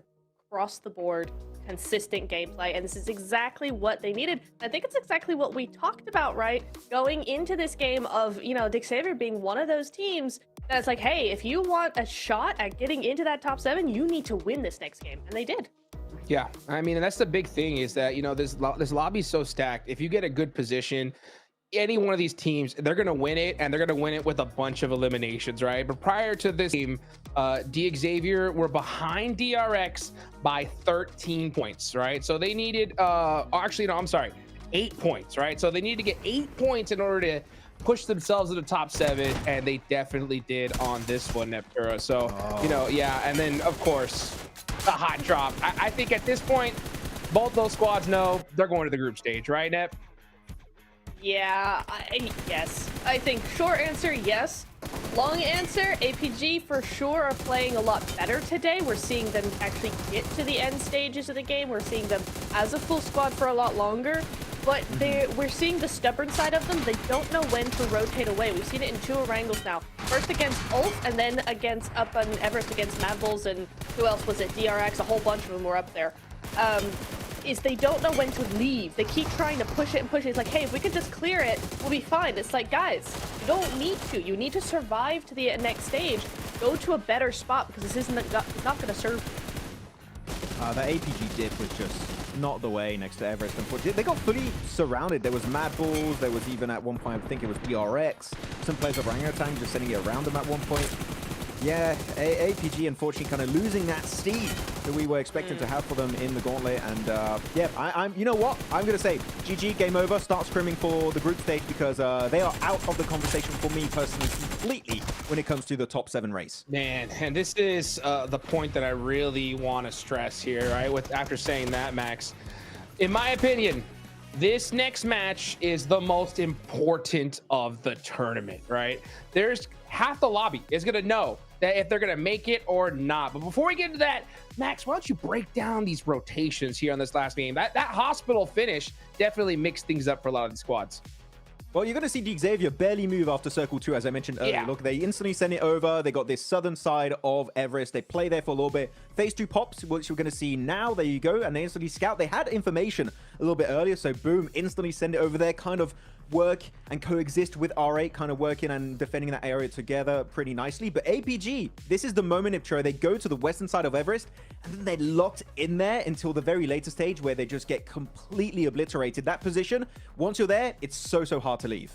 across the board consistent gameplay, and this is exactly what they needed. I think it's exactly what we talked about, right? Going into this game of, you know, DXavier being one of those teams that's like, hey, if you want a shot at getting into that top 7, you need to win this next game, and they did. Yeah, I mean, and that's the big thing is that, you know, this lobby's so stacked. If you get a good position, any one of these teams, they're going to win it, and they're going to win it with a bunch of eliminations, right? But prior to this game, DXavier were behind DRX by 13 points, right? So they needed, actually, no, I'm sorry, 8 points, right? So they needed to get 8 points in order to push themselves to the top 7, and they definitely did on this one, Neptura. So, you know, yeah, and then, of course, the hot drop. I think at this point, both those squads know they're going to the group stage, right, Nep? Yeah, yes. I think short answer, yes. Long answer, APG for sure are playing a lot better today. We're seeing them actually get to the end stages of the game. We're seeing them as a full squad for a lot longer. But we're seeing the stubborn side of them. They don't know when to rotate away. We've seen it in 2 Orangles now. First against Ulf, and then up on Everest against Madballs, and who else was it? DRX, a whole bunch of them were up there. Is they don't know when to leave. They keep trying to push it and push it. It's like, hey, if we could just clear it, we'll be fine. It's like, guys, you don't need to. You need to survive to the next stage. Go to a better spot, because this isn't it's not going to serve you. That APG dip was just not the way next to Everest. Unfortunately, they got fully surrounded. There was Madballs. There was even at one point, I think it was DRX. Some players of Orangutan just sending it around them at one point. Yeah, APG unfortunately kind of losing that steam that we were expecting to have for them in the Gauntlet. And yeah, I'm. You know what? I'm gonna say GG, game over. Start scrimming for the group stage, because they are out of the conversation for me personally completely when it comes to the top 7 race. Man, and this is the point that I really want to stress here, right? After saying that, Max, in my opinion, this next match is the most important of the tournament, right? There's half the lobby is going to know that if they're going to make it or not. But before we get into that, Max, why don't you break down these rotations here on this last game? That hospital finish definitely mixed things up for a lot of the squads. Well, you're going to see Xavier barely move after Circle 2, as I mentioned earlier. Yeah. Look, they instantly send it over. They got this southern side of Everest. They play there for a little bit. Phase 2 pops, which we're going to see now. There you go. And they instantly scout. They had information a little bit earlier, so boom, instantly send it over there. Kind of work and coexist with R8, kind of working and defending that area together pretty nicely. But APG, this is the moment if they go to the western side of Everest, and then they're locked in there until the very later stage where they just get completely obliterated. That position, once you're there, it's so hard to leave.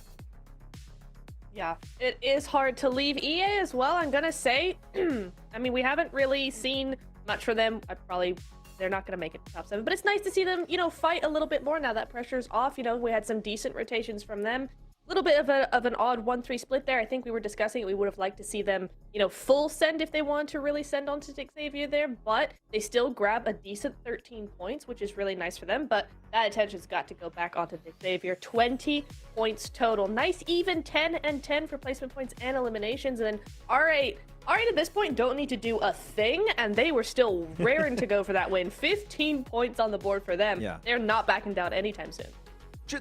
Yeah, it is hard to leave. EA as well, I'm gonna say. I mean, we haven't really seen much for them. They're not going to make it to top 7, but it's nice to see them, fight a little bit more now that pressure's off. We had some decent rotations from them. A little bit of an odd 1-3 split there. I think we were discussing it. We would have liked to see them, full send if they wanted to really send on to Xavier there, but they still grab a decent 13 points, which is really nice for them. But that attention's got to go back onto Xavier. 20 points total. Nice even 10 and 10 for placement points and eliminations. And then R8 at this point don't need to do a thing, and they were still raring to go for that win. 15 points on the board for them. Yeah. They're not backing down anytime soon.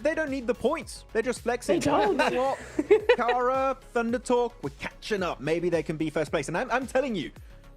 They don't need the points. They're just flexing. They don't. You know what? Kara, Thunder Talk, we're catching up. Maybe they can be first place. And I'm telling you,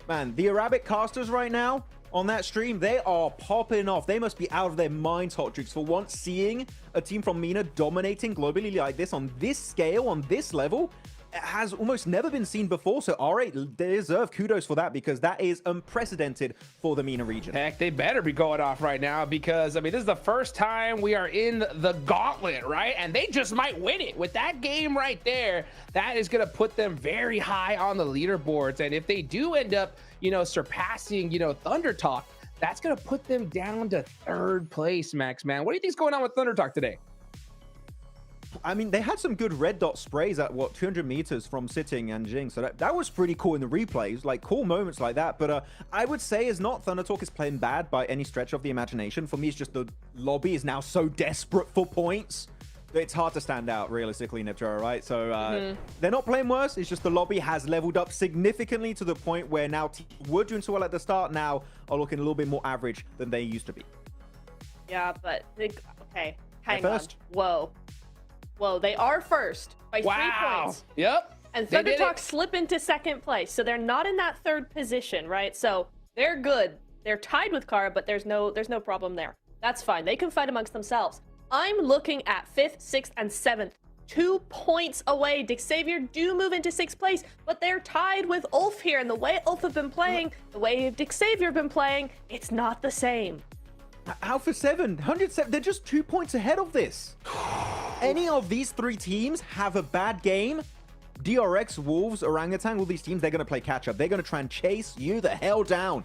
man, the Arabic casters right now on that stream, they are popping off. They must be out of their minds, Hot Jukes, for once seeing a team from MENA dominating globally like this on this scale, on this level. It has almost never been seen before, so R8 deserve kudos for that, because that is unprecedented for the MENA region. Heck, they better be going off right now, because, I mean, this is the first time we are in the Gauntlet, right? And they just might win it. With that game right there, that is going to put them very high on the leaderboards. And if they do end up, surpassing, Thunder Talk, that's going to put them down to 3rd place, Max, man. What do you think's going on with Thunder Talk today? I mean, they had some good red dot sprays at 200 meters from Sitting and Jing, so that was pretty cool in the replays, like cool moments like that. But I would say is not Thunder Talk is playing bad by any stretch of the imagination. For me, it's just the lobby is now so desperate for points that it's hard to stand out realistically, Niptera, right? So they're not playing worse. It's just the lobby has leveled up significantly to the point where now teams were doing so well at the start, now are looking a little bit more average than they used to be. Yeah, but okay, hang They're on. first. Whoa, they are first by 3 points. Yep. And Thunder Talk slip into 2nd place, so they're not in that 3rd position, right? So they're good. They're tied with Kara, but there's no problem there. That's fine. They can fight amongst themselves. I'm looking at 5th, 6th, and 7th. 2 points away. Xavier do move into 6th place, but they're tied with Ulf here. And the way Ulf have been playing, the way Xavier have been playing, it's not the same. Alpha 7, 107, they're just 2 points ahead of this. Any of these 3 teams have a bad game, DRX, Wolves, Orangutan, all these teams, they're going to play catch up. They're going to try and chase you the hell down.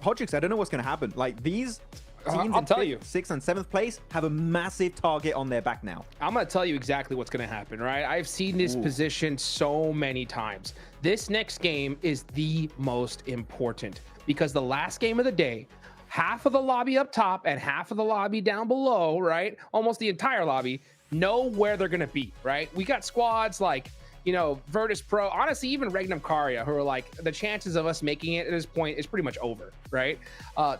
Hodgix, I don't know what's going to happen. Like, these teams in 5th, 6th, and 7th place have a massive target on their back now. I'm going to tell you exactly what's going to happen, right? I've seen this position so many times. This next game is the most important, because the last game of the day, half of the lobby up top and half of the lobby down below, right? Almost the entire lobby know where they're going to be, right? We got squads like, you know, Virtus Pro, honestly, even Regnum Caria, who are like, the chances of us making it at this point is pretty much over, right?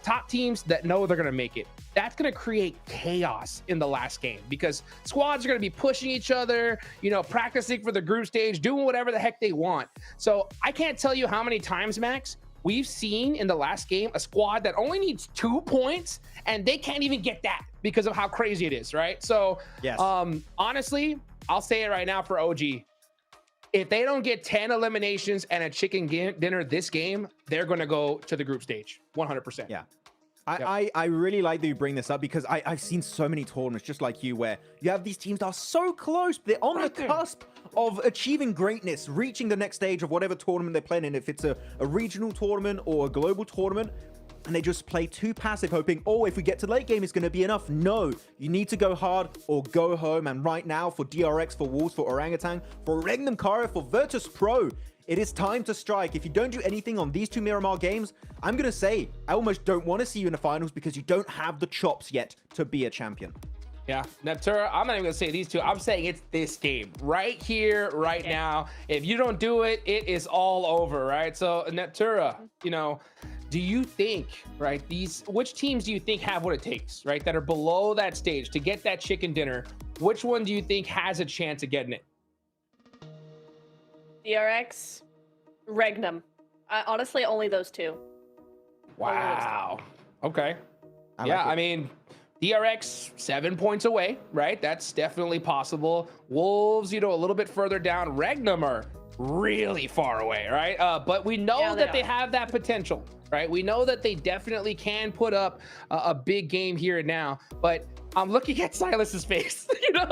Top teams that know they're going to make it, that's going to create chaos in the last game because squads are going to be pushing each other, you know, practicing for the group stage, doing whatever the heck they want. So I can't tell you how many times, Max, we've seen in the last game a squad that only needs 2 points and they can't even get that because of how crazy it is, right? So yes. Honestly, I'll say it right now for OG. If they don't get 10 eliminations and a chicken dinner this game, they're going to go to the group stage 100%. Yeah. I really like that you bring this up because I've seen so many tournaments just like you where you have these teams that are so close, they're on the cusp of achieving greatness, reaching the next stage of whatever tournament they're playing in, if it's a regional tournament or a global tournament, and they just play too passive, hoping, oh, if we get to late game, it's going to be enough. No, you need to go hard or go home. And right now, for DRX, for Wolves, for Orangutan, for Regnum Caria, for Virtus Pro, it is time to strike. If you don't do anything on these two Miramar games, I'm going to say, I almost don't want to see you in the finals because you don't have the chops yet to be a champion. Yeah, Neptura, I'm not even going to say these two. I'm saying it's this game right here, right now. If you don't do it, it is all over, right? So, Neptura, you know, do you think, right, which teams do you think have what it takes, right, that are below that stage to get that chicken dinner? Which one do you think has a chance of getting it? DRX, Regnum. Honestly, only those two. Wow. Okay. I mean, DRX 7 points away, right? That's definitely possible. Wolves, you know, a little bit further down. Regnum are really far away, right? But we know that they have that potential, right? We know that they definitely can put up a big game here and now. But I'm looking at Silas's face, you know?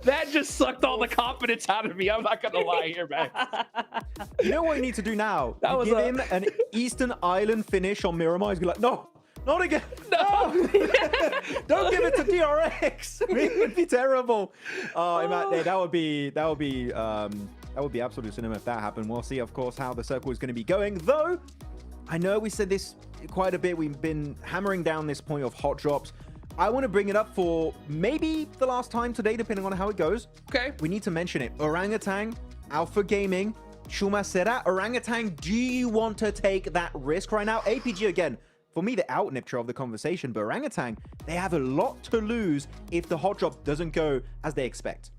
That just sucked all the confidence out of me. I'm not going to lie here, man. You know what you need to do now? Give him an Eastern Island finish on Miramar. He's be like, no, not again. No. Don't give it to DRX. It would be terrible. That would be absolute cinema if that happened. We'll see, of course, how the circle is going to be going. Though, I know we said this quite a bit. We've been hammering down this point of hot drops. I want to bring it up for maybe the last time today, depending on how it goes. Okay. We need to mention it. Orangutan, Alpha Gaming, Shumacera. Orangutan, do you want to take that risk right now? APG, again, for me, the out-nipture of the conversation, but Orangutan, they have a lot to lose if the hot drop doesn't go as they expect.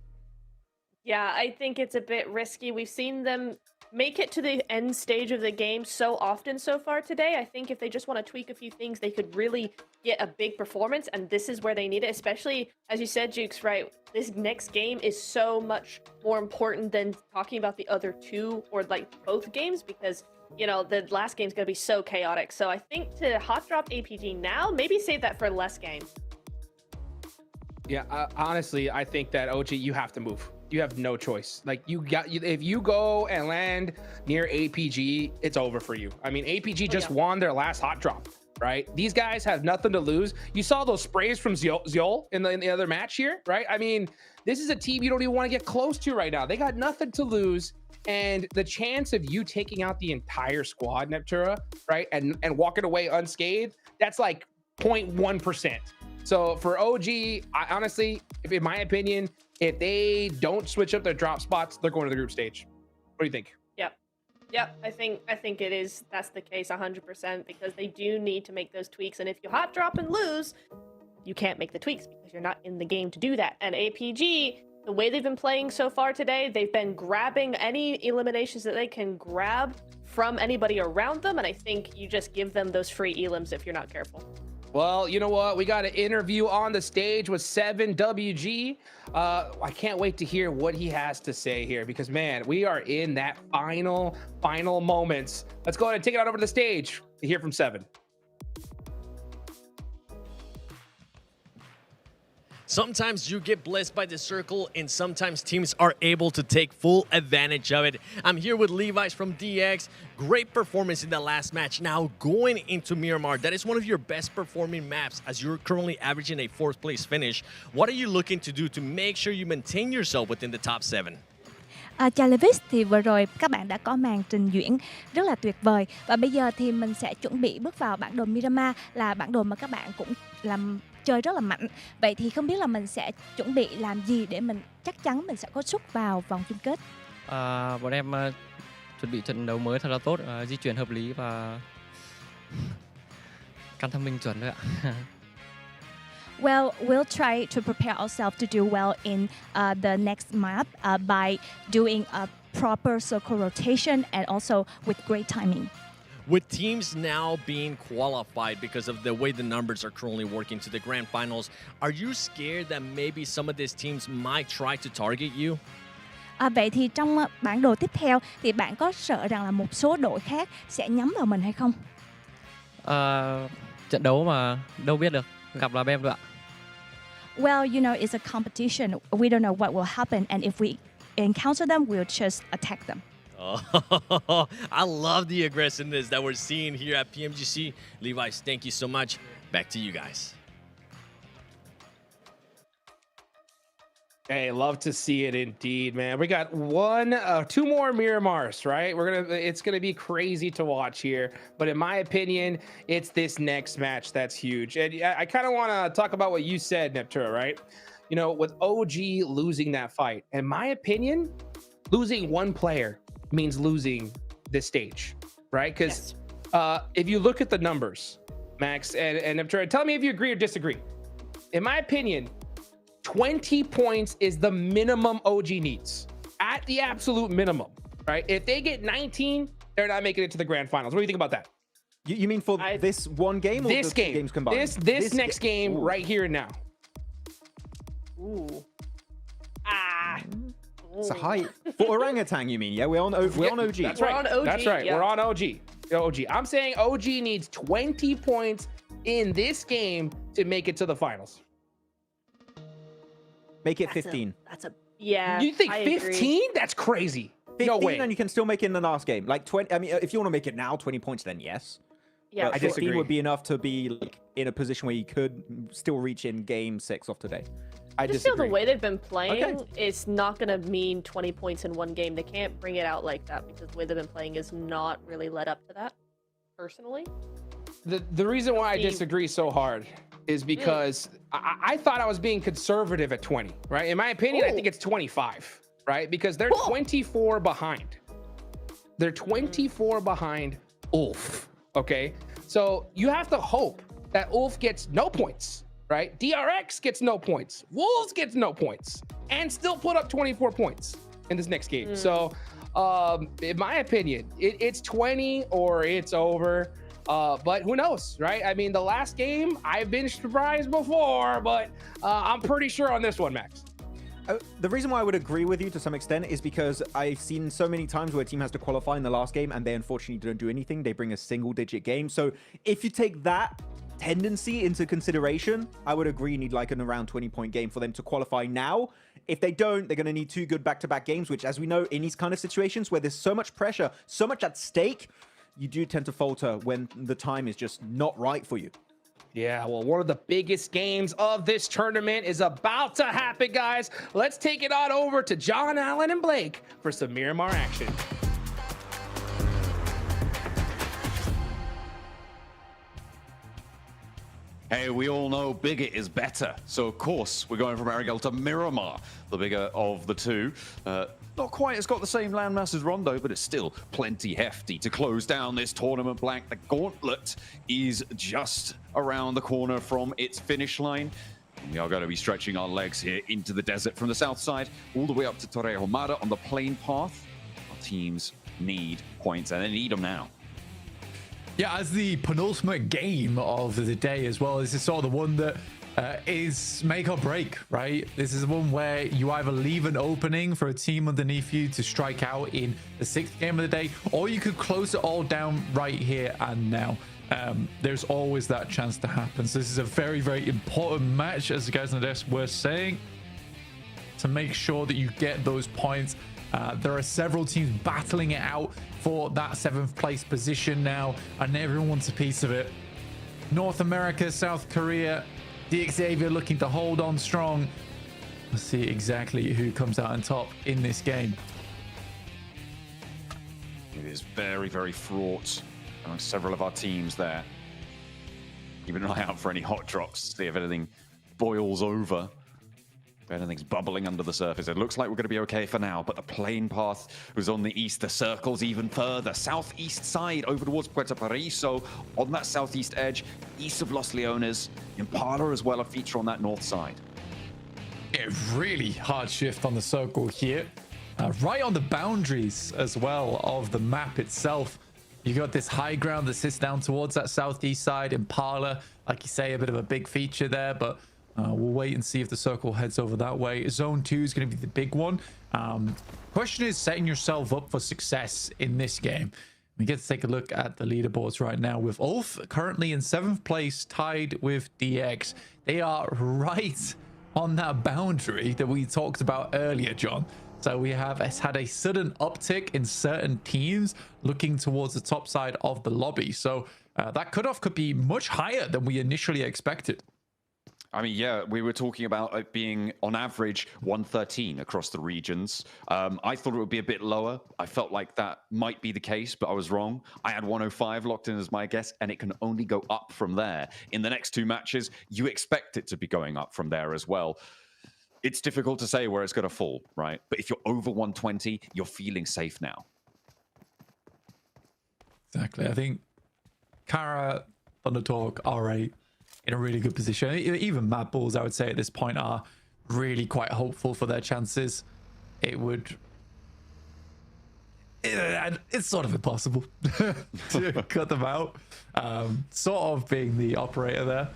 Yeah, I think it's a bit risky. We've seen them make it to the end stage of the game so often so far today. I think if they just want to tweak a few things, they could really get a big performance, and this is where they need it, especially, as you said, Jukes, right? This next game is so much more important than talking about the other two or, like, both games, because, you know, the last game's going to be so chaotic. So I think to hot drop APG now, maybe save that for less game. Yeah, honestly, I think that, OG, you have to move. You have no choice. Like, if you go and land near APG, it's over for you. I mean, APG just won their last hot drop, right? These guys have nothing to lose. You saw those sprays from Zeol in the other match here, right? I mean, this is a team you don't even want to get close to right now. They got nothing to lose. And the chance of you taking out the entire squad, Neptura, right, and walking away unscathed, that's like 0.1%. So for OG, honestly, in my opinion, if they don't switch up their drop spots, they're going to the group stage. What do you think? Yep. I think it is. That's the case 100% because they do need to make those tweaks. And if you hot drop and lose, you can't make the tweaks because you're not in the game to do that. And APG, the way they've been playing so far today, they've been grabbing any eliminations that they can grab from anybody around them. And I think you just give them those free elims if you're not careful. Well, you know what? We got an interview on the stage with 7WG. I can't wait to hear what he has to say here because, man, we are in that final moments. Let's go ahead and take it out over to the stage to hear from 7. Sometimes you get blessed by the circle, and sometimes teams are able to take full advantage of it. I'm here with Levi's from DX. Great performance in the last match. Now going into Miramar, that is one of your best performing maps as you're currently averaging a 4th place finish. What are you looking to do to make sure you maintain yourself within the top 7? Chào Levis, thì vừa rồi các bạn đã có màn trình diễn rất là tuyệt vời. Và bây giờ thì mình sẽ chuẩn bị bước vào bản đồ Miramar, là bản đồ mà các bạn cũng làm chơi rất là mạnh. Vậy thì không biết là mình sẽ chuẩn bị làm gì để mình chắc chắn mình sẽ có suất vào vòng chung kết? Bọn em chuẩn bị trận đấu mới thật là tốt, di chuyển hợp lý và căn thông minh chuẩn thôi ạ. Well, we'll try to prepare ourselves to do well in the next map by doing a proper circle rotation and also with great timing. With teams now being qualified because of the way the numbers are currently working to the grand finals, are you scared that maybe some of these teams might try to target you? Vậy thì trong bản đồ tiếp theo thì bạn có sợ rằng là một số đội khác sẽ nhắm vào mình hay không? Trận đấu mà đâu biết được, gặp là bem thôi ạ. Well, you know, it's a competition. We don't know what will happen, and if we encounter them, we'll just attack them. Oh, I love the aggressiveness that we're seeing here at PMGC. Levi's, thank you so much. Back to you guys. Hey, love to see it indeed, man. We got two more Miramars, right? It's gonna be crazy to watch here. But in my opinion, it's this next match that's huge. And I kind of want to talk about what you said, Neptura, right? You know, with OG losing that fight, in my opinion, losing one player means losing this stage, right? Because if you look at the numbers, Max and Neptura, tell me if you agree or disagree. In my opinion, 20 points is the minimum OG needs, at the absolute minimum, right? If they get 19, they're not making it to the grand finals. What do you think about that? You mean for this one game or this the game, 2 games combined? This next game right here and now. Ooh. It's a high for orangutan. You mean? Yeah, we're on OG. That's right. We're on OG. That's right. Yeah. We're on OG. I'm saying OG needs 20 points in this game to make it to the finals. Make it 15. Yeah. You think I 15? agree. That's crazy. 15 No way. and you can still make it in the last game. Like 20. I mean, if you want to make it now, 20 points, then yes. Yeah, but 15 would be enough to be like in a position where you could still reach in game 6 of today. I just feel disagree. the way they've been playing, Okay. it's not going to mean 20 points in one game. They can't bring it out like that because the way they've been playing is not really led up to that, personally. The reason why I disagree so hard is because I thought I was being conservative at 20, right? In my opinion, I think it's 25, right? Because they're 24 behind. They're 24 behind Ulf, okay? So you have to hope that Ulf gets no points, right? DRX gets no points. Wolves gets no points and still put up 24 points in this next game. So in my opinion, it's 20 or it's over. But who knows, right? I mean, the last game, I've been surprised before, but I'm pretty sure on this one, Max. The reason why I would agree with you to some extent is because I've seen so many times where a team has to qualify in the last game and they unfortunately don't do anything. They bring a single-digit game. So if you take that tendency into consideration, I would agree you need like an around 20-point game for them to qualify now. If they don't, they're going to need 2 good back-to-back games, which, as we know, in these kind of situations where there's so much pressure, so much at stake, you do tend to falter when the time is just not right for you. Yeah, well, one of the biggest games of this tournament is about to happen, guys. Let's take it on over to John Allen and Blake for some Miramar action. Hey, we all know bigger is better. So, of course, we're going from Arigel to Miramar, the bigger of the two. Not quite, it's got the same landmass as Rondo, but it's still plenty hefty to close down this tournament blank. The Gauntlet is just around the corner from its finish line. And we are going to be stretching our legs here into the desert from the south side, all the way up to Torrejomada on the plain path. Our teams need points, and they need them now. Yeah, as the penultimate game of the day as well, this is sort of the one that is make or break, right? This is the one where you either leave an opening for a team underneath you to strike out in the 6th game of the day, or you could close it all down right here and now. There's always that chance to happen. So this is a very, very important match, as the guys on the desk were saying, to make sure that you get those points. There are several teams battling it out for that 7th place position now, and everyone wants a piece of it. North America, South Korea, the Xavier looking to hold on strong. Let's see exactly who comes out on top in this game. It is very, very fraught among several of our teams there. Keeping an eye out for any hot drops, see if anything boils over. If anything's bubbling under the surface. It looks like we're going to be okay for now, but the plane path was on the east. The circle's even further. Southeast side over towards Puerto Paraiso. On that southeast edge, east of Los Leones. Impala as well, a feature on that north side. A really hard shift on the circle here. Right on the boundaries as well of the map itself. You got this high ground that sits down towards that southeast side. Impala, like you say, a bit of a big feature there, but we'll wait and see if the circle heads over that way. Zone 2 is going to be the big one. Question is setting yourself up for success in this game. We get to take a look at the leaderboards right now with Ulf currently in 7th place, tied with DX. They are right on that boundary that we talked about earlier, John. So we have had a sudden uptick in certain teams looking towards the top side of the lobby. So that cutoff could be much higher than we initially expected. I mean, yeah, we were talking about it being on average 113 across the regions. I thought it would be a bit lower. I felt like that might be the case, but I was wrong. I had 105 locked in as my guess, and it can only go up from there. In the next 2 matches, you expect it to be going up from there as well. It's difficult to say where it's going to fall, right? But if you're over 120, you're feeling safe now. Exactly. I think Kara, Thundertalk, R8 in a really good position. Even Mad Bulls, I would say at this point, are really quite hopeful for their chances. It's sort of impossible to cut them out. Sort of being the operator there.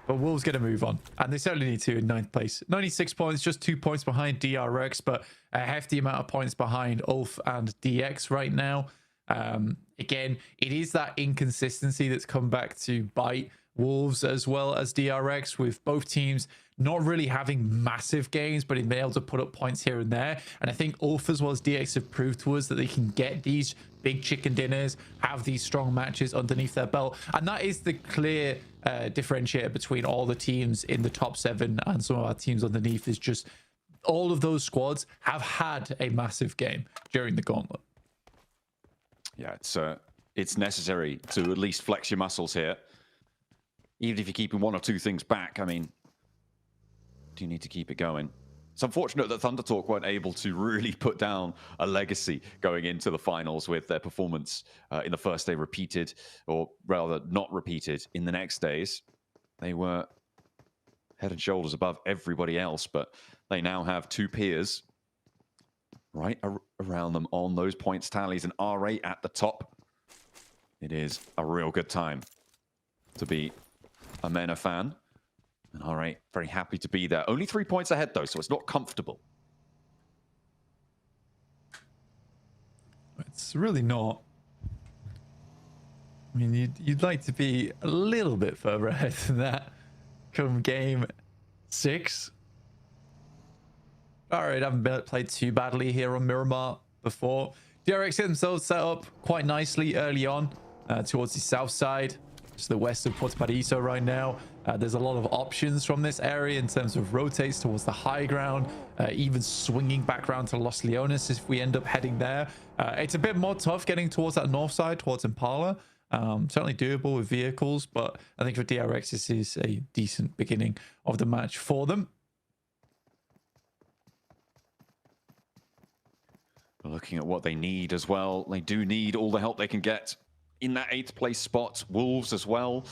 But Wolves going to move on. And they certainly need to in 9th place. 96 points, just 2 points behind DRX, but a hefty amount of points behind Ulf and DX right now. Again, it is that inconsistency that's come back to bite Wolves as well as DRX, with both teams not really having massive games, but being able to put up points here and there. And I think Ulf as well as DX have proved to us that they can get these big chicken dinners, have these strong matches underneath their belt. And that is the clear differentiator between all the teams in the top 7 and some of our teams underneath, is just all of those squads have had a massive game during the Gauntlet. Yeah, it's necessary to at least flex your muscles here. Even if you're keeping 1 or 2 things back, I mean, do you need to keep it going? It's unfortunate that Thundertalk weren't able to really put down a legacy going into the finals with their performance in the first day repeated, or rather not repeated, in the next days. They were head and shoulders above everybody else, but they now have 2 peers right around them on those points tallies, and R8 at the top. It is a real good time to be a MENA fan. And R8 very happy to be there. Only 3 points ahead though, so it's not comfortable. It's really not. I mean, you'd like to be a little bit further ahead than that come game 6. All right, I haven't played too badly here on Miramar before. DRX themselves set up quite nicely early on towards the south side, to the west of Puerto Paraiso right now. There's a lot of options from this area in terms of rotates towards the high ground, even swinging back around to Los Leones if we end up heading there. It's a bit more tough getting towards that north side, towards Impala. Certainly doable with vehicles, but I think for DRX, this is a decent beginning of the match for them. Looking at what they need as well. They do need all the help they can get in that 8th place spot. Wolves as well,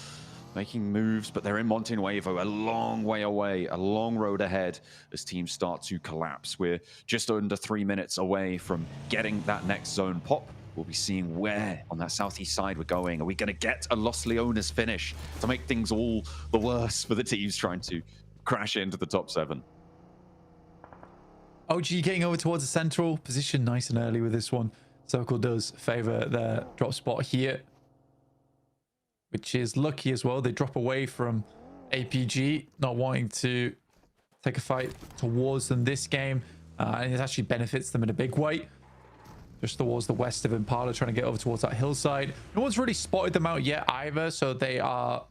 making moves, but they're in Monte Nuevo, a long way away, a long road ahead as teams start to collapse. We're just under 3 minutes away from getting that next zone pop. We'll be seeing where on that southeast side we're going. Are we going to get a Los Leones finish to make things all the worse for the teams trying to crash into the top 7? OG getting over towards the central position nice and early with this one. Circle does favor their drop spot here, which is lucky as well. They drop away from APG, not wanting to take a fight towards them this game. And it actually benefits them in a big way. Just towards the west of Impala, trying to get over towards that hillside. No one's really spotted them out yet either, so they are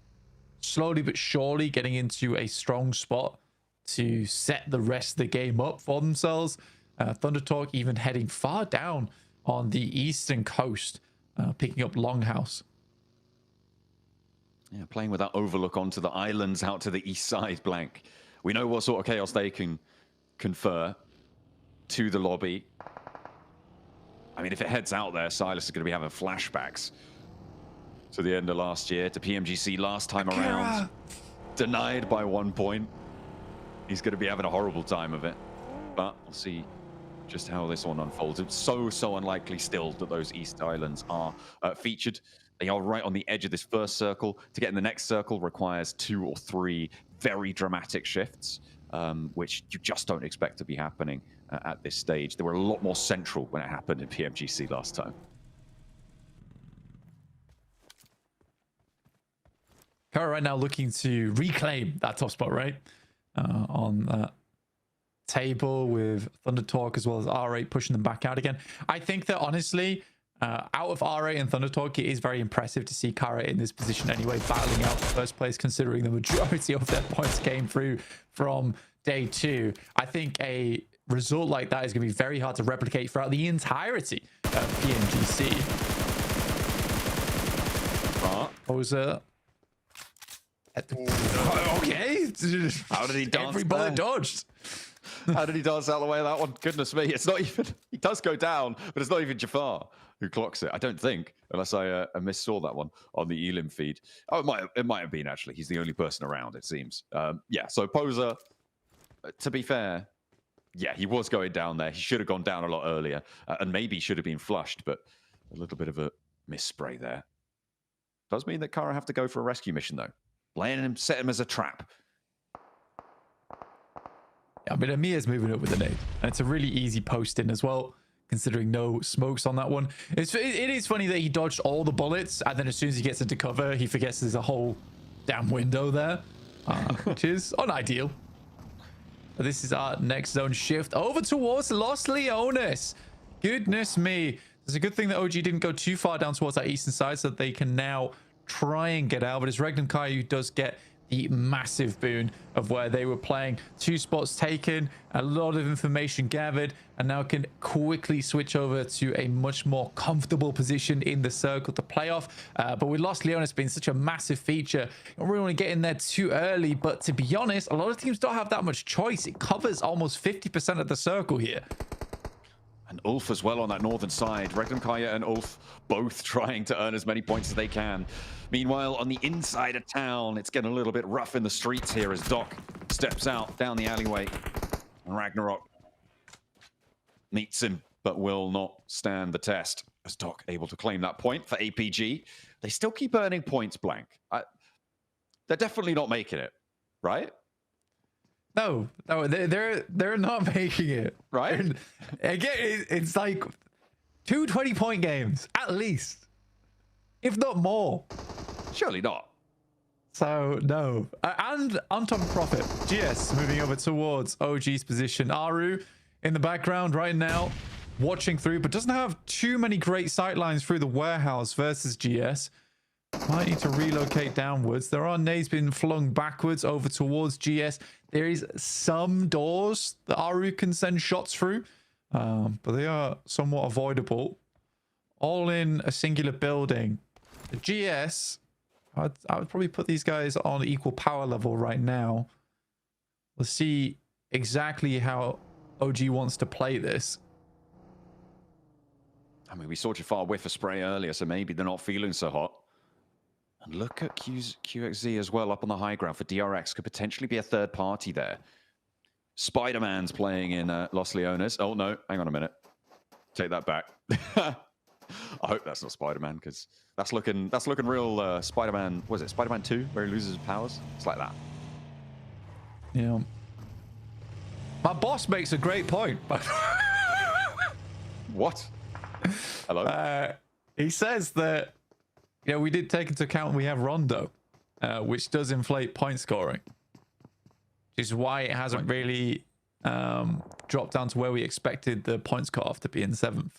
slowly but surely getting into a strong spot to set the rest of the game up for themselves. Thundertalk even heading far down on the eastern coast, picking up Longhouse. Yeah, playing with that overlook onto the islands out to the east side, Blank. We know what sort of chaos they can confer to the lobby. I mean, if it heads out there, Silas is going to be having flashbacks to the end of last year, to PMGC last time around. Denied by 1 point. He's going to be having a horrible time of it. But we'll see just how this one unfolds. It's so unlikely still that those East Islands are featured. They are right on the edge of this first circle. To get in the next circle requires 2 or 3 very dramatic shifts, which you just don't expect to be happening at this stage. They were a lot more central when it happened in PMGC last time. Kara right now looking to reclaim that top spot, right? On that table with Thunder Talk as well as R8 pushing them back out again. I think that honestly, out of R8 and Thunder Talk, it is very impressive to see Kara in this position anyway, battling out first place, considering the majority of their points came through from day 2. I think a result like that is going to be very hard to replicate throughout the entirety of PMGC. Poser. Okay. How did he dance? Every bullet dodged. How did he dance out of the way of that one? Goodness me. It's not even... He does go down, but it's not even Jafar who clocks it. I don't think, unless I missaw that one on the Elim feed. Oh, it might have been, actually. He's the only person around, it seems. Yeah, so Poser, to be fair, yeah, he was going down there. He should have gone down a lot earlier, and maybe should have been flushed, but a little bit of a misspray there. Does mean that Kara have to go for a rescue mission, though. Playing him, set him as a trap. I mean, Amir's moving up with the nade, and it's a really easy post in as well, considering no smokes on that one. It is funny that he dodged all the bullets, and then as soon as he gets into cover, he forgets there's a whole damn window there, which is unideal. This is our next zone shift over towards Los Leones. Goodness me. It's a good thing that OG didn't go too far down towards that eastern side so that they can now try and get out. But it's Regnum Kai who does get the massive boon of where they were playing. 2 spots taken, a lot of information gathered, and now can quickly switch over to a much more comfortable position in the circle to play off. But with Los Leones being such a massive feature, you don't really want to get in there too early. But to be honest, a lot of teams don't have that much choice. It covers almost 50% of the circle here. And Ulf as well on that northern side. Regnum Kaya and Ulf both trying to earn as many points as they can. Meanwhile, on the inside of town, it's getting a little bit rough in the streets here as Doc steps out down the alleyway. And Ragnarok meets him, but will not stand the test. As Doc able to claim that point for APG. They still keep earning points, Blank. They're definitely not making it, right? No, they're not making it. Right? Again, it's like 2 20-point games, at least. If not more. Surely not. So, no. And on top of profit, GS moving over towards OG's position. Aru in the background right now, watching through, but doesn't have too many great sightlines through the warehouse versus GS. Might need to relocate downwards. There are nades being flung backwards over towards GS. There is some doors that Aru can send shots through, but they are somewhat avoidable. All in a singular building. The GS, I would probably put these guys on equal power level right now. Let's see exactly how OG wants to play this. I mean, we saw Jafar whiff a spray earlier, so maybe they're not feeling so hot. And look at QXZ as well up on the high ground for DRX. Could potentially be a third party there. Spider-Man's playing in Los Leones. Oh, no. Hang on a minute. Take that back. I hope that's not Spider-Man, because that's looking real Spider-Man. Was it Spider-Man 2, where he loses his powers? It's like that. Yeah. My boss makes a great point. But what? Hello? He says that, yeah, we did take into account we have Rondo, which does inflate point scoring, which is why it hasn't really dropped down to where we expected the points cutoff to be in 7th.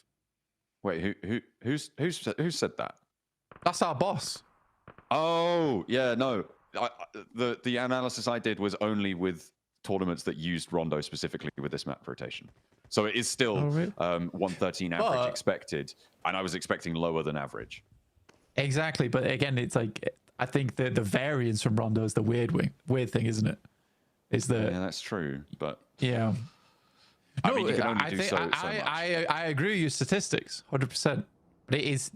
Wait, who said that? That's our boss. Oh, yeah, no. The analysis I did was only with tournaments that used Rondo specifically with this map rotation. So it is still 113 average expected, and I was expecting lower than average. Exactly, but again, it's like I think the variance from Rondo is the weird thing, isn't it? Is the yeah, that's true, but yeah. I mean, you can only do so much. I agree with your statistics, 100%. But it is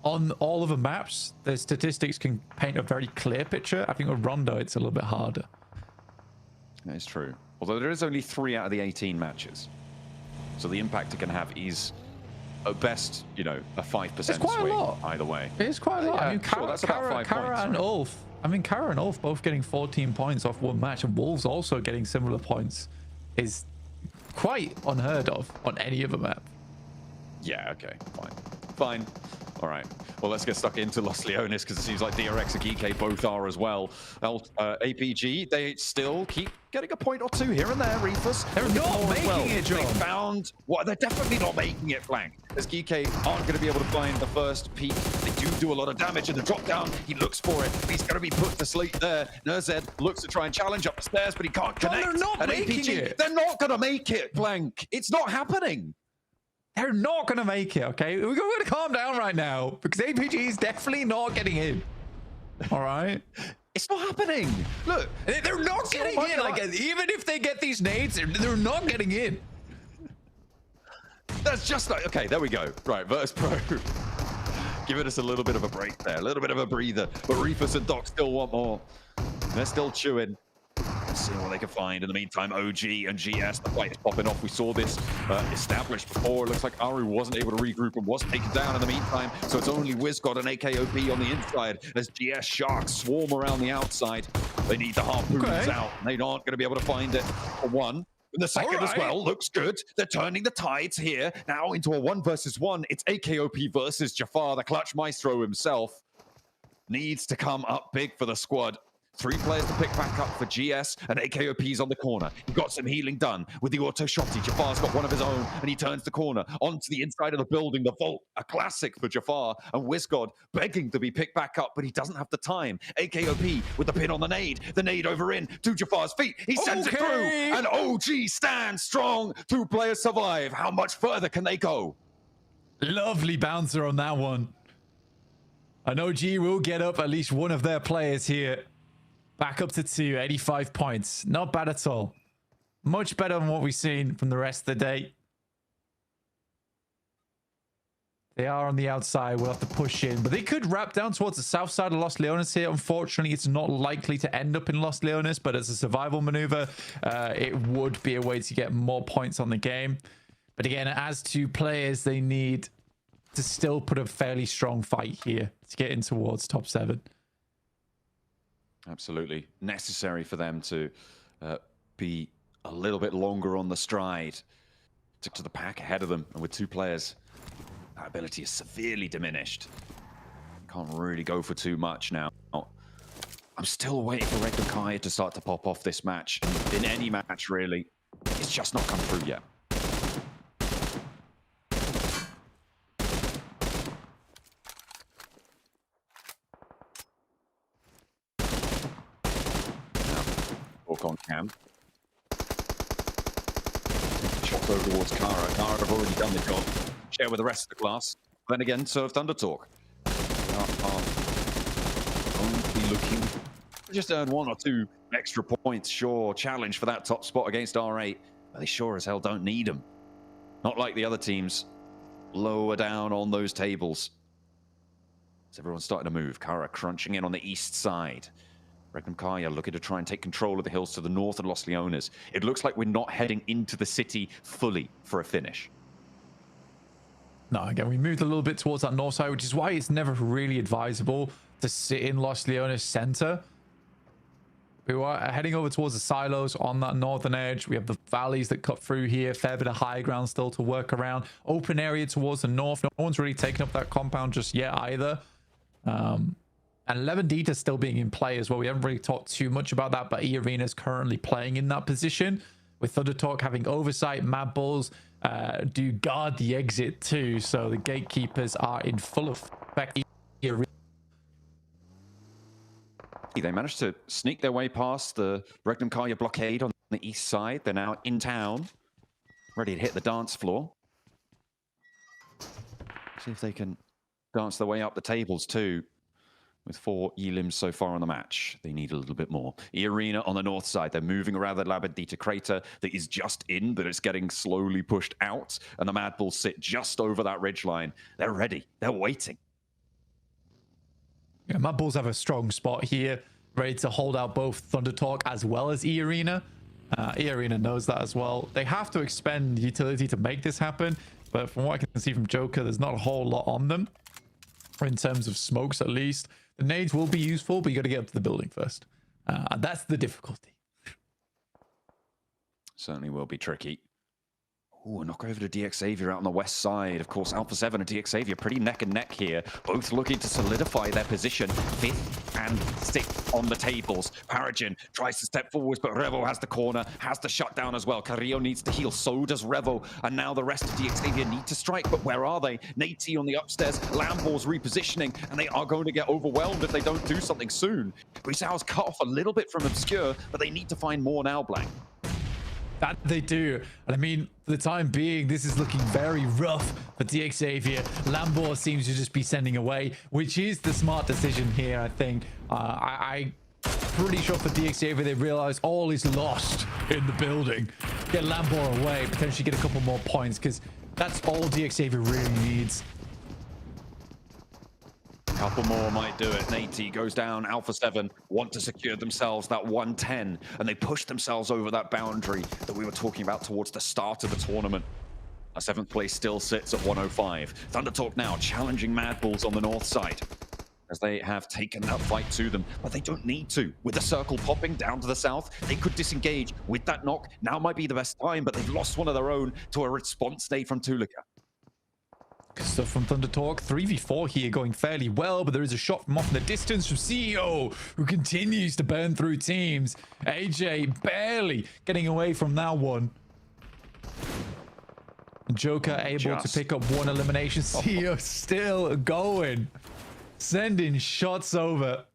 on all of the maps, the statistics can paint a very clear picture. I think with Rondo, it's a little bit harder. That is true. Although there is only 3 out of the 18 matches, so the impact it can have is at best, you know, a 5% It's quite swing a lot. either way. It is quite a lot. Yeah, I mean, sure, that's about 5 Kara points, and right? Ulf. I mean, Kara and Ulf both getting 14 points off one match, and Wolves also getting similar points is quite unheard of on any other map. Yeah, okay, fine. All right. Well, let's get stuck into Los Leones because it seems like DRX and GK both are as well. APG, they still keep getting a point or two here and there. Reefers, they're not making it, John. They found what they're definitely not making it, Blank. As GK aren't going to be able to find the first peak. They do a lot of damage in the drop down. He looks for it. He's going to be put to sleep there. Nerzed looks to try and challenge up the stairs, but he can't connect. They're not and making APG, it. They're not going to make it, Blank. It's not happening. They're not going to make it, okay? We're going to calm down right now because APG is definitely not getting in. All right? It's not happening. Look, they're not getting in. Like, even if they get these nades, they're not getting in. That's just like, okay, there we go. Right, Virtus Pro. Giving us a little bit of a break there, a little bit of a breather. But Reefus and Doc still want more. They're still chewing. See what they can find. In the meantime, OG and GS, the fight is popping off. We saw this established before. It looks like Aru wasn't able to regroup and was taken down in the meantime. So it's only WizGod and AKOP on the inside as GS Sharks swarm around the outside. They need the harpoons out. They aren't going to be able to find it for one. And the second as well looks good. They're turning the tides here now into a 1 versus 1. It's AKOP versus Jafar. The clutch maestro himself needs to come up big for the squad. 3 players to pick back up for GS, and AKOP's on the corner. He got some healing done with the auto shotty. Jafar's got one of his own, and he turns the corner onto the inside of the building. The vault, a classic for Jafar, and WizGod begging to be picked back up, but he doesn't have the time. AKOP with the pin on the nade over in to Jafar's feet. He sends it through, and OG stands strong. 2 players survive. How much further can they go? Lovely bouncer on that one. And OG will get up at least one of their players here. Back up to 2, 85 points. Not bad at all. Much better than what we've seen from the rest of the day. They are on the outside. We'll have to push in. But they could wrap down towards the south side of Los Leones here. Unfortunately, it's not likely to end up in Los Leones. But as a survival maneuver, it would be a way to get more points on the game. But again, as 2 players, they need to still put a fairly strong fight here to get in towards top 7. Absolutely necessary for them to be a little bit longer on the stride. Took to the pack ahead of them, and with 2 players, that ability is severely diminished. Can't really go for too much now. I'm still waiting for Red Kai to start to pop off this match. In any match, really. It's just not come through yet. On cam. Shot over towards Kara. Kara have already done the job. Share with the rest of the class. Then again, serve Thunder Talk. Only looking. Just earn 1 or 2 extra points. Sure, challenge for that top spot against R8. But they sure as hell don't need them. Not like the other teams. Lower down on those tables. So everyone's starting to move. Kara crunching in on the east side. Regnum Kaya looking to try and take control of the hills to the north of Los Leones. It looks like we're not heading into the city fully for a finish. No, again, we moved a little bit towards that north side, which is why it's never really advisable to sit in Los Leones center. We were heading over towards the silos on that northern edge. We have the valleys that cut through here. Fair bit of high ground still to work around. Open area towards the north. No one's really taken up that compound just yet either. And 11 Dita still being in play as well. We haven't really talked too much about that, but E-Arena is currently playing in that position. With Thunder Talk having oversight, Mad Bulls do guard the exit too. So the gatekeepers are in full effect. They managed to sneak their way past the Regnum Kaya blockade on the east side. They're now in town, ready to hit the dance floor. See if they can dance their way up the tables too. with 4 elims so far on the match. They need a little bit more. Arena on the north side. They're moving around the Labadita crater that is just in, but it's getting slowly pushed out. And the Mad Bulls sit just over that ridgeline. They're ready. They're waiting. Yeah, Mad Bulls have a strong spot here, ready to hold out both Thunder Talk as well as E-Arena. E-Arena knows that as well. They have to expend utility to make this happen, but from what I can see from Joker, there's not a whole lot on them, in terms of smokes at least. The nades will be useful, but you got to get up to the building first. And that's the difficulty. Certainly will be tricky. Ooh, a knock over to DX Xavier out on the west side. Of course, Alpha 7 and DX Xavier pretty neck and neck here. Both looking to solidify their position. 5th and 6th on the tables. Paragen tries to step forwards, but Revo has the corner, has the shutdown as well. Carrillo needs to heal, so does Revo. And now the rest of DX Xavier need to strike, but where are they? Nate T on the upstairs, Lambor's repositioning, and they are going to get overwhelmed if they don't do something soon. Brisal's cut off a little bit from Obscure, but they need to find more now, Blank. That they do. And I mean, for the time being, this is looking very rough for DX Xavier. Lambor seems to just be sending away, which is the smart decision here, I think. I'm pretty sure for DX Xavier, they realize all is lost in the building. Get Lambor away, potentially get a couple more points, because that's all DX Xavier really needs. Couple more might do it. Nate goes down. Alpha 7 want to secure themselves that 110, and they push themselves over that boundary that we were talking about towards the start of the tournament. A 7th place still sits at 105. Thunder Talk now challenging Mad Bulls on the north side, as they have taken that fight to them, but they don't need to. With the circle popping down to the south, they could disengage with that knock. Now might be the best time, but they've lost one of their own to a response nade from Tulika. Good stuff from Thunder Talk. 3v4 here going fairly well, but there is a shot from off in the distance from CEO, who continues to burn through teams. AJ barely getting away from that one. Joker able to pick up one elimination. CEO still going, sending shots over.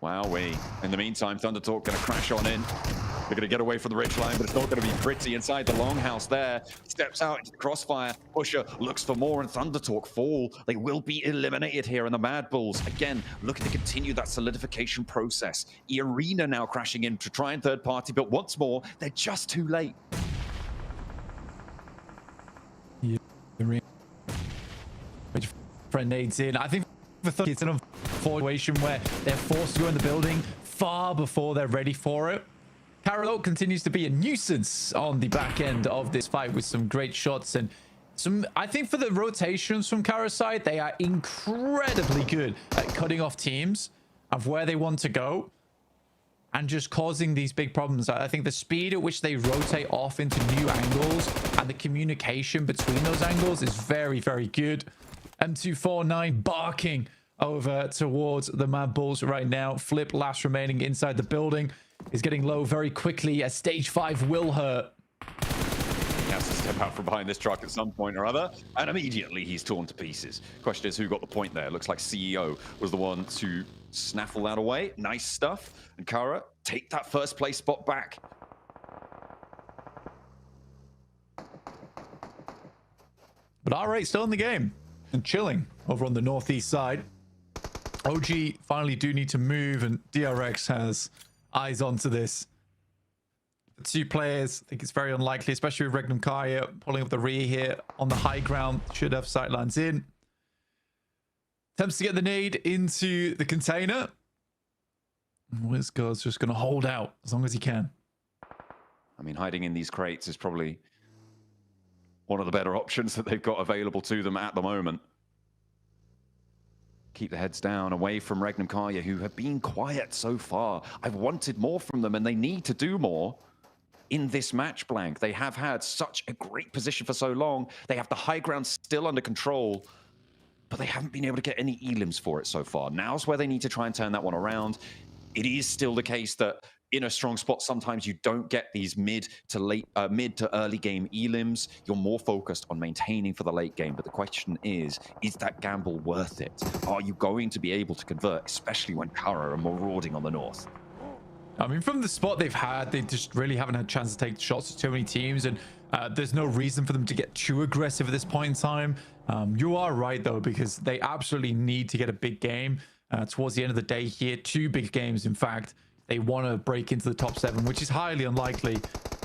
Wowee. In the meantime, Thunder Talk going to crash on in. They're going to get away from the ridgeline, but it's not going to be pretty inside the longhouse there. Steps out into the crossfire. Pusher looks for more, and Thunder Talk fall. They will be eliminated here, and the Mad Bulls, again, looking to continue that solidification process. Arena now crashing in to try and third party, but once more, they're just too late. Yeah, friend nades in. I think for Thunder, it's an unfortunate situation where they're forced to go in the building far before they're ready for it. Carolo continues to be a nuisance on the back end of this fight with some great shots and some, I think for the rotations from Kara's side, they are incredibly good at cutting off teams of where they want to go and just causing these big problems. I think the speed at which they rotate off into new angles and the communication between those angles is very, very good. M249 barking over towards the Mad Bulls right now. Flip last remaining inside the building is getting low very quickly as stage 5 will hurt. He has to step out from behind this truck at some point or other, and immediately he's torn to pieces. Question is, who got the point there? Looks like CEO was the one to snaffle that away. Nice stuff. And Kara, take that first place spot back. But R8 still in the game and chilling over on the northeast side. OG finally do need to move, and DRX has eyes onto this. The 2 players, I think it's very unlikely, especially with Regnum Kaya pulling up the rear here on the high ground. Should have sightlines in. Attempts to get the nade into the container. Wizgard's just going to hold out as long as he can. I mean, hiding in these crates is probably one of the better options that they've got available to them at the moment. Keep the heads down, away from Regnum Kaya, who have been quiet so far. I've wanted more from them, and they need to do more in this match, Blank. They have had such a great position for so long. They have the high ground still under control, but they haven't been able to get any elims for it so far. Now's where they need to try and turn that one around. It is still the case that in a strong spot, sometimes you don't get these mid to early game elims. You're more focused on maintaining for the late game. But the question is that gamble worth it? Are you going to be able to convert, especially when Kara are marauding on the north? I mean, from the spot they've had, they just really haven't had a chance to take shots to too many teams. And There's no reason for them to get too aggressive at this point in time. You are right, though, because they absolutely need to get a big game towards the end of the day here. 2 big games, in fact. They want to break into the top 7, which is highly unlikely.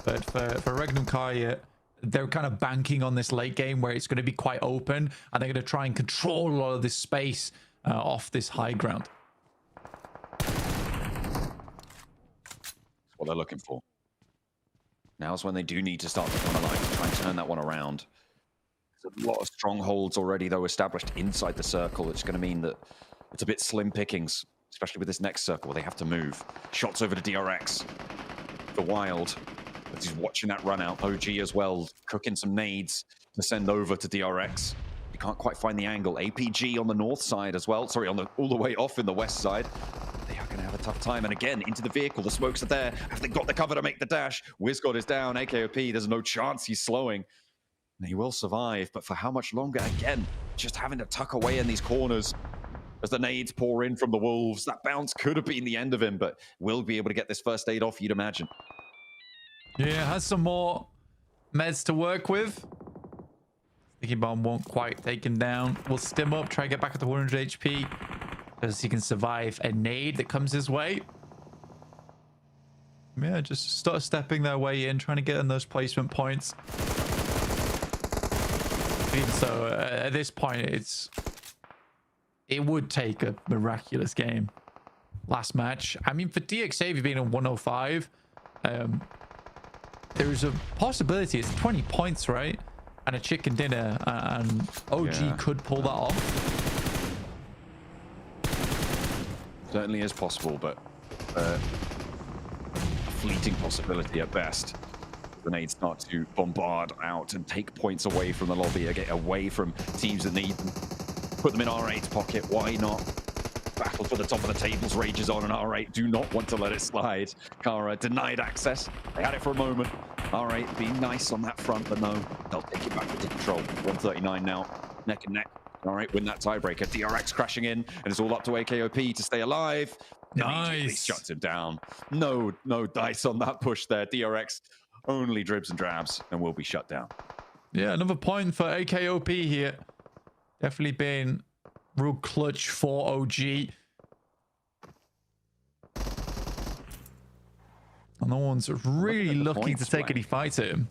But for Regnum Kaya, they're kind of banking on this late game where it's going to be quite open, and they're going to try and control a lot of this space off this high ground. That's what they're looking for. Now's when they do need to start to kind of like try and turn that one around. There's a lot of strongholds already, though, established inside the circle. It's going to mean that it's a bit slim pickings, especially with this next circle where they have to move. Shots over to DRX. The Wild, as he's watching that run out. OG as well, cooking some nades to send over to DRX. You can't quite find the angle. APG on the north side as well. Sorry, all the way off in the west side. They are going to have a tough time. And again, into the vehicle. The smokes are there. Have they got the cover to make the dash? WizGod is down. AKOP, there's no chance he's slowing. And he will survive, but for how much longer? Again, just having to tuck away in these corners as the nades pour in from the Wolves. That bounce could have been the end of him, but will be able to get this first aid off, you'd imagine. Yeah, has some more meds to work with. Sticky Bomb won't quite take him down. We'll stim up, try to get back at the 100 HP because he can survive a nade that comes his way. Yeah, just start stepping their way in, trying to get in those placement points. Even so, at this point, it would take a miraculous game. Last match. I mean, for DXAV being on 105, there's a possibility it's 20 points, right? And a chicken dinner, and OG could pull that off. Certainly is possible, but a fleeting possibility at best. Grenades start to bombard out and take points away from the lobby, get away from teams that need them. Put them in R8's pocket, why not? Battle for the top of the tables rages on, and R8 do not want to let it slide. Kara denied access. They had it for a moment. R8 being nice on that front, but no, they'll take it back into control. 139 now, neck and neck. All right, win that tiebreaker. DRX crashing in, and it's all up to AKOP to stay alive. Nice. Shuts him down. No dice on that push there. DRX only dribs and drabs and will be shut down. Yeah, another point for AKOP here. Definitely been real clutch for OG. And no one's really looking to take any fight at him.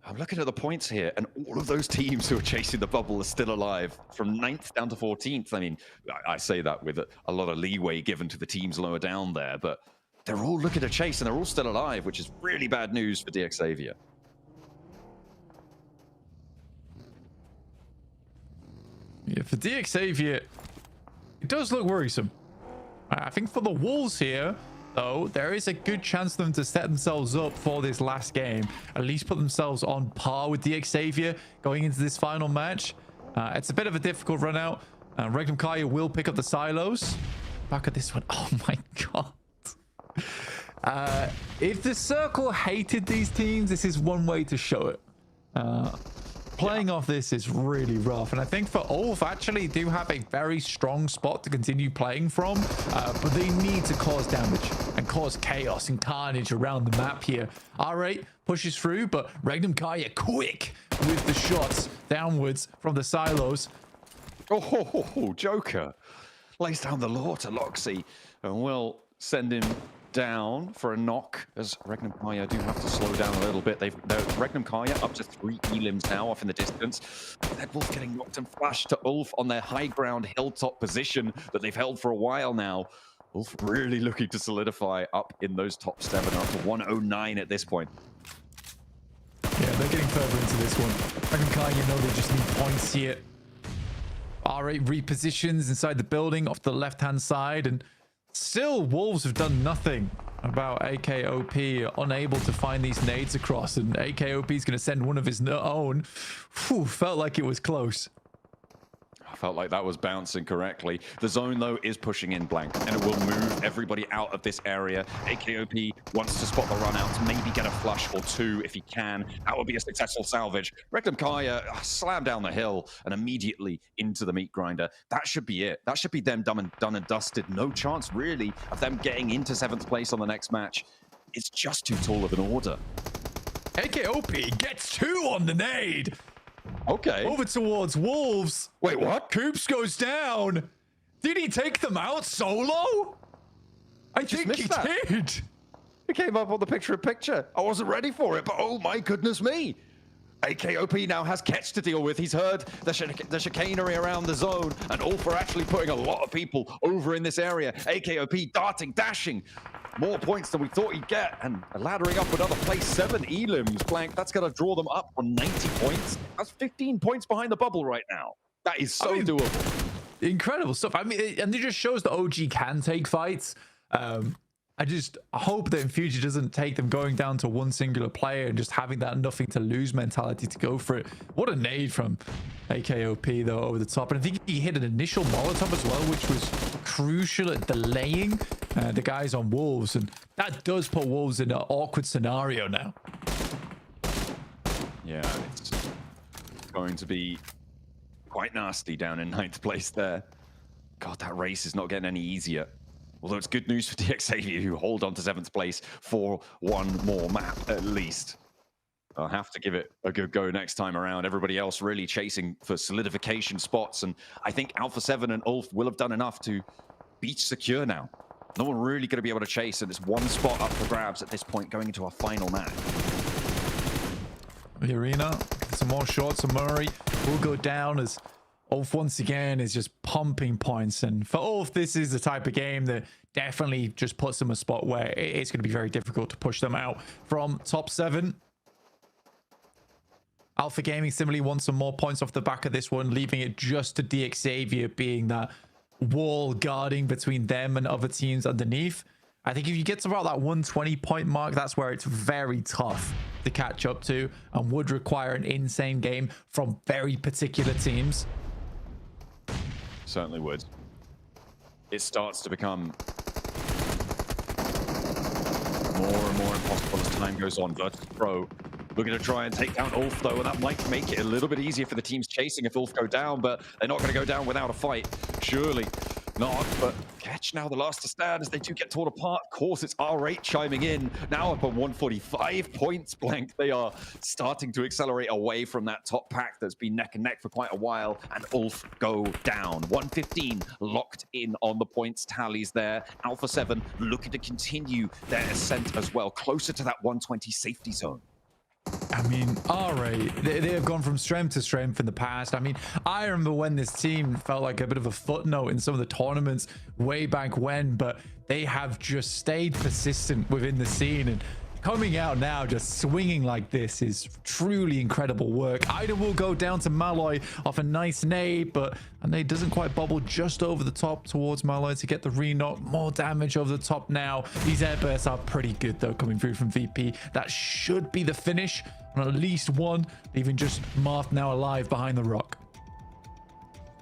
I'm looking at the points here, and all of those teams who are chasing the bubble are still alive, from 9th down to 14th. I mean, I say that with a lot of leeway given to the teams lower down there, but they're all looking to chase, and they're all still alive, which is really bad news for DXAvia. Yeah, for DXAvia, it does look worrisome. I think for the Wolves here, though, there is a good chance for them to set themselves up for this last game. At least put themselves on par with DXAvia going into this final match. It's a bit of a difficult run out. Regnum Kaya will pick up the silos. Back at this one. Oh my god. If the circle hated these teams, this is one way to show it. Playing off this is really rough, and I think for Ulf actually do have a very strong spot to continue playing from, but they need to cause damage and cause chaos and carnage around the map here. R8 pushes through, but Regnum Kaya quick with the shots downwards from the silos. Oh, Joker lays down the law to Loxy and will send him down for a knock, as Regnum Kaya do have to slow down a little bit. Regnum Kaya up to 3 elims now off in the distance. Deadwolf getting knocked and flashed to Ulf on their high ground hilltop position that they've held for a while now. Ulf really looking to solidify up in those top 7, up to 109 at this point. Yeah, they're getting further into this one. Regnum Kaya, you know, they just need points here. R8 repositions inside the building off the left-hand side, and still, Wolves have done nothing about AKOP, unable to find these nades across, and AKOP is going to send one of his own. Whew, felt like it was close. I felt like that was bouncing correctly. The zone, though, is pushing in blank, and it will move everybody out of this area. AKOP wants to spot the run-outs, maybe get a flush or 2 if he can. That would be a successful salvage. Regnum Kaya slam down the hill and immediately into the meat grinder. That should be it. That should be them done and dusted. No chance, really, of them getting into 7th place on the next match. It's just too tall of an order. AKOP gets 2 on the nade. Okay. Over towards Wolves. Wait, what? Coops goes down. Did he take them out solo? I think he did. It came up on the picture-in-picture. I wasn't ready for it, but oh my goodness me. AKOP now has Ketch to deal with. He's heard the chicanery around the zone, and Ulf are actually putting a lot of people over in this area. AKOP darting, dashing. More points than we thought he'd get, and laddering up another place 7 elims. Blank, that's going to draw them up on 90 points. That's 15 points behind the bubble right now. That is so doable. Incredible stuff. I mean, and it just shows that OG can take fights. I just hope that in future doesn't take them going down to one singular player and just having that nothing to lose mentality to go for it. What a nade from AKOP though over the top. And I think he hit an initial Molotov as well, which was crucial at delaying the guys on Wolves. And that does put Wolves in an awkward scenario now. Yeah, it's going to be quite nasty down in 9th place there. God, that race is not getting any easier. Although it's good news for DXAV, who hold on to 7th place for one more map at least. I'll have to give it a good go next time around. Everybody else really chasing for solidification spots. And I think Alpha 7 and Ulf will have done enough to be secure now. No one really going to be able to chase. And it's one spot up for grabs at this point going into our final match. The arena, some more shots. And Murray will go down as Ulf once again is just pumping points. And for Ulf, this is the type of game that definitely just puts them a spot where it's going to be very difficult to push them out from top 7. Alpha Gaming similarly wants some more points off the back of this one, leaving it just to DXavier being that wall guarding between them and other teams underneath. I think if you get to about that 120 point mark, that's where it's very tough to catch up to and would require an insane game from very particular teams. Certainly would. It starts to become more and more impossible as time goes on. Virtus Pro looking to try and take down Ulf though, and that might make it a little bit easier for the teams chasing if Ulf go down, but they're not going to go down without a fight. Surely not, but Ketch now the last to stand as they do get torn apart. Of course, it's R8 chiming in, now up on 145 points. Blank, they are starting to accelerate away from that top pack that's been neck and neck for quite a while, and Ulf go down. 115 locked in on the points tallies there. Alpha 7 looking to continue their ascent as well, closer to that 120 safety zone. I mean, all right, they have gone from strength to strength in the past. I mean, I remember when this team felt like a bit of a footnote in some of the tournaments way back when, but they have just stayed persistent within the scene, and coming out now just swinging like this is truly incredible work. Ida will go down to Malloy off a nice nade, but a nade doesn't quite bubble just over the top towards Malloy to get the re-knock. More damage over the top now. These air bursts are pretty good though coming through from VP. That should be the finish on at least one, leaving just Marth now alive behind the rock.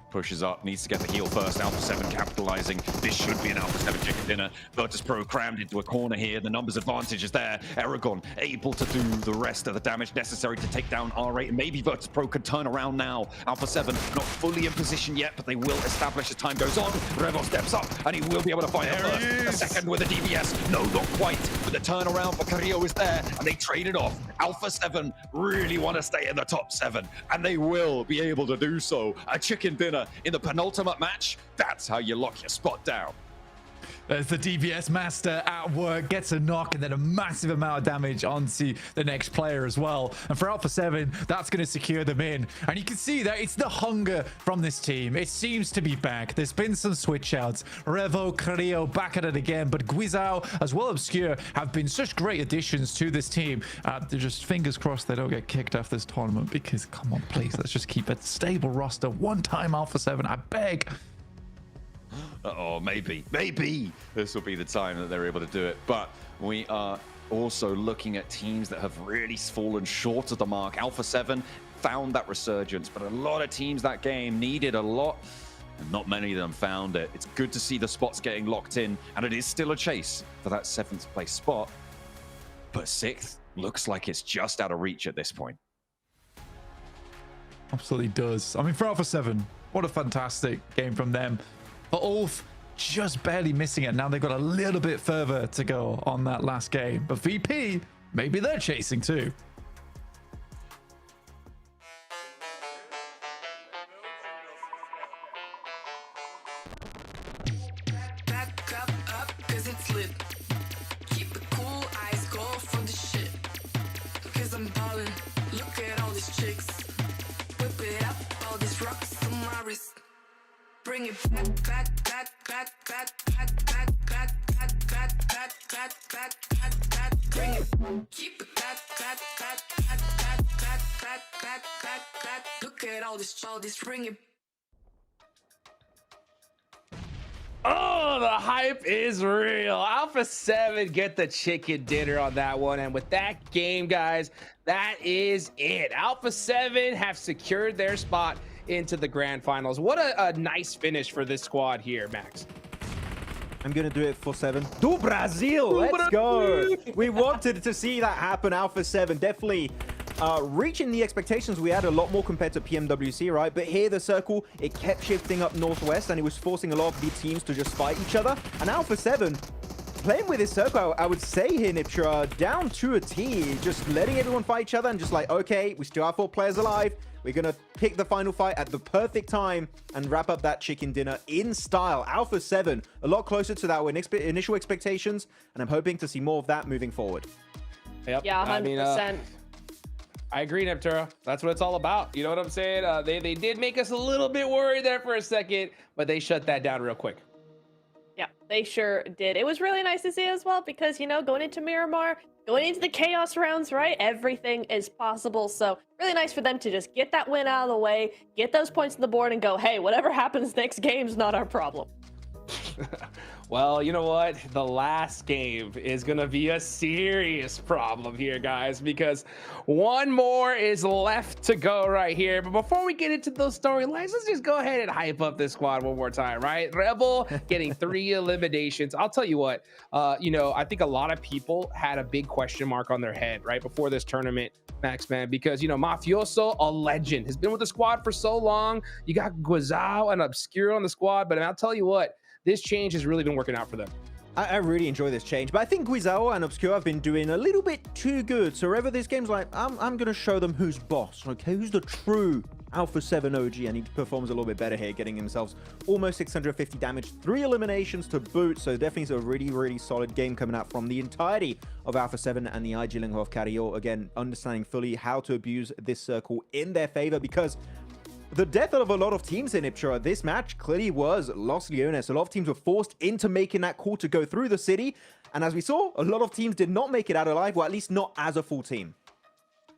Pushes up, needs to get the heal first. Alpha 7 capitalizing. This should be an Alpha 7 chicken dinner. Virtus Pro crammed into a corner here. The numbers advantage is there. Aragon able to do the rest of the damage necessary to take down R8. And maybe Virtus Pro could turn around now. Alpha 7 not fully in position yet, but they will establish as time goes on. Revo steps up, and he will be able to find the first. A second with a DBS. No, not quite. But the turnaround for Carrillo is there, and they trade it off. Alpha 7 really want to stay in the top 7, and they will be able to do so. A chicken dinner in the penultimate match. That's how you lock your spot down. There's the DBS master at work, gets a knock and then a massive amount of damage onto the next player as well. And for Alpha 7, that's going to secure them in. And you can see that it's the hunger from this team. It seems to be back. There's been some switch outs. Revo, Carrillo back at it again, but Guizao as well Obscure have been such great additions to this team. They're just fingers crossed they don't get kicked off this tournament, because come on, please, let's just keep a stable roster. One time Alpha 7, I beg. Oh, maybe this will be the time that they're able to do it. But we are also looking at teams that have really fallen short of the mark. Alpha 7 found that resurgence, but a lot of teams that game needed a lot, and not many of them found it. It's good to see the spots getting locked in, and it is still a chase for that 7th place spot. But 6th looks like it's just out of reach at this point. Absolutely does. I mean, for Alpha 7, what a fantastic game from them. But Ulf just barely missing it. Now they've got a little bit further to go on that last game. But VP, maybe they're chasing too. Back up, cause it's lit. Keep it cool, eyes go for the shit. Cause I'm ballin', look at all these chicks. Whip it up, all these rocks on my wrist. Bring it back. Bring it. Keep it back. Look at all this, bring it. Oh, the hype is real. Alpha 7 get the chicken dinner on that one. And with that game, guys, that is it. Alpha 7 have secured their spot into the grand finals. What a nice finish for this squad here, Max. I'm going to do it for 7. Do Brazil! Let's go! We wanted to see that happen. Alpha 7 definitely reaching the expectations we had a lot more compared to PMWC, right? But here the circle, it kept shifting up northwest and it was forcing a lot of the teams to just fight each other. And Alpha 7 playing with this circle, I would say here, Niptra, down to a T, just letting everyone fight each other and just like, okay, we still have 4 players alive. We're going to pick the final fight at the perfect time and wrap up that chicken dinner in style. Alpha 7, a lot closer to that initial expectations, and I'm hoping to see more of that moving forward. Yep. Yeah, 100%. I agree, Neptura. That's what it's all about. You know what I'm saying? They did make us a little bit worried there for a second, but they shut that down real quick. Yeah, they sure did. It was really nice to see as well because, you know, going into Miramar, going into the chaos rounds, right? Everything is possible. So really nice for them to just get that win out of the way, get those points on the board and go, hey, whatever happens next game's not our problem. Well, you know what? The last game is going to be a serious problem here, guys, because one more is left to go right here. But before we get into those storylines, let's just go ahead and hype up this squad one more time, right? Rebel getting 3 eliminations. I'll tell you what, you know, I think a lot of people had a big question mark on their head right before this tournament, Max, man, because, you know, Mafioso, a legend, has been with the squad for so long. You got Guizao and Obscure on the squad, but I'll tell you what, this change has really been working out for them. I really enjoy this change, but I think Guizao and Obscure have been doing a little bit too good. So wherever this game's like, I'm going to show them who's boss, okay? Who's the true Alpha 7 OG, and he performs a little bit better here, getting himself almost 650 damage, 3 eliminations to boot. So definitely a really, really solid game coming out from the entirety of Alpha 7 and the IG Lingo of Carrillo. Again, understanding fully how to abuse this circle in their favor, because the death of a lot of teams in Iptra, this match clearly was Los Leones. A lot of teams were forced into making that call to go through the city. And as we saw, a lot of teams did not make it out alive, or at least not as a full team.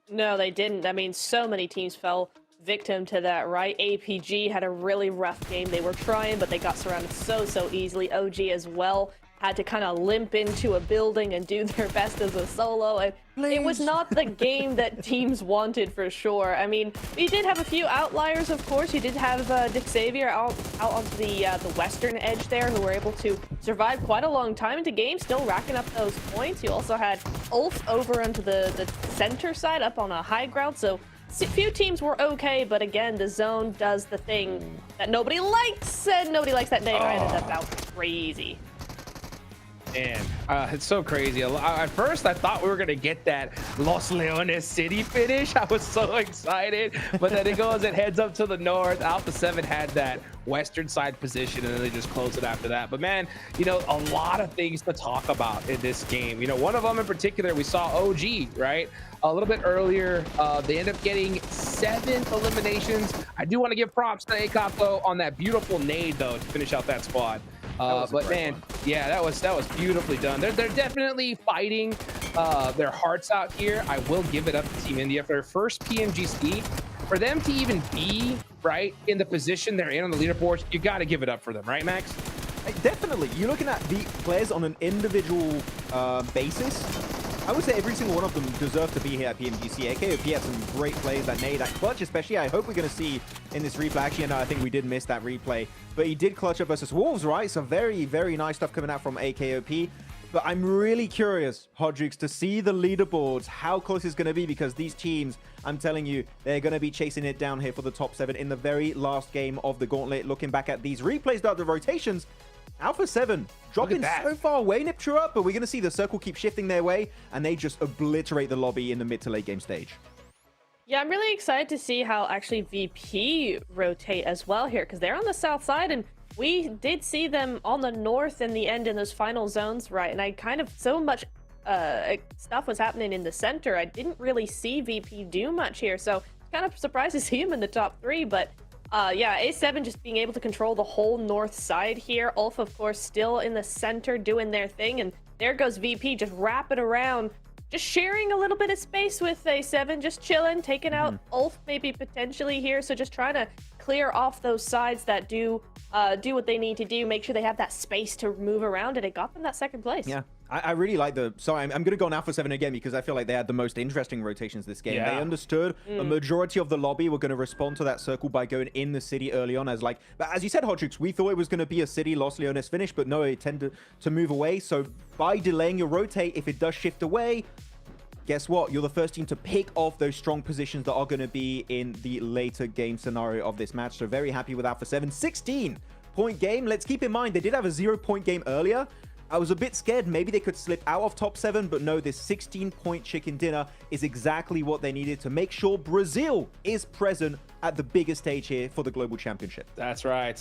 No, they didn't. I mean, so many teams fell victim to that, right? APG had a really rough game. They were trying, but they got surrounded so easily. OG as well had to kind of limp into a building and do their best as a solo. And it was not the game that teams wanted for sure. I mean, we did have a few outliers, of course. You did have Dick Xavier out onto the western edge there, who were able to survive quite a long time into game, still racking up those points. You also had Ulf over onto the center side, up on a high ground. So a few teams were okay, but again, the zone does the thing that nobody likes, and nobody likes that nade. I ended up out crazy. Man, it's so crazy. At first, I thought we were going to get that Los Leones City finish. I was so excited. But then it goes and heads up to the north. Alpha 7 had that western side position, and then they just closed it after that. But man, you know, a lot of things to talk about in this game. You know, one of them in particular, we saw OG, right? A little bit earlier, they end up getting 7 eliminations. I do want to give props to ACOP, though, on that beautiful nade, though, to finish out that squad. But man, yeah, that was beautifully done. They're definitely fighting their hearts out here. I will give it up to Team India for their first PMGC. For them to even be right in the position they're in on the leaderboards, you got to give it up for them, right, Max? Definitely. You're looking at the players on an individual basis. I would say every single one of them deserve to be here at PMGC. AKOP had some great plays that nade, that clutch especially. I hope we're going to see in this replay. Actually, no, I think we did miss that replay. But he did clutch up versus Wolves, right? So very, very nice stuff coming out from AKOP. But I'm really curious, Hodrix, to see the leaderboards, how close it's going to be, because these teams, I'm telling you, they're going to be chasing it down here for the top 7 in the very last game of the Gauntlet. Looking back at these replays, the rotations, Alpha 7 dropping so far away, Niptura, but we're going to see the circle keep shifting their way, and they just obliterate the lobby in the mid to late game stage. Yeah, I'm really excited to see how actually VP rotate as well here, because they're on the south side, and we did see them on the north in the end in those final zones, right? And I kind of so much stuff was happening in the center. I didn't really see VP do much here, so kind of surprised to see him in the top 3. But yeah, A7 just being able to control the whole north side here. Ulf, of course, still in the center doing their thing, and there goes VP just wrapping around, just sharing a little bit of space with A7, just chilling, taking out Ulf maybe potentially here. So just trying to clear off those sides that do what they need to do, make sure they have that space to move around, and it got them that second place. Yeah. I really like the... So I'm going to go on Alpha 7 again because I feel like they had the most interesting rotations this game. Yeah. They understood a majority of the lobby were going to respond to that circle by going in the city early on as like... But as you said, Hodrix, we thought it was going to be a city Los Leones finish, but no, it tended to move away. So by delaying your rotate, if it does shift away, guess what? You're the first team to pick off those strong positions that are going to be in the later game scenario of this match. So very happy with Alpha 7. 16-point game. Let's keep in mind, they did have a 0-point game earlier. I was a bit scared maybe they could slip out of top 7, but no, this 16-point chicken dinner is exactly what they needed to make sure Brazil is present at the biggest stage here for the Global Championship. That's right.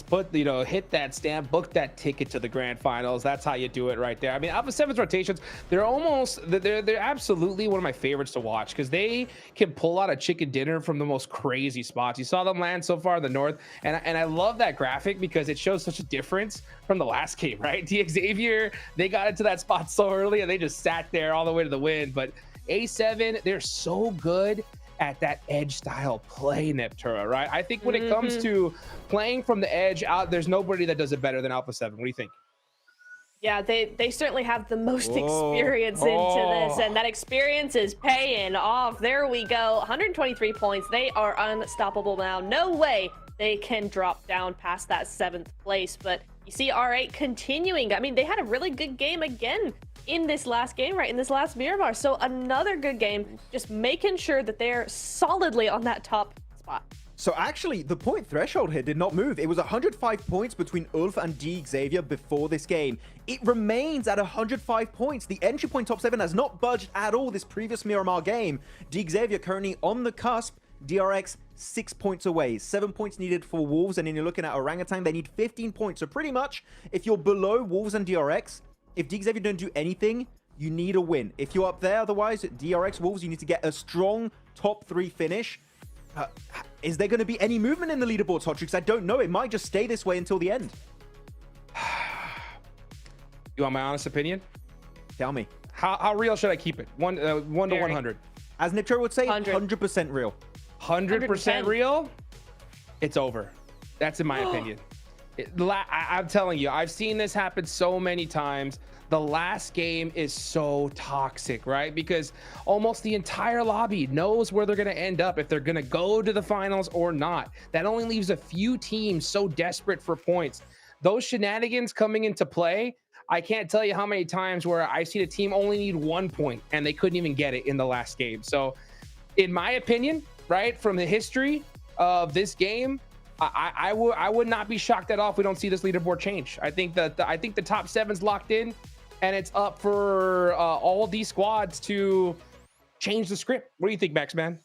Hit that stamp, book that ticket to the grand finals. That's how you do it right there. I mean, Alpha 7's rotations, they're absolutely one of my favorites to watch because they can pull out a chicken dinner from the most crazy spots. You saw them land so far in the north, and I love that graphic because it shows such a difference from the last game, right? Xavier, they got into that spot so early and they just sat there all the way to the win. But A7, they're so good at that edge style play, Neptura, right? I think when it comes to playing from the edge out, there's nobody that does it better than Alpha 7. What do you think? Yeah, they certainly have the most experience into this, and that experience is paying off. There we go. 123 points. They are unstoppable now. No way they can drop down past that 7th place. But you see R8 continuing. I mean, they had a really good game again in this last game, right? In this last Miramar. So another good game, just making sure that they're solidly on that top spot. So actually, the point threshold here did not move. It was 105 points between Ulf and Xavier before this game. It remains at 105 points. The entry point top 7 has not budged at all this previous Miramar game. Xavier currently on the cusp. DRX 6 points away. 7 points needed for Wolves, and then you're looking at Orangutan, they need 15 points. So pretty much, if you're below Wolves and DRX, if Xavier don't do anything, you need a win. If you're up there, otherwise, DRX, Wolves, you need to get a strong top 3 finish. Is there going to be any movement in the leaderboards, Hotrix? I don't know. It might just stay this way until the end. You want my honest opinion? Tell me. How real should I keep it? 1 to 100. As Nitro would say, 100% real. 100% real? It's over. That's in my opinion. I'm telling you, I've seen this happen so many times. The last game is so toxic, right? Because almost the entire lobby knows where they're going to end up, if they're going to go to the finals or not. That only leaves a few teams so desperate for points. Those shenanigans coming into play, I can't tell you how many times where I've seen a team only need 1 point and they couldn't even get it in the last game. So in my opinion, right, from the history of this game, I would not be shocked at all if we don't see this leaderboard change. I think that the top 7's locked in, and it's up for all these squads to change the script. What do you think, Max, man?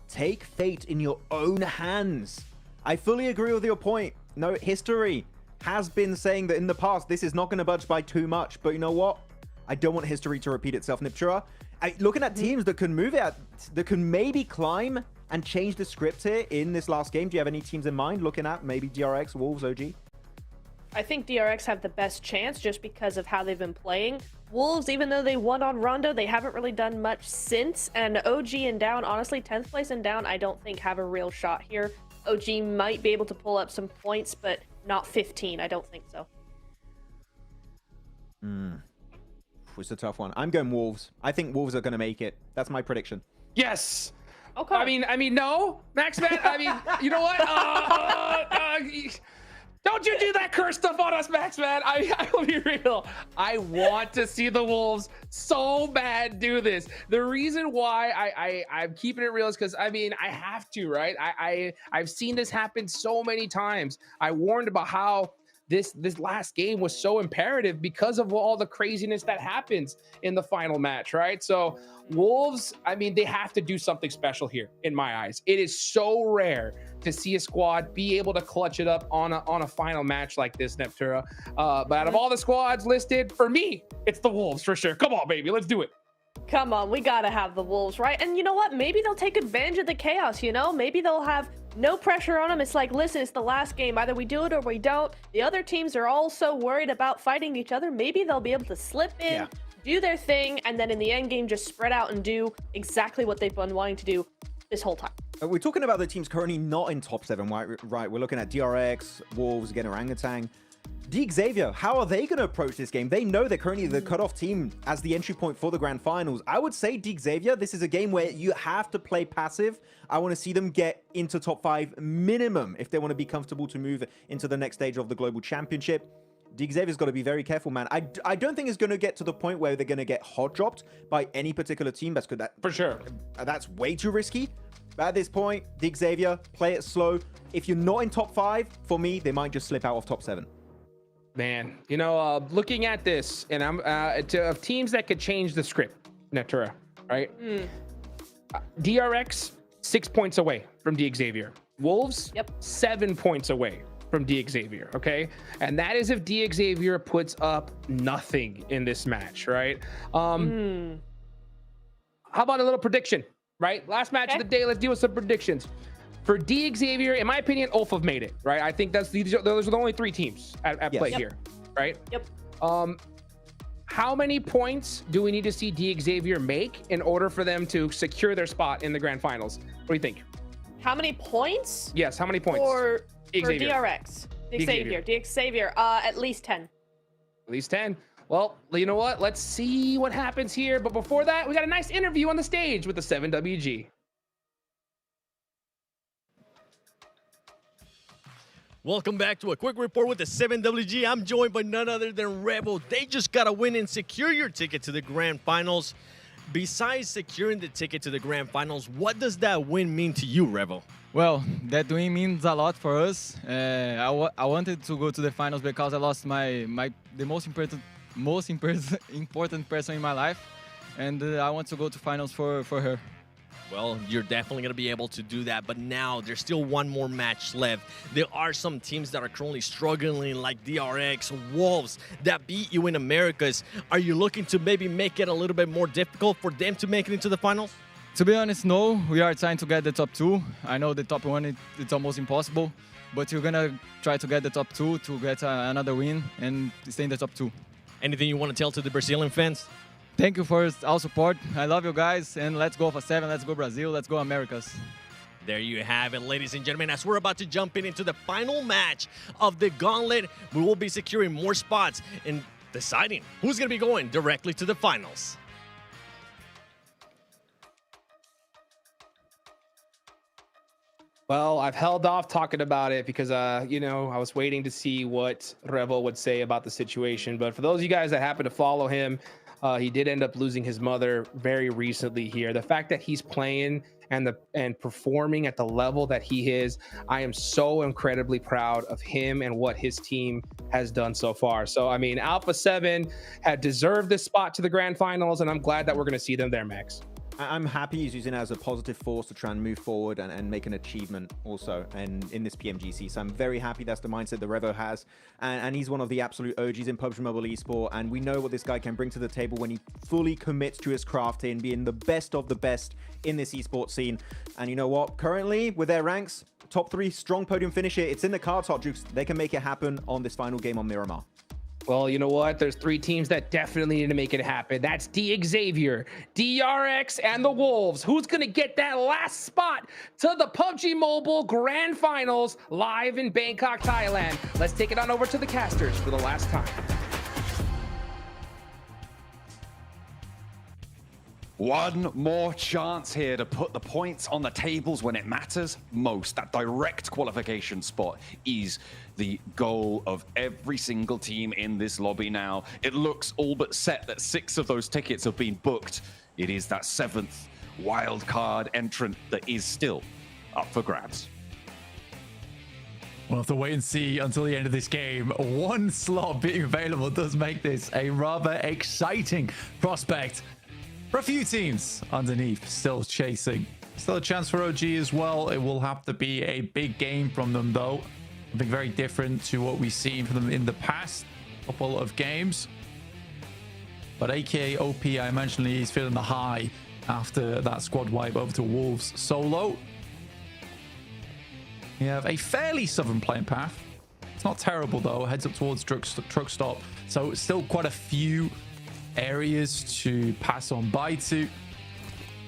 Take fate in your own hands. I fully agree with your point. No, history has been saying that in the past, this is not going to budge by too much. But you know what? I don't want history to repeat itself, Niptura. Looking at teams that can move it, that can maybe climb and change the script here in this last game. Do you have any teams in mind looking at maybe DRX, Wolves, OG? I think DRX have the best chance just because of how they've been playing. Wolves, even though they won on Rondo, they haven't really done much since. And OG and Down, honestly, 10th place and Down, I don't think have a real shot here. OG might be able to pull up some points, but not 15. I don't think so. It's a tough one. I'm going Wolves. I think Wolves are going to make it. That's my prediction. Yes. Okay. I mean, no, Max, man. I mean, you know what? Don't you do that curse stuff on us, Max, man. I will be real. I want to see the Wolves so bad do this. The reason why I'm keeping it real is because, I mean, I have to, right? I've seen this happen so many times. I warned about how this last game was so imperative because of all the craziness that happens in the final match, right? So Wolves, I mean, they have to do something special here in my eyes. It is so rare to see a squad be able to clutch it up on a final match like this, Neptura. But out of all the squads listed, for me, it's the Wolves for sure. Come on, baby, let's do it. Come on, we gotta have the Wolves, right? And you know what? Maybe they'll take advantage of the chaos, you know? Maybe they'll have no pressure on them. It's like, listen, it's the last game. Either we do it or we don't. The other teams are all so worried about fighting each other. Maybe they'll be able to slip in, do their thing, and then in the end game, just spread out and do exactly what they've been wanting to do this whole time. We're talking about the teams currently not in top 7, right? We're looking at DRX, Wolves, again, Orangutan. Xavier, how are they going to approach this game? They know they're currently the cutoff team as the entry point for the grand finals. I would say Xavier, this is a game where you have to play passive. I want to see them get into top 5 minimum if they want to be comfortable to move into the next stage of the global championship. Xavier's got to be very careful, man. I don't think it's going to get to the point where they're going to get hot dropped by any particular team. That's good. For sure. That's way too risky. But at this point, Xavier, play it slow. If you're not in top 5, for me, they might just slip out of top 7. Man, you know, looking at this, and I'm of teams that could change the script, Neptura, right? DRX 6 points away from Xavier. Wolves, 7 points away from Xavier. Okay, and that is if Xavier puts up nothing in this match, right? How about a little prediction, right? Last match of the day. Let's deal with some predictions. For Xavier, in my opinion, Ulf have made it, right? I think those are the only 3 teams at play here, right? How many points do we need to see Xavier make in order for them to secure their spot in the grand finals? What do you think? How many points? Yes, how many points? For Xavier. DRX. Xavier, at least 10. At least 10. Well, you know what? Let's see what happens here. But before that, we got a nice interview on the stage with the 7WG. Welcome back to a quick report with the 7WG. I'm joined by none other than Rebel. They just got to win and secure your ticket to the grand finals. Besides securing the ticket to the grand finals, what does that win mean to you, Rebel? Well, that win means a lot for us. I wanted to go to the finals because I lost the most important person in my life, and I want to go to finals for her. Well, you're definitely going to be able to do that, but now there's still one more match left. There are some teams that are currently struggling, like DRX, Wolves, that beat you in Americas. Are you looking to maybe make it a little bit more difficult for them to make it into the finals? To be honest, no. We are trying to get the top 2. I know the top 1, it's almost impossible, but we're going to try to get the top 2 to get another win and stay in the top 2. Anything you want to tell to the Brazilian fans? Thank you for all support. I love you guys, and let's go for 7. Let's go Brazil. Let's go Americas. There you have it, ladies and gentlemen. As we're about to jump into the final match of the Gauntlet, we will be securing more spots and deciding who's going to be going directly to the finals. Well, I've held off talking about it because, you know, I was waiting to see what Revel would say about the situation. But for those of you guys that happen to follow him, he did end up losing his mother very recently here. The fact that he's playing and performing at the level that he is, I am so incredibly proud of him and what his team has done so far. So, I mean, Alpha 7 had deserved this spot to the grand finals, and I'm glad that we're going to see them there, Max. I'm happy he's using it as a positive force to try and move forward and make an achievement also and in this PMGC. So I'm very happy that's the mindset that Revo has. And he's one of the absolute OGs in PUBG Mobile Esport. And we know what this guy can bring to the table when he fully commits to his craft in being the best of the best in this esports scene. And you know what? Currently, with their ranks, top 3 strong podium finish here. It's in the cards, Hot Jukes. They can make it happen on this final game on Miramar. Well, you know what? There's 3 teams that definitely need to make it happen. That's Xavier, DRX, and the Wolves. Who's going to get that last spot to the PUBG Mobile Grand Finals live in Bangkok, Thailand? Let's take it on over to the casters for the last time. One more chance here to put the points on the tables when it matters most. That direct qualification spot is the goal of every single team in this lobby now. It looks all but set that 6 of those tickets have been booked. It is that 7th wild card entrant that is still up for grabs. We'll have to wait and see until the end of this game. One slot being available does make this a rather exciting prospect for a few teams underneath still chasing. Still a chance for OG as well. It will have to be a big game from them though. Something very different to what we've seen from them in the past couple of games. But aka OP, I mentioned he's feeling the high after that squad wipe over to Wolves solo. We have a fairly southern playing path. It's not terrible though. Heads up towards truck stop. So still quite a few areas to pass on by to.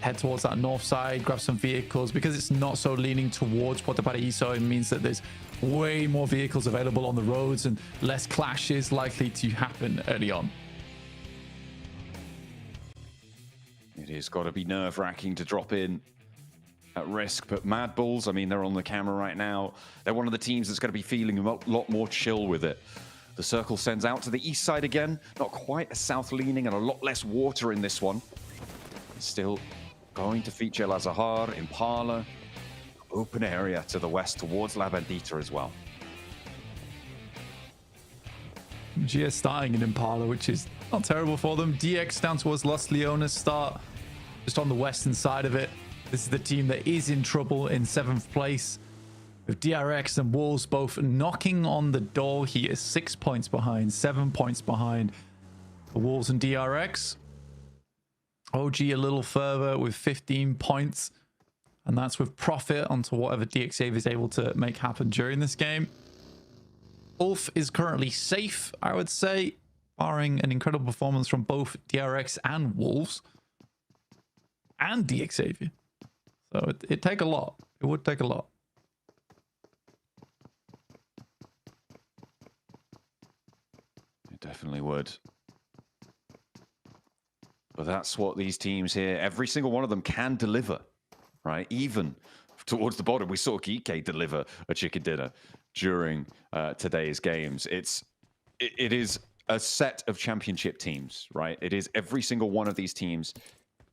Head towards that north side, grab some vehicles. Because it's not so leaning towards Puerto Paraíso, it means that there's way more vehicles available on the roads and less clashes likely to happen early on. It has got to be nerve-wracking to drop in at risk, but Mad Bulls, I mean, they're on the camera right now. They're one of the teams that's going to be feeling a lot more chill with it. The circle sends out to the east side again. Not quite as south-leaning and a lot less water in this one. Still going to feature El Azahar, Impala, open area to the west towards La Bandita as well. GS starting in Impala, which is not terrible for them. DX down towards Los Leones start just on the western side of it. This is the team that is in trouble in 7th place, with DRX and Wolves both knocking on the door here. 6 points behind, 7 points behind the Wolves and DRX. OG a little further with 15 points, and that's with profit onto whatever DXAV is able to make happen during this game. Ulf is currently safe, I would say, barring an incredible performance from both DRX and Wolves and DXAV. So it'd take a lot. It would take a lot. It definitely would. But that's what these teams here, every single one of them can deliver, right? Even towards the bottom, we saw Geeky deliver a chicken dinner during today's games. It is a set of championship teams, right? It is every single one of these teams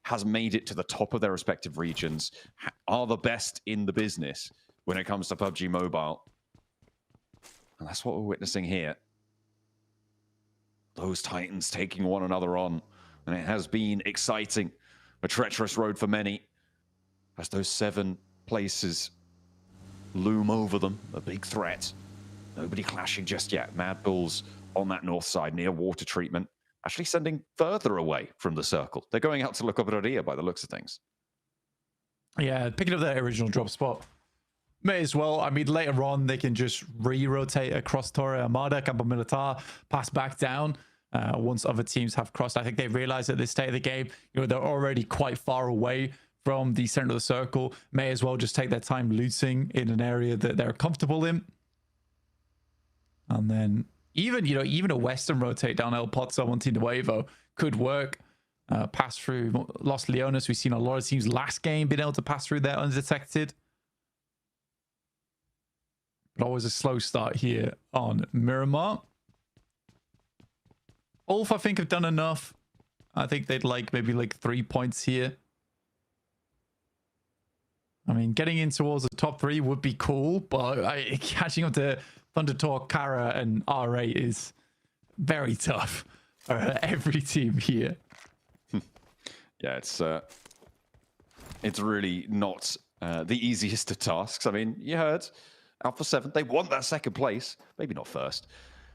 has made it to the top of their respective regions, are the best in the business when it comes to PUBG Mobile. And that's what we're witnessing here. Those Titans taking one another on. And it has been exciting. A treacherous road for many. As those 7 places loom over them. A big threat. Nobody clashing just yet. Mad Bulls on that north side near water treatment. Actually sending further away from the circle. They're going out to La Cobraria by the looks of things. Yeah, picking up their original drop spot. May as well. I mean, later on, they can just re-rotate across Torre Armada, Campo Militar, pass back down once other teams have crossed. I think they realize at this state of the game, they're already quite far away from the center of the circle. May as well just take their time looting in an area that they're comfortable in. And then even a western rotate down El Pozo, Monte Nuevo could work. Pass through Los Leones. We've seen a lot of teams last game being able to pass through there undetected. But always a slow start here on Miramar. Ulf, I think, have done enough. I think they'd maybe 3 points here. I mean, getting in towards the top 3 would be cool, but catching up to Thunder Talk, Kara, and R8 is very tough for every team here. Yeah, it's really not the easiest of tasks. I mean, you heard Alpha 7, they want that second place, maybe not first.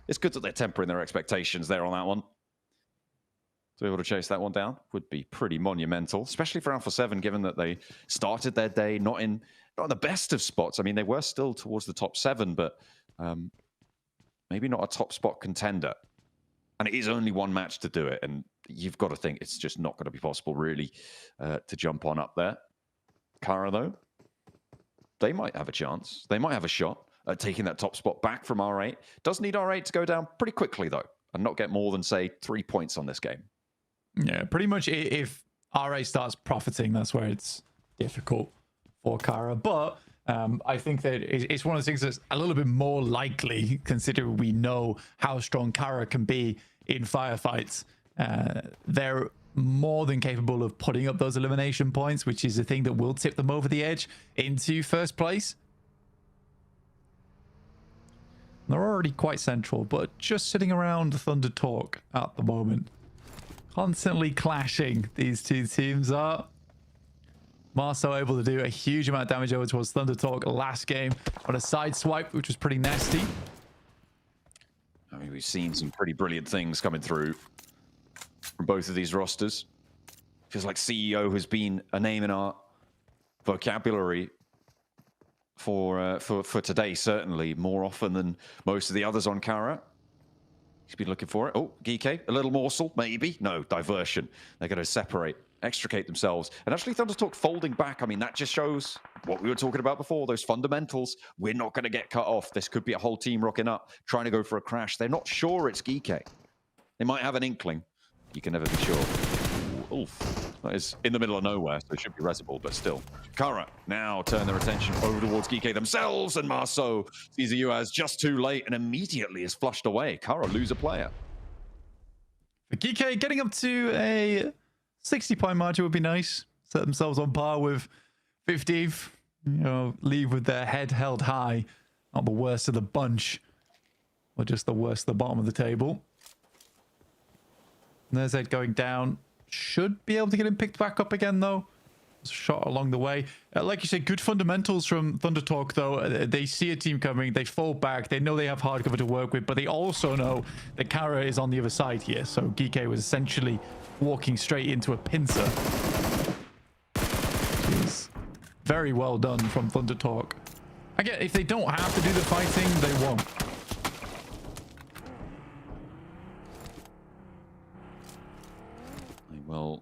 It's good that they're tempering their expectations there on that one. To be able to chase that one down would be pretty monumental, especially for Alpha 7, given that they started their day not in the best of spots. I mean, they were still towards the top 7, but maybe not a top spot contender. And it is only one match to do it, and you've got to think it's just not going to be possible, really, to jump on up there. Kara, though, they might have a chance. They might have a shot at taking that top spot back from R8. Does need R8 to go down pretty quickly, though, and not get more than, say, 3 points on this game. Yeah, pretty much if R8 starts profiting, that's where it's difficult for Kara. But I think that it's one of the things that's a little bit more likely, considering we know how strong Kara can be in firefights. They're more than capable of putting up those elimination points, which is the thing that will tip them over the edge into first place. They're already quite central, but just sitting around Thunder Talk at the moment. Constantly clashing, these two teams are. Marceau able to do a huge amount of damage over towards Thunder Talk last game on a side swipe, which was pretty nasty. I mean, we've seen some pretty brilliant things coming through from both of these rosters. Feels like CEO has been a name in our vocabulary for today, certainly more often than most of the others on Kara. He's been looking for it. Oh, Geeke, a little morsel, maybe. No, diversion. They're going to separate, extricate themselves. And actually, Thunder Talk folding back. I mean, that just shows what we were talking about before, those fundamentals. We're not going to get cut off. This could be a whole team rocking up, trying to go for a crash. They're not sure it's Geeke. They might have an inkling. You can never be sure. Ooh, oof. That is in the middle of nowhere, so it should be resible, but still. Kara now turn their attention over towards Geeke themselves, and Marceau sees the UAZ just too late and immediately is flushed away. Kara lose a player. For Geeke, getting up to a 60-point margin would be nice. Set themselves on par with 15th. You know, leave with their head held high. Not the worst of the bunch, or just the worst at the bottom of the table. There's Ed going down. Should be able to get him picked back up again, though. Shot along the way. Like you said, good fundamentals from Thunder Talk, though. They see a team coming, they fall back, they know they have hard cover to work with, but they also know that Kara is on the other side here. So Geeke was essentially walking straight into a pincer. It's very well done from Thunder Talk. Again, if they don't have to do the fighting, they won't. Well,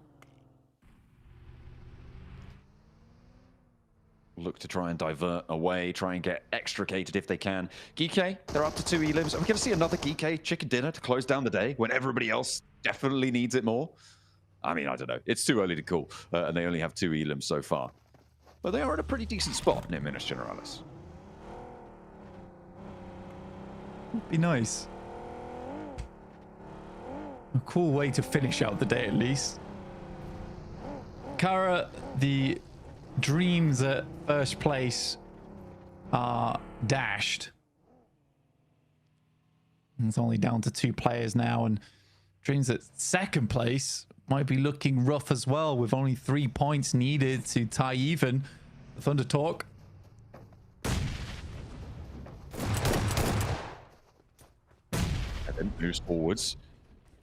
look to try and divert away, try and get extricated if they can. Geeke, they're up to 2 elims. Are we going to see another Geeke chicken dinner to close down the day when everybody else definitely needs it more? I mean, I don't know. It's too early to call, and they only have 2 elims so far. But they are at a pretty decent spot near Minas Generalis. Would be nice. A cool way to finish out the day, at least. Kara, the dreams at first place are dashed. It's only down to 2 players now, and dreams at second place might be looking rough as well, with only 3 points needed to tie even. The Thunder Talk. Evan moves forwards.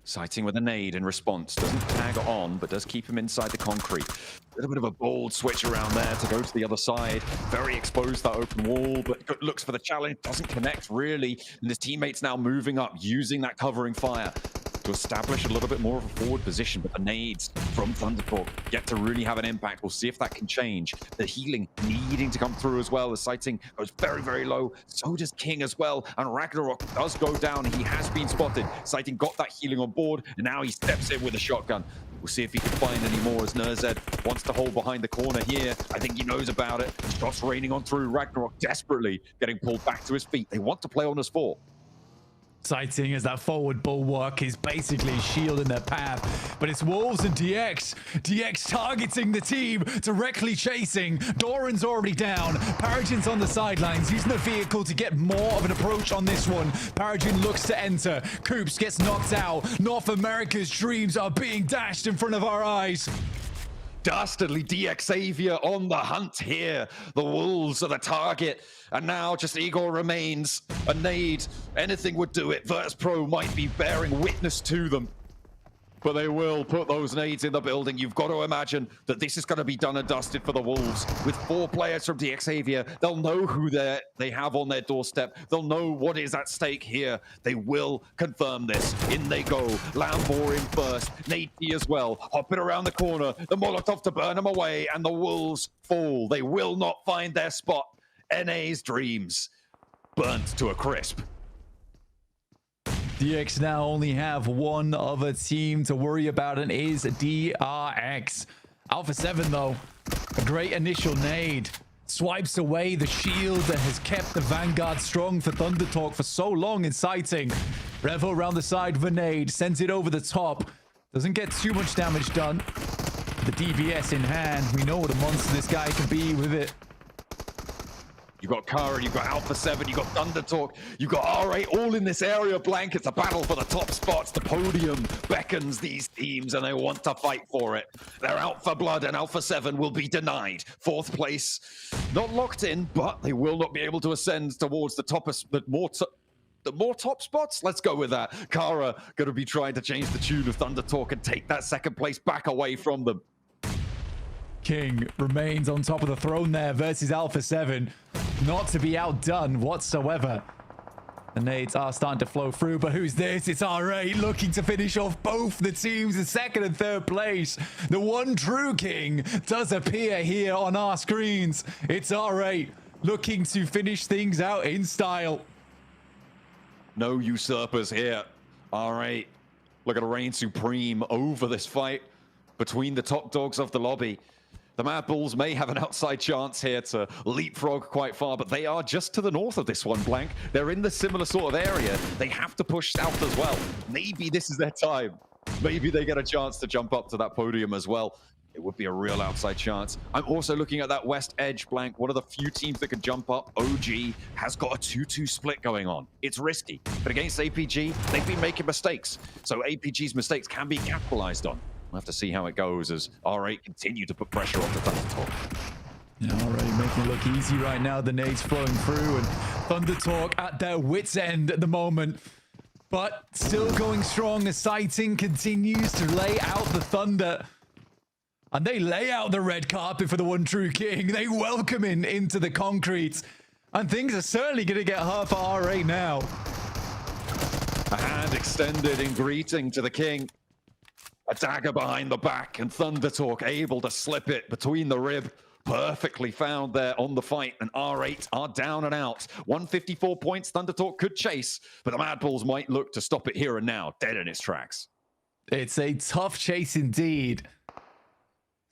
Sighting with a nade in response. Doesn't tag on, but does keep him inside the concrete. A little bit of a bold switch around there to go to the other side. Very exposed, that open wall, but looks for the challenge. Doesn't connect, really. And his teammates now moving up, using that covering fire to establish a little bit more of a forward position. But the nades from Thunderbolt get to really have an impact. We'll see if that can change. The healing needing to come through as well. The sighting goes very, very low. So does King as well. And Ragnarok does go down. He has been spotted. Sighting got that healing on board, and now he steps in with a shotgun. We'll see if he can find any more, as Nerzed wants to hold behind the corner here. I think he knows about it. Shots raining on through. Ragnarok desperately getting pulled back to his feet. They want to play on his 4. Sighting as that forward bulwark is basically shielding their path, but it's Wolves and DX. DX targeting the team, directly chasing. Doran's already down. Paragin's on the sidelines, using the vehicle to get more of an approach on this one. Paragin looks to enter. Coops gets knocked out. North America's dreams are being dashed in front of our eyes. Dastardly DX Xavier on the hunt here. The Wolves are the target. And now just Igor remains. A nade. Anything would do it. Virtus Pro might be bearing witness to them. But they will put those nades in the building. You've got to imagine that this is going to be done and dusted for the Wolves. With 4 players from DX Xavier, they'll know who they have on their doorstep. They'll know what is at stake here. They will confirm this. In they go. Lambor in first. Nate D as well. Hopping around the corner. The Molotov to burn them away. And the Wolves fall. They will not find their spot. NA's dreams burnt to a crisp. DX now only have one other team to worry about, and is DRX. Alpha 7, though, a great initial nade. Swipes away the shield that has kept the Vanguard strong for Thunder Talk for so long in sighting. Revo around the side with a nade, sends it over the top. Doesn't get too much damage done. The DBS in hand, we know what a monster this guy can be with it. You got Kara, you got Alpha 7, you got Thunder Talk, you got R8 all in this area, Blank. It's a battle for the top spots. The podium beckons these teams and they want to fight for it. They're out for blood and Alpha 7 will be denied. 4th place, not locked in, but they will not be able to ascend towards the more top spots. Let's go with that. Kara going to be trying to change the tune of Thunder Talk and take that 2nd place back away from them. King remains on top of the throne there versus Alpha 7. Not to be outdone whatsoever. The nades are starting to flow through, but who's this? It's R8 looking to finish off both the teams in 2nd and 3rd place. The one true king does appear here on our screens. It's R8 looking to finish things out in style. No usurpers here. R8 looking to reign supreme over this fight between the top dogs of the lobby. The Mad Bulls may have an outside chance here to leapfrog quite far, but they are just to the north of this one, Blank. They're in the similar sort of area. They have to push south as well. Maybe this is their time. Maybe they get a chance to jump up to that podium as well. It would be a real outside chance. I'm also looking at that west edge, Blank. One of the few teams that can jump up. OG has got a 2-2 split going on. It's risky, but against APG, they've been making mistakes. So APG's mistakes can be capitalized on. We'll have to see how it goes as R8 continue to put pressure on the Thunder Talk. Yeah, R8 making it look easy right now. The nades flowing through and Thunder Talk at their wits' end at the moment. But still going strong as Sighting continues to lay out the thunder. And they lay out the red carpet for the one true king. They welcome him into the concrete. And things are certainly going to get hard for R8 now. A hand extended in greeting to the king. A dagger behind the back, and Thunder Talk able to slip it between the rib. Perfectly found there on the fight, and R8 are down and out. 154 points, Thunder Talk could chase, but the Mad Bulls might look to stop it here and now, dead in its tracks. It's a tough chase indeed.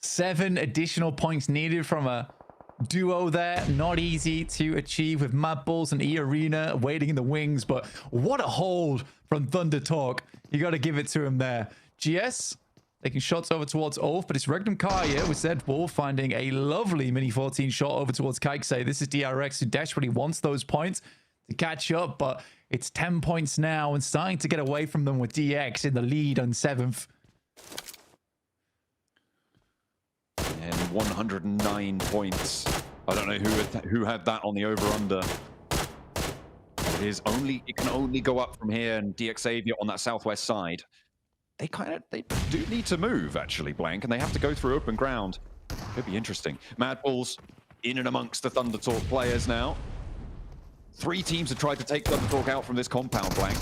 7 additional points needed from a duo there. Not easy to achieve with Mad Bulls and E-Arena waiting in the wings, but what a hold from Thunder Talk. You got to give it to him there. GS taking shots over towards Ulf, but it's Regnum Kaya with Zed Wolf finding a lovely mini 14 shot over towards Kaikse. This is DRX who desperately wants those points to catch up, but it's 10 points now and starting to get away from them with DX in the lead on 7th. And 109 points. I don't know who had that on the over-under. It can only go up from here, and DXavier on that southwest side. They do need to move, actually, Blank, and they have to go through open ground. Could be interesting. Mad Bulls in and amongst the Thunder Talk players now. 3 teams have tried to take Thunder Talk out from this compound, Blank.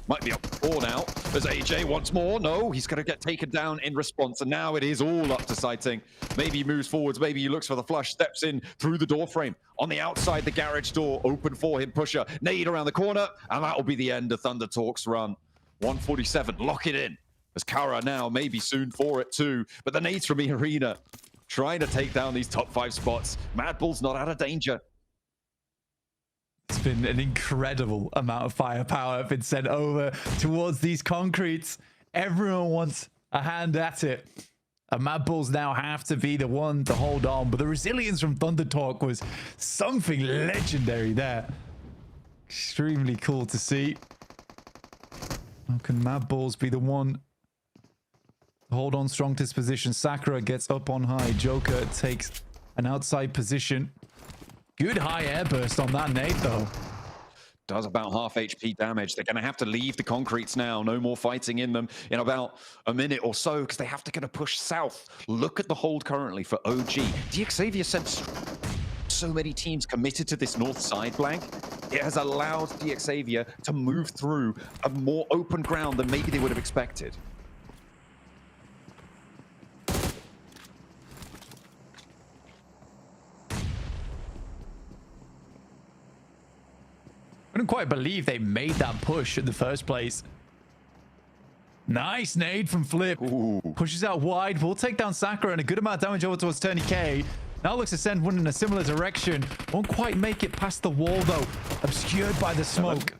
Might be up 4 now. There's AJ once more. No, he's going to get taken down in response, and now it is all up to Sighting. Maybe he moves forwards, maybe he looks for the flush, steps in through the door frame. On the outside, the garage door open for him. Pusher, nade around the corner, and that will be the end of Thunder Talk's run. 147, lock it in. As Kara now maybe soon for it too. But the nades from E-Arena trying to take down these top 5 spots. Mad Bull's not out of danger. It's been an incredible amount of firepower been sent over towards these concretes. Everyone wants a hand at it. And Mad Bulls now have to be the one to hold on. But the resilience from Thunder Talk was something legendary there. Extremely cool to see. How can Mad Bulls be the one to hold on strong to his position? Sakura gets up on high. Joker takes an outside position. Good high air burst on that nade, though. Does about half HP damage. They're going to have to leave the concretes now. No more fighting in them in about a minute or so because they have to kind of push south. Look at the hold currently for OG. DXavier sent so many teams committed to this north side, Blank. It has allowed DXavier to move through a more open ground than maybe they would have expected. I couldn't quite believe they made that push in the first place. Nice nade from Flip. Ooh. Pushes out wide. Will take down Sakura and a good amount of damage over towards Turney K. Now looks to send one in a similar direction. Won't quite make it past the wall, though. Obscured by the smoke.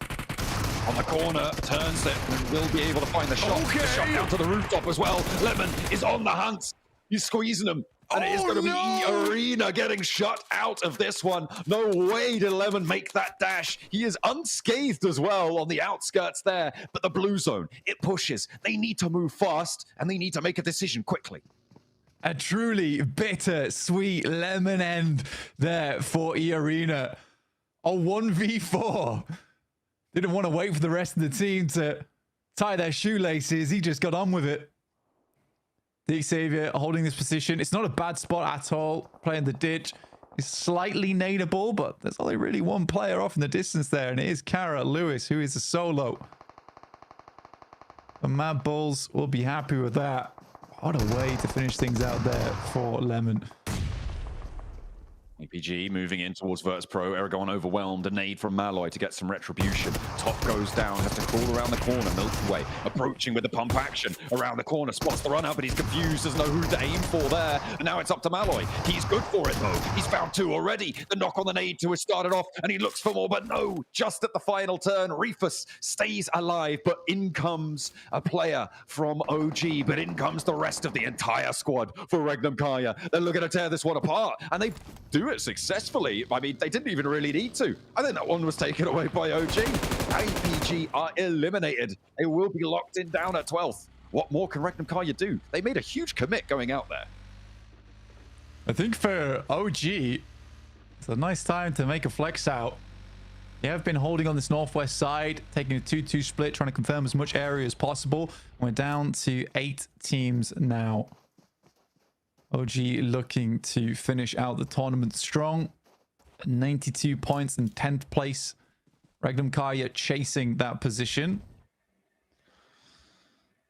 On the corner, turns it, and will be able to find the shot. Okay. The shot down to the rooftop as well. Lemon is on the hunt. He's squeezing him. And it is going to be E-Arena getting shut out of this one. No way did Lemon make that dash. He is unscathed as well on the outskirts there. But the blue zone, it pushes. They need to move fast, and they need to make a decision quickly. A truly bitter, sweet lemon end there for E-Arena. A 1v4. Didn't want to wait for the rest of the team to tie their shoelaces. He just got on with it. Xavier holding this position. It's not a bad spot at all. Playing the ditch. It's slightly nadeable, but there's only really one player off in the distance there, and it is Kara Lewis, who is a solo. The Mad Bulls will be happy with that. What a way to finish things out there for Lemon. APG moving in towards Virtus Pro. Aragon overwhelmed. A nade from Malloy to get some retribution. Top goes down. Has to crawl around the corner. Milky Way approaching with the pump action. Around the corner. Spots the run out, but he's confused. Doesn't know who to aim for there. And now it's up to Malloy. He's good for it, though. He's found two already. The knock on the nade to have started off, and he looks for more, but no. Just at the final turn, Reefus stays alive, but in comes a player from OG, but in comes the rest of the entire squad for Regnum Kaya. They're looking to tear this one apart, and they do it successfully. I mean, they didn't even really need to. I think that one was taken away by OG. APG are eliminated. They will be locked in down at 12th. What more can Regnum Kaya do? They made a huge commit going out there. I think for OG, it's a nice time to make a flex out. They have been holding on this northwest side, taking a 2-2 split, trying to confirm as much area as possible. We're down to 8 teams now. OG looking to finish out the tournament strong. 92 points in 10th place. Regnum Kaya chasing that position.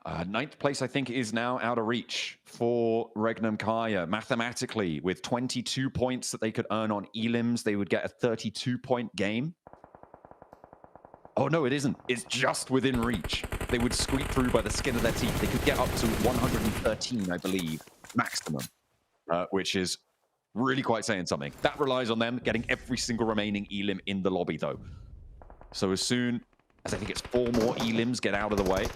9th place, I think, is now out of reach for Regnum Kaya. Mathematically, with 22 points that they could earn on elims, they would get a 32-point game. Oh, no, it isn't. It's just within reach. They would squeak through by the skin of their teeth. They could get up to 113, I believe, maximum, which is really quite saying something. That relies on them getting every single remaining elim in the lobby, though. So as soon as I think it's 4 more elims get out of the way,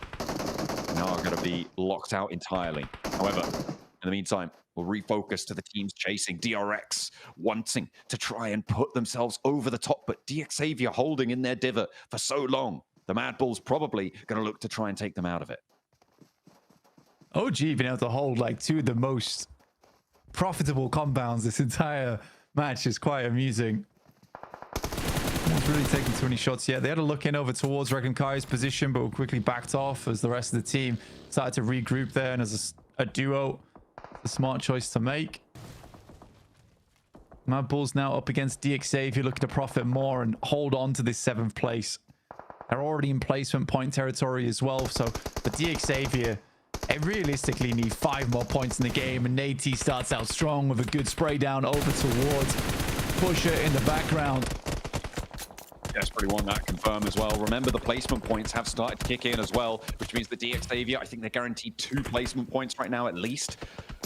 now are going to be locked out entirely. However, in the meantime, we'll refocus to the teams chasing. DRX wanting to try and put themselves over the top, but DXavier holding in their divot for so long. The Mad Bulls probably going to look to try and take them out of it. OG been able to hold like 2 of the most profitable compounds this entire match is quite amusing. No one's really taken too many shots yet. They had a look in over towards Regnum Kaya's position, but were quickly backed off as the rest of the team started to regroup there. And as a duo, a smart choice to make. Mad Bulls now up against DXavier, looking to profit more and hold on to this 7th place. They're already in placement point territory as well. So for DXavier, they realistically need 5 more points in the game. And Nate starts out strong with a good spray down over towards Pusher in the background. Desperately want that confirmed as well. Remember, the placement points have started to kick in as well, which means the DXavier, I think they're guaranteed 2 placement points right now at least.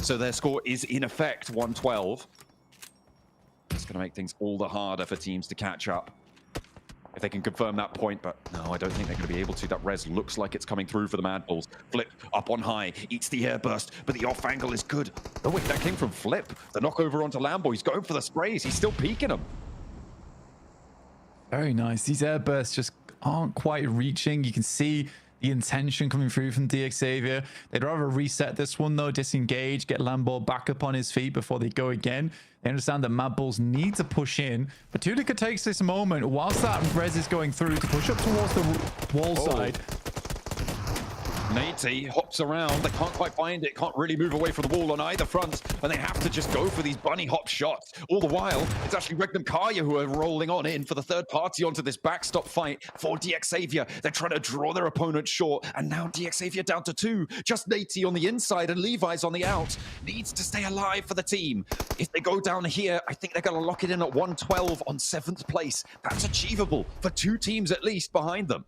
So their score is in effect 112. It's going to make things all the harder for teams to catch up if they can confirm that point, but no, I don't think they're going to be able to. That res looks like it's coming through for the Mad Bulls. Flip up on high, eats the air burst, but the off angle is good. Oh wait, that came from Flip. The knock over onto Lambo. He's going for the sprays. He's still peeking them. Very nice. These air bursts just aren't quite reaching. You can see the intention coming through from DXavier. They'd rather reset this one though, disengage, get Lambo back up on his feet before they go again. They understand that Mad Bulls need to push in, but Tunica takes this moment whilst that res is going through to push up towards the wall side. Nate hops around. They can't quite find it. Can't really move away from the wall on either front. And they have to just go for these bunny hop shots. All the while, it's actually Regnum Kaya who are rolling on in for the third party onto this backstop fight for DXavier. They're trying to draw their opponent short. And now DXavier down to 2. Just Nate on the inside and Levi's on the out. Needs to stay alive for the team. If they go down here, I think they're going to lock it in at 112 on 7th place. That's achievable for 2 teams at least behind them.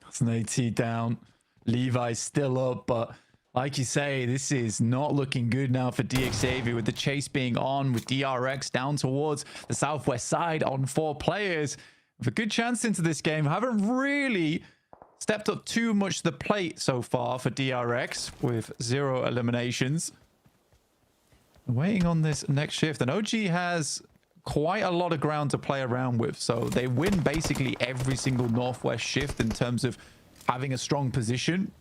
That's an AT down. Levi's still up, but like you say, this is not looking good now for DXavier with the chase being on, with DRX down towards the southwest side on 4 players. With a good chance into this game, haven't really stepped up too much to the plate so far for DRX with 0 eliminations. Waiting on this next shift, and OG has quite a lot of ground to play around with, so they win basically every single northwest shift in terms of having a strong position.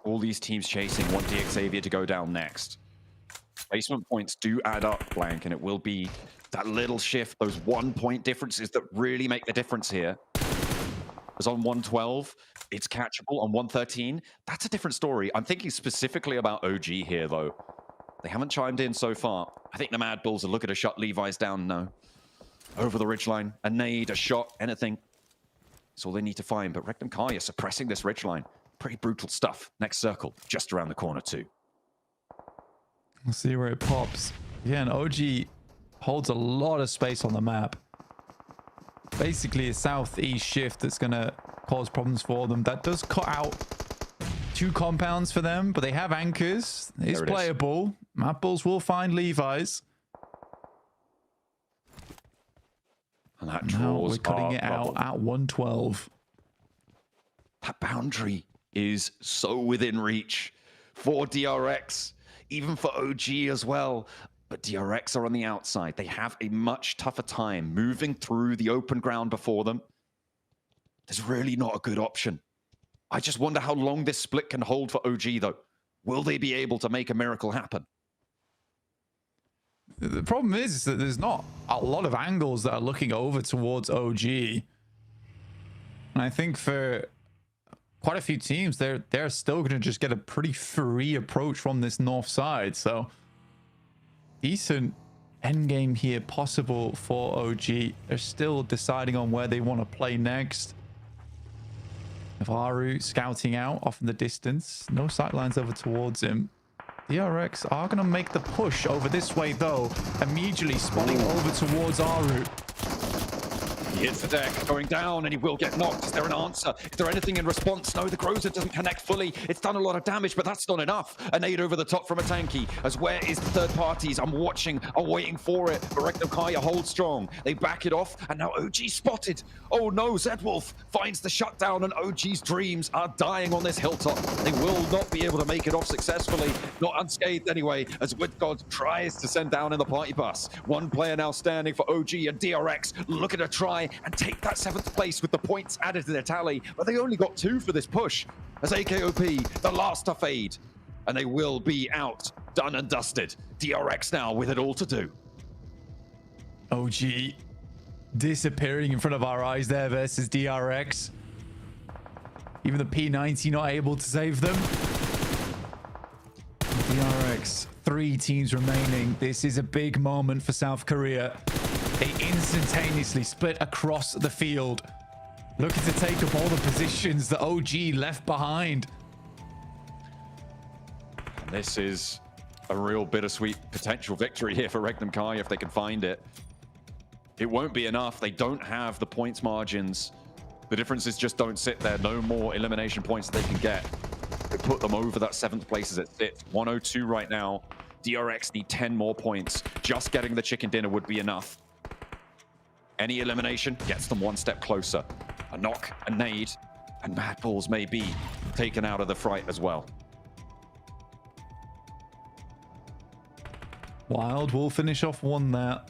All these teams chasing want DXavier to go down next. Placement points do add up, Blank, and it will be that little shift, those 1 point differences that really make the difference here. As on 112, it's catchable. On 113, that's a different story. I'm thinking specifically about OG here, though. They haven't chimed in so far. I think the Mad Bulls are looking to shut Levi's down. No. Over the ridgeline. A nade, a shot, anything. That's all they need to find. But Rectum Kaya suppressing this ridgeline. Pretty brutal stuff. Next circle, just around the corner too. We'll see where it pops. Yeah, and OG holds a lot of space on the map. Basically a southeast shift that's going to cause problems for them. That does cut out 2 compounds for them, but they have anchors. It's playable. Mad Bulls will find Levi's. And that now draws we're cutting it out at 112. That boundary is so within reach for DRX, even for OG as well. But DRX are on the outside. They have a much tougher time moving through the open ground before them. There's really not a good option. I just wonder how long this split can hold for OG, though. Will they be able to make a miracle happen? The problem is that there's not a lot of angles that are looking over towards OG. And I think for quite a few teams, they're still going to just get a pretty free approach from this north side. So decent endgame here possible for OG. They're still deciding on where they want to play next. Navaru scouting out off in the distance. No sightlines over towards him. DRX are going to make the push over this way, though. Immediately spotting over towards Aru. He hits the deck, going down, and he will get knocked. Is there an answer? Is there anything in response? No, the Groza doesn't connect fully. It's done a lot of damage, but that's not enough. A nade over the top from a tanky. As where is the third parties? I'm watching, I'm waiting for it. But Rectum Kaya holds strong. They back it off, and now OG spotted. Oh no, Zedwolf finds the shutdown, and OG's dreams are dying on this hilltop. They will not be able to make it off successfully. Not unscathed anyway, as Woodgod tries to send down in the party bus. One player now standing for OG, and DRX looking to try and take that 7th place with the points added to their tally, but they only got 2 for this push as AKOP, the last to fade, and they will be out, done and dusted. DRX now with it all to do. OG disappearing in front of our eyes there versus DRX. Even the P90 not able to save them. DRX, 3 teams remaining. This is a big moment for South Korea. They instantaneously split across the field, looking to take up all the positions that OG left behind. And this is a real bittersweet potential victory here for Rectum Kaya if they can find it. It won't be enough. They don't have the points margins. The differences just don't sit there. No more elimination points that they can get. They put them over that 7th place as it sits. 102 right now. DRX need 10 more points. Just getting the chicken dinner would be enough. Any elimination gets them 1 step closer. A knock, a nade, and Mad Bulls may be taken out of the fight as well. Wild will finish off 1 there.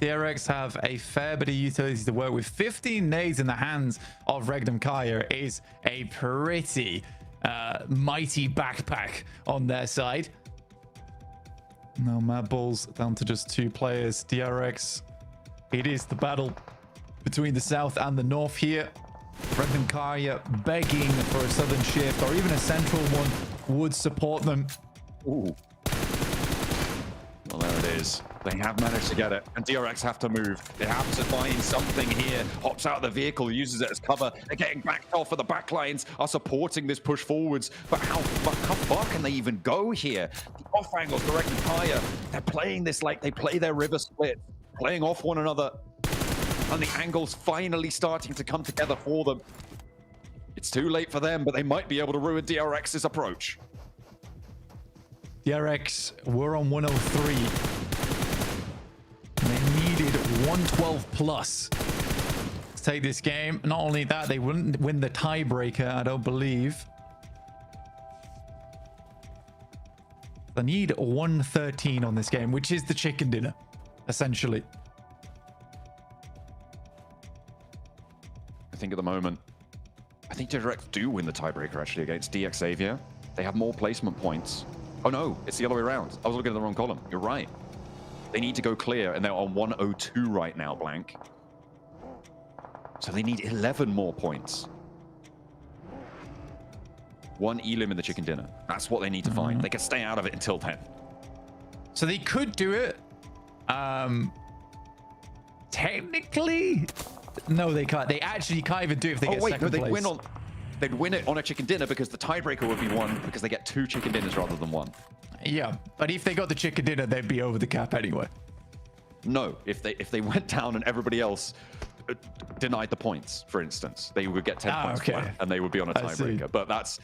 DRX have a fair bit of utility to work with. 15 nades in the hands of Rectum Kaya is a pretty mighty backpack on their side. Now Mad Bulls down to just 2 players. DRX, it is the battle between the south and the north here. Rectum Kaya begging for a southern shift, or even a central one would support them. Ooh. Well, there it is. They have managed to get it, and DRX have to move. They have to find something here. Hops out of the vehicle, uses it as cover. They're getting backed off, and the backlines are supporting this push forwards. But how far can they even go here? The off angles for Rectum Kaya, they're playing this like they play their river split, playing off one another. And the angles finally starting to come together for them. It's too late for them, but they might be able to ruin DRX's approach. DRX were on 103. They needed 112 plus to take this game. Not only that, they wouldn't win the tiebreaker, I don't believe. They need 113 on this game, which is the chicken dinner, essentially. I think at the moment, I think Direct do win the tiebreaker actually against DX Xavier. They have more placement points. Oh no, it's the other way around. I was looking at the wrong column. You're right. They need to go clear, and they're on 102 right now, Blank. So they need 11 more points. One elim in the chicken dinner. That's what they need to find. They can stay out of it until 10. So they could do it. Technically, no, they can't. They actually can't even do it if they get second place. They'd win it on a chicken dinner because the tiebreaker would be one because they get 2 chicken dinners rather than 1. Yeah, but if they got the chicken dinner, they'd be over the cap anyway. No, if they went down and everybody else denied the points, for instance, they would get 10 points flat, and they would be on a tiebreaker. But that's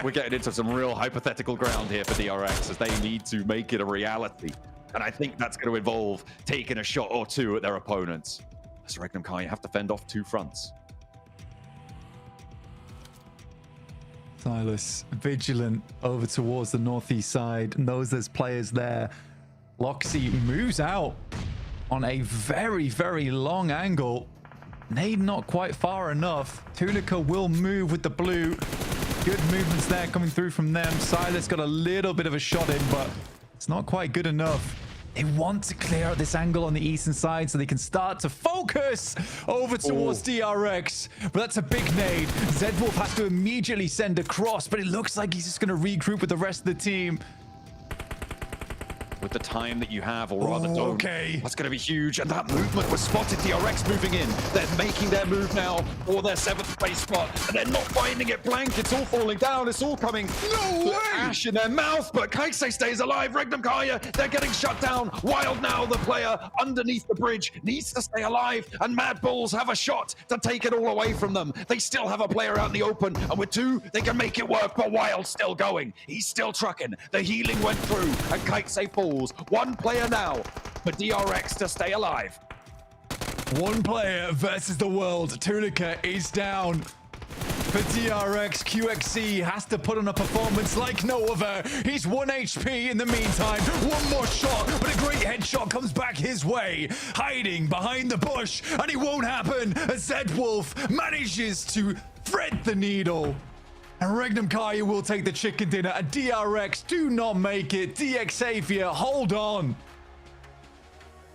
we're getting into some real hypothetical ground here for DRX as they need to make it a reality. And I think that's going to involve taking a shot or 2 at their opponents. So Regnum Kai have to fend off 2 fronts. Silas, vigilant over towards the northeast side, knows there's players there. Loxy moves out on a very, very long angle. Nade not quite far enough. Tunica will move with the blue. Good movements there coming through from them. Silas got a little bit of a shot in, but it's not quite good enough. They want to clear out this angle on the eastern side so they can start to focus over towards DRX. But that's a big nade. Zedwolf has to immediately send across, but it looks like he's just going to regroup with the rest of the team. With the time that you have, or rather don't. Okay. That's going to be huge. And that movement was spotted. DRX moving in. They're making their move now for their 7th place spot. And they're not finding it blank. It's all falling down. It's all coming. No way! Ash in their mouth, but Kaise stays alive. Regnum Kaya, they're getting shut down. Wild now, the player underneath the bridge, needs to stay alive. And Mad Bulls have a shot to take it all away from them. They still have a player out in the open. And with 2, they can make it work. But Wild's still going. He's still trucking. The healing went through. And Kaise falls. 1 player now for DRX to stay alive. 1 player versus the world. Tunica is down. For DRX, QXC has to put on a performance like no other. He's 1 HP in the meantime. 1 more shot, but a great headshot comes back his way. Hiding behind the bush, and it won't happen as Zedwolf manages to thread the needle. And Regnum Kaya will take the chicken dinner. And DRX do not make it. DX Xavier, hold on.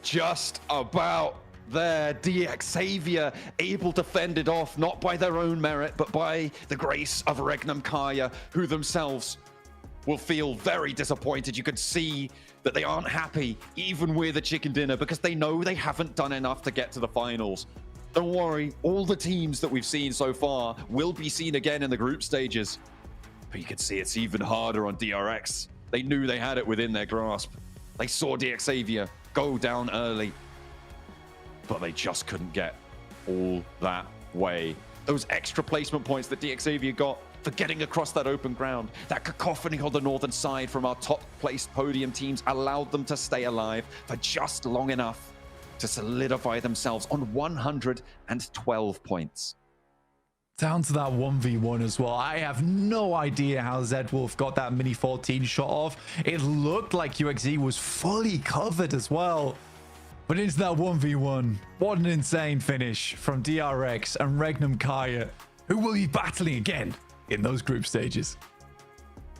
Just about there. DX Xavier able to fend it off, not by their own merit, but by the grace of Regnum Kaya, who themselves will feel very disappointed. You can see that they aren't happy, even with a chicken dinner, because they know they haven't done enough to get to the finals. Don't worry, all the teams that we've seen so far will be seen again in the group stages. But you can see it's even harder on DRX. They knew they had it within their grasp. They saw DX Xavier go down early, but they just couldn't get all that way. Those extra placement points that DX Xavier got for getting across that open ground, that cacophony on the northern side from our top placed podium teams allowed them to stay alive for just long enough to solidify themselves on 112 points. Down to that 1v1 as well. I have no idea how Zedwolf got that mini 14 shot off. It looked like UXZ was fully covered as well. But into that 1v1. What an insane finish from DRX and Regnum Kaya, who will be battling again in those group stages.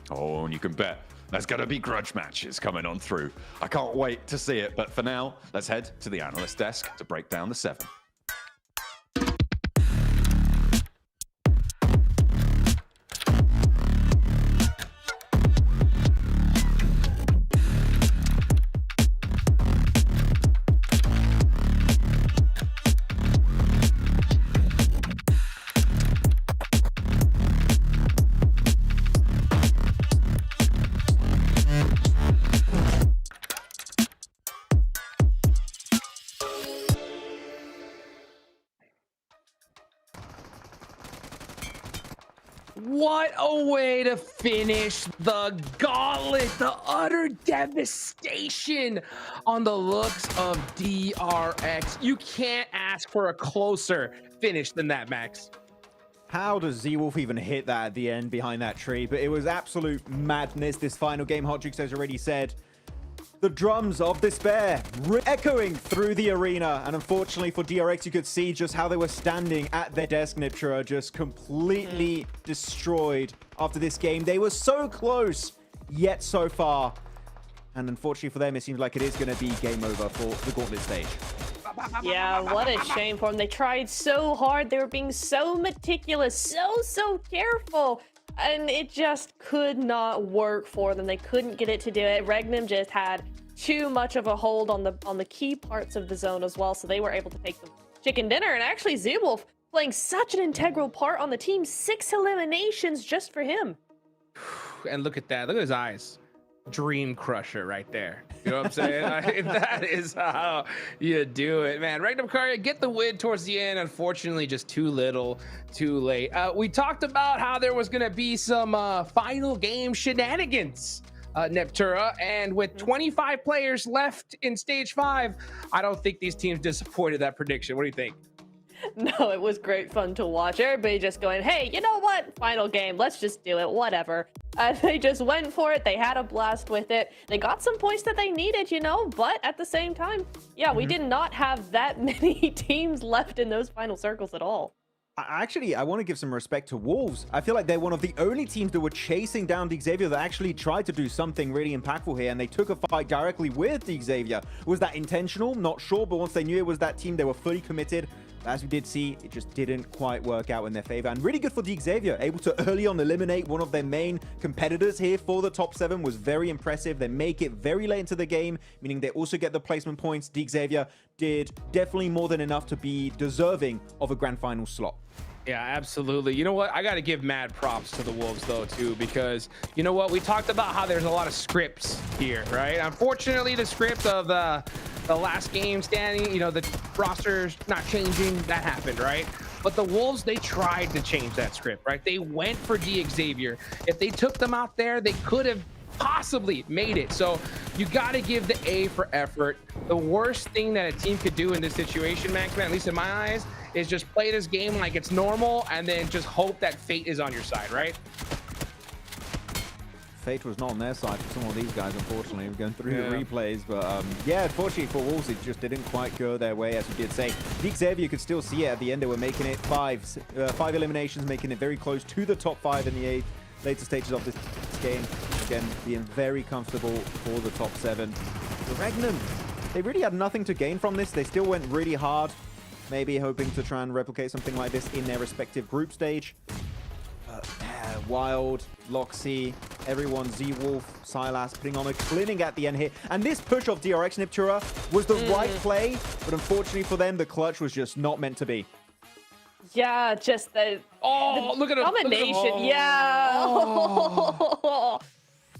Oh, and you can bet there's going to be grudge matches coming on through. I can't wait to see it. But for now, let's head to the analyst desk to break down the 7. What a way to finish the gauntlet. The utter devastation on the looks of DRX. You can't ask for a closer finish than that, Max. How does Z-Wolf even hit that at the end behind that tree? But it was absolute madness. This final game, Hot Jukes has already said, the drums of despair echoing through the arena. And unfortunately for DRX, you could see just how they were standing at their desk, Niptura, just completely destroyed after this game. They were so close, yet so far. And unfortunately for them, it seems like it is going to be game over for the Gauntlet stage. Yeah, what a shame for them. They tried so hard. They were being so meticulous, so careful. And it just could not work for them. They couldn't get it to do it. Regnum just had too much of a hold on the key parts of the zone as well. So they were able to take the chicken dinner. And actually, Z-Wolf playing such an integral part on the team. 6 eliminations just for him. And look at that. Look at his eyes. Dream crusher right there. You know what I'm saying? That is how you do it, man. Regnum Karya get the win towards the end. Unfortunately, just too little, too late. We talked about how there was going to be some final game shenanigans, Niptura, and with 25 players left in stage 5, I don't think these teams disappointed that prediction. What do you think? No, it was great fun to watch. Everybody just going, hey, you know what? Final game. Let's just do it. Whatever. And they just went for it. They had a blast with it. They got some points that they needed, you know, but at the same time, yeah, we did not have that many teams left in those final circles at all. Actually, I want to give some respect to Wolves. I feel like they're one of the only teams that were chasing down the Xavier that actually tried to do something really impactful here, and they took a fight directly with the Xavier. Was that intentional? Not sure, but once they knew it was that team, they were fully committed. As we did see, it just didn't quite work out in their favor. And really good for the Xavier, able to early on eliminate one of their main competitors here for the top 7 was very impressive. They make it very late into the game, meaning they also get the placement points. The Xavier did definitely more than enough to be deserving of a grand final slot. Yeah, absolutely. You know what? I got to give mad props to the Wolves, though, too, because, you know what? We talked about how there's a lot of scripts here, right? Unfortunately, the script of the last game standing, you know, the roster's not changing. That happened, right? But the Wolves, they tried to change that script, right? They went for D Xavier. If they took them out there, they could have possibly made it. So you got to give the A for effort. The worst thing that a team could do in this situation, Maxman, at least in my eyes, is just play this game like it's normal and then just hope that fate is on your side, right? Fate was not on their side for some of these guys, unfortunately. We're going through the replays, but yeah, unfortunately for Wolves, it just didn't quite go their way, as we did say. The Xavier, you could still see it at the end. They were making it 5 eliminations, making it very close to the top 5 in the later stages of this game. Again, being very comfortable for the top 7. The Regnum, they really had nothing to gain from this. They still went really hard, maybe hoping to try and replicate something like this in their respective group stage. Wild, Loxy, everyone, Z-Wolf, Silas putting on a clinic at the end here. And this push of DRX Niptura was the right play, but unfortunately for them, the clutch was just not meant to be. Yeah, just the look at him, domination. Look at him. Yeah. Oh.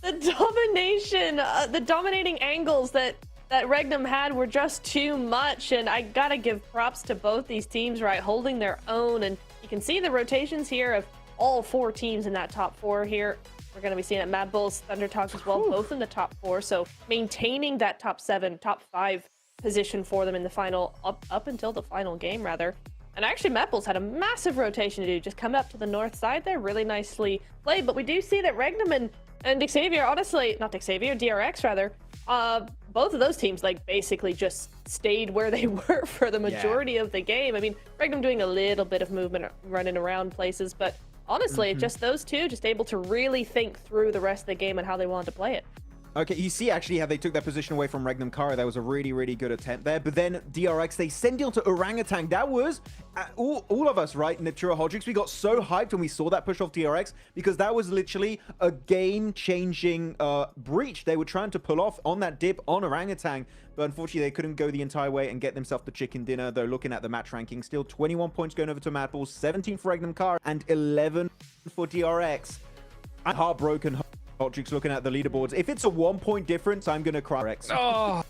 The domination, the dominating angles that Regnum had were just too much, and I gotta give props to both these teams, right, holding their own. And you can see the rotations here of all 4 teams in that top 4 here. We're going to be seeing it Mad Bulls, Thunder Talk as well, both in the top 4. So maintaining that top 7, top 5 position for them in the final, up until the final game, rather. And actually, Mad Bulls had a massive rotation to do, just come up to the north side there, really nicely played. But we do see that Regnum and Xavier, honestly, not Xavier, DRX rather, both of those teams like basically just stayed where they were for the majority of the game. I mean, Regnum doing a little bit of movement, running around places, but honestly, just those two, just able to really think through the rest of the game and how they wanted to play it. Okay, you see actually how they took that position away from Regnum Kara. That was a really, really good attempt there. But then DRX, they send it onto Orangutan. That was, all of us, right, Niptura Hodrix, we got so hyped when we saw that push off DRX because that was literally a game-changing breach they were trying to pull off on that dip on Orangutan. But unfortunately, they couldn't go the entire way and get themselves the chicken dinner. Though looking at the match ranking, still 21 points going over to Mad Bulls, 17 for Regnum Kara, and 11 for DRX. I'm heartbroken. Hotchicks looking at the leaderboards. If it's a 1-point difference, I'm gonna cry. Rex. Oh,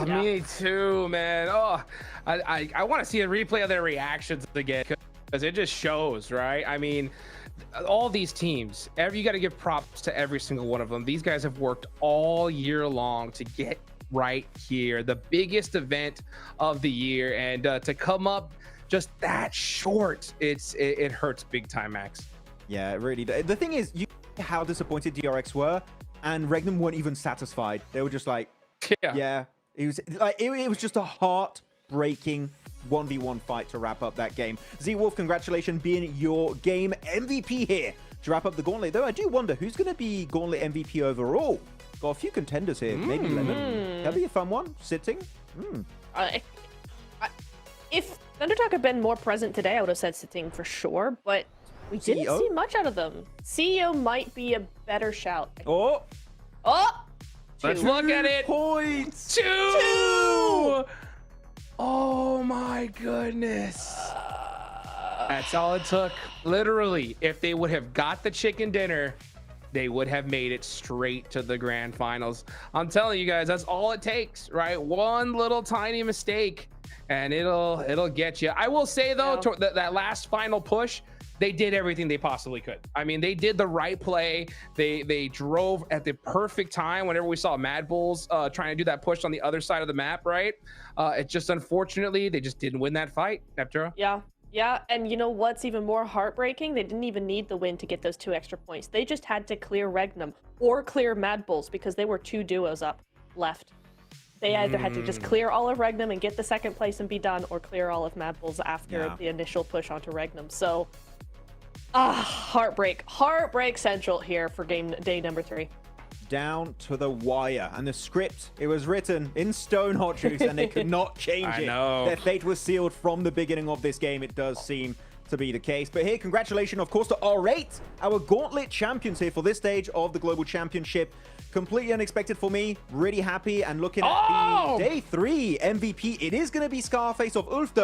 me too, man. Oh, I want to see a replay of their reactions again because it just shows, right? I mean, all these teams, you got to give props to every single one of them. These guys have worked all year long to get right here, the biggest event of the year, and to come up just that short, it hurts big time, Max. Yeah, it really does. The thing is, you know how disappointed DRX were, and Regnum weren't even satisfied. They were just like, yeah. It was like it was just a heartbreaking 1v1 fight to wrap up that game. Z-Wolf, congratulations being your game MVP here to wrap up the Gauntlet. Though I do wonder who's going to be Gauntlet MVP overall. Got a few contenders here. Maybe Lemon. That'd be a fun one. Sitting. If Underdog had been more present today, I would have said Sitting for sure, but we didn't see much out of them. CEO might be a better shout. Oh! Let's look at it. Points. 2! Oh my goodness. That's all it took. Literally, if they would have got the chicken dinner, they would have made it straight to the grand finals. I'm telling you guys, that's all it takes, right? One little tiny mistake and it'll get you. I will say though, that last final push, they did everything they possibly could. I mean, they did the right play. They drove at the perfect time whenever we saw Mad Bulls trying to do that push on the other side of the map, right? It just, unfortunately, they just didn't win that fight, Neptura. Yeah, and you know what's even more heartbreaking? They didn't even need the win to get those 2 extra points. They just had to clear Regnum or clear Mad Bulls because they were 2 duos up left. They either had to just clear all of Regnum and get the 2nd place and be done, or clear all of Mad Bulls after the initial push onto Regnum. So, heartbreak central here for day number 3. Down to the wire, and the script, it was written in stone, Hot Juice, and they could not change it. Their fate was sealed from the beginning of this game. It does seem to be the case. But here, congratulations, of course, to R8, our Gauntlet champions here for this stage of the Global Championship. Completely unexpected for me. Really happy, and looking at the day 3 MVP, it is going to be Scarface of Ulf.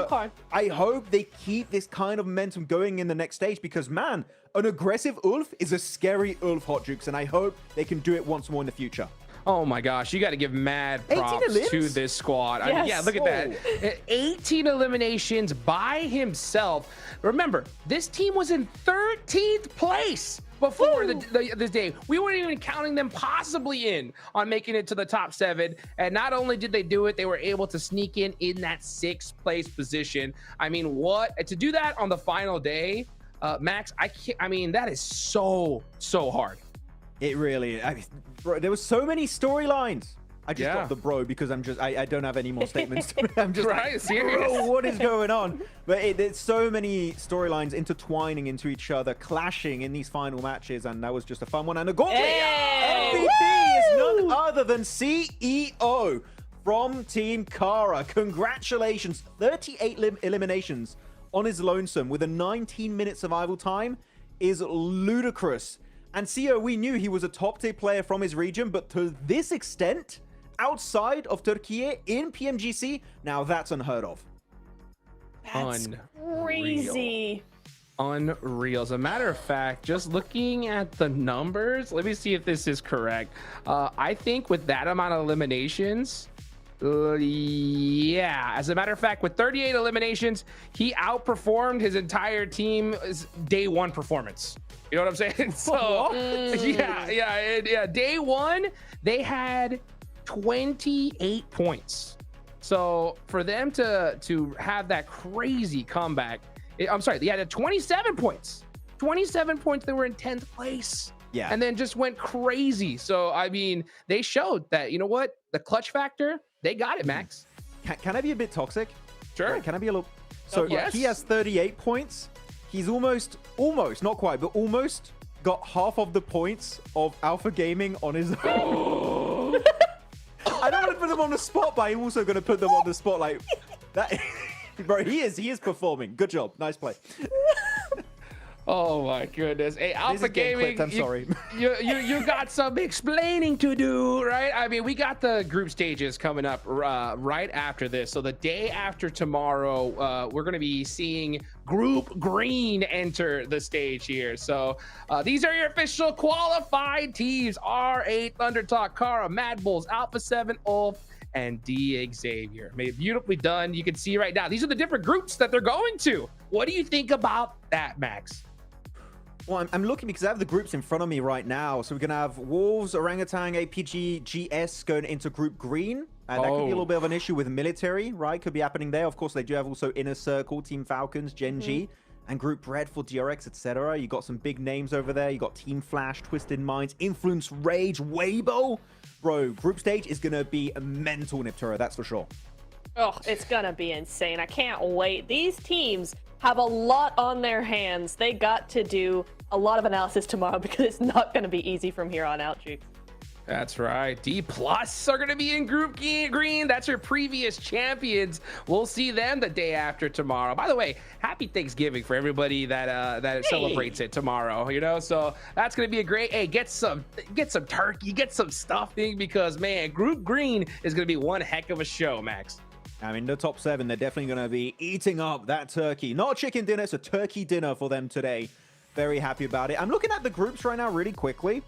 I hope they keep this kind of momentum going in the next stage, because, man, an aggressive Ulf is a scary Ulf, Hot Jukes, and I hope they can do it once more in the future. Oh my gosh, you got to give mad props to this squad. I mean, yeah, look at that. 18 eliminations by himself. Remember, this team was in 13th place before this day. We weren't even counting them possibly in on making it to the top 7. And not only did they do it, they were able to sneak in that 6th place position. I mean, to do that on the final day, Max, I mean, that is so hard. It really, bro, there was so many storylines. I just got the bro because I don't have any more statements. I'm just like, bro, what is going on? But there's so many storylines intertwining into each other, clashing in these final matches, and that was just a fun one. And the Gauntlet MVP is none other than CEO from Team Kara. Congratulations, 38 eliminations on his lonesome with a 19-minute survival time is ludicrous. And CEO, we knew he was a top-tier player from his region, but to this extent, outside of Turkey in PMGC, now that's unheard of. That's crazy. Unreal. As a matter of fact, just looking at the numbers, let me see if this is correct. I think with that amount of eliminations, yeah, as a matter of fact, with 38 eliminations, he outperformed his entire team's day 1 performance. You know what I'm saying? So yeah. Day 1, they had 28 points. So for them to have that crazy comeback, I'm sorry, they had 27 points. 27 points. They were in 10th place. Yeah. And then just went crazy. So I mean, they showed that, you know what, the clutch factor, they got it, Max. Can I be a bit toxic? Sure. Right, can I be a little? So he has 38 points. He's almost, not quite, but almost got half of the points of Alpha Gaming on his own. I don't want to put them on the spot, but I'm also going to put them on the spot like that. Bro, he is performing. Good job. Nice play. Oh my goodness. Hey, Alpha Gaming, I'm sorry. You got some explaining to do, right? I mean, we got the group stages coming up right after this. So the day after tomorrow, we're going to be seeing Group Green enter the stage here. So these are your official qualified teams. R8, Thundertalk, Kara, Mad Bulls, Alpha 7, Ulf, and D Xavier. Made beautifully done. You can see right now, these are the different groups that they're going to. What do you think about that, Max? Well, I'm looking because I have the groups in front of me right now. So we're going to have Wolves, Orangutan, APG, GS going into Group Green. That could be a little bit of an issue with military, right? Could be happening there. Of course, they do have also Inner Circle, Team Falcons, Gen G, and Group Red for DRX, etc. You got some big names over there. You got Team Flash, Twisted Minds, Influence, Rage, Weibo. Bro, group stage is going to be a mental, Niptura, that's for sure. Oh, it's gonna be insane. I can't wait. These teams have a lot on their hands. They got to do a lot of analysis tomorrow because it's not gonna be easy from here on out, Juke. That's right. D+ are going to be in Group Green. That's your previous champions. We'll see them the day after tomorrow. By the way, happy Thanksgiving for everybody that celebrates it tomorrow. You know, so that's going to be a great. Hey, get some turkey, get some stuffing because man, Group Green is going to be one heck of a show, Max. I mean, the top 7, they're definitely going to be eating up that turkey. Not a chicken dinner, it's a turkey dinner for them today. Very happy about it. I'm looking at the groups right now really quickly.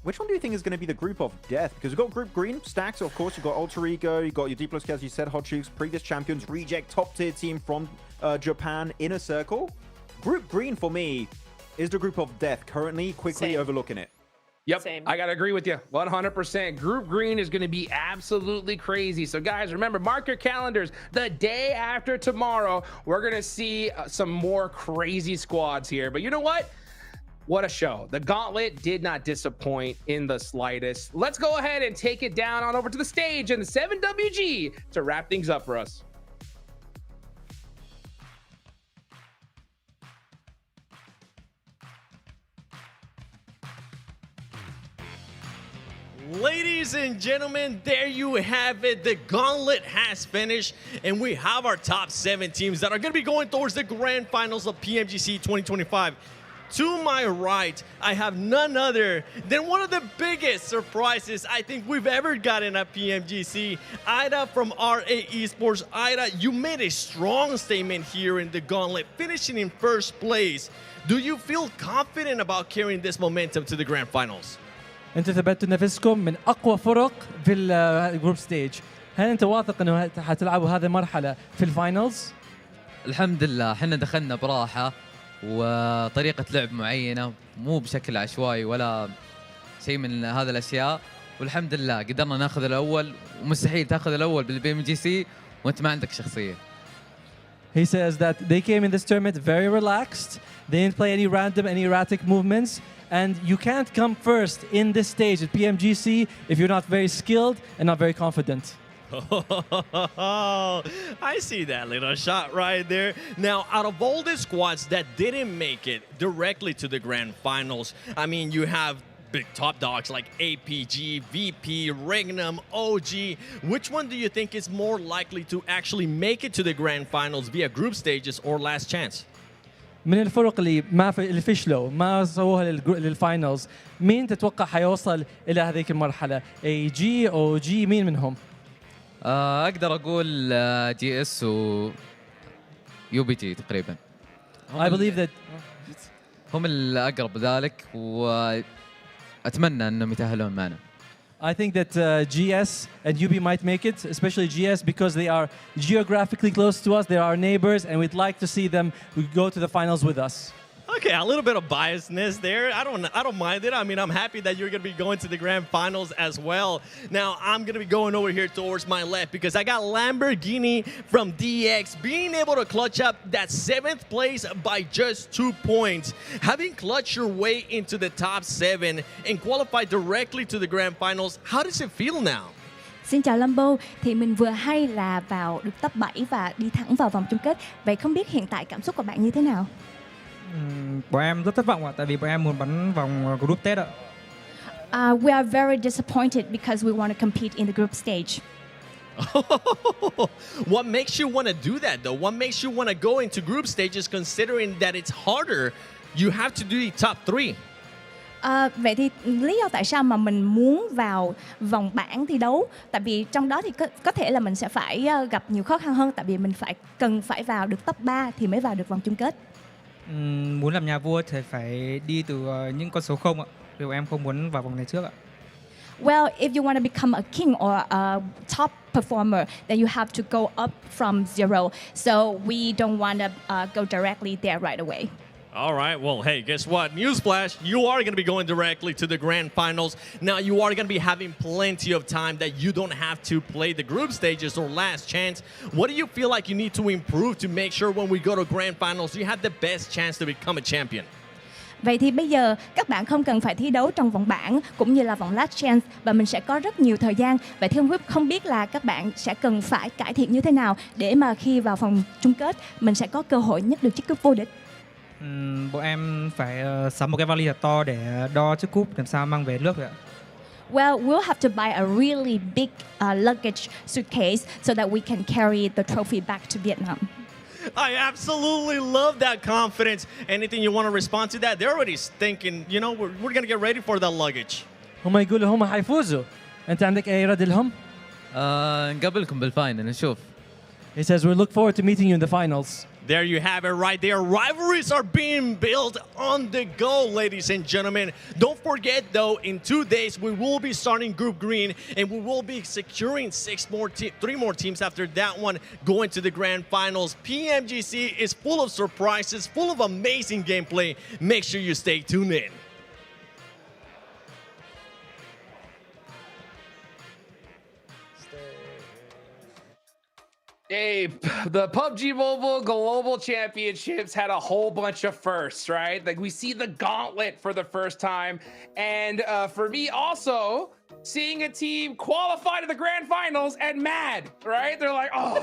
Which one do you think is going to be the group of death? Because we've got Group Green, Stacks, of course. You've got Alter Ego, you've got your D+, as you said, Hot Chooks, previous champions, Reject, top-tier team from Japan, Inner Circle. Group Green, for me, is the group of death, currently quickly overlooking it. Yep, I got to agree with you 100%. Group Green is going to be absolutely crazy. So, guys, remember, mark your calendars. The day after tomorrow, we're going to see some more crazy squads here. But you know what? What a show. The Gauntlet did not disappoint in the slightest. Let's go ahead and take it down on over to the stage in the 7WG to wrap things up for us. Ladies and gentlemen, there you have it. The Gauntlet has finished, and we have our top 7 teams that are going to be going towards the grand finals of PMGC 2025. To my right, I have none other than one of the biggest surprises I think we've ever gotten at PMGC. Ida from RA Esports. Ida, you made a strong statement here in the Gauntlet, finishing in first place. Do you feel confident about carrying this momentum to the grand finals? انتوا ثبتوا نفسكم من اقوى فرق في الجروب ستيج. هل انت واثق انه حتلعبوا هذه المرحله في الفاينلز؟ الحمد لله احنا دخلنا براحه وطريقه لعب معينه مو بشكل عشوائي ولا شيء من هذه الاشياء والحمد لله قدرنا ناخذ الاول ومستحيل تاخذ الاول بالبي ام جي سي وانت ما عندك شخصيه. He says that they came in this tournament very relaxed. They didn't play any random, any erratic movements. And you can't come first in this stage at PMGC if you're not very skilled and not very confident. Oh, I see that little shot right there. Now, out of all the squads that didn't make it directly to the grand finals, I mean, you have big top dogs like APG, VP, Regnum, OG. Which one do you think is more likely to actually make it to the grand finals via group stages or last chance? من الفرق اللي فشلوا ما سووها للفاينلز مين تتوقع حيوصل الى هذيك المرحله اي جي او جي مين منهم اقدر اقول جي اس و يو بي جي تقريبا I believe that هم الاقرب ذلك واتمنى انهم يتاهلون معنا. I think that GS and UB might make it, especially GS, because they are geographically close to us. They are our neighbors, and we'd like to see them go to the finals with us. Okay, a little bit of biasness there. I don't mind it. I mean, I'm happy that you're going to be going to the grand finals as well. Now, I'm going to be going over here towards my left because I got Lamborghini from DX being able to clutch up that 7th place by just 2 points. Having clutched your way into the top 7 and qualified directly to the grand finals, how does it feel now? Xin chào Lambo, thì mình vừa hay là vào được top 7 và đi thẳng vào vòng chung kết. Vậy không biết hiện tại cảm xúc của bạn như thế nào? Bọn em rất thất vọng ạ, tại vì bọn em muốn bắn vòng group stage ạ. We are very disappointed because we want to compete in the group stage. What makes you want to do that though? What makes you want to go into group stages considering that it's harder? You have to do the top 3. Vậy thì lý do tại sao mà mình muốn vào vòng bảng thi đấu? Tại vì trong đó thì có thể là mình sẽ phải gặp nhiều khó khăn hơn, tại vì mình cần phải vào được top 3 thì mới vào được vòng chung kết. Muốn làm nhà vua thì phải đi từ những con số 0 ạ. Vì em không muốn vào vòng này trước ạ. Well, if you want to become a king or a top performer, then you have to go up from 0. So we don't want to go directly there right away. All right, well, hey, guess what? Newsflash, you are going to be going directly to the grand finals. Now, you are going to be having plenty of time that you don't have to play the group stages or last chance. What do you feel like you need to improve to make sure when we go to grand finals, you have the best chance to become a champion? Vậy thì bây giờ các bạn không cần phải thi đấu trong vòng bảng cũng như là vòng last chance và mình sẽ có rất nhiều thời gian. Vậy thì Whip không biết là các bạn sẽ cần phải cải thiện như thế nào để mà khi vào vòng chung kết mình sẽ có cơ hội nhất được chiếc cúp vô địch. Bọn em phải sắm một cái vali thật to để đo chiếc cúp làm sao mang về nước vậy ạ. Well, we'll have to buy a really big luggage suitcase so that we can carry the trophy back to Vietnam. I absolutely love that confidence. Anything you want to respond to that? They're already thinking, you know, we're going to get ready for that luggage. هم يقولوا هم حيفوزوا. أنت عندك أي رد لهم؟ نقابلكم بالفاينل نشوف. He says we look forward to meeting you in the finals. There you have it right there. Rivalries are being built on the go, ladies and gentlemen. Don't forget, though, in 2 days, we will be starting Group Green, and we will be securing 3 more teams after that one going to the grand finals. PMGC is full of surprises, full of amazing gameplay. Make sure you stay tuned in. Hey, the PUBG Mobile Global Championships had a whole bunch of firsts, right? Like we see the Gauntlet for the first time. And for me also, seeing a team qualify to the grand finals and mad, right? They're like, oh,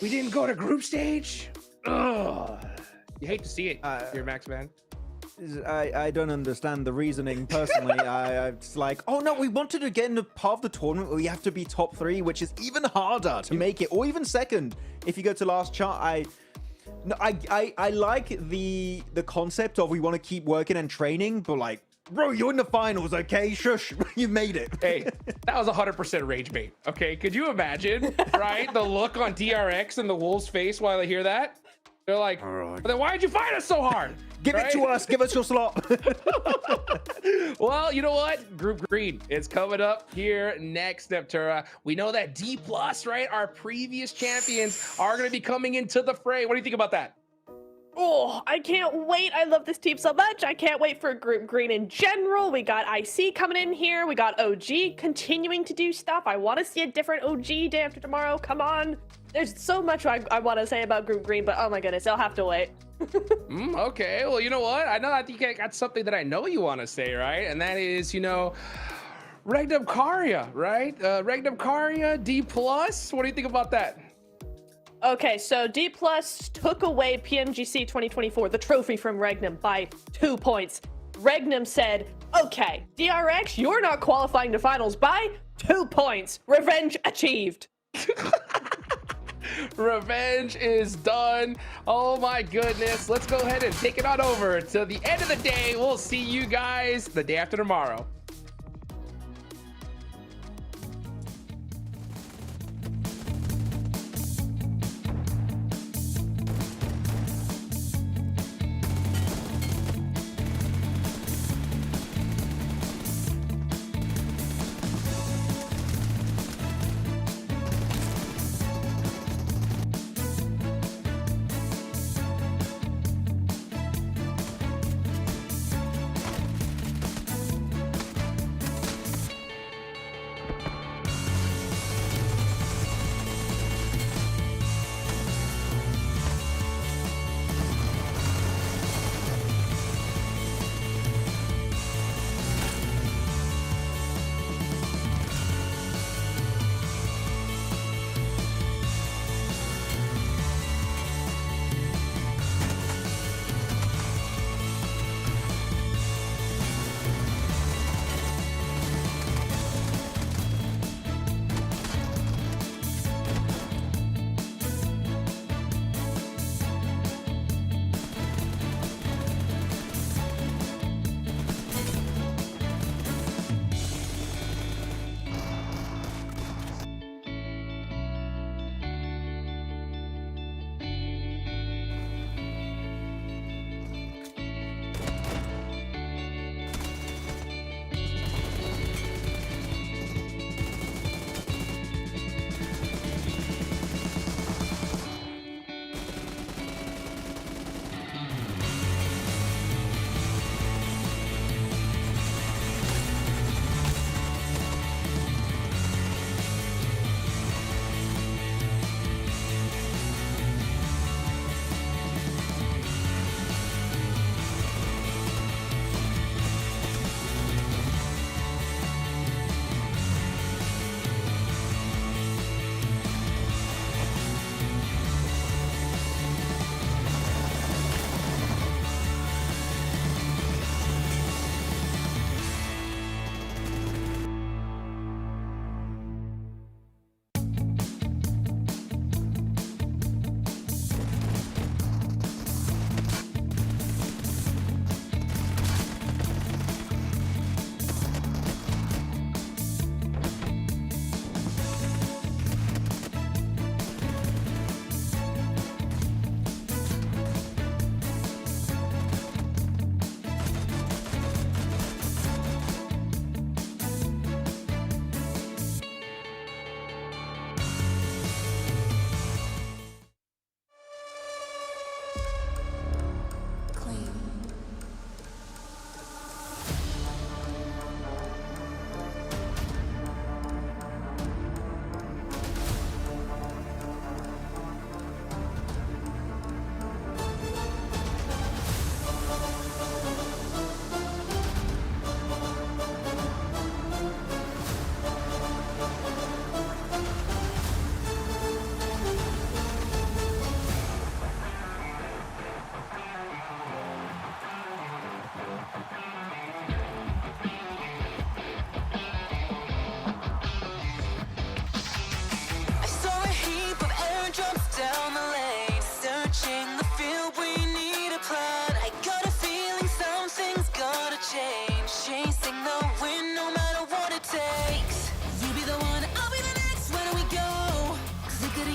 we didn't go to group stage. Ugh. You hate to see it, here, Max, man. I don't understand the reasoning personally. It's like, oh no, we wanted to get in the part of the tournament where we have to be top 3, which is even harder to make it, or even second if you go to last chart. I like the concept of we want to keep working and training, but like, bro, you're in the finals, okay? Shush, you made it. Hey, that was 100% rage bait, okay? Could you imagine, right? The look on DRX and the Wolves' face while they hear that? They're like, then why'd you fight us so hard? Give it to us. Give us your slot. Well, you know what? Group Green is coming up here next, Neptura. We know that D+, right? Our previous champions are going to be coming into the fray. What do you think about that? Oh, I can't wait. I love this team so much. I can't wait for Group Green in general. We got IC coming in here. We got OG continuing to do stuff. I want to see a different OG day after tomorrow. Come on. There's so much I want to say about Group Green, but oh my goodness, I'll have to wait. Okay, well, you know what? I think I got something that I know you want to say, right? And that is, you know, Regnum Karya, right? Regnum Karya, D+. What do you think about that? Okay, so D+ took away PMGC 2024, the trophy from Regnum, by 2 points. Regnum said, okay, DRX, you're not qualifying to finals by 2 points. Revenge achieved. Revenge is done. Oh my goodness. Let's go ahead and take it on over to the end of the day. We'll see you guys the day after tomorrow.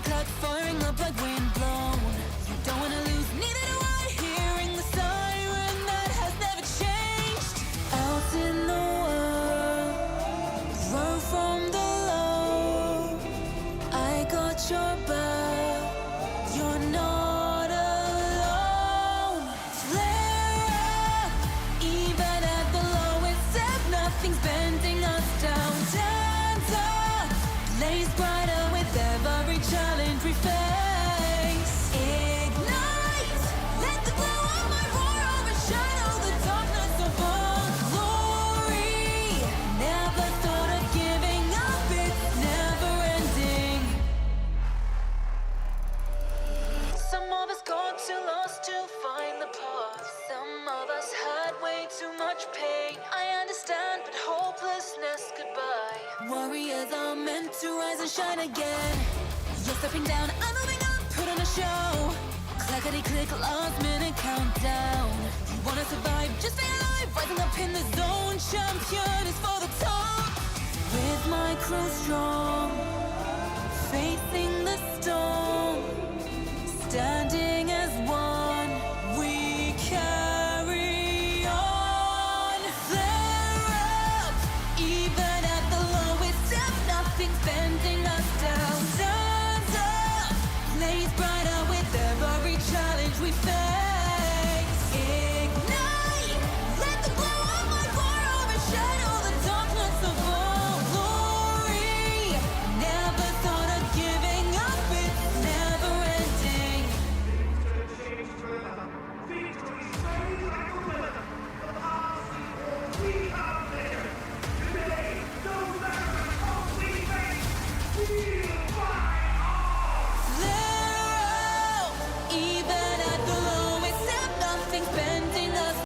clock firing up like wind blown. You don't wanna lose, neither do I. Hearing the siren that has never changed. Out in the world, grow from the low. I got your back, you're not alone. Flare up, even at the lowest ebb, nothing's bending us down. Stand up, blaze brighter with every challenge we face. Ignite, let the glow of my roar overshadow the darkness of our glory. Never thought of giving up, it's never ending. Some of us got too lost to find the path. Some of us had way too much pain. I understand, but hopelessness goodbye. Warriors are meant to rise and shine again. You're stepping down, I'm moving up, put on a show. Clackety click, last minute countdown. You wanna survive, just stay alive. Rising up in the zone, champion is for the top. With my crew strong, facing the storm, standing as one, we carry on. Flare up, even at the lowest ebb, nothing's bending us down. Stand up, blaze brighter with every challenge we face.